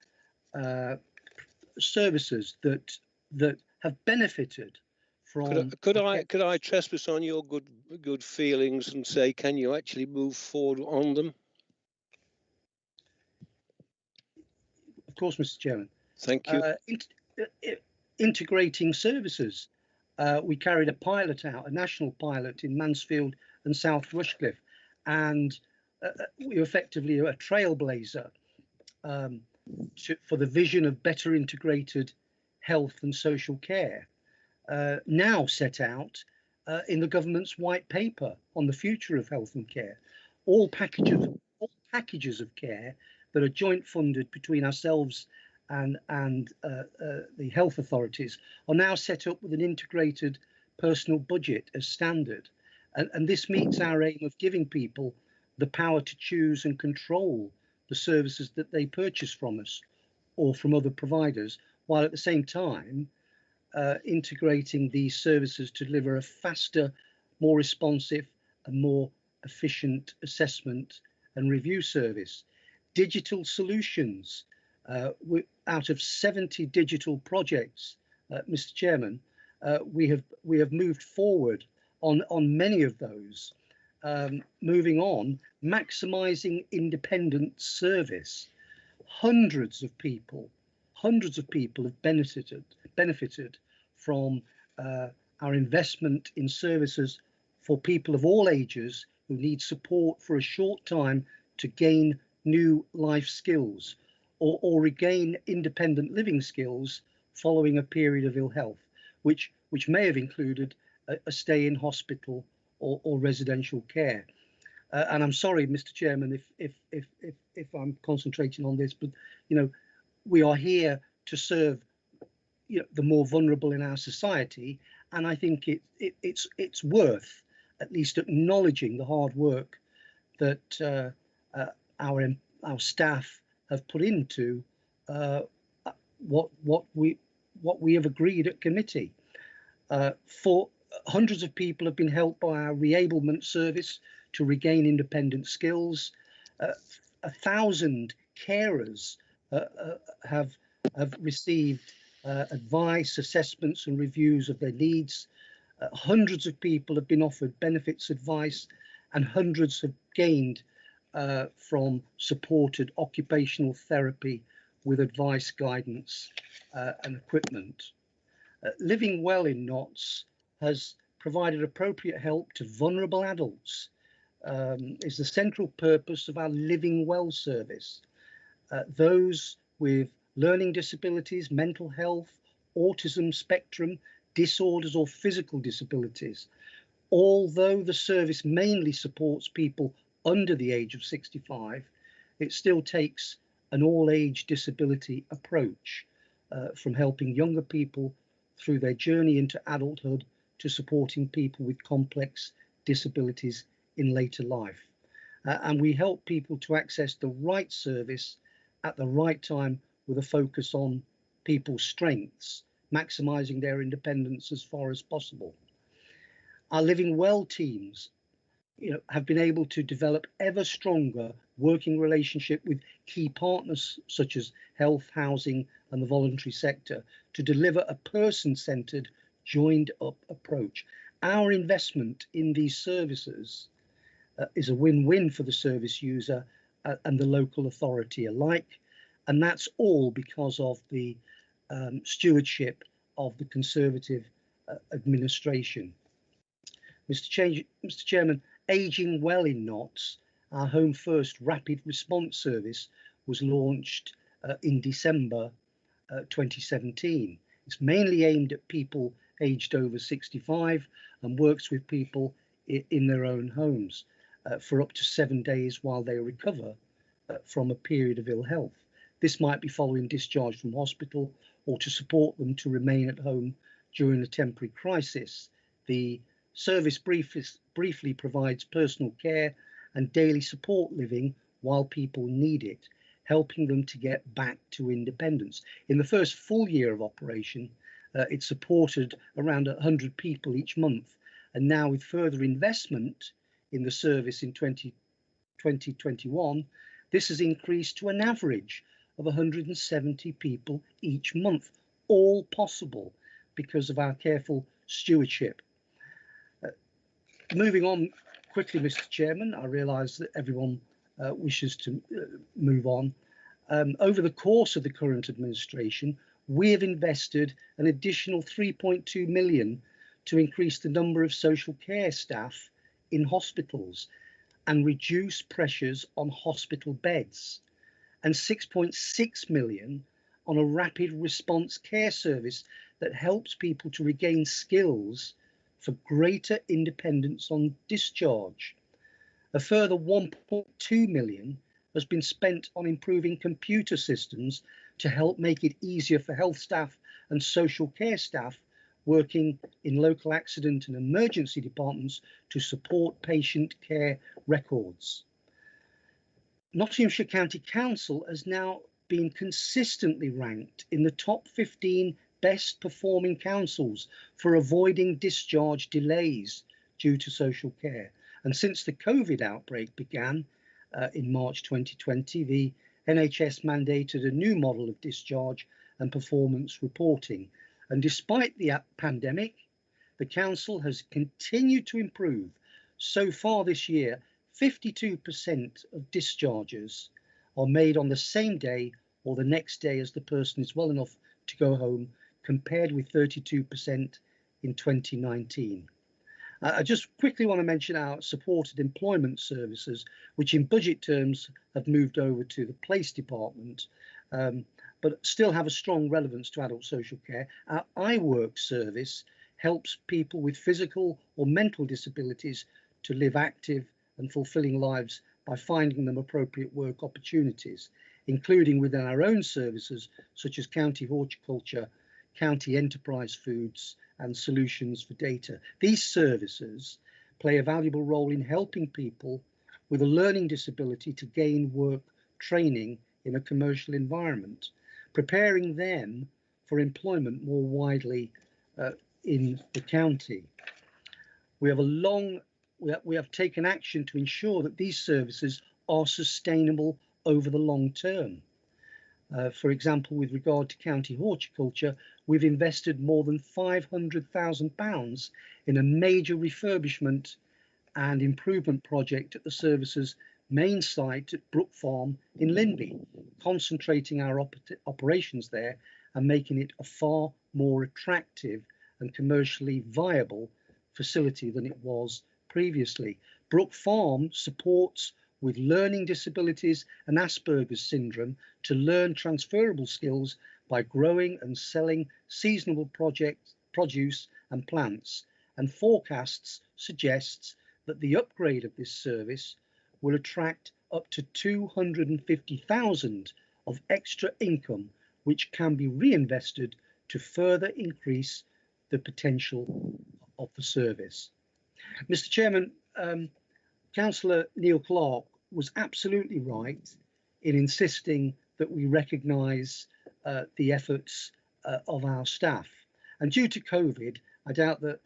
services that have benefited from. Could I trespass on your good feelings and say, can you actually move forward on them? Of course, Mr. Chairman. Thank you. Integrating services. We carried a pilot out, a national pilot in Mansfield and South Rushcliffe, and we were effectively a trailblazer for the vision of better integrated health and social care, now set out in the government's white paper on the future of health and care. All packages of care that are joint funded between ourselves and the health authorities are now set up with an integrated personal budget as standard. And this meets our aim of giving people the power to choose and control the services that they purchase from us or from other providers, while at the same time integrating these services to deliver a faster, more responsive and more efficient assessment and review service. Digital solutions. Out of 70 digital projects, Mr. Chairman, we have moved forward on many of those. Moving on, maximising independent service. Hundreds of people have benefited from our investment in services for people of all ages who need support for a short time to gain new life skills or regain independent living skills following a period of ill health, which may have included a stay in hospital or residential care. And I'm sorry, Mr. Chairman, if I'm concentrating on this, but we are here to serve the more vulnerable in our society, and I think it's worth at least acknowledging the hard work that our staff have put into what we have agreed at committee. For hundreds of people have been helped by our reablement service to regain independent skills. 1,000 carers have received advice, assessments and reviews of their needs. Hundreds of people have been offered benefits advice, and hundreds have gained from supported occupational therapy with advice, guidance and equipment. Living Well in Notts has provided appropriate help to vulnerable adults, is the central purpose of our Living Well service. Those with learning disabilities, mental health, autism spectrum disorders or physical disabilities. Although the service mainly supports people under the age of 65, it still takes an all-age disability approach, from helping younger people through their journey into adulthood to supporting people with complex disabilities in later life. and we help people to access the right service at the right time with a focus on people's strengths, maximising their independence as far as possible. Our Living Well teams, have been able to develop ever stronger working relationship with key partners such as health, housing and the voluntary sector to deliver a person-centred, joined-up approach. Our investment in these services is a win-win for the service user and the local authority alike, and that's all because of the stewardship of the Conservative administration. Mr. Chairman, Ageing Well in Notts, our Home First rapid response service, was launched in December 2017. It's mainly aimed at people aged over 65 and works with people in their own homes for up to 7 days while they recover from a period of ill health. This might be following discharge from hospital or to support them to remain at home during a temporary crisis. The service briefly provides personal care and daily support living while people need it, helping them to get back to independence. In the first full year of operation, it supported around 100 people each month, and now with further investment in the service in 2021, this has increased to an average of 170 people each month, all possible because of our careful stewardship. Moving on quickly, Mr. Chairman, I realise that everyone wishes to move on. Over the course of the current administration, we have invested an additional 3.2 million to increase the number of social care staff in hospitals and reduce pressures on hospital beds, and 6.6 million on a rapid response care service that helps people to regain skills for greater independence on discharge. A further 1.2 million has been spent on improving computer systems to help make it easier for health staff and social care staff working in local accident and emergency departments to support patient care records. Nottinghamshire County Council has now been consistently ranked in the top 15 best performing councils for avoiding discharge delays due to social care. And since the COVID outbreak began in March 2020, the NHS mandated a new model of discharge and performance reporting. And despite the pandemic, the council has continued to improve. So far this year, 52% of discharges are made on the same day or the next day as the person is well enough to go home, compared with 32% in 2019. I just quickly want to mention our supported employment services, which in budget terms have moved over to the Place Department, but still have a strong relevance to adult social care. Our iWork service helps people with physical or mental disabilities to live active and fulfilling lives by finding them appropriate work opportunities, including within our own services such as County Horticulture, County Enterprise Foods and Solutions for Data. These services play a valuable role in helping people with a learning disability to gain work training in a commercial environment, preparing them for employment more widely in the county. We have taken action to ensure that these services are sustainable over the long term. For example, with regard to County Horticulture, we've invested more than £500,000 in a major refurbishment and improvement project at the service's main site at Brook Farm in Linby, concentrating our operations there and making it a far more attractive and commercially viable facility than it was previously. Brook Farm supports with learning disabilities and Asperger's syndrome to learn transferable skills by growing and selling seasonal produce and plants, and forecasts suggests that the upgrade of this service will attract up to 250,000 of extra income, which can be reinvested to further increase the potential of the service. Mr. Chairman, Councillor Neil Clark was absolutely right in insisting that we recognise the efforts of our staff. And due to COVID, I doubt that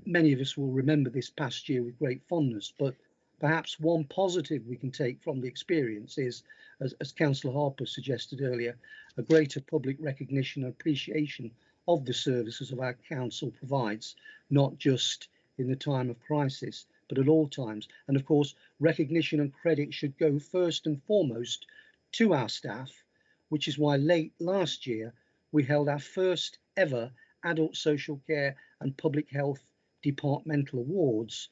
many of us will remember this past year with great fondness, but perhaps one positive we can take from the experience is, as Councillor Harper suggested earlier, a greater public recognition and appreciation of the services of our council provides, not just in the time of crisis, but at all times. And of course, recognition and credit should go first and foremost to our staff, which is why late last year we held our first ever Adult Social Care and Public Health Departmental Awards,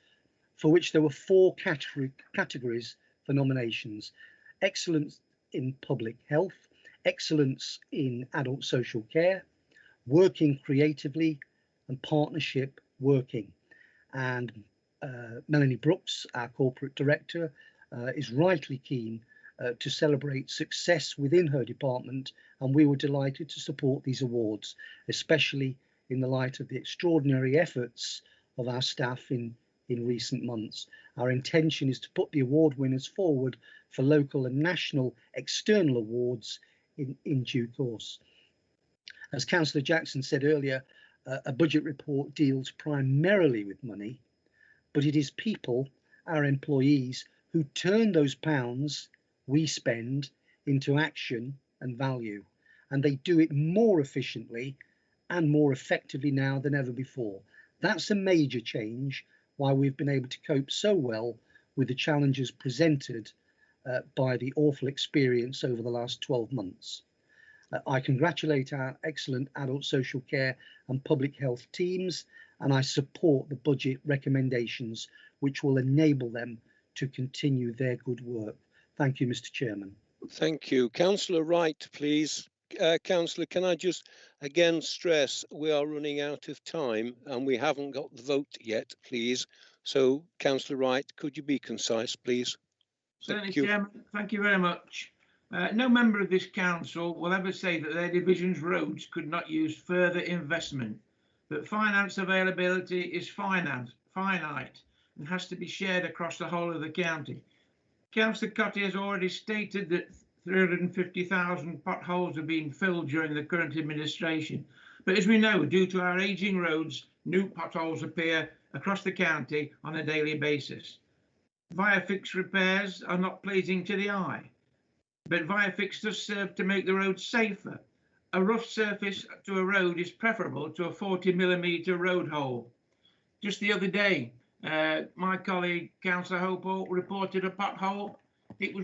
for which there were 4 categories for nominations: excellence in public health, excellence in adult social care, working creatively, and partnership working. And Melanie Brooks, our corporate director, is rightly keen to celebrate success within her department, and we were delighted to support these awards, especially in the light of the extraordinary efforts of our staff in recent months. Our intention is to put the award winners forward for local and national external awards in due course. As Councillor Jackson said earlier, a budget report deals primarily with money, but it is people, our employees, who turn those pounds we spend into action and value, and they do it more efficiently and more effectively now than ever before. That's a major change, why we've been able to cope so well with the challenges presented by the awful experience over the last 12 months. I congratulate our excellent adult social care and public health teams, and I support the budget recommendations which will enable them to continue their good work. Thank you, Mr. Chairman. Thank you. Councillor Wright, please. Councillor, can I just again stress we are running out of time and we haven't got the vote yet, please. So, Councillor Wright, could you be concise, please? Certainly, Chairman. Thank you very much. No member of this council will ever say that their division's roads could not use further investment, but finance availability is finite and has to be shared across the whole of the county. Councillor Cotty has already stated that 350,000 potholes are being filled during the current administration, but as we know, due to our ageing roads, new potholes appear across the county on a daily basis. ViaFix repairs are not pleasing to the eye, but ViaFix does serve to make the road safer. A rough surface to a road is preferable to a 40mm road hole. Just the other day, my colleague Councillor Hopewell reported a pothole. It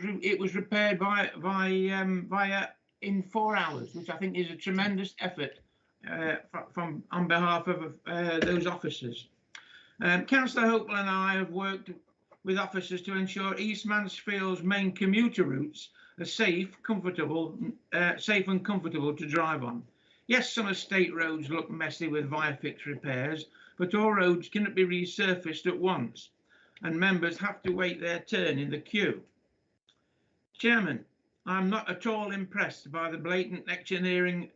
was repaired via in 4 hours, which I think is a tremendous effort on behalf of those officers. Councillor Hopewell and I have worked with officers to ensure East Mansfield's main commuter routes are safe and comfortable to drive on. Yes, some estate roads look messy with ViaFix repairs, but all roads cannot be resurfaced at once, and members have to wait their turn in the queue. Chairman, I'm not at all impressed by the blatant electioneering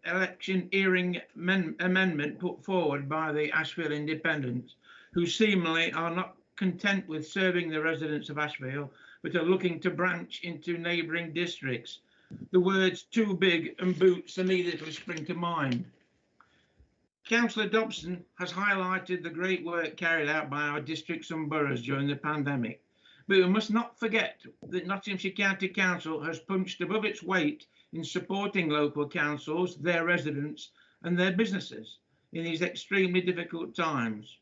amendment put forward by the Ashfield Independents, who seemingly are not content with serving the residents of Ashfield, but are looking to branch into neighbouring districts. The words "too big" and "boots" immediately spring to mind. Councillor Dobson has highlighted the great work carried out by our districts and boroughs during the pandemic, but we must not forget that Nottinghamshire County Council has punched above its weight in supporting local councils, their residents and their businesses in these extremely difficult times.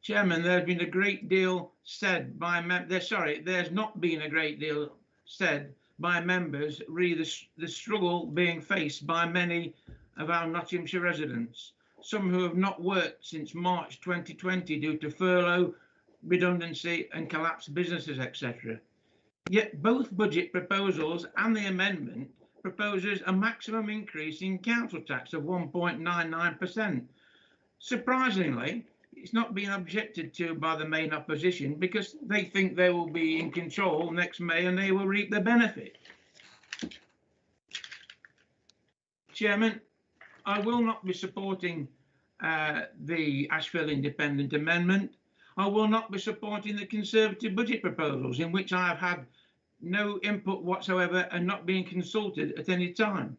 Chairman, there's been a great deal said by there's not been a great deal said by members re the struggle being faced by many of our Nottinghamshire residents, some who have not worked since March 2020 due to furlough, redundancy and collapsed businesses, etc. Yet both budget proposals and the amendment proposes a maximum increase in council tax of 1.99%. Surprisingly, it's not being objected to by the main opposition because they think they will be in control next May and they will reap the benefit. Chairman, I will not be supporting the Ashfield Independent Amendment. I will not be supporting the Conservative budget proposals, in which I have had no input whatsoever and not being consulted at any time.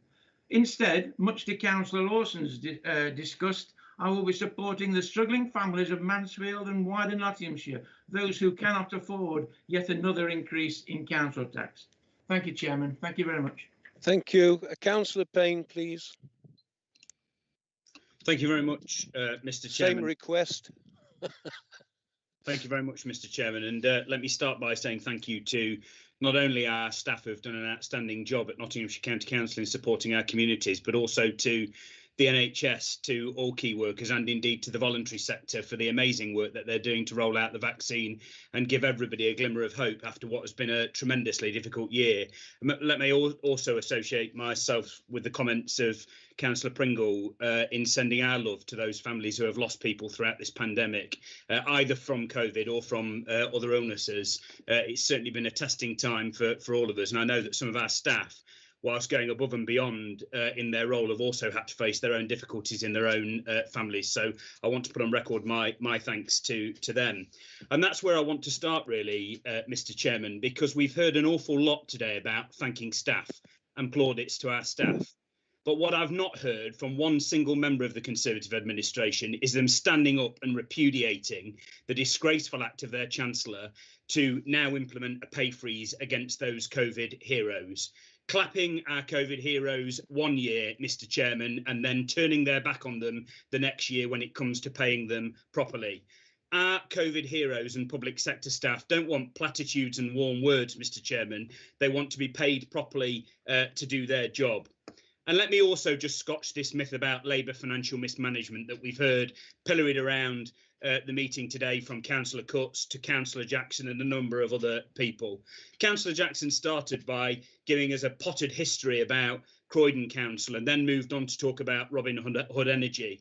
Instead, much to Councillor Lawson's disgust, I will be supporting the struggling families of Mansfield and wider Nottinghamshire, those who cannot afford yet another increase in council tax. Thank you, Chairman. Thank you very much. Thank you. Councillor Payne, please. Thank you very much, Mr. Chairman. Same request. Thank you very much, Mr. Chairman. And let me start by saying thank you to not only our staff who've done an outstanding job at Nottinghamshire County Council in supporting our communities, but also to the NHS, to all key workers, and indeed to the voluntary sector for the amazing work that they're doing to roll out the vaccine and give everybody a glimmer of hope after what has been a tremendously difficult year. Let me also associate myself with the comments of Councillor Pringle in sending our love to those families who have lost people throughout this pandemic, either from COVID or from other illnesses. It's certainly been a testing time for all of us, and I know that some of our staff, whilst going above and beyond in their role, have also had to face their own difficulties in their own families. So I want to put on record my thanks to them. And that's where I want to start, really, Mr. Chairman, because we've heard an awful lot today about thanking staff and plaudits to our staff. But what I've not heard from one single member of the Conservative administration is them standing up and repudiating the disgraceful act of their Chancellor to now implement a pay freeze against those COVID heroes. Clapping our COVID heroes 1 year, Mr. Chairman, and then turning their back on them the next year when it comes to paying them properly. Our COVID heroes and public sector staff don't want platitudes and warm words, Mr. Chairman. They want to be paid properly to do their job. And let me also just scotch this myth about Labour financial mismanagement that we've heard pilloried around the meeting today from Councillor Cutts to Councillor Jackson and a number of other people. Councillor Jackson started by giving us a potted history about Croydon Council and then moved on to talk about Robin Hood Energy.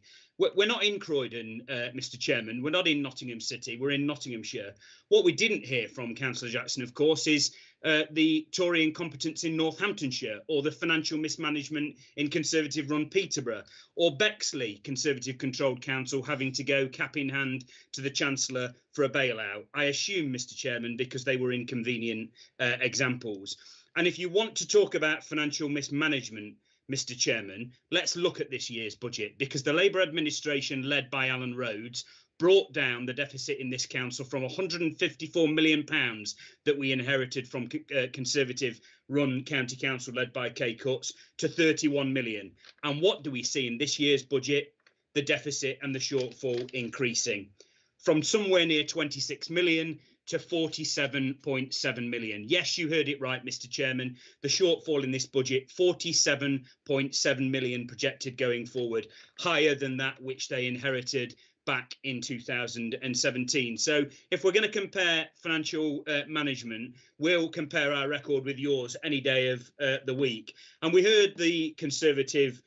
We're not in Croydon, Mr. Chairman. We're not in Nottingham City. We're in Nottinghamshire. What we didn't hear from Councillor Jackson, of course, is the Tory incompetence in Northamptonshire, or the financial mismanagement in Conservative-run Peterborough, or Bexley, Conservative-controlled council, having to go cap in hand to the Chancellor for a bailout. I assume, Mr. Chairman, because they were inconvenient examples. And if you want to talk about financial mismanagement, Mr. Chairman, let's look at this year's budget, because the Labour administration led by Alan Rhodes brought down the deficit in this council from £154 million that we inherited from Conservative-run county council led by Kay Cutts to 31 million. And what do we see in this year's budget? The deficit and the shortfall increasing from somewhere near 26 million to 47.7 million. Yes, you heard it right, Mr. Chairman. The shortfall in this budget, 47.7 million projected going forward, higher than that which they inherited back in 2017. So if we're going to compare financial management, we'll compare our record with yours any day of the week. And we heard the Conservative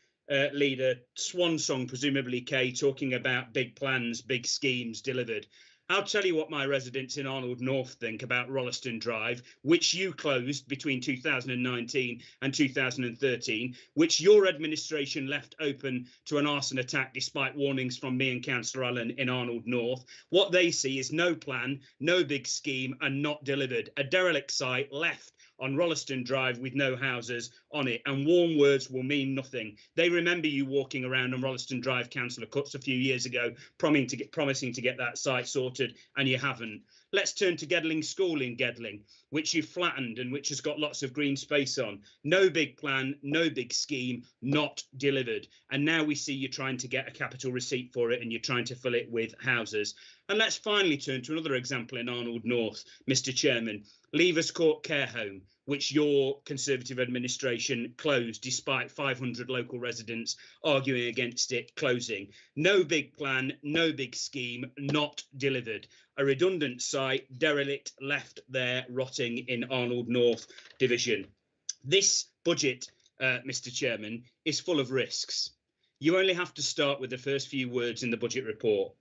leader, swan song, presumably Kay, talking about big plans, big schemes delivered. I'll tell you what my residents in Arnold North think about Rolleston Drive, which you closed between 2019 and 2013, which your administration left open to an arson attack despite warnings from me and Councillor Allen in Arnold North. What they see is no plan, no big scheme, and not delivered. A derelict site left on Rolleston Drive with no houses on it, and warm words will mean nothing. They remember you walking around on Rolleston Drive, Councillor Cutts, a few years ago, promising to get that site sorted, and you haven't. Let's turn to Gedling School in Gedling, which you flattened and which has got lots of green space on. No big plan, no big scheme, not delivered. And now we see you trying to get a capital receipt for it and you're trying to fill it with houses. And let's finally turn to another example in Arnold North, Mr. Chairman. Levers Court Care Home, which your Conservative administration closed despite 500 local residents arguing against it closing. No big plan, no big scheme, not delivered. A redundant site, derelict, left there rotting in Arnold North Division. This budget, Mr. Chairman, is full of risks. You only have to start with the first few words in the budget report.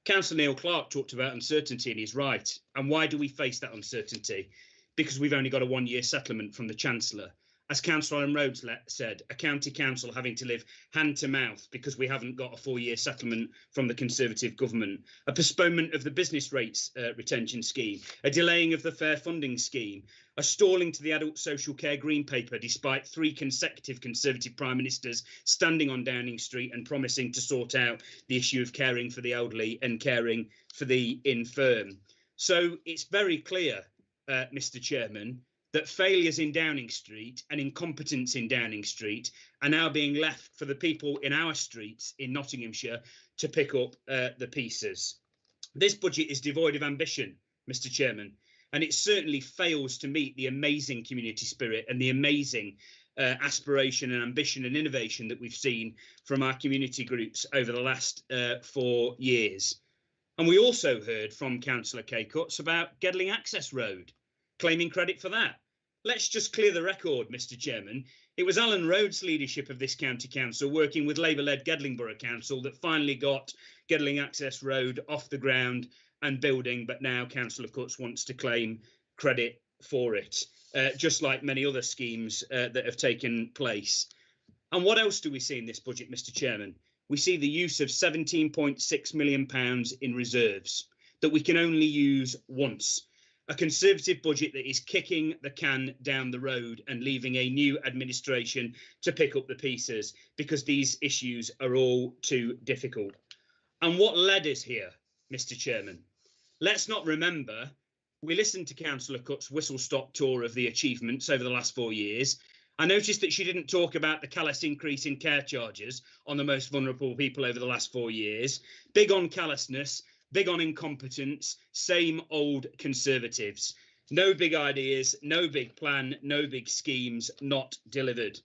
Councillor Neil Clark talked about uncertainty, and he's right. And why do we face that uncertainty? Because we've only got a one-year settlement from the Chancellor. as Councillor Alan Rhodes said, a county council having to live hand to mouth because we haven't got a 4-year settlement from the Conservative government, a postponement of the business rates retention scheme, a delaying of the fair funding scheme, a stalling to the adult social care green paper despite 3 consecutive Conservative Prime Ministers standing on Downing Street and promising to sort out the issue of caring for the elderly and caring for the infirm. So it's very clear, Mr. Chairman, that failures in Downing Street and incompetence in Downing Street are now being left for the people in our streets in Nottinghamshire to pick up the pieces. This budget is devoid of ambition, Mr. Chairman, and it certainly fails to meet the amazing community spirit and the amazing aspiration and ambition and innovation that we've seen from our community groups over the last 4 years. And we also heard from Councillor Caycuts about Gedling Access Road, claiming credit for that. Let's just clear the record, Mr. Chairman. It was Alan Rhodes' leadership of this county council, working with Labour-led Gedling Borough Council, that finally got Gedling Access Road off the ground and building, but now Councillor Cutts wants to claim credit for it, just like many other schemes that have taken place. And what else do we see in this budget, Mr. Chairman? We see the use of £17.6 million in reserves that we can only use once. A Conservative budget that is kicking the can down the road and leaving a new administration to pick up the pieces because these issues are all too difficult. And what led us here, Mr. Chairman? Let's not remember, we listened to Councillor Cutts' whistle-stop tour of the achievements over the last 4 years. I noticed that she didn't talk about the callous increase in care charges on the most vulnerable people over the last 4 years. Big on callousness, big on incompetence, same old Conservatives. No big ideas, no big plan, no big schemes, not delivered.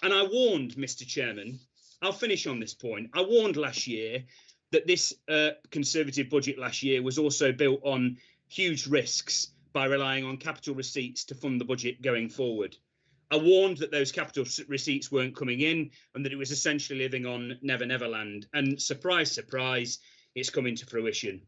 And I warned, Mr. Chairman, I'll finish on this point. I warned last year that this Conservative budget last year was also built on huge risks by relying on capital receipts to fund the budget going forward. I warned that those capital receipts weren't coming in and that it was essentially living on Never Never Land. And surprise, surprise, it's coming to fruition.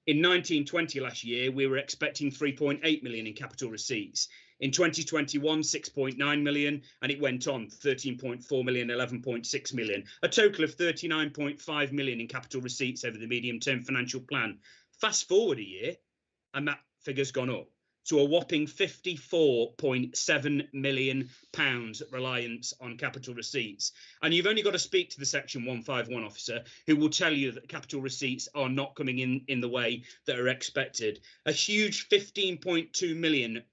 In 1920 last year, we were expecting 3.8 million in capital receipts. In 2021, 6.9 million, and it went on 13.4 million, 11.6 million, a total of 39.5 million in capital receipts over the medium-term financial plan. Fast forward a year, and that figure's gone up to a whopping £54.7 million reliance on capital receipts. And you've only got to speak to the Section 151 officer who will tell you that capital receipts are not coming in the way that are expected. A huge £15.2 million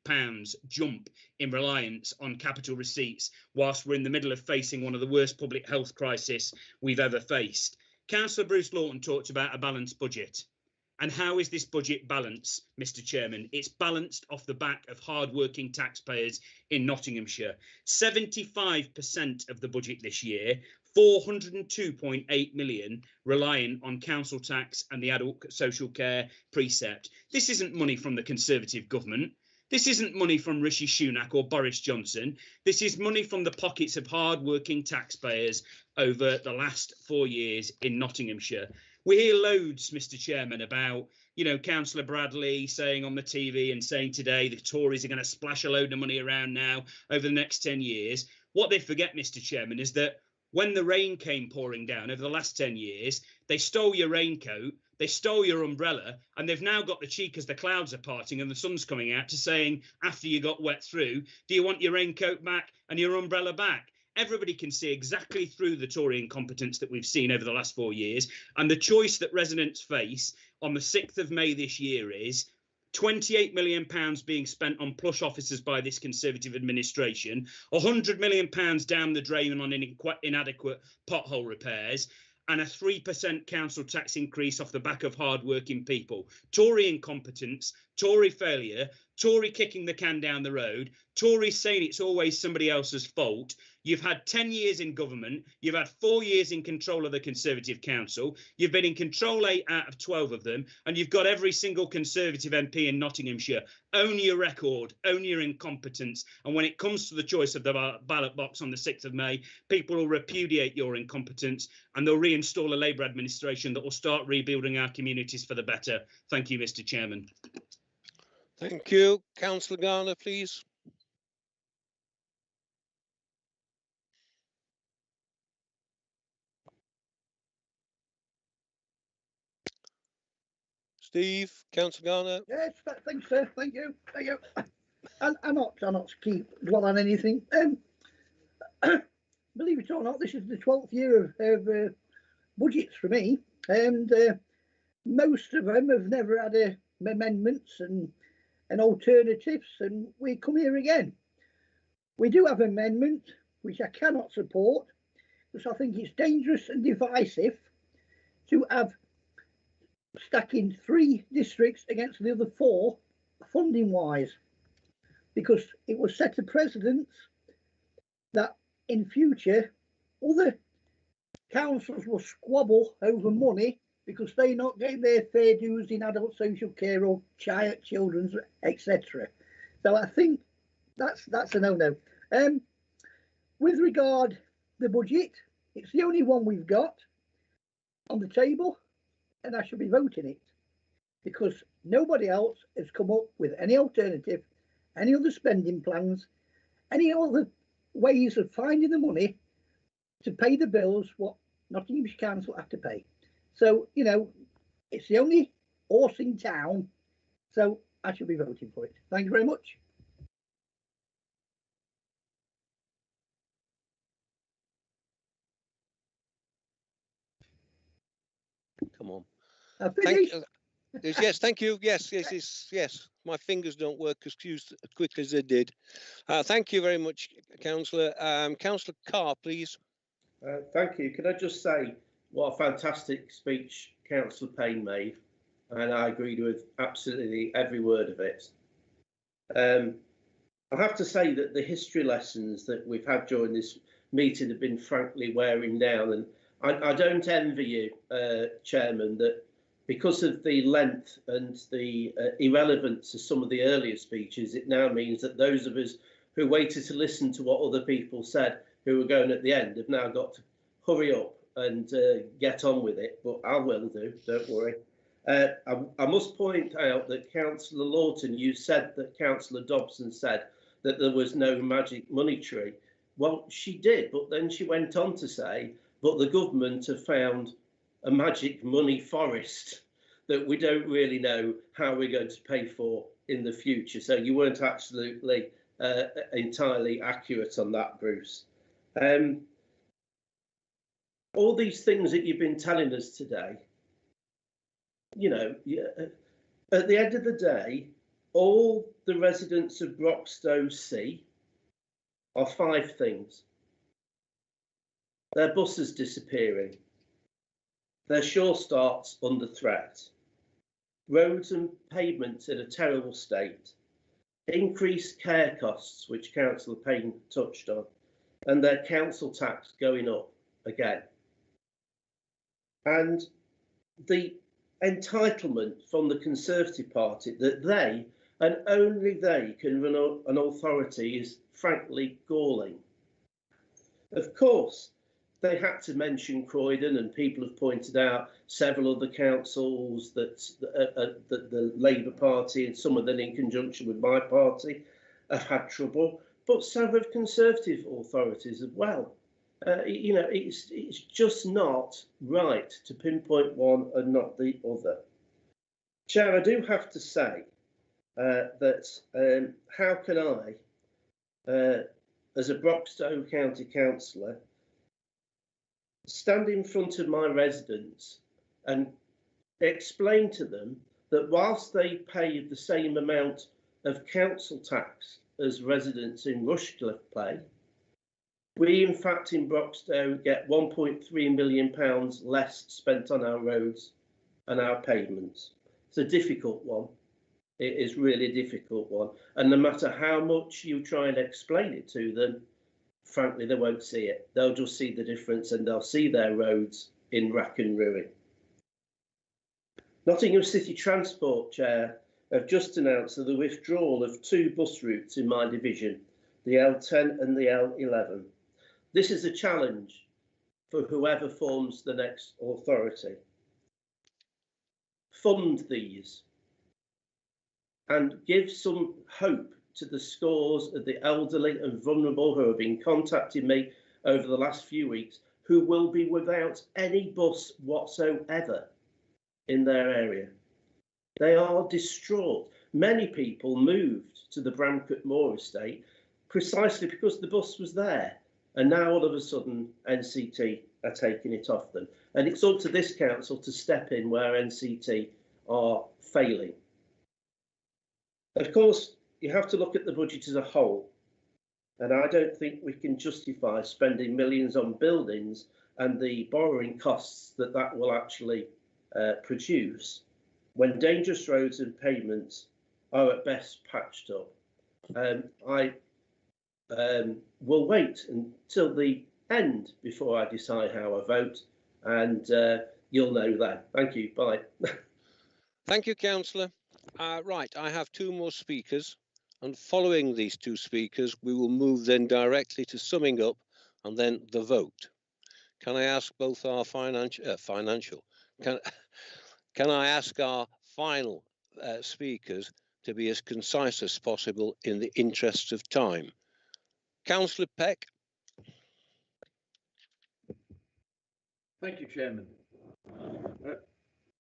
jump in reliance on capital receipts whilst we're in the middle of facing one of the worst public health crises we've ever faced. Councillor Bruce Lawton talked about a balanced budget. And how is this budget balanced, Mr. Chairman? It's balanced off the back of hard-working taxpayers in Nottinghamshire. 75% of the budget this year, 402.8 million, relying on council tax and the adult social care precept. This isn't money from the Conservative government. This isn't money from Rishi Sunak or Boris Johnson. This is money from the pockets of hard-working taxpayers over the last 4 years in Nottinghamshire. We hear loads, Mr. Chairman, about, Councillor Bradley saying on the TV and saying today the Tories are going to splash a load of money around now over the next 10 years. What they forget, Mr. Chairman, is that when the rain came pouring down over the last 10 years, they stole your raincoat, they stole your umbrella, and they've now got the cheek as the clouds are parting and the sun's coming out to saying, after you got wet through, do you want your raincoat back and your umbrella back? Everybody can see exactly through the Tory incompetence that we've seen over the last 4 years. And the choice that residents face on the 6th of May this year is £28 million being spent on plush officers by this Conservative administration, £100 million down the drain on inadequate pothole repairs, and a 3% council tax increase off the back of hard-working people. Tory incompetence, Tory failure, Tory kicking the can down the road, Tory saying it's always somebody else's fault. You've had 10 years in government. You've had 4 years in control of the Conservative Council. You've been in control 8 out of 12 of them. And you've got every single Conservative MP in Nottinghamshire. Own your record, own your incompetence. And when it comes to the choice of the ballot box on the 6th of May, people will repudiate your incompetence and they'll reinstall a Labour administration that will start rebuilding our communities for the better. Thank you, Mr. Chairman. Thank you. Councillor Garner, please. Steve, Councillor Garner. Yes, thanks, sir. Thank you. Thank you. I'm not to keep dwell on anything. Believe it or not, this is the 12th year of budgets for me, and most of them have never had amendments and alternatives, and we come here again. We do have an amendment which I cannot support because I think it's dangerous and divisive to have stacking 3 districts against the other 4 funding wise, because it will set a precedent that in future other councils will squabble over money because they not getting their fair dues in adult social care or children's, etc. So I think that's a no-no. With regard the budget, it's the only one we've got on the table, and I should be voting it because nobody else has come up with any alternative, any other spending plans, any other ways of finding the money to pay the bills what Nottinghamshire Council have to pay. So, you know, it's the only horse in town, so I should be voting for it. Thank you very much. Come on. Thank you. Yes, thank you. Yes. My fingers don't work as quickly as they did. Thank you very much, Councillor. Councillor Carr, please. Thank you. Can I just say what a fantastic speech Councillor Payne made, and I agreed with absolutely every word of it. I have to say that the history lessons that we've had during this meeting have been frankly wearing down, and I don't envy you, Chairman, that because of the length and the irrelevance of some of the earlier speeches, it now means that those of us who waited to listen to what other people said, who were going at the end, have now got to hurry up and get on with it. But I will do, don't worry. I must point out that Councillor Lawton, you said that Councillor Dobson said that there was no magic money tree. Well, she did, but then she went on to say, but the government have found a magic money forest that we don't really know how we're going to pay for in the future. So you weren't absolutely entirely accurate on that, Bruce. All these things that you've been telling us today, you know, at the end of the day, all the residents of Broxtowe see are 5 things. Their buses disappearing, their shore starts under threat, roads and pavements in a terrible state, increased care costs, which Councillor Payne touched on, and their council tax going up again. And the entitlement from the Conservative Party that they, and only they, can run an authority is frankly galling. Of course, they had to mention Croydon, and people have pointed out several other councils that the Labour Party, and some of them in conjunction with my party, have had trouble, but so have Conservative authorities as well. You know, it's just not right to pinpoint one and not the other. Chair, I do have to say that how can I, as a Broxtowe County Councillor, stand in front of my residents and explain to them that whilst they pay the same amount of council tax as residents in Rushcliffe pay, we in fact in Broxtowe get £1.3 million less spent on our roads and our pavements. It's a difficult one. It is really a difficult one. And no matter how much you try and explain it to them, frankly, they won't see it. They'll just see the difference, and they'll see their roads in rack and ruin. Nottingham City Transport, Chair, have just announced the withdrawal of 2 bus routes in my division, the L10 and the L11. This is a challenge for whoever forms the next authority. Fund these and give some hope to the scores of the elderly and vulnerable who have been contacting me over the last few weeks, who will be without any bus whatsoever in their area. They are distraught. Many people moved to the Bramcote Moor estate precisely because the bus was there. And now all of a sudden NCT are taking it off them. And it's up to this council to step in where NCT are failing. Of course, you have to look at the budget as a whole. And I don't think we can justify spending millions on buildings and the borrowing costs that that will actually produce when dangerous roads and pavements are at best patched up. I will wait until the end before I decide how I vote, and you'll know then. Thank you. Bye. Thank you, Councillor. Right, I have two more speakers, and following these two speakers, we will move then directly to summing up and then the vote. Can I ask both our can I ask our final speakers to be as concise as possible in the interests of time? Councillor Peck. Thank you, Chairman.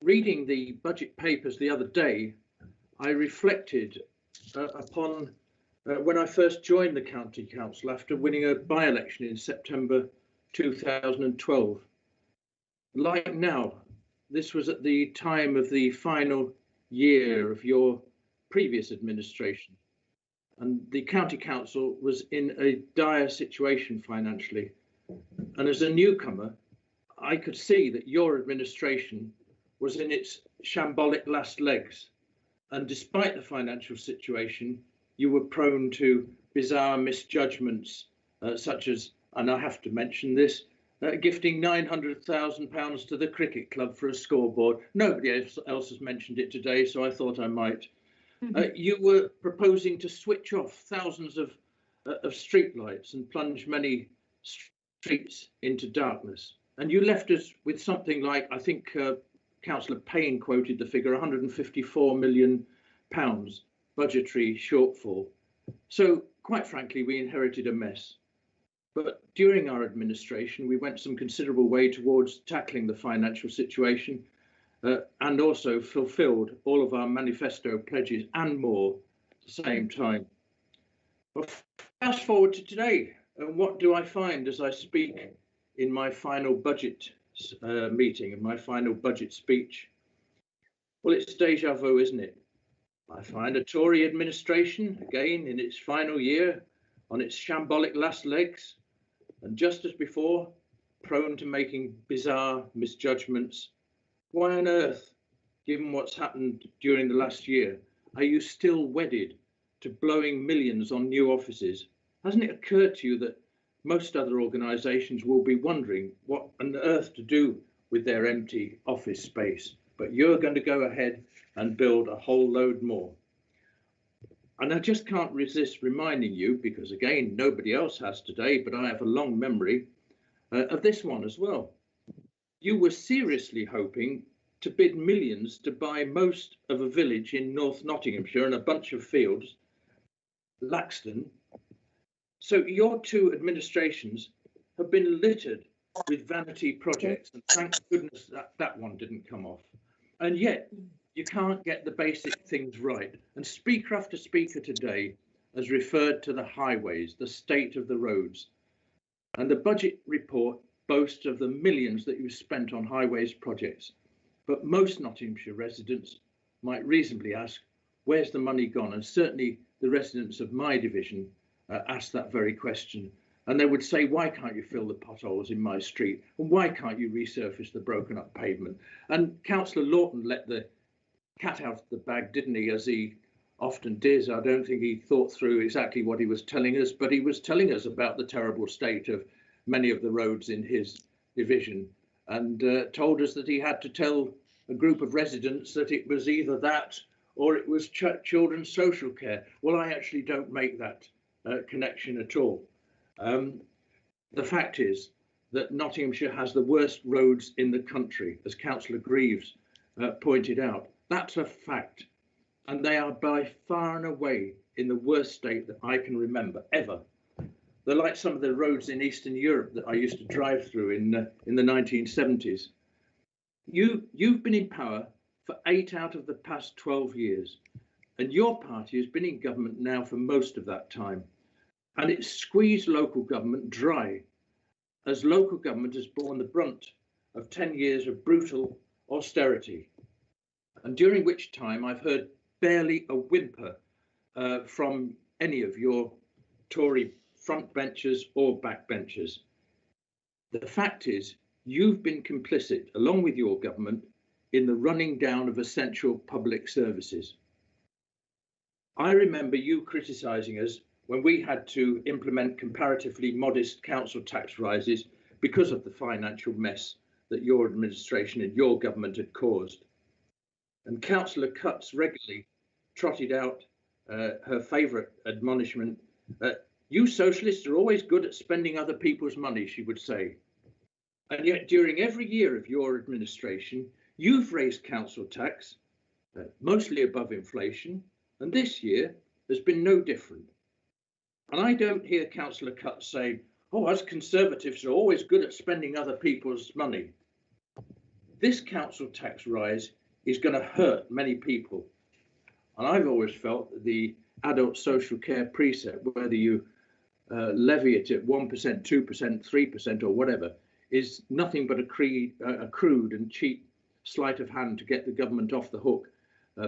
Reading the budget papers the other day, I reflected upon when I first joined the County Council after winning a by-election in September 2012. Like now, this was at the time of the final year of your previous administration, and the County Council was in a dire situation financially. And as a newcomer, I could see that your administration was in its shambolic last legs. And despite the financial situation, you were prone to bizarre misjudgments, such as, and I have to mention this, gifting £900,000 to the cricket club for a scoreboard. Nobody else has mentioned it today, so I thought I might. You were proposing to switch off thousands of streetlights and plunge many streets into darkness. And you left us with something like, I think Councillor Payne quoted the figure, £154 million budgetary shortfall. So quite frankly, we inherited a mess. But during our administration, we went some considerable way towards tackling the financial situation and also fulfilled all of our manifesto pledges and more at the same time. Well, fast forward to today, and what do I find as I speak in my final budget meeting and my final budget speech? Well, it's deja vu, isn't it? I find a Tory administration, again in its final year, on its shambolic last legs, and just as before, prone to making bizarre misjudgments. Why on earth, given what's happened during the last year, are you still wedded to blowing millions on new offices? Hasn't it occurred to you that most other organisations will be wondering what on earth to do with their empty office space, but you're going to go ahead and build a whole load more? And I just can't resist reminding you, because again, nobody else has today, but I have a long memory of this one as well. You were seriously hoping to bid millions to buy most of a village in North Nottinghamshire and a bunch of fields, Laxton. So your two administrations have been littered with vanity projects, and thank goodness that that one didn't come off. And yet you can't get the basic things right. And speaker after speaker today has referred to the highways, the state of the roads. And the budget report boasts of the millions that you've spent on highways projects. But most Nottinghamshire residents might reasonably ask, where's the money gone? And certainly the residents of my division ask that very question. And they would say, why can't you fill the potholes in my street? And why can't you resurface the broken up pavement? And Councillor Lawton let the cat out of the bag, didn't he, as he often does. I don't think he thought through exactly what he was telling us, but he was telling us about the terrible state of many of the roads in his division, and told us that he had to tell a group of residents that it was either that or it was children's social care. Well, I actually don't make that connection at all. The fact is that Nottinghamshire has the worst roads in the country, as Councillor Greaves pointed out. That's a fact. And they are by far and away in the worst state that I can remember, ever. They're like some of the roads in Eastern Europe that I used to drive through in the 1970s. You've been in power for 8 out of the past 12 years. And your party has been in government now for most of that time. And it's squeezed local government dry, as local government has borne the brunt of 10 years of brutal austerity. And during which time I've heard barely a whimper from any of your Tory frontbenchers or backbenchers. The fact is, you've been complicit, along with your government, in the running down of essential public services. I remember you criticising us when we had to implement comparatively modest council tax rises because of the financial mess that your administration and your government had caused. And Councillor Cutts regularly trotted out her favourite admonishment. You socialists are always good at spending other people's money, she would say. And yet during every year of your administration, you've raised council tax, mostly above inflation, and this year has been no different. And I don't hear Councillor Cutts say, oh, us Conservatives are always good at spending other people's money. This council tax rise is going to hurt many people. And I've always felt that the adult social care precept, whether you levy it at 1%, 2%, 3% or whatever, is nothing but a crude and cheap sleight of hand to get the government off the hook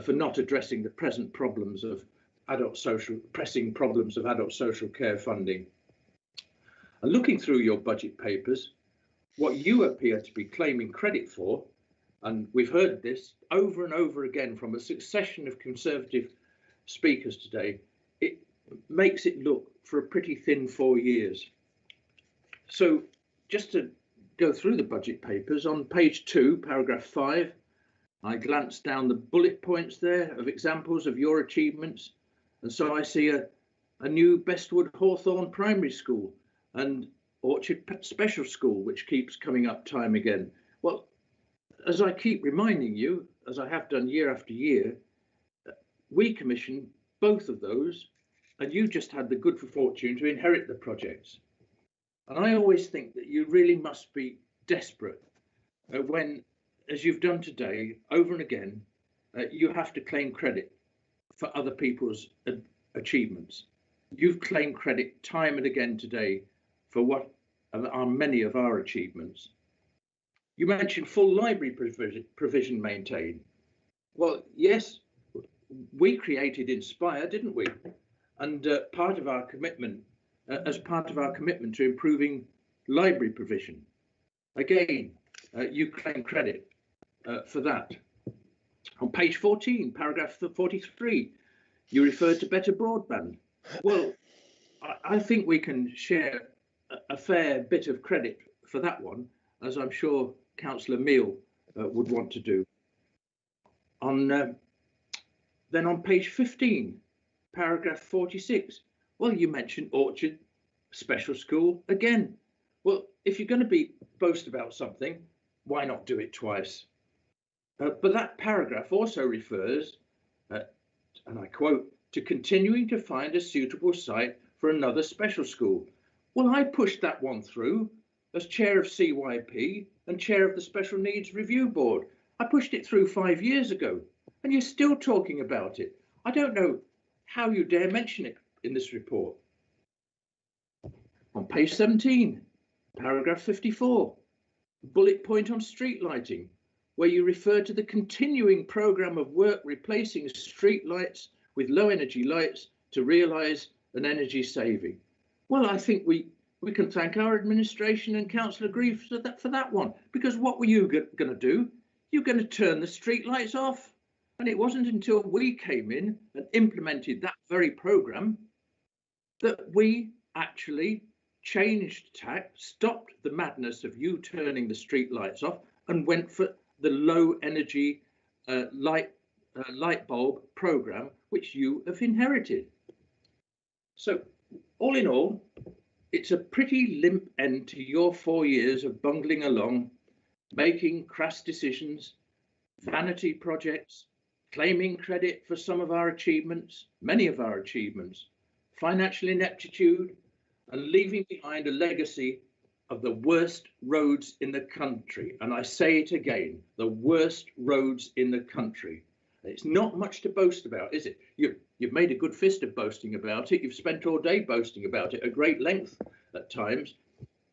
for not addressing the present problems of pressing problems of adult social care funding. And looking through your budget papers, what you appear to be claiming credit for, and we've heard this over and over again from a succession of Conservative speakers today, it makes it look for a pretty thin 4 years. So just to go through the budget papers, on page 2, paragraph 5, I glanced down the bullet points there of examples of your achievements. And so I see a new Bestwood Hawthorne Primary School and Orchard Special School, which keeps coming up time again. Well, as I keep reminding you, as I have done year after year, we commissioned both of those, and you just had the good fortune to inherit the projects. And I always think that you really must be desperate when, as you've done today, over and again, you have to claim credit for other people's achievements. You've claimed credit time and again today for what are many of our achievements. You mentioned full library provision maintained. Well, yes, we created Inspire, didn't we? And part of our commitment, as part of our commitment to improving library provision, again, you claim credit for that. On page 14, paragraph 43, you referred to better broadband. Well, I think we can share a fair bit of credit for that one, as I'm sure Councillor Meal would want to do. Then on page 15, paragraph 46, well, you mentioned Orchard Special School again. Well, if you're going to boast about something, why not do it twice? But that paragraph also refers, and I quote, to continuing to find a suitable site for another special school. Well, I pushed that one through as chair of CYP and chair of the Special Needs Review Board. I pushed it through 5 years ago, and you're still talking about it. I don't know how you dare mention it in this report. On page 17, paragraph 54, bullet point on street lighting, where you refer to the continuing programme of work replacing street lights with low energy lights to realise an energy saving. Well, I think we can thank our administration and Councillor Grieve for that one, because what were you going to do? You're going to turn the street lights off. And it wasn't until we came in and implemented that very programme that we actually changed tack, stopped the madness of you turning the street lights off and went for the low energy light bulb programme, which you have inherited. So all in all, it's a pretty limp end to your 4 years of bungling along, making crass decisions, vanity projects, claiming credit for some of our achievements, many of our achievements, financial ineptitude, and leaving behind a legacy of the worst roads in the country. And I say it again, the worst roads in the country. It's not much to boast about, is it? You've made a good fist of boasting about it. You've spent all day boasting about it at great length at times.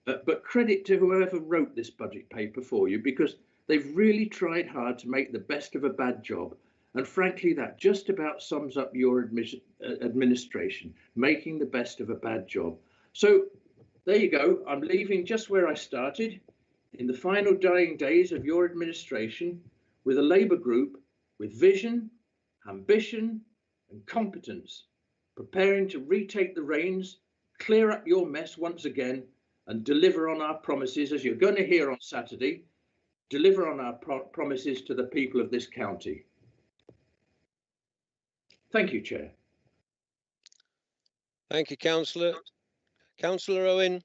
But credit to whoever wrote this budget paper for you, because they've really tried hard to make the best of a bad job. And frankly, that just about sums up your administration, making the best of a bad job. So there you go. I'm leaving just where I started, in the final dying days of your administration, with a Labour group with vision, ambition and competence, preparing to retake the reins, clear up your mess once again, and deliver on our promises, as you're going to hear on Saturday, deliver on our promises to the people of this county. Thank you, Chair. Thank you, Councillor. Councillor Owen.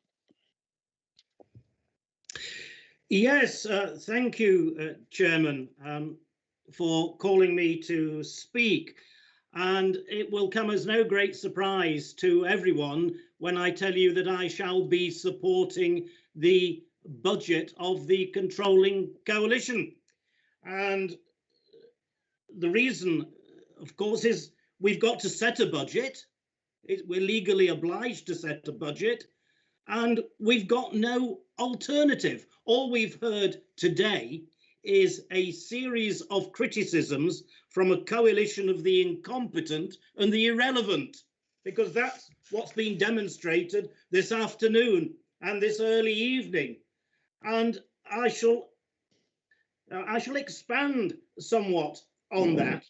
Yes, thank you, Chairman, for calling me to speak. And it will come as no great surprise to everyone when I tell you that I shall be supporting the budget of the controlling coalition. And the reason, of course, is we've got to set a budget. We're legally obliged to set a budget, and we've got no alternative. All we've heard today is a series of criticisms from a coalition of the incompetent and the irrelevant, because that's what's been demonstrated this afternoon and this early evening. And I shall expand somewhat on that.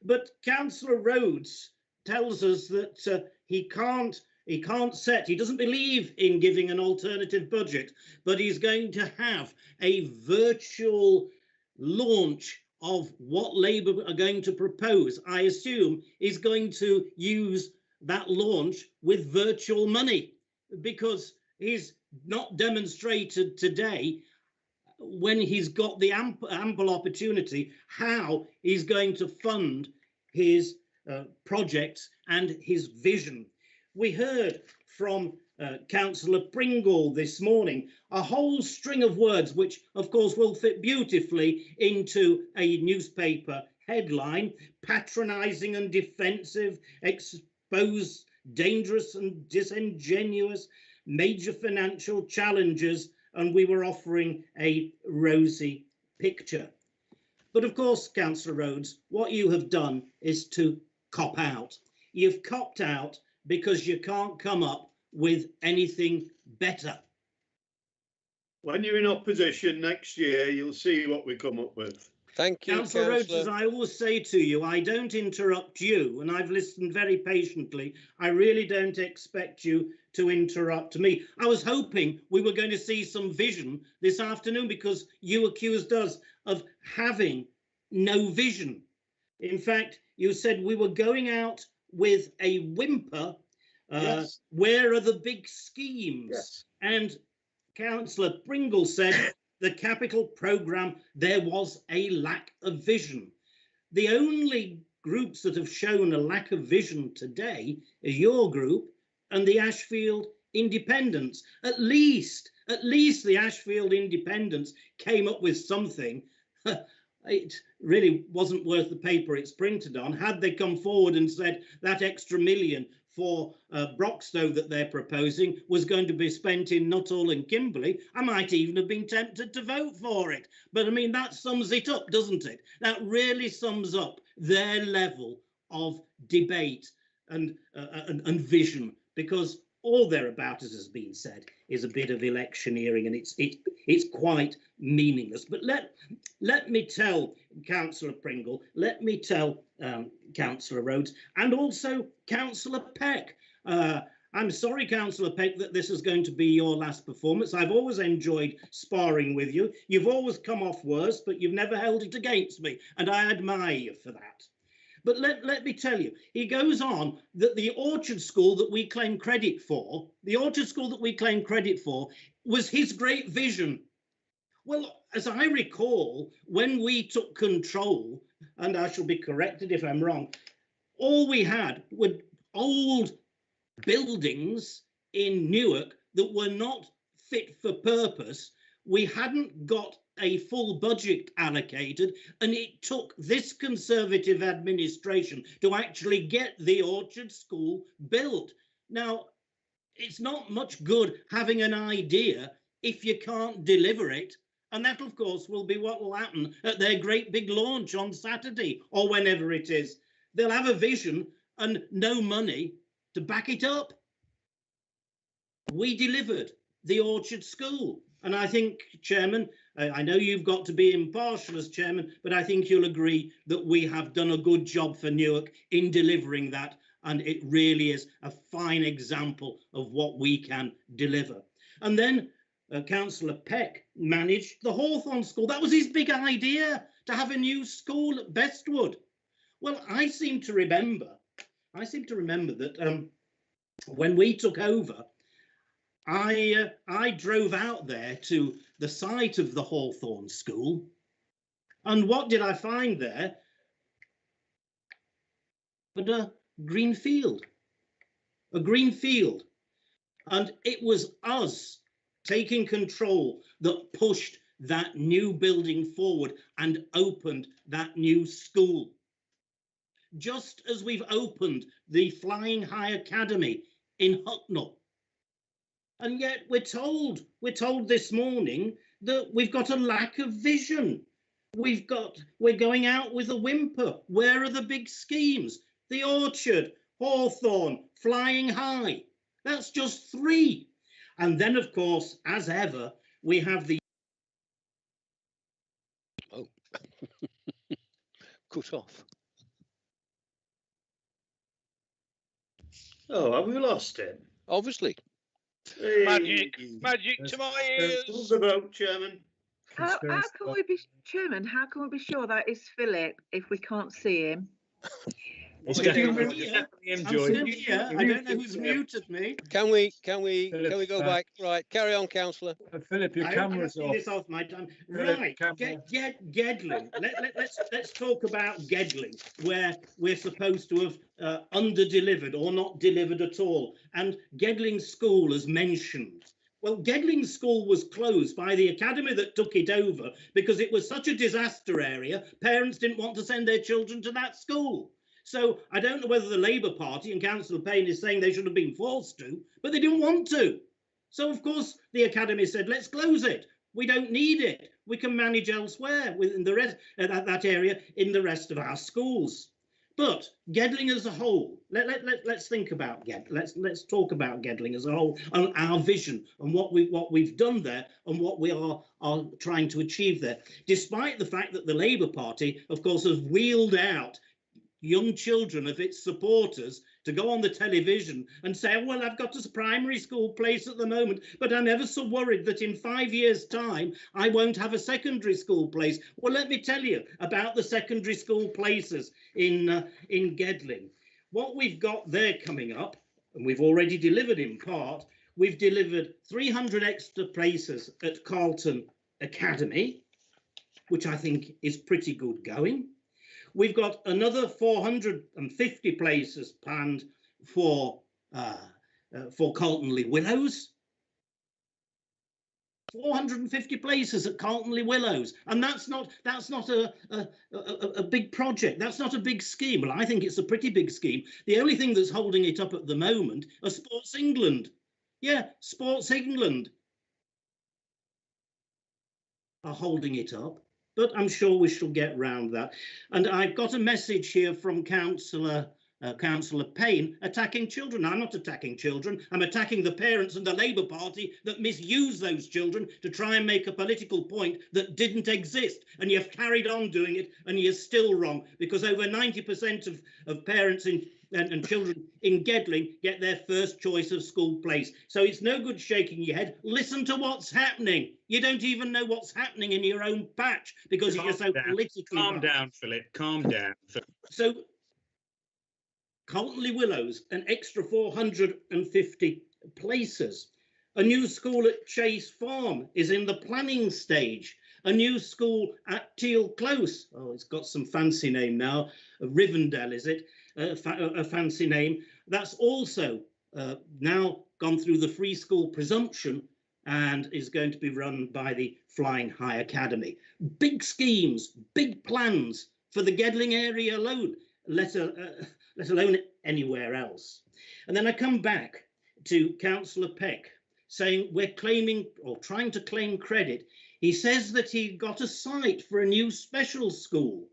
But Councillor Rhodes tells us that he doesn't believe in giving an alternative budget, but he's going to have a virtual launch of what Labour are going to propose. I assume he's going to use that launch with virtual money, because he's not demonstrated today, when he's got the ample opportunity, how he's going to fund his projects and his vision. We heard from Councillor Pringle this morning a whole string of words which of course will fit beautifully into a newspaper headline: patronising and defensive, expose dangerous and disingenuous, major financial challenges, and we were offering a rosy picture. But of course, Councillor Rhodes, what you have done is to cop out. You've copped out because you can't come up with anything better. When you're in opposition next year, you'll see what we come up with. Thank you, Councillor Rhodes, as I always say to you, I don't interrupt you, and I've listened very patiently. I really don't expect you to interrupt me. I was hoping we were going to see some vision this afternoon, because you accused us of having no vision. In fact, you said we were going out with a whimper. Yes. Where are the big schemes? Yes. And Councillor Pringle said the capital programme, there was a lack of vision. The only groups that have shown a lack of vision today is your group and the Ashfield Independents. At least the Ashfield Independents came up with something. It really wasn't worth the paper it's printed on. Had they come forward and said that extra £1 million for Broxtowe that they're proposing was going to be spent in Nuttall and Kimberley, I might even have been tempted to vote for it. But I mean, that sums it up, doesn't it? That really sums up their level of debate and vision, because all they're about, as has been said, is a bit of electioneering, and it's quite meaningless. But let me tell Councillor Pringle, let me tell Councillor Rhodes, and also Councillor Peck. I'm sorry, Councillor Peck, that this is going to be your last performance. I've always enjoyed sparring with you. You've always come off worse, but you've never held it against me, and I admire you for that. But let me tell you, he goes on that the orchard school that we claim credit for, was his great vision. Well, as I recall, when we took control, and I shall be corrected if I'm wrong, all we had were old buildings in Newark that were not fit for purpose. We hadn't got a full budget allocated, and it took this Conservative administration to actually get the Orchard School built. Now, it's not much good having an idea if you can't deliver it. And that, of course, will be what will happen at their great big launch on Saturday or whenever it is. They'll have a vision and no money to back it up. We delivered the Orchard School. And I think, Chairman, I know you've got to be impartial as Chairman, but I think you'll agree that we have done a good job for Newark in delivering that. And it really is a fine example of what we can deliver. And then Councillor Peck managed the Hawthorn School. That was his big idea, to have a new school at Bestwood. Well, I seem to remember that when we took over, I drove out there to the site of the Hawthorn School, and what did I find there? But a green field, and it was us taking control that pushed that new building forward and opened that new school. Just as we've opened the Flying High Academy in Hucknall. And yet we're told this morning that we've got a lack of vision. We're going out with a whimper. Where are the big schemes? The Orchard, Hawthorn, Flying High. That's just 3. And then, of course, as ever, we have the... Oh, cut off. Oh, have we lost him? Obviously. Hey. Magic to my ears. Who's the vote, Chairman? How can we be, Chairman, how can we be sure that is Philip if we can't see him? It's I'm definitely still here. I don't know who's muted me. Can we go back? Right, carry on, Councillor. Philip, your camera's off. This off my time. Right, Gedling. Let's talk about Gedling, where we're supposed to have under-delivered or not delivered at all. And Gedling School is mentioned. Well, Gedling School was closed by the academy that took it over because it was such a disaster area. Parents didn't want to send their children to that school. So I don't know whether the Labour Party and Councillor Payne is saying they should have been forced to, but they didn't want to. So, of course, the academy said, let's close it. We don't need it. We can manage elsewhere within the rest that area in the rest of our schools. But Gedling as a whole, let's think about let's talk about Gedling as a whole and our vision and what we've done there and what we are trying to achieve there. Despite the fact that the Labour Party, of course, has wheeled out young children of its supporters to go on the television and say, well, I've got a primary school place at the moment, but I'm ever so worried that in 5 years' time, I won't have a secondary school place. Well, let me tell you about the secondary school places in Gedling. What we've got there coming up, and we've already delivered in part, we've delivered 300 extra places at Carlton Academy, which I think is pretty good going. We've got another 450 places planned for Carlton-le Willows. 450 places at Carlton-le Willows, and that's not a big project. That's not a big scheme. Well, I think it's a pretty big scheme. The only thing that's holding it up at the moment are Sports England. Yeah, Sports England are holding it up. But I'm sure we shall get round that. And I've got a message here from Councillor Payne attacking children. I'm not attacking children. I'm attacking the parents and the Labour Party that misuse those children to try and make a political point that didn't exist. And you've carried on doing it, and you're still wrong, because over 90% of parents and children in Gedling get their first choice of school place. So it's no good shaking your head. Listen to what's happening. You don't even know what's happening in your own patch because you're so politically... Calm down, Philip. Calm down. So Carlton-le Willows, an extra 450 places. A new school at Chase Farm is in the planning stage. A new school at Teal Close. Oh, it's got some fancy name now. Rivendell, is it? A fancy name. That's also now gone through the free school presumption and is going to be run by the Flying High Academy. Big schemes, big plans for the Gedling area alone, let alone anywhere else. And then I come back to Councillor Peck saying we're claiming or trying to claim credit. He says that he got a site for a new special school.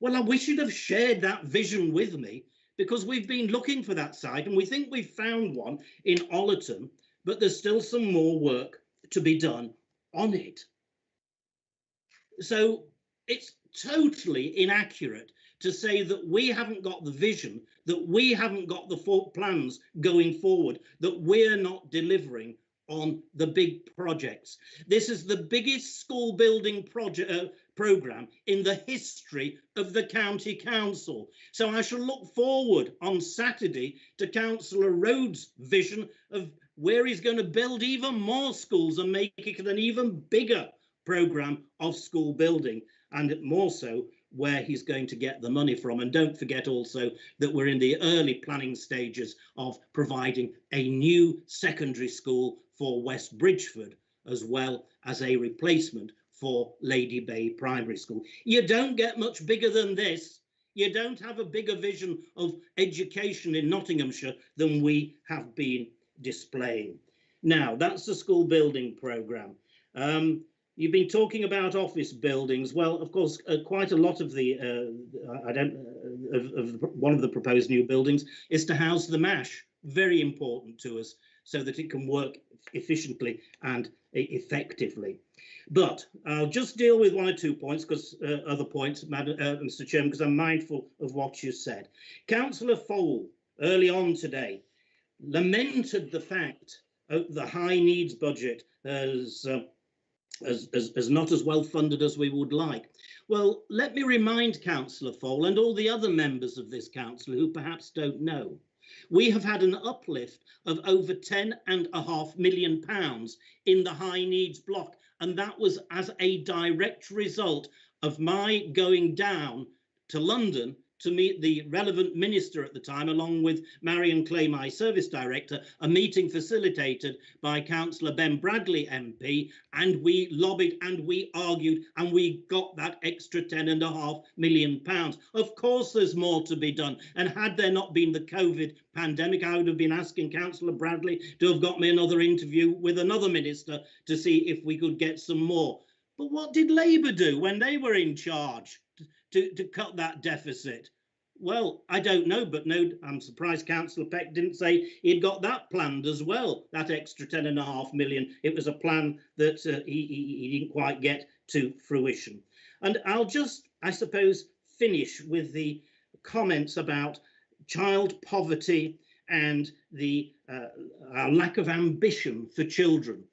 Well, I wish you'd have shared that vision with me, because we've been looking for that site and we think we've found one in Ollerton, but there's still some more work to be done on it. So it's totally inaccurate to say that we haven't got the vision, that we haven't got the plans going forward, that we're not delivering on the big projects. This is the biggest school building programme in the history of the County Council. So I shall look forward on Saturday to Councillor Rhodes' vision of where he's going to build even more schools and make it an even bigger programme of school building, and more so where he's going to get the money from. And don't forget also that we're in the early planning stages of providing a new secondary school for West Bridgeford, as well as a replacement for Lady Bay Primary School. You don't get much bigger than this. You don't have a bigger vision of education in Nottinghamshire than we have been displaying. Now, that's the school building programme. You've been talking about office buildings. Well, of course, quite a lot of the one of the proposed new buildings is to house the MASH. Very important to us, so that it can work efficiently and effectively. But I'll just deal with one or two points, because other points, Mr. Chairman, because I'm mindful of what you said. Councillor Fole, early on today, lamented the fact the high needs budget as not as well funded as we would like. Well, let me remind Councillor Fole and all the other members of this council who perhaps don't know, we have had an uplift of over £10.5 million in the high needs block, and that was as a direct result of my going down to London to meet the relevant minister at the time, along with Marion Clay, my service director, a meeting facilitated by Councillor Ben Bradley MP, and we lobbied and we argued and we got that extra £10.5 million. Of course there's more to be done, and had there not been the COVID pandemic, I would have been asking Councillor Bradley to have got me another interview with another minister to see if we could get some more. But what did Labour do when they were in charge to cut that deficit? Well, I don't know, but no, I'm surprised Councillor Peck didn't say he'd got that planned as well, that extra £10.5 million. It was a plan that he didn't quite get to fruition. And I'll just, I suppose, finish with the comments about child poverty and the our lack of ambition for children.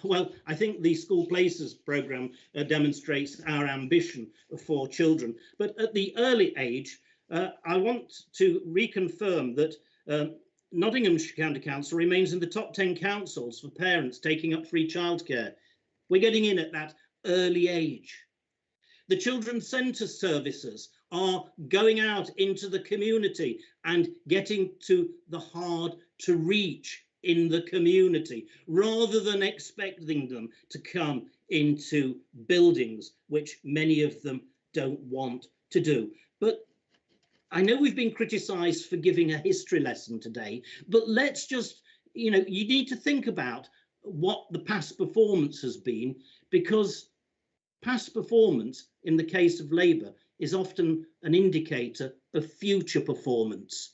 Well, I think the School Places programme demonstrates our ambition for children. But at the early age, I want to reconfirm that Nottinghamshire County Council remains in the top 10 councils for parents taking up free childcare. We're getting in at that early age. The children's centre services are going out into the community and getting to the hard to reach in the community, rather than expecting them to come into buildings, which many of them don't want to do. But I know we've been criticised for giving a history lesson today, but let's just, you need to think about what the past performance has been, because past performance, in the case of Labour, is often an indicator of future performance.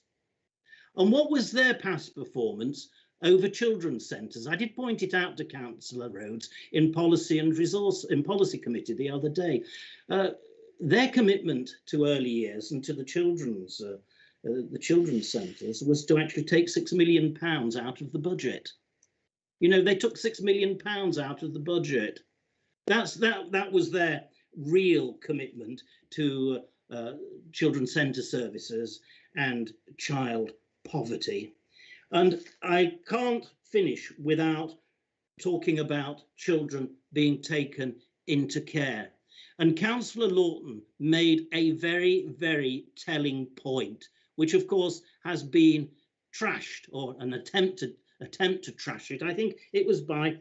And what was their past performance over children's centres? I did point it out to Councillor Rhodes in Policy and Resource in Policy Committee the other day. Their commitment to early years and to the children's centres was to actually take £6 million out of the budget. They took £6 million out of the budget. That was their real commitment to children's centre services and child poverty. And I can't finish without talking about children being taken into care. And Councillor Lawton made a very, very telling point, which of course has been trashed, or an attempt to trash it. I think it was by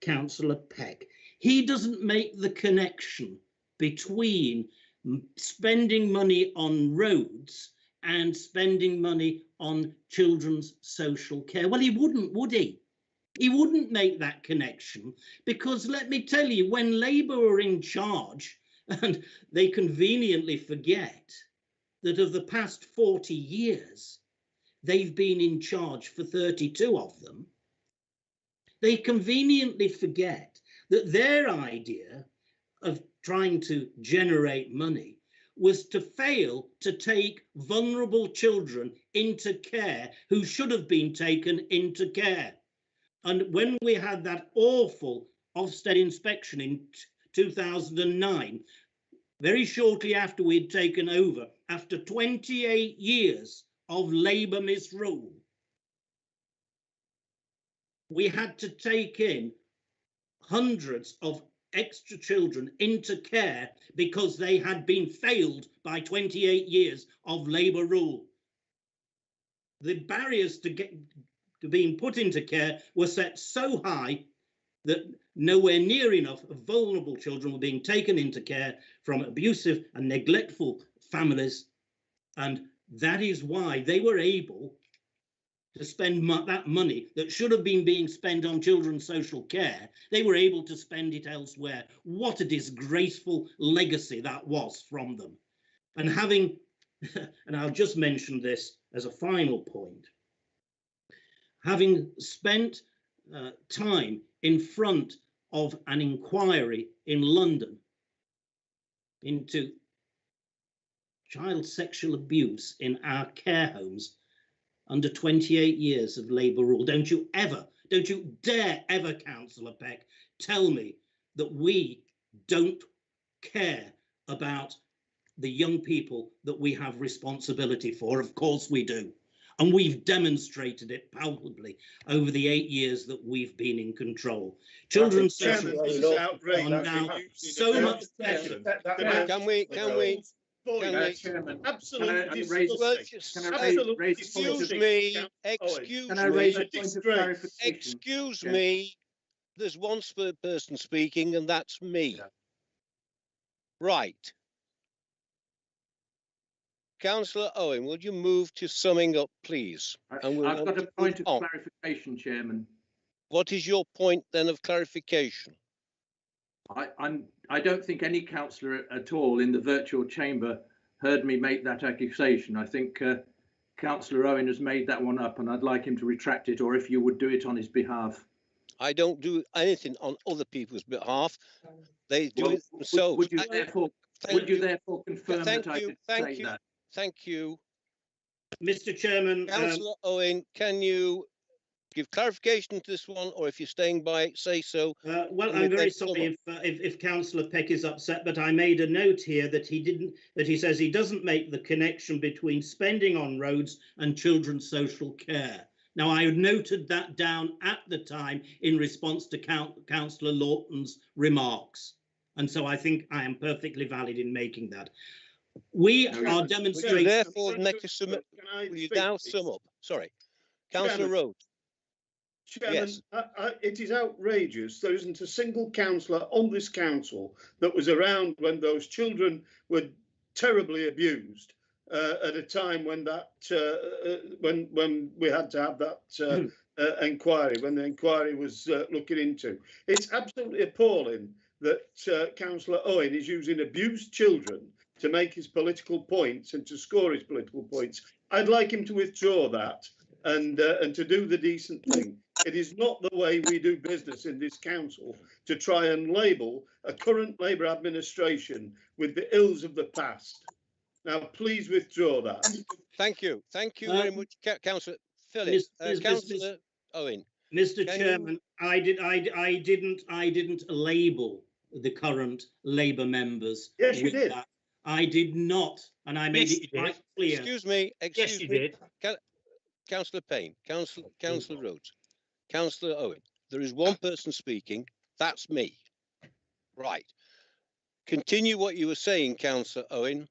Councillor Peck. He doesn't make the connection between spending money on roads and spending money on children's social care. Well, he wouldn't, would he? He wouldn't make that connection, because let me tell you, when Labour were in charge, and they conveniently forget that of the past 40 years, they've been in charge for 32 of them. They conveniently forget that their idea of trying to generate money was to fail to take vulnerable children into care who should have been taken into care. And when we had that awful Ofsted inspection in 2009, very shortly after we'd taken over, after 28 years of Labour misrule, we had to take in hundreds of extra children into care because they had been failed by 28 years of Labour rule. The barriers to being put into care were set so high that nowhere near enough of vulnerable children were being taken into care from abusive and neglectful families. And that is why they were able to spend that money that should have been being spent on children's social care. They were able to spend it elsewhere. What a disgraceful legacy that was from them. And having, and I'll just mention this as a final point, having spent time in front of an inquiry in London into child sexual abuse in our care homes under 28 years of Labour rule, don't you dare ever, Councillor Peck, tell me that we don't care about the young people that we have responsibility for. Of course we do. And we've demonstrated it palpably over the 8 years that we've been in control. Children's social this is outrageous. now so much better. Can we absolutely excuse me, there's one person speaking, and that's me. Right. Councillor Owen, would you move to summing up, please? I've got a point of clarification, Chairman. What is your point then of clarification? I don't think any councillor at all in the virtual chamber heard me make that accusation. I think Councillor Owen has made that one up, and I'd like him to retract it, or if you would do it on his behalf. I don't do anything on other people's behalf. They do it themselves. Would you therefore confirm that I did say that? Thank you. Mr. Chairman. Councillor Owen, can you give clarification to this one, or if you're staying by it, say so. Well, I'm very sorry if Councillor Peck is upset, but I made a note here that he says he doesn't make the connection between spending on roads and children's social care. Now, I noted that down at the time in response to Councillor Lawton's remarks. And so I think I am perfectly valid in making that. We are demonstrating. Therefore, make a sum up. Will you now sum up? Sorry. Councillor Rhodes. Chairman, yes. It is outrageous. There isn't a single councillor on this council that was around when those children were terribly abused at a time when that when we had to have that inquiry, when the inquiry was looking into. It's absolutely appalling that Councillor Owen is using abused children to make his political points and to score his political points. I'd like him to withdraw that and to do the decent thing. It is not the way we do business in this council to try and label a current Labour administration with the ills of the past. Now, please withdraw that. Thank you. Thank you very much, Councillor Philip. Councillor Owen. Mr. Chairman, I didn't label the current Labour members. Yes, you did. That. I did not, and I made it quite clear. Excuse me. Yes, you did. Councillor Payne, Councillor Rhodes, Councillor Owen. There is one person speaking. That's me. Right. Continue what you were saying, Councillor Owen.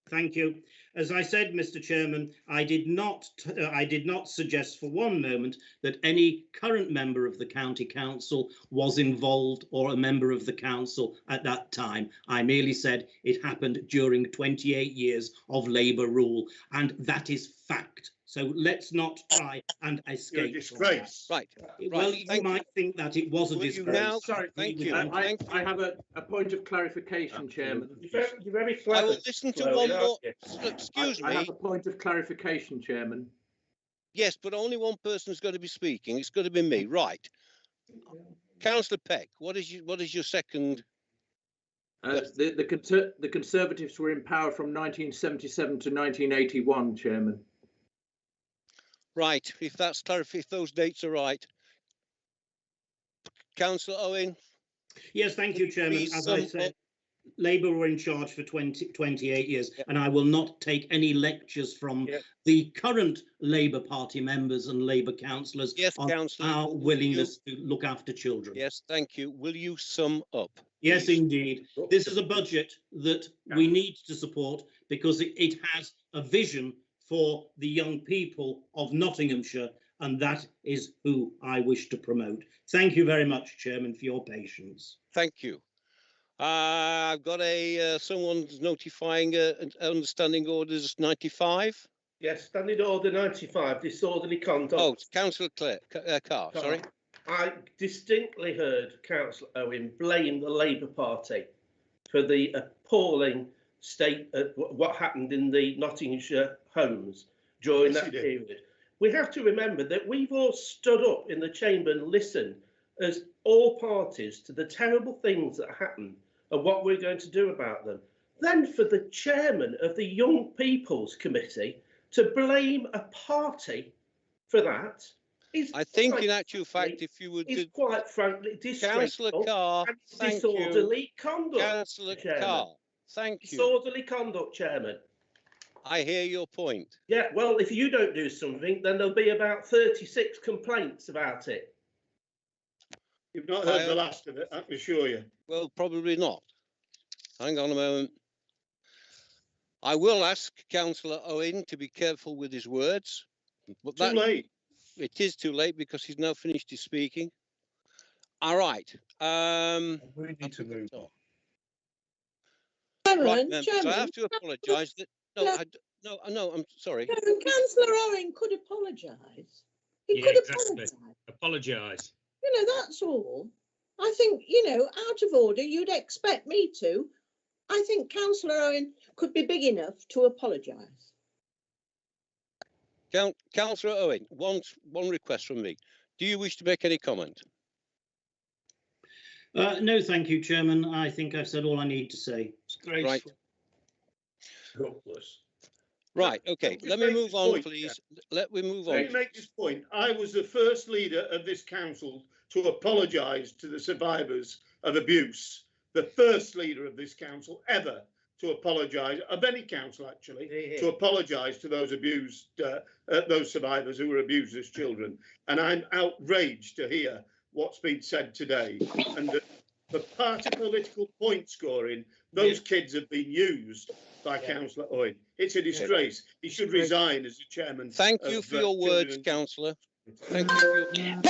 Thank you. As I said, Mr. Chairman, I did not suggest for one moment that any current member of the County Council was involved or a member of the council at that time. I merely said it happened during 28 years of Labour rule, and that is fact. So let's not try and escape. You're a disgrace. Right. Well, you might think that it was a disgrace. Now, Sorry, thank you. I have a point of clarification, Chairman. You're very I clever. will listen to one more. Excuse I me. have a point of clarification, Chairman. Yes, but only one person is going to be speaking. It's going to be me. Right. Councillor Peck, what is your second? The Conservatives were in power from 1977 to 1981, Chairman. Right. If those dates are right. Councillor Owen. Yes, thank you, Chairman. As I said, Labour were in charge for 28 years, and I will not take any lectures from the current Labour Party members and Labour councillors on our willingness to look after children. Yes, thank you. Will you sum up? Yes, please? Indeed. This is a budget that we need to support because it has a vision for the young people of Nottinghamshire, and that is who I wish to promote. Thank you very much, Chairman, for your patience. Thank you. I've got someone's notifying understanding orders 95. Yes, standing order 95, disorderly conduct. Oh, Councillor Carr, sorry. I distinctly heard Councillor Owen blame the Labour Party for the appalling state of what happened in the Nottinghamshire homes during that period. We have to remember that we've all stood up in the chamber and listened as all parties to the terrible things that happened and what we're going to do about them. Then for the chairman of the Young People's Committee to blame a party for that is, I think in actual fact, if you would, is quite frankly disgraceful. Councillor Carr, and disorderly conduct. Councillor Carr, thank you. Disorderly conduct, Chairman. I hear your point. Yeah, well, if you don't do something, then there'll be about 36 complaints about it. You've not heard the last of it, I can assure you. Well, probably not. Hang on a moment. I will ask Councillor Owen to be careful with his words. But Too late. It is too late because he's now finished his speaking. All right. We need to move on. Right, members, I have to apologise. No, I'm sorry. Councillor Owen could apologise. He could apologise. You know, that's all. I think, out of order, you'd expect me to. I think Councillor Owen could be big enough to apologise. Councillor Owen, one request from me. Do you wish to make any comment? No, thank you, Chairman. I think I've said all I need to say. Right. Right, okay. Let me move on, please. Let me move on. Let me make this point. I was the first leader of this council to apologise to the survivors of abuse. The first leader of this council ever to apologise, of any council actually, to apologise to those abused, those survivors who were abused as children. And I'm outraged to hear what's been said today. And for party political point scoring, those kids have been used by Councillor Owen. It's a disgrace. He should resign as the chairman. Thank you for your words, Councillor. Thank you.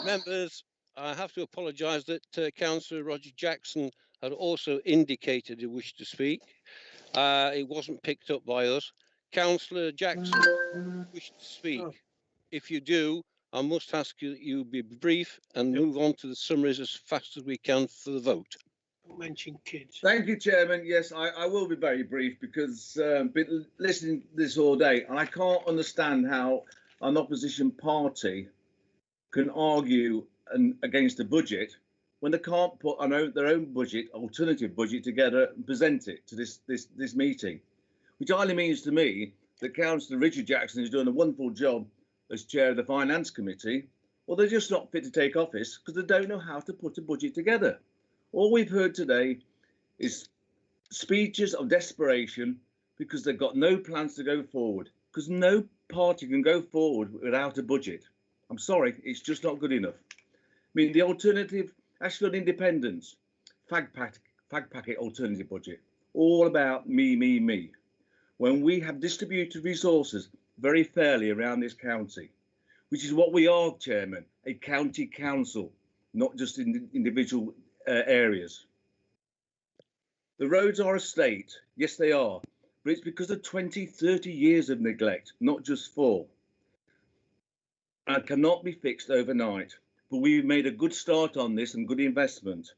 Members, I have to apologise that Councillor Roger Jackson had also indicated a wish to speak. It wasn't picked up by us. Councillor Jackson, wish to speak. If you do, I must ask you that you be brief and move on to the summaries as fast as we can for the vote. Mention kids. Thank you, Chairman. Yes, I will be very brief because been listening to this all day, and I can't understand how an opposition party can argue against a budget when they can't put their own budget, alternative budget, together and present it to this meeting, which only means to me that Councillor Richard Jackson is doing a wonderful job as chair of the Finance Committee, or they're just not fit to take office because they don't know how to put a budget together. All we've heard today is speeches of desperation because they've got no plans to go forward, because no party can go forward without a budget. I'm sorry, it's just not good enough. I mean, the alternative, Ashfield Independence, fag packet alternative budget. all about me, when we have distributed resources very fairly around this county, which is what we are, Chairman, a county council, not just in individual areas. The roads are a state, yes they are, but it's because of 20, 30 years of neglect, not just 4. And cannot be fixed overnight, but we've made a good start on this and good investment.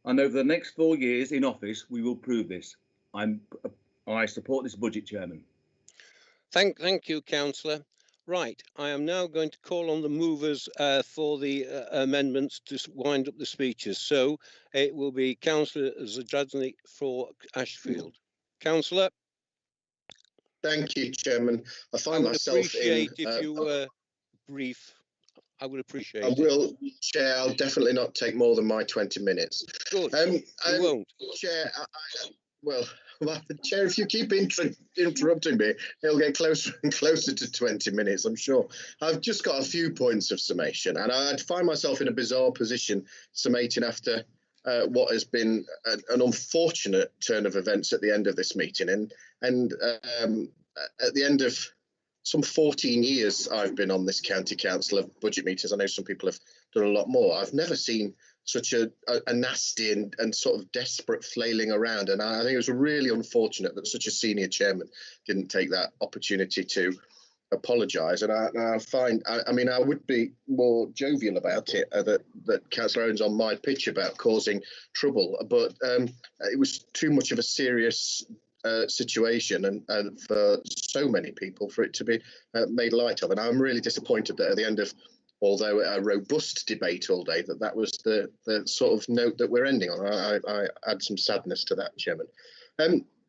And over the next 4 years in office, we will prove this. I support this budget, Chairman. Thank you, Councillor. Right, I am now going to call on the movers for the amendments to wind up the speeches. So it will be Councillor Zdravsny for Ashfield. Councillor. Thank you, Chairman. I find myself appreciate if you were brief. I would appreciate it. I will, Chair. I'll definitely not take more than my 20 minutes. Good. You won't. Chair, well, Chair, if you keep interrupting me, it'll get closer and closer to 20 minutes, I'm sure. I've just got a few points of summation, and I'd find myself in a bizarre position summating after what has been an unfortunate turn of events at the end of this meeting. And at the end of some 14 years I've been on this county council of budget meetings, I know some people have done a lot more. I've never seen such a nasty and sort of desperate flailing around. And I think it was really unfortunate that such a senior chairman didn't take that opportunity to apologise. And I mean, I would be more jovial about it, that Councillor Owens on my pitch about causing trouble, but it was too much of a serious situation and for so many people for it to be made light of. And I'm really disappointed that at the end of, although a robust debate all day, that was the sort of note that we're ending on. I add some sadness to that, Chairman.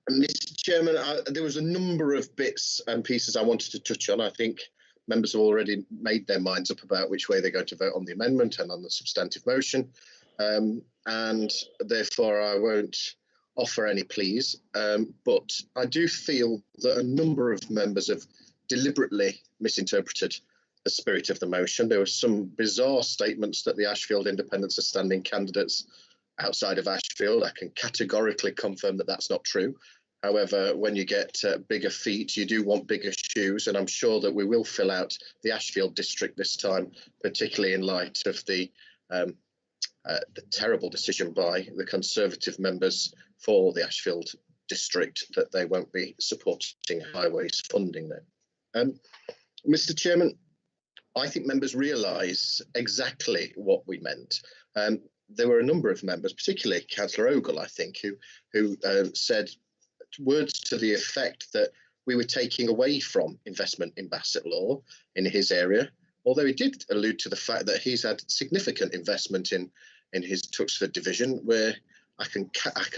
Mr. Chairman, there was a number of bits and pieces I wanted to touch on. I think members have already made their minds up about which way they're going to vote on the amendment and on the substantive motion, and therefore I won't offer any pleas. But I do feel that a number of members have deliberately misinterpreted the spirit of the motion. There were some bizarre statements that the Ashfield Independents are standing candidates outside of Ashfield. I can categorically confirm that that's not true. However, when you get bigger feet, you do want bigger shoes, and I'm sure that we will fill out the Ashfield district this time, particularly in light of the terrible decision by the Conservative members for the Ashfield district that they won't be supporting highways funding there. Mr. Chairman, I think members realise exactly what we meant. There were a number of members, particularly Councillor Ogle, I think, who said words to the effect that we were taking away from investment in Bassett Law in his area, although he did allude to the fact that he's had significant investment in his Tuxford division, where I can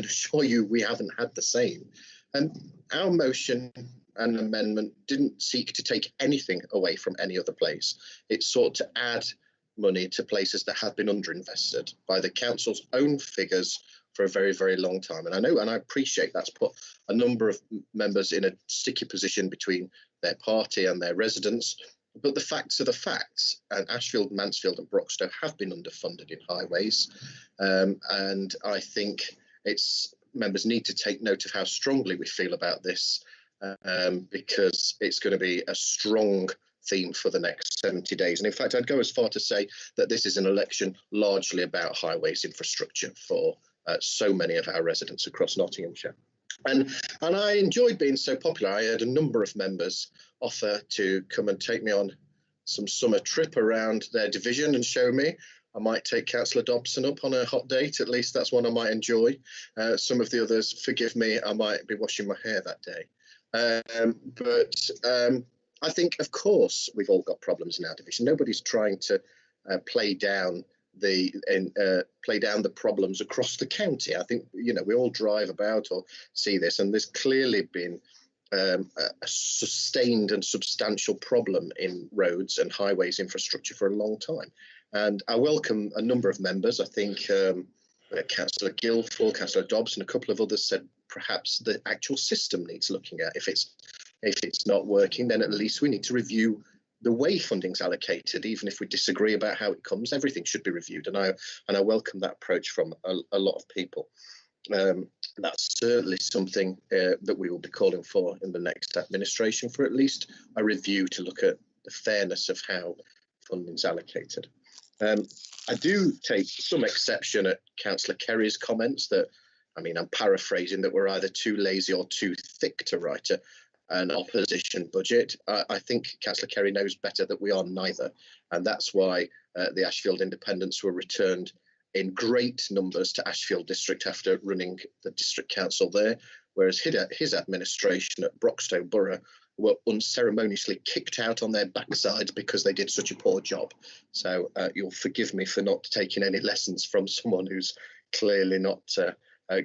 assure you we haven't had the same. And our motion and amendment didn't seek to take anything away from any other place. It sought to add money to places that had been underinvested by the council's own figures for a very, very long time. And I know, and I appreciate that's put a number of members in a sticky position between their party and their residents. But the facts are the facts, and Ashfield, Mansfield and Broxtowe have been underfunded in highways. And I think members need to take note of how strongly we feel about this, because it's going to be a strong theme for the next 70 days. And in fact, I'd go as far to say that this is an election largely about highways infrastructure for so many of our residents across Nottinghamshire. And I enjoyed being so popular. I had a number of members offer to come and take me on some summer trip around their division and show me. I might take Councillor Dobson up on a hot date. At least that's one I might enjoy. Some of the others, forgive me, I might be washing my hair that day. But I think, of course, we've all got problems in our division. Nobody's trying to play down the problems across the county. I think, you know, we all drive about or see this, and there's clearly been a sustained and substantial problem in roads and highways infrastructure for a long time. And I welcome a number of members. I think Councillor Guildford, Councillor Dobson, a couple of others said perhaps the actual system needs looking at. If it's not working, then at least we need to review the way funding's allocated. Even if we disagree about how it comes, everything should be reviewed. And I welcome that approach from a lot of people. That's certainly something that we will be calling for in the next administration, for at least a review to look at the fairness of how funding is allocated. I do take some exception at Councillor Kerry's comments that, I mean, I'm paraphrasing, that we're either too lazy or too thick to write an opposition budget. I think Councillor Kerry knows better that we are neither, and that's why the Ashfield Independents were returned in great numbers to Ashfield District after running the district council there, whereas his administration at Broxtowe Borough were unceremoniously kicked out on their backsides because they did such a poor job. So you'll forgive me for not taking any lessons from someone who's clearly not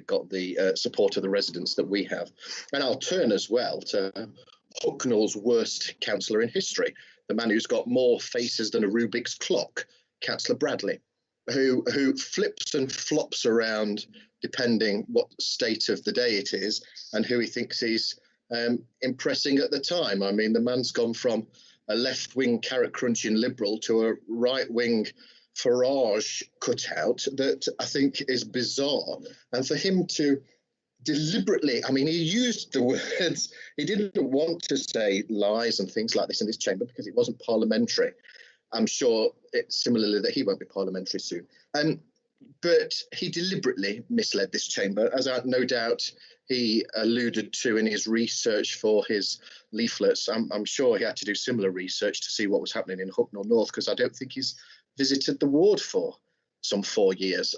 got the support of the residents that we have. And I'll turn as well to Hucknall's worst councillor in history, the man who's got more faces than a Rubik's clock, Councillor Bradley, who flips and flops around depending what state of the day it is and who he thinks he's impressing at the time. I mean, the man's gone from a left-wing carrot-crunching Liberal to a right-wing Farage cutout that I think is bizarre. And for him to deliberately, I mean, he used the words, he didn't want to say lies and things like this in this chamber because it wasn't parliamentary. I'm sure it's similarly that he won't be parliamentary soon. But he deliberately misled this chamber, as no doubt he alluded to in his research for his leaflets. I'm sure he had to do similar research to see what was happening in Hucknall North, because I don't think he's visited the ward for some 4 years.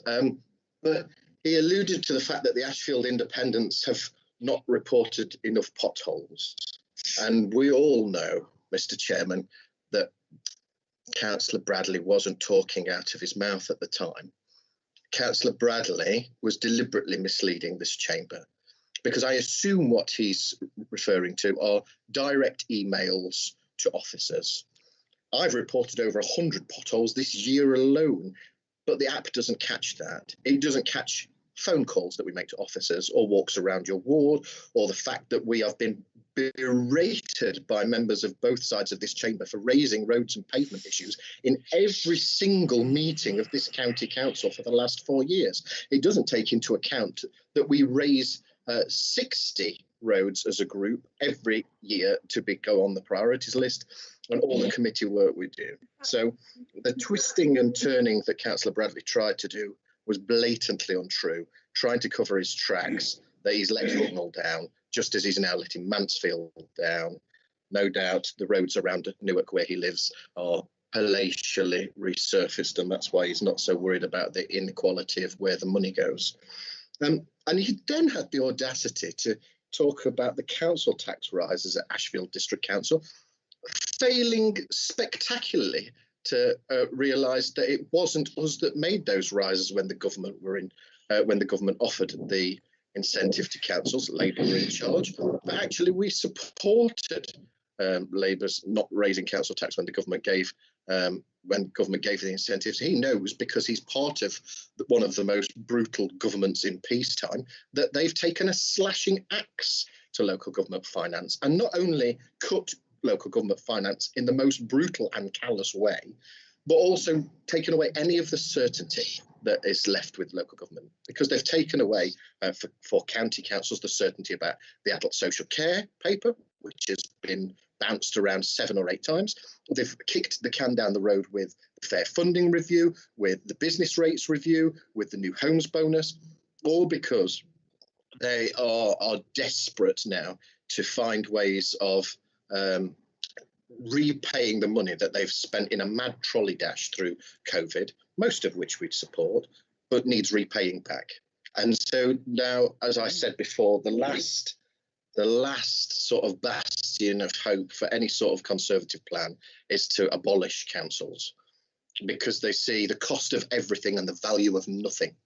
But he alluded to the fact that the Ashfield Independents have not reported enough potholes. And we all know, Mr. Chairman, that Councillor Bradley wasn't talking out of his mouth at the time. Councillor Bradley was deliberately misleading this chamber, because I assume what he's referring to are direct emails to officers. I've reported over 100 potholes this year alone, but the app doesn't catch that. It doesn't catch phone calls that we make to officers or walks around your ward, or the fact that we have been berated by members of both sides of this chamber for raising roads and pavement issues in every single meeting of this county council for the last 4 years. It doesn't take into account that we raise 60 roads as a group every year to go on the priorities list, and all the committee work we do. So the twisting and turning that Councillor Bradley tried to do was blatantly untrue, trying to cover his tracks, that he's let Hucknall down, just as he's now letting Mansfield down. No doubt the roads around Newark, where he lives, are palatially resurfaced, and that's why he's not so worried about the inequality of where the money goes. And he then had the audacity to talk about the council tax rises at Ashfield District Council, failing spectacularly to realise that it wasn't us that made those rises when the government were in, when the government offered the incentive to councils. Labour were in charge, but actually we supported Labour's not raising council tax when the government gave the incentives. He knows, because he's part of one of the most brutal governments in peacetime, that they've taken a slashing axe to local government finance, and not only cut local government finance in the most brutal and callous way, but also taken away any of the certainty that is left with local government, because they've taken away for county councils the certainty about the adult social care paper, which has been bounced around 7 or 8 times. They've kicked the can down the road with the fair funding review, with the business rates review, with the new homes bonus, all because they are desperate now to find ways of repaying the money that they've spent in a mad trolley dash through COVID, most of which we'd support, but needs repaying back. And so now, as I said before, the last sort of bastion of hope for any sort of Conservative plan is to abolish councils, because they see the cost of everything and the value of nothing.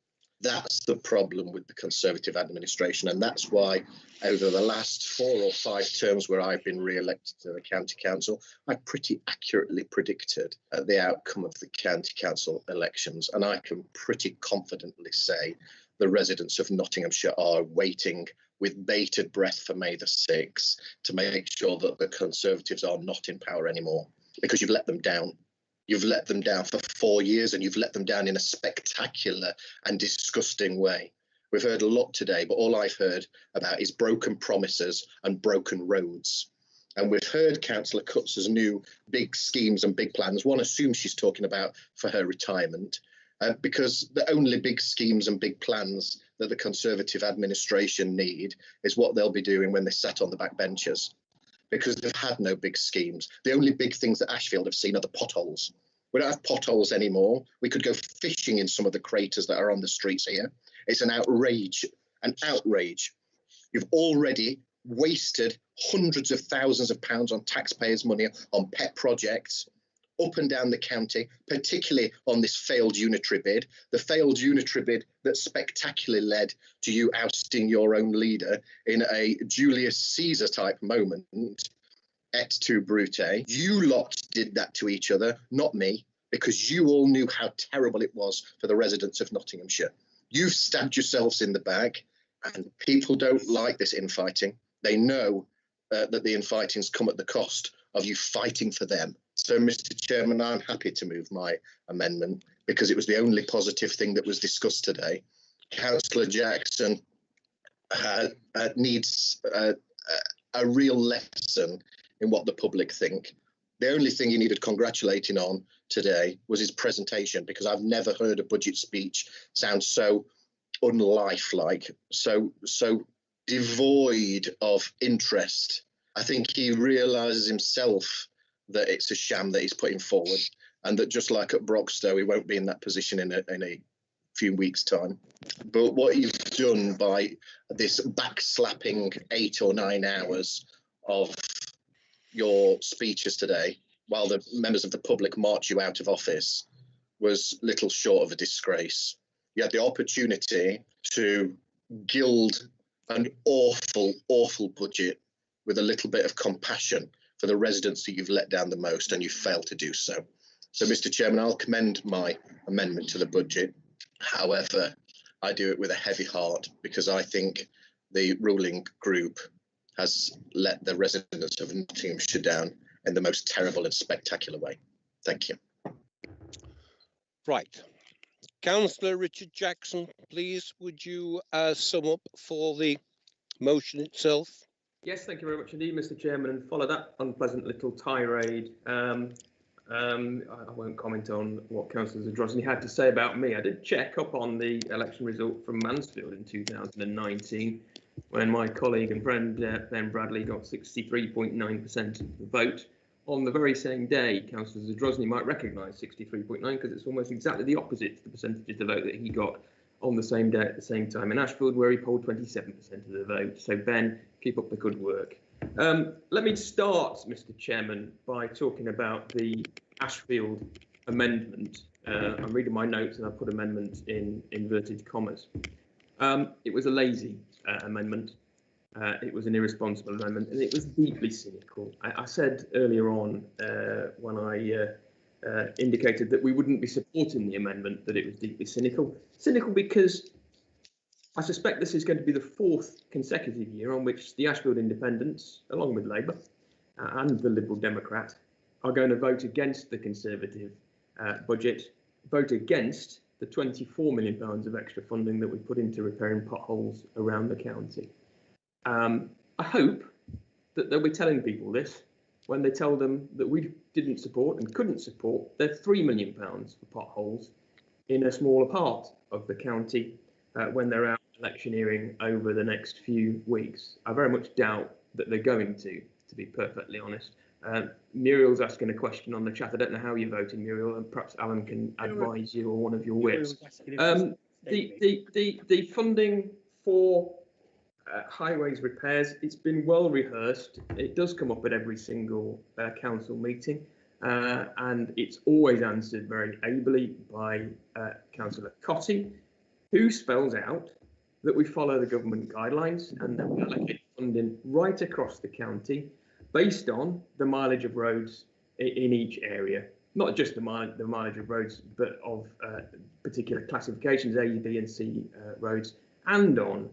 That's the problem with the Conservative administration, and that's why over the last 4 or 5 terms where I've been re-elected to the County Council, I pretty accurately predicted the outcome of the County Council elections, and I can pretty confidently say the residents of Nottinghamshire are waiting with bated breath for May the 6th to make sure that the Conservatives are not in power anymore, because you've let them down. You've let them down for 4 years, and you've let them down in a spectacular and disgusting way. We've heard a lot today, but all I've heard about is broken promises and broken roads. And we've heard Councillor Cutz's new big schemes and big plans. One assumes she's talking about for her retirement, because the only big schemes and big plans that the Conservative administration need is what they'll be doing when they sat on the back benches, because they've had no big schemes. The only big things that Ashfield have seen are the potholes. We don't have potholes anymore. We could go fishing in some of the craters that are on the streets here. It's an outrage, an outrage. You've already wasted hundreds of thousands of pounds on taxpayers' money on pet projects up and down the county, particularly on this failed unitary bid, the failed unitary bid that spectacularly led to you ousting your own leader in a Julius Caesar type moment, et tu, Brute. You lot did that to each other, not me, because you all knew how terrible it was for the residents of Nottinghamshire. You've stabbed yourselves in the back, and people don't like this infighting. They know that the infighting's come at the cost of you fighting for them. So, Mr. Chairman, I'm happy to move my amendment because it was the only positive thing that was discussed today. Councillor Jackson needs a real lesson in what the public think. The only thing he needed congratulating on today was his presentation, because I've never heard a budget speech sound so unlifelike, so devoid of interest. I think he realises himself that it's a sham that he's putting forward, and that just like at Broxtowe, he won't be in that position in a few weeks' time. But what you've done by this backslapping 8 or 9 hours of your speeches today, while the members of the public march you out of office, was little short of a disgrace. You had the opportunity to gild an awful, awful budget with a little bit of compassion for the residents that you've let down the most, and you failed to do so. So, Mr. Chairman, I'll commend my amendment to the budget. However, I do it with a heavy heart, because I think the ruling group has let the residents of Nottinghamshire down in the most terrible and spectacular way. Thank you. Right. Councillor Richard Jackson, please, would you sum up for the motion itself? Yes, thank you very much indeed, Mr. Chairman, and follow that unpleasant little tirade. I won't comment on what Councillor Zadrozny had to say about me. I did check up on the election result from Mansfield in 2019, when my colleague and friend Ben Bradley got 63.9% of the vote. On the very same day, Councillor Zadrozny might recognise 63.9, because it's almost exactly the opposite to the percentage of the vote that he got on the same day at the same time in Ashfield, where he polled 27% of the vote. So, Ben, keep up the good work. Let me start, Mr. Chairman, by talking about the Ashfield amendment. I'm reading my notes and I put amendment in inverted commas. It was a lazy amendment. It was an irresponsible amendment, and it was deeply cynical. I said earlier on when I indicated that we wouldn't be supporting the amendment that it was deeply cynical. Cynical because I suspect this is going to be the 4th consecutive year on which the Ashfield Independents, along with Labour and the Liberal Democrat, are going to vote against the Conservative budget, vote against the £24 million of extra funding that we put into repairing potholes around the county. I hope that they'll be telling people this when they tell them that we didn't support and couldn't support their £3 million for potholes in a smaller part of the county when they're out electioneering over the next few weeks. I very much doubt that they're going to be perfectly honest. Muriel's asking a question on the chat. I don't know how you're voting, Muriel, and perhaps Alan can advise you or one of your whips. The funding for highways repairs, it's been well rehearsed. It does come up at every single council meeting, and it's always answered very ably by Councillor Cotty, who spells out that we follow the government guidelines and that we allocate funding right across the county based on the mileage of roads in each area, not just the mileage of roads, but of particular classifications, A, B and C roads, and on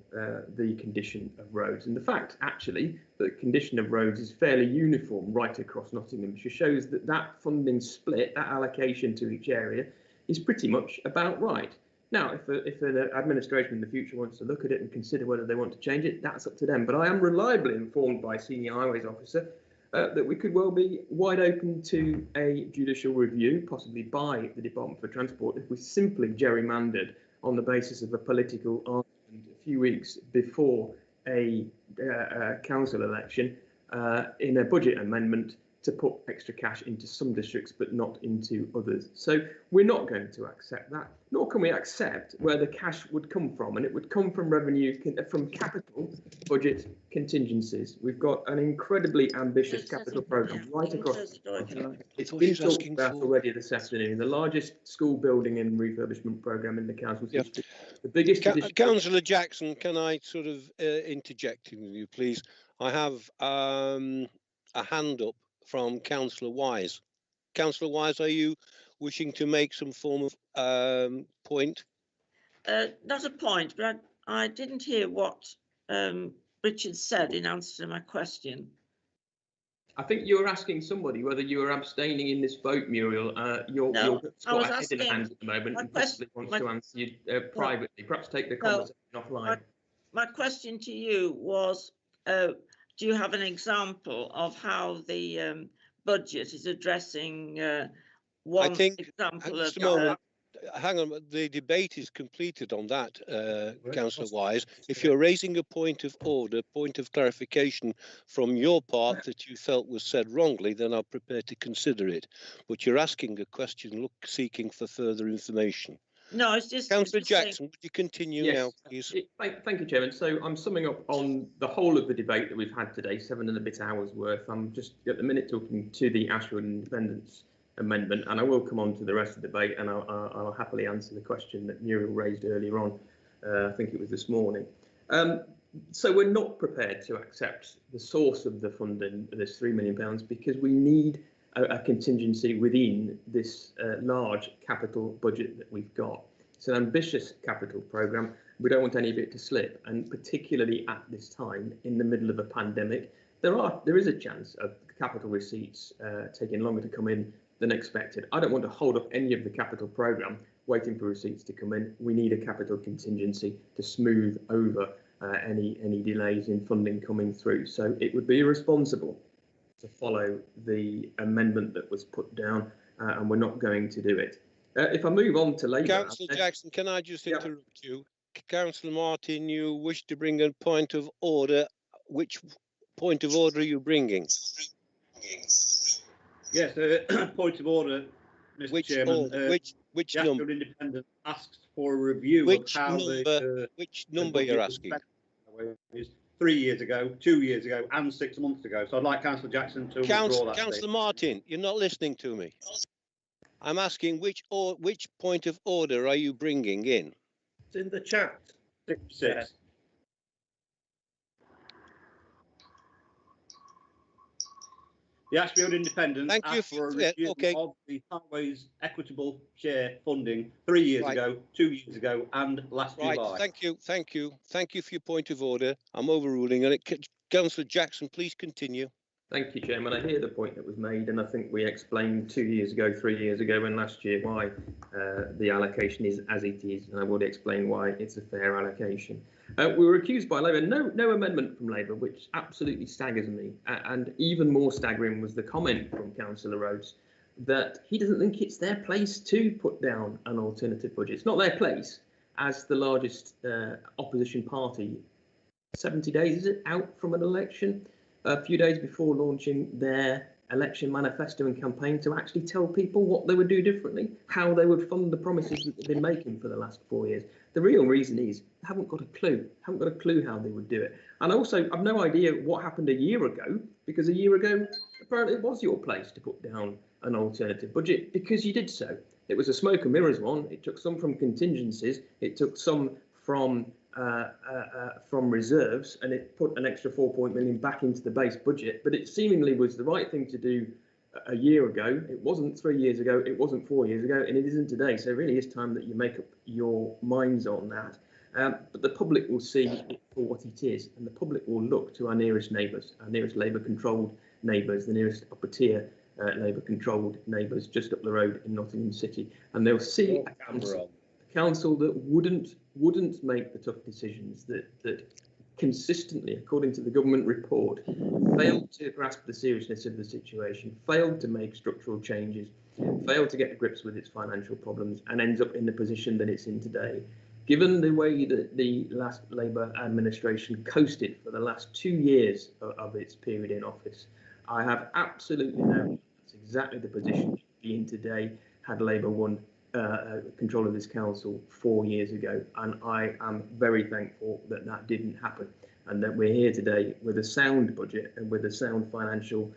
the condition of roads. And the fact, actually, that the condition of roads is fairly uniform right across Nottinghamshire shows that that funding split, that allocation to each area, is pretty much about right. Now, if an administration in the future wants to look at it and consider whether they want to change it, that's up to them. But I am reliably informed by a senior highways officer that we could well be wide open to a judicial review, possibly by the Department for Transport, if we simply gerrymandered on the basis of a political argument a few weeks before a council election in a budget amendment to put extra cash into some districts but not into others. So we're not going to accept that, nor can we accept where the cash would come from, and it would come from revenue from capital budget contingencies. We've got an incredibly ambitious capital programme right across. It's been talked about already this afternoon. The largest school building and refurbishment programme in the council's history. The biggest. Councillor Jackson, can I sort of interject with you, please? I have a hand up from Councillor Wise. Councillor Wise, are you wishing to make some form of point? Not a point, but I didn't hear what Richard said in answer to my question. I think you were asking somebody whether you were abstaining in this vote, Muriel. You're quite ahead in the hands at the moment and possibly wants to answer you privately. Perhaps take the conversation offline. My question to you was, do you have an example of how the budget is addressing one example of... Hang on, the debate is completed on that, Councillor Wise. If you're raising a point of order, point of clarification from your part that you felt was said wrongly, then I'm prepared to consider it. But you're asking a question, seeking for further information. No, it's just... Councillor Jackson, would you continue now, please? Thank you, Chairman. So I'm summing up on the whole of the debate that we've had today, 7 and a bit hours worth. I'm just at the minute talking to the Ashfield Independence Amendment, and I will come on to the rest of the debate, and I'll happily answer the question that Muriel raised earlier on. I think it was this morning. So we're not prepared to accept the source of the funding, this £3 million, because we need a contingency within this large capital budget that we've got. It's an ambitious capital programme. We don't want any of it to slip, and particularly at this time, in the middle of a pandemic, there is a chance of capital receipts taking longer to come in than expected. I don't want to hold up any of the capital programme waiting for receipts to come in. We need a capital contingency to smooth over any delays in funding coming through. So it would be irresponsible to follow the amendment that was put down, and we're not going to do it. If I move on to Labour... Councillor Jackson, can I just interrupt you? Councillor Martin, you wish to bring a point of order. Which point of order are you bringing? Yes, point of order, Mr. Chairman. Which number? Independent asks for a review of how which number you're asking? 3 years ago, 2 years ago, and 6 months ago. So I'd like Councillor Jackson to withdraw that. Councillor Martin, you're not listening to me. I'm asking which point of order are you bringing in? It's in the chat. 6. The Ashfield Independent asked for a review of the Highways Equitable Share funding 3 years ago, 2 years ago, and last July. Thank you for your point of order. I'm overruling it. Councillor Jackson, please continue. Thank you, Chairman. I hear the point that was made, and I think we explained 2 years ago, 3 years ago, and last year why the allocation is as it is, and I would explain why it's a fair allocation. We were accused by Labour, no amendment from Labour, which absolutely staggers me, and even more staggering was the comment from Councillor Rhodes that he doesn't think it's their place to put down an alternative budget. It's not their place as the largest opposition party. 70 days, is it, out from an election? A few days before launching their election manifesto and campaign to actually tell people what they would do differently, how they would fund the promises that they've been making for the last 4 years. The real reason is they haven't got a clue how they would do it. And also, I've no idea what happened a year ago, because a year ago, apparently it was your place to put down an alternative budget because you did so. It was a smoke and mirrors one. It took some from contingencies. It took some from reserves, and it put an extra 4 million back into the base budget. But it seemingly was the right thing to do a year ago. It wasn't 3 years ago. It wasn't 4 years ago, and it isn't today. So it really is time that you make up your minds on that. But the public will see it for what it is, and the public will look to our nearest neighbours, our nearest Labour-controlled neighbours, the nearest upper-tier Labour-controlled neighbours just up the road in Nottingham City, and they'll see council that wouldn't make the tough decisions, that consistently, according to the government report, failed to grasp the seriousness of the situation, failed to make structural changes, failed to get to grips with its financial problems, and ends up in the position that it's in today. Given the way that the last Labour administration coasted for the last 2 years of its period in office, I have absolutely no doubt that's exactly the position we'd be in today had Labour won control of this council 4 years ago, and I am very thankful that that didn't happen, and that we're here today with a sound budget and with a sound financial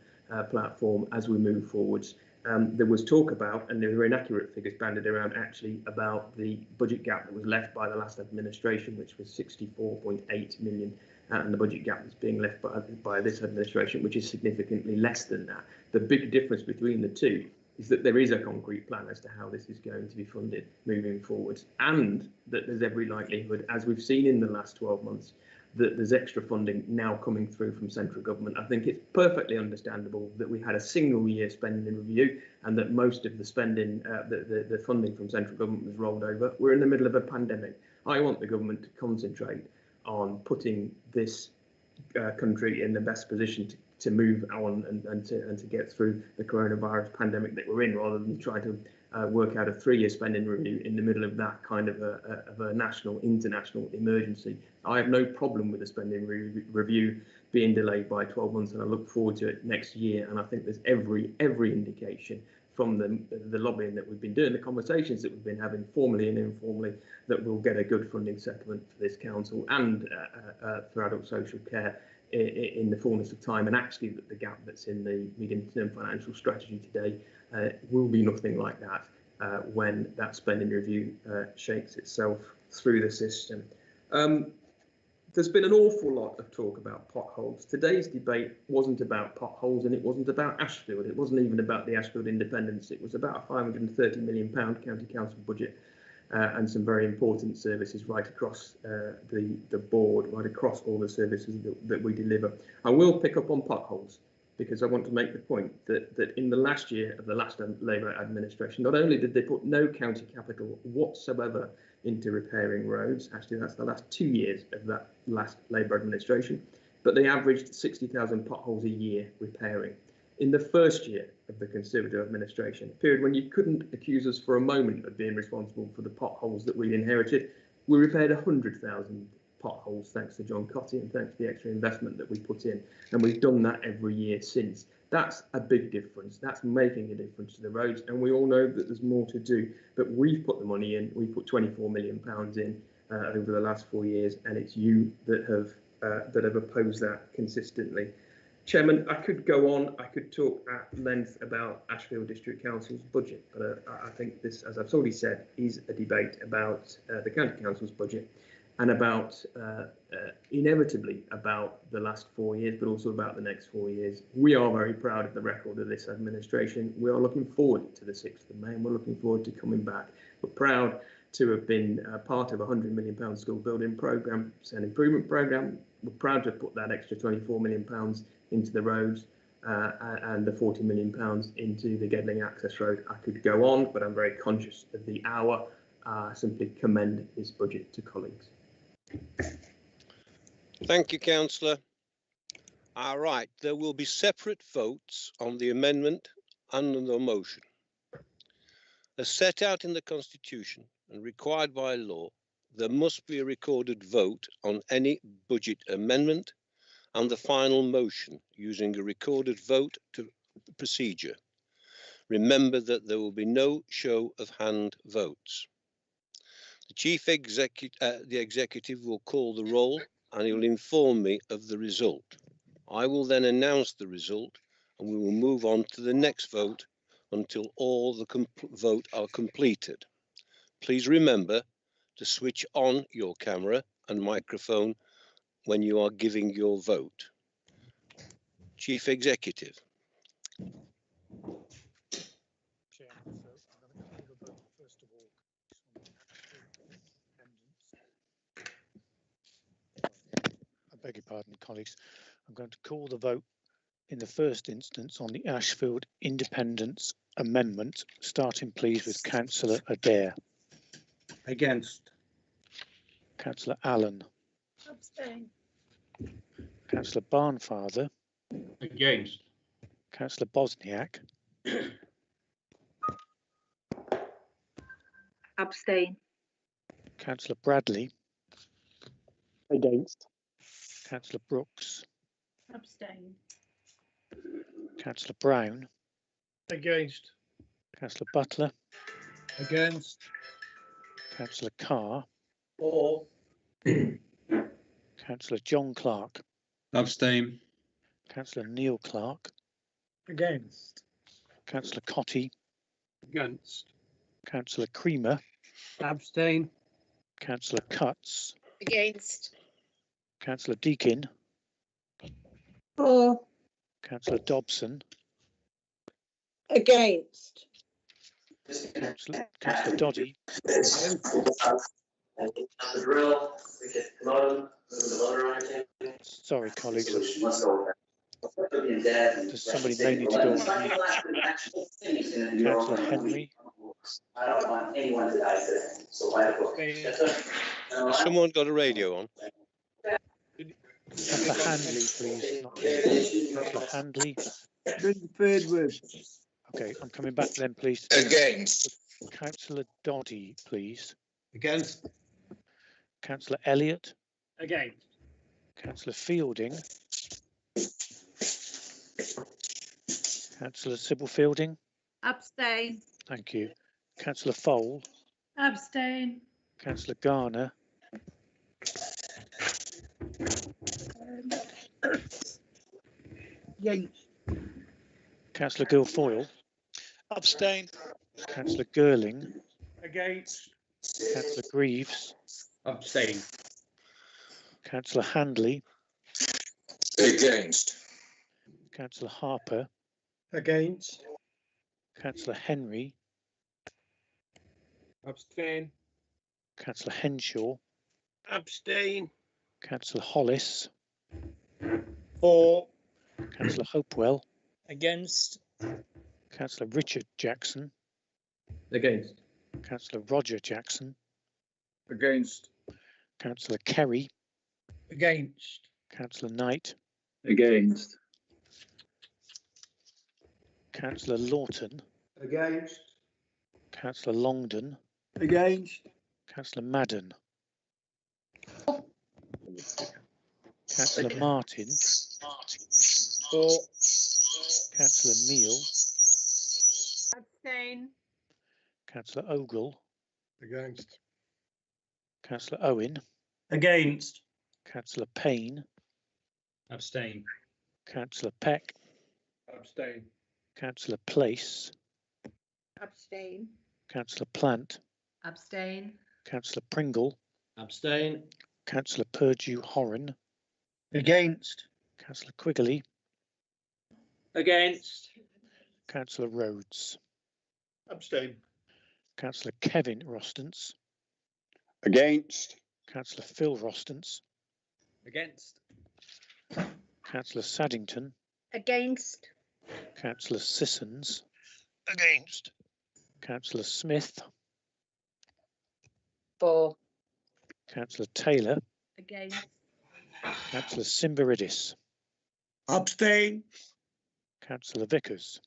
platform as we move forwards. There was talk about, and there were inaccurate figures banded around actually, about the budget gap that was left by the last administration, which was 64.8 million, and the budget gap that's being left by this administration, which is significantly less than that. The big difference between the two is that there is a concrete plan as to how this is going to be funded moving forwards, and that there's every likelihood, as we've seen in the last 12 months, that there's extra funding now coming through from central government. I think it's perfectly understandable that we had a single year spending review and that most of the spending, the funding from central government was rolled over. We're in the middle of a pandemic. I want the government to concentrate on putting this country in the best position to move on and to get through the coronavirus pandemic that we're in, rather than try to work out a 3-year spending review in the middle of that kind of a national, international emergency. I have no problem with the spending review being delayed by 12 months, and I look forward to it next year. And I think there's every indication from the lobbying that we've been doing, the conversations that we've been having formally and informally, that we'll get a good funding settlement for this council and for adult social care in the fullness of time. And actually the gap that's in the medium-term financial strategy today will be nothing like that when that spending review shakes itself through the system. There's been an awful lot of talk about potholes. Today's debate wasn't about potholes, and it wasn't about Ashfield. It wasn't even about the Ashfield Independence. It was about a £530 million county council budget and some very important services right across the board, right across all the services that we deliver. I will pick up on potholes, because I want to make the point that in the last year of the last Labour administration, not only did they put no county capital whatsoever into repairing roads, actually that's the last 2 years of that last Labour administration, but they averaged 60,000 potholes a year repairing. In the first year of the Conservative administration, a period when you couldn't accuse us for a moment of being responsible for the potholes that we inherited, we repaired 100,000 potholes thanks to John Cotty and thanks to the extra investment that we put in, and we've done that every year since. That's a big difference. That's making a difference to the roads, and we all know that there's more to do, but we've put the money in. We put £24 million in over the last 4 years, and it's you that have opposed that consistently. Chairman, I could go on. I could talk at length about Ashfield District Council's budget, but I think this, as I've already said, is a debate about the County Council's budget, and about inevitably about the last 4 years, but also about the next 4 years. We are very proud of the record of this administration. We are looking forward to the 6th of May, and we're looking forward to coming back. We're proud to have been part of a £100 million school building programme, an improvement programme. We're proud to have put that extra £24 million into the roads and the £40 million into the Gedling Access Road. I could go on, but I'm very conscious of the hour. Simply commend this budget to colleagues. Thank you, Councillor. All right, there will be separate votes on the amendment and on the motion. As set out in the Constitution and required by law, there must be a recorded vote on any budget amendment and the final motion using a recorded vote procedure. Remember that there will be no show of hand votes. The executive will call the roll and he will inform me of the result. I will then announce the result and we will move on to the next vote until all the vote are completed. Please remember to switch on your camera and microphone when you are giving your vote. Chief Executive. I beg your pardon, colleagues. I'm going to call the vote in the first instance on the Ashfield Independence Amendment, starting please with Councillor Adair. Against. Councillor Allen. Abstain. Councillor Barnfather. Against. Councillor Bosniak. Abstain. Councillor Bradley. Against. Councillor Brooks. Abstain. Councillor Brown. Against. Councillor Butler. Against. Councillor Carr. For. Councillor John Clark. Abstain. Councillor Neil Clark. Against. Councillor Cotty. Against. Councillor Creamer. Abstain. Councillor Cutts. Against. Councillor Deakin. For. Councillor Dobson. Against. Councillor Doddy. Sorry, colleagues. Somebody may need to go on mute. Councillor Henry. I don't want anyone to die today. Has someone got a radio on? Councillor Handley, please. Councillor Handley. Third word. Okay, I'm coming back then, please. Against. Councillor Doddy, please. Against. Councillor Elliott. Against. Councillor Fielding. Councillor Sybil Fielding. Abstain. Thank you. Councillor Fole. Abstain. Councillor Garner. Against. Councillor Guilfoyle. Abstain. Councillor Girling. Against. Councillor Greaves. Abstain. Councillor Handley. Against. Councillor Harper. Against. Councillor Henry. Abstain. Councillor Henshaw. Abstain. Councillor Hollis. For. Councillor Hopewell. Against. Councillor Richard Jackson. Against. Councillor Roger Jackson. Against. Councillor Kerry. Against. Councillor Knight. Against. Councillor Lawton. Against. Councillor Longdon. Against. Councillor Madden. Councillor Martin. For. Councillor Neal. Abstain. Councillor Ogle. Against. Councillor Owen. Against. Councillor Payne. Abstain. Councillor Peck. Abstain. Councillor Place. Abstain. Councillor Plant. Abstain. Councillor Pringle. Abstain. Councillor Purdue Horan. Against. Councillor Quigley. Against. Councillor Rhodes. Abstain. Councillor Kevin Rostance. Against. Councillor Phil Rostance. Against. Councillor Saddington. Against. Councillor Sissons. Against. Councillor Smith. For. Councillor Taylor. Against. Councillor Simbaridis. Abstain. Councillor Vickers.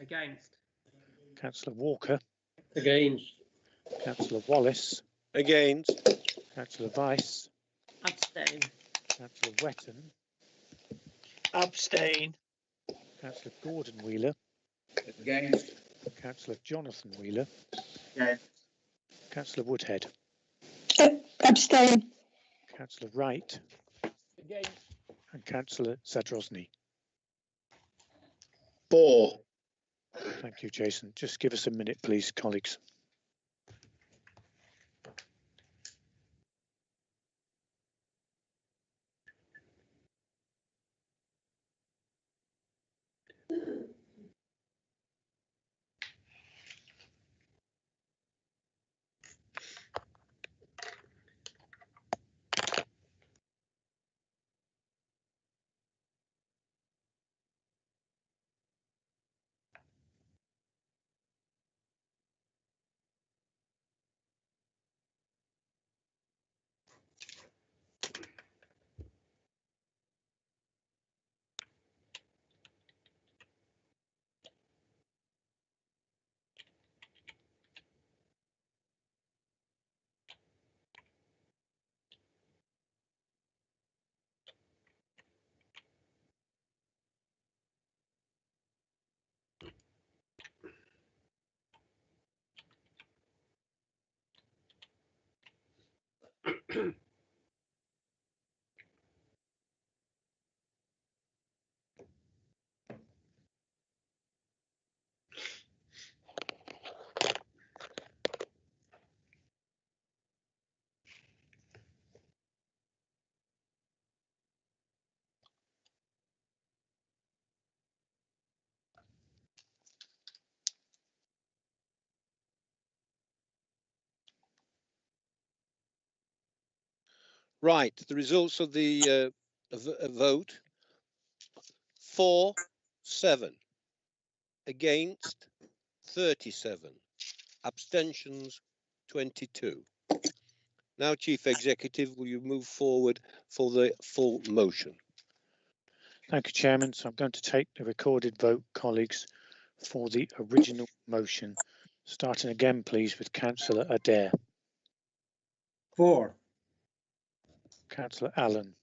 Against. Councillor Walker. Against. Councillor Wallace. Against. Councillor Vice. Abstain. Councillor Wetton. Abstain. Councillor Gordon Wheeler. Against. Councillor Jonathan Wheeler. Against. Councillor Woodhead. Abstain. Councillor Wright. Against. And Councillor Zadrozny. For. Thank you, Jason. Just give us a minute, please, colleagues. Right, the results of the vote: 4, 7, against 37, abstentions 22. Now, Chief Executive, will you move forward for the full motion? Thank you, Chairman. So I'm going to take the recorded vote, colleagues, for the original motion. Starting again, please, with Councillor Adair. 4. Councillor Allen.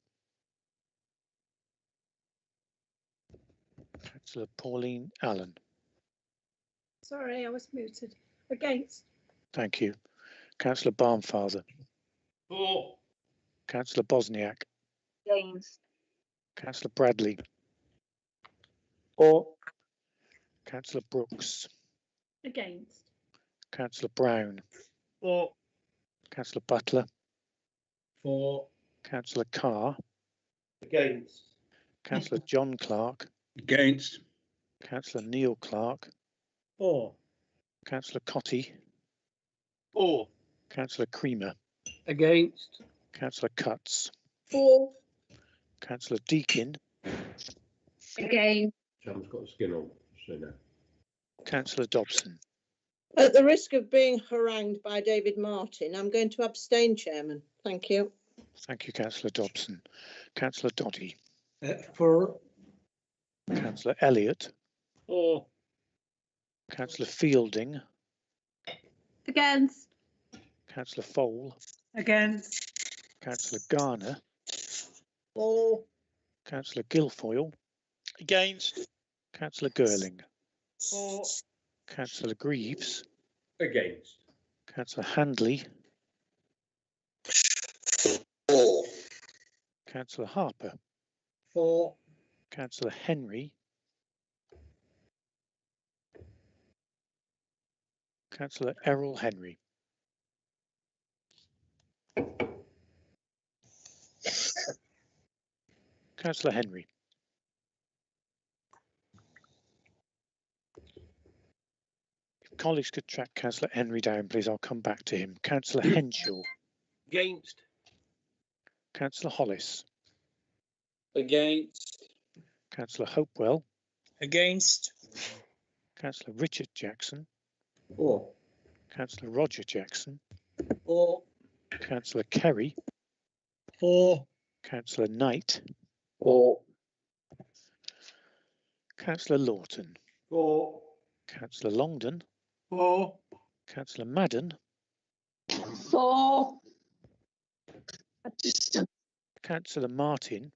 Councillor Pauline Allen. Sorry, I was muted. Against. Thank you. Councillor Barnfather. 4. Councillor Bosniak. Against. Councillor Bradley. 4. Councillor Brooks. Against. Councillor Brown. 4. Councillor Butler. 4. Councillor Carr. Against. Councillor John Clark. Against. Councillor Neil Clark. 4. Councillor Cotty. 4. Councillor Creamer. Against. Councillor Cutts. 4. Councillor Deakin. Against. Sam's got a skin on, so no. Councillor Dobson. At the risk of being harangued by David Martin, I'm going to abstain, Chairman. Thank you. Thank you, Councillor Dobson. Councillor Doddy. 4. Councillor Elliott. 4. Councillor Fielding. Against. Councillor Fole. Against. Councillor Garner. 4. Councillor Guilfoyle. Against. Councillor Girling. 4. Councillor Greaves. Against. Councillor Handley. 4. Councillor Harper. 4. Councillor Henry. Councillor Errol Henry. Councillor Henry. If colleagues could track Councillor Henry down, please, I'll come back to him. Councillor Henshaw. Against. Councillor Hollis. Against. Councillor Hopewell. Against. Councillor Richard Jackson. 4. Councillor Roger Jackson. 4. Councillor Kerry. 4. Councillor Knight. 4. Councillor Lawton. 4. Councillor Longden. 4. Councillor Madden. 4. Councillor Martin.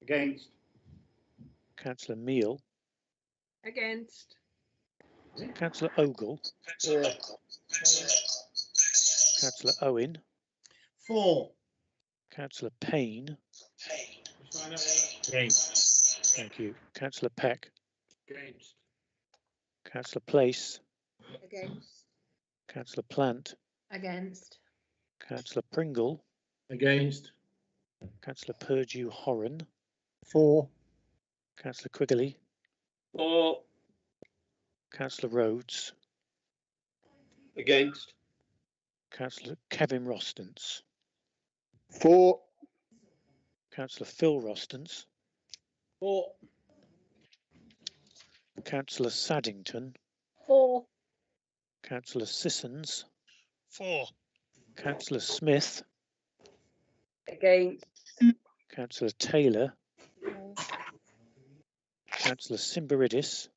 Against. Councillor Meal. Against. Councillor Ogle. 4. Councillor Owen. 4. Councillor Payne. Against. Thank you. Councillor Peck. Against. Councillor Place. Against. Councillor Plant. Against. Councillor Pringle. Against. Councillor Purdue Horan. 4. Councillor Quigley. 4. Councillor Rhodes. Against. Councillor Kevin Rostance. 4. Councillor Phil Rostance. 4. Councillor Saddington. 4. Councillor Sissons. 4. Councillor Smith. Against. Councillor Taylor. Councillor Simbaridis.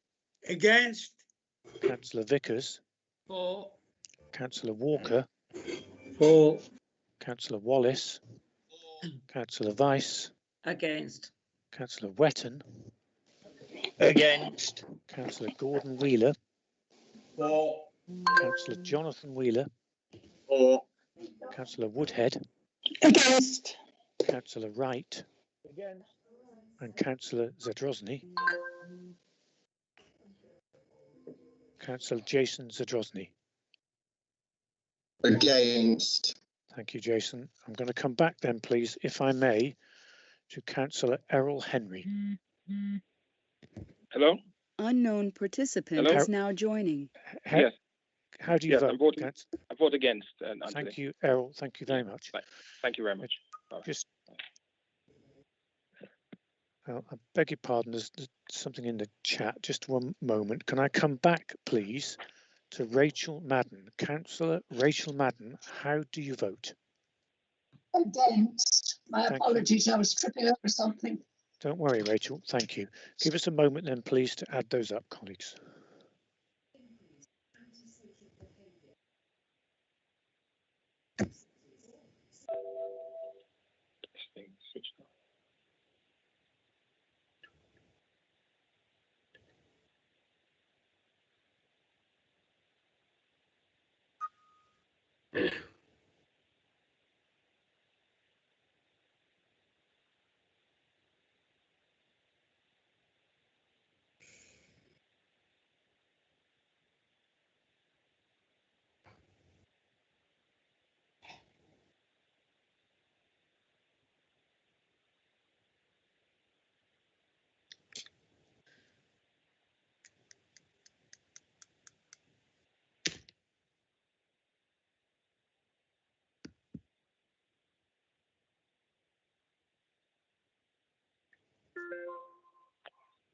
Against. Councillor Vickers. 4. Councillor Walker. 4. Councillor Wallace. Councillor Vice. Against. Councillor Wetton. Against. Councillor Gordon Wheeler. 4. Councillor Jonathan Wheeler. 4. Councillor Woodhead. Against. Councillor Wright. Against. And Councillor Zadrozny. Councillor Jason Zadrozny. Against. Thank you, Jason. I'm going to come back then, please, if I may, to Councillor Errol Henry. Hello? Unknown participant is now joining. Yes. How do you vote? I vote against. Thank you, Errol. Thank you very much. Thank you very much. Just, I beg your pardon, there's something in the chat. Just one moment. Can I come back, please, to Rachel Madden? Councillor Rachel Madden, how do you vote? Against. My apologies, I was tripping over something. Don't worry, Rachel. Thank you. Give us a moment then, please, to add those up, colleagues.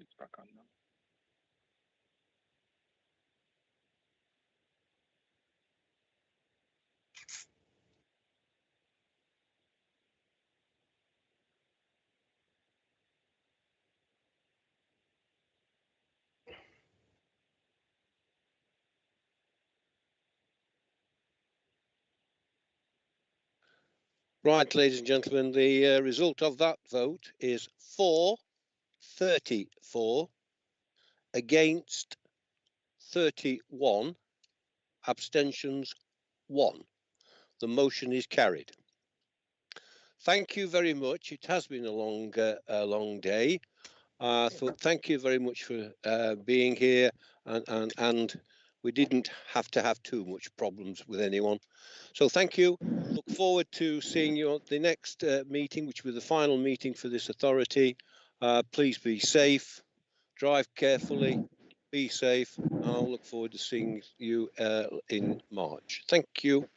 It's back on now. Right, ladies and gentlemen, the result of that vote is 34, against 31, abstentions 1. The motion is carried. Thank you very much. It has been a long day. Thank you very much for being here, and we didn't have to have too much problems with anyone. So thank you. Look forward to seeing you at the next meeting, which will be the final meeting for this authority. Please be safe, drive carefully, be safe. I'll look forward to seeing you in March. Thank you.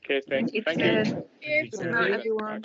Okay, thank you. Good night, everyone.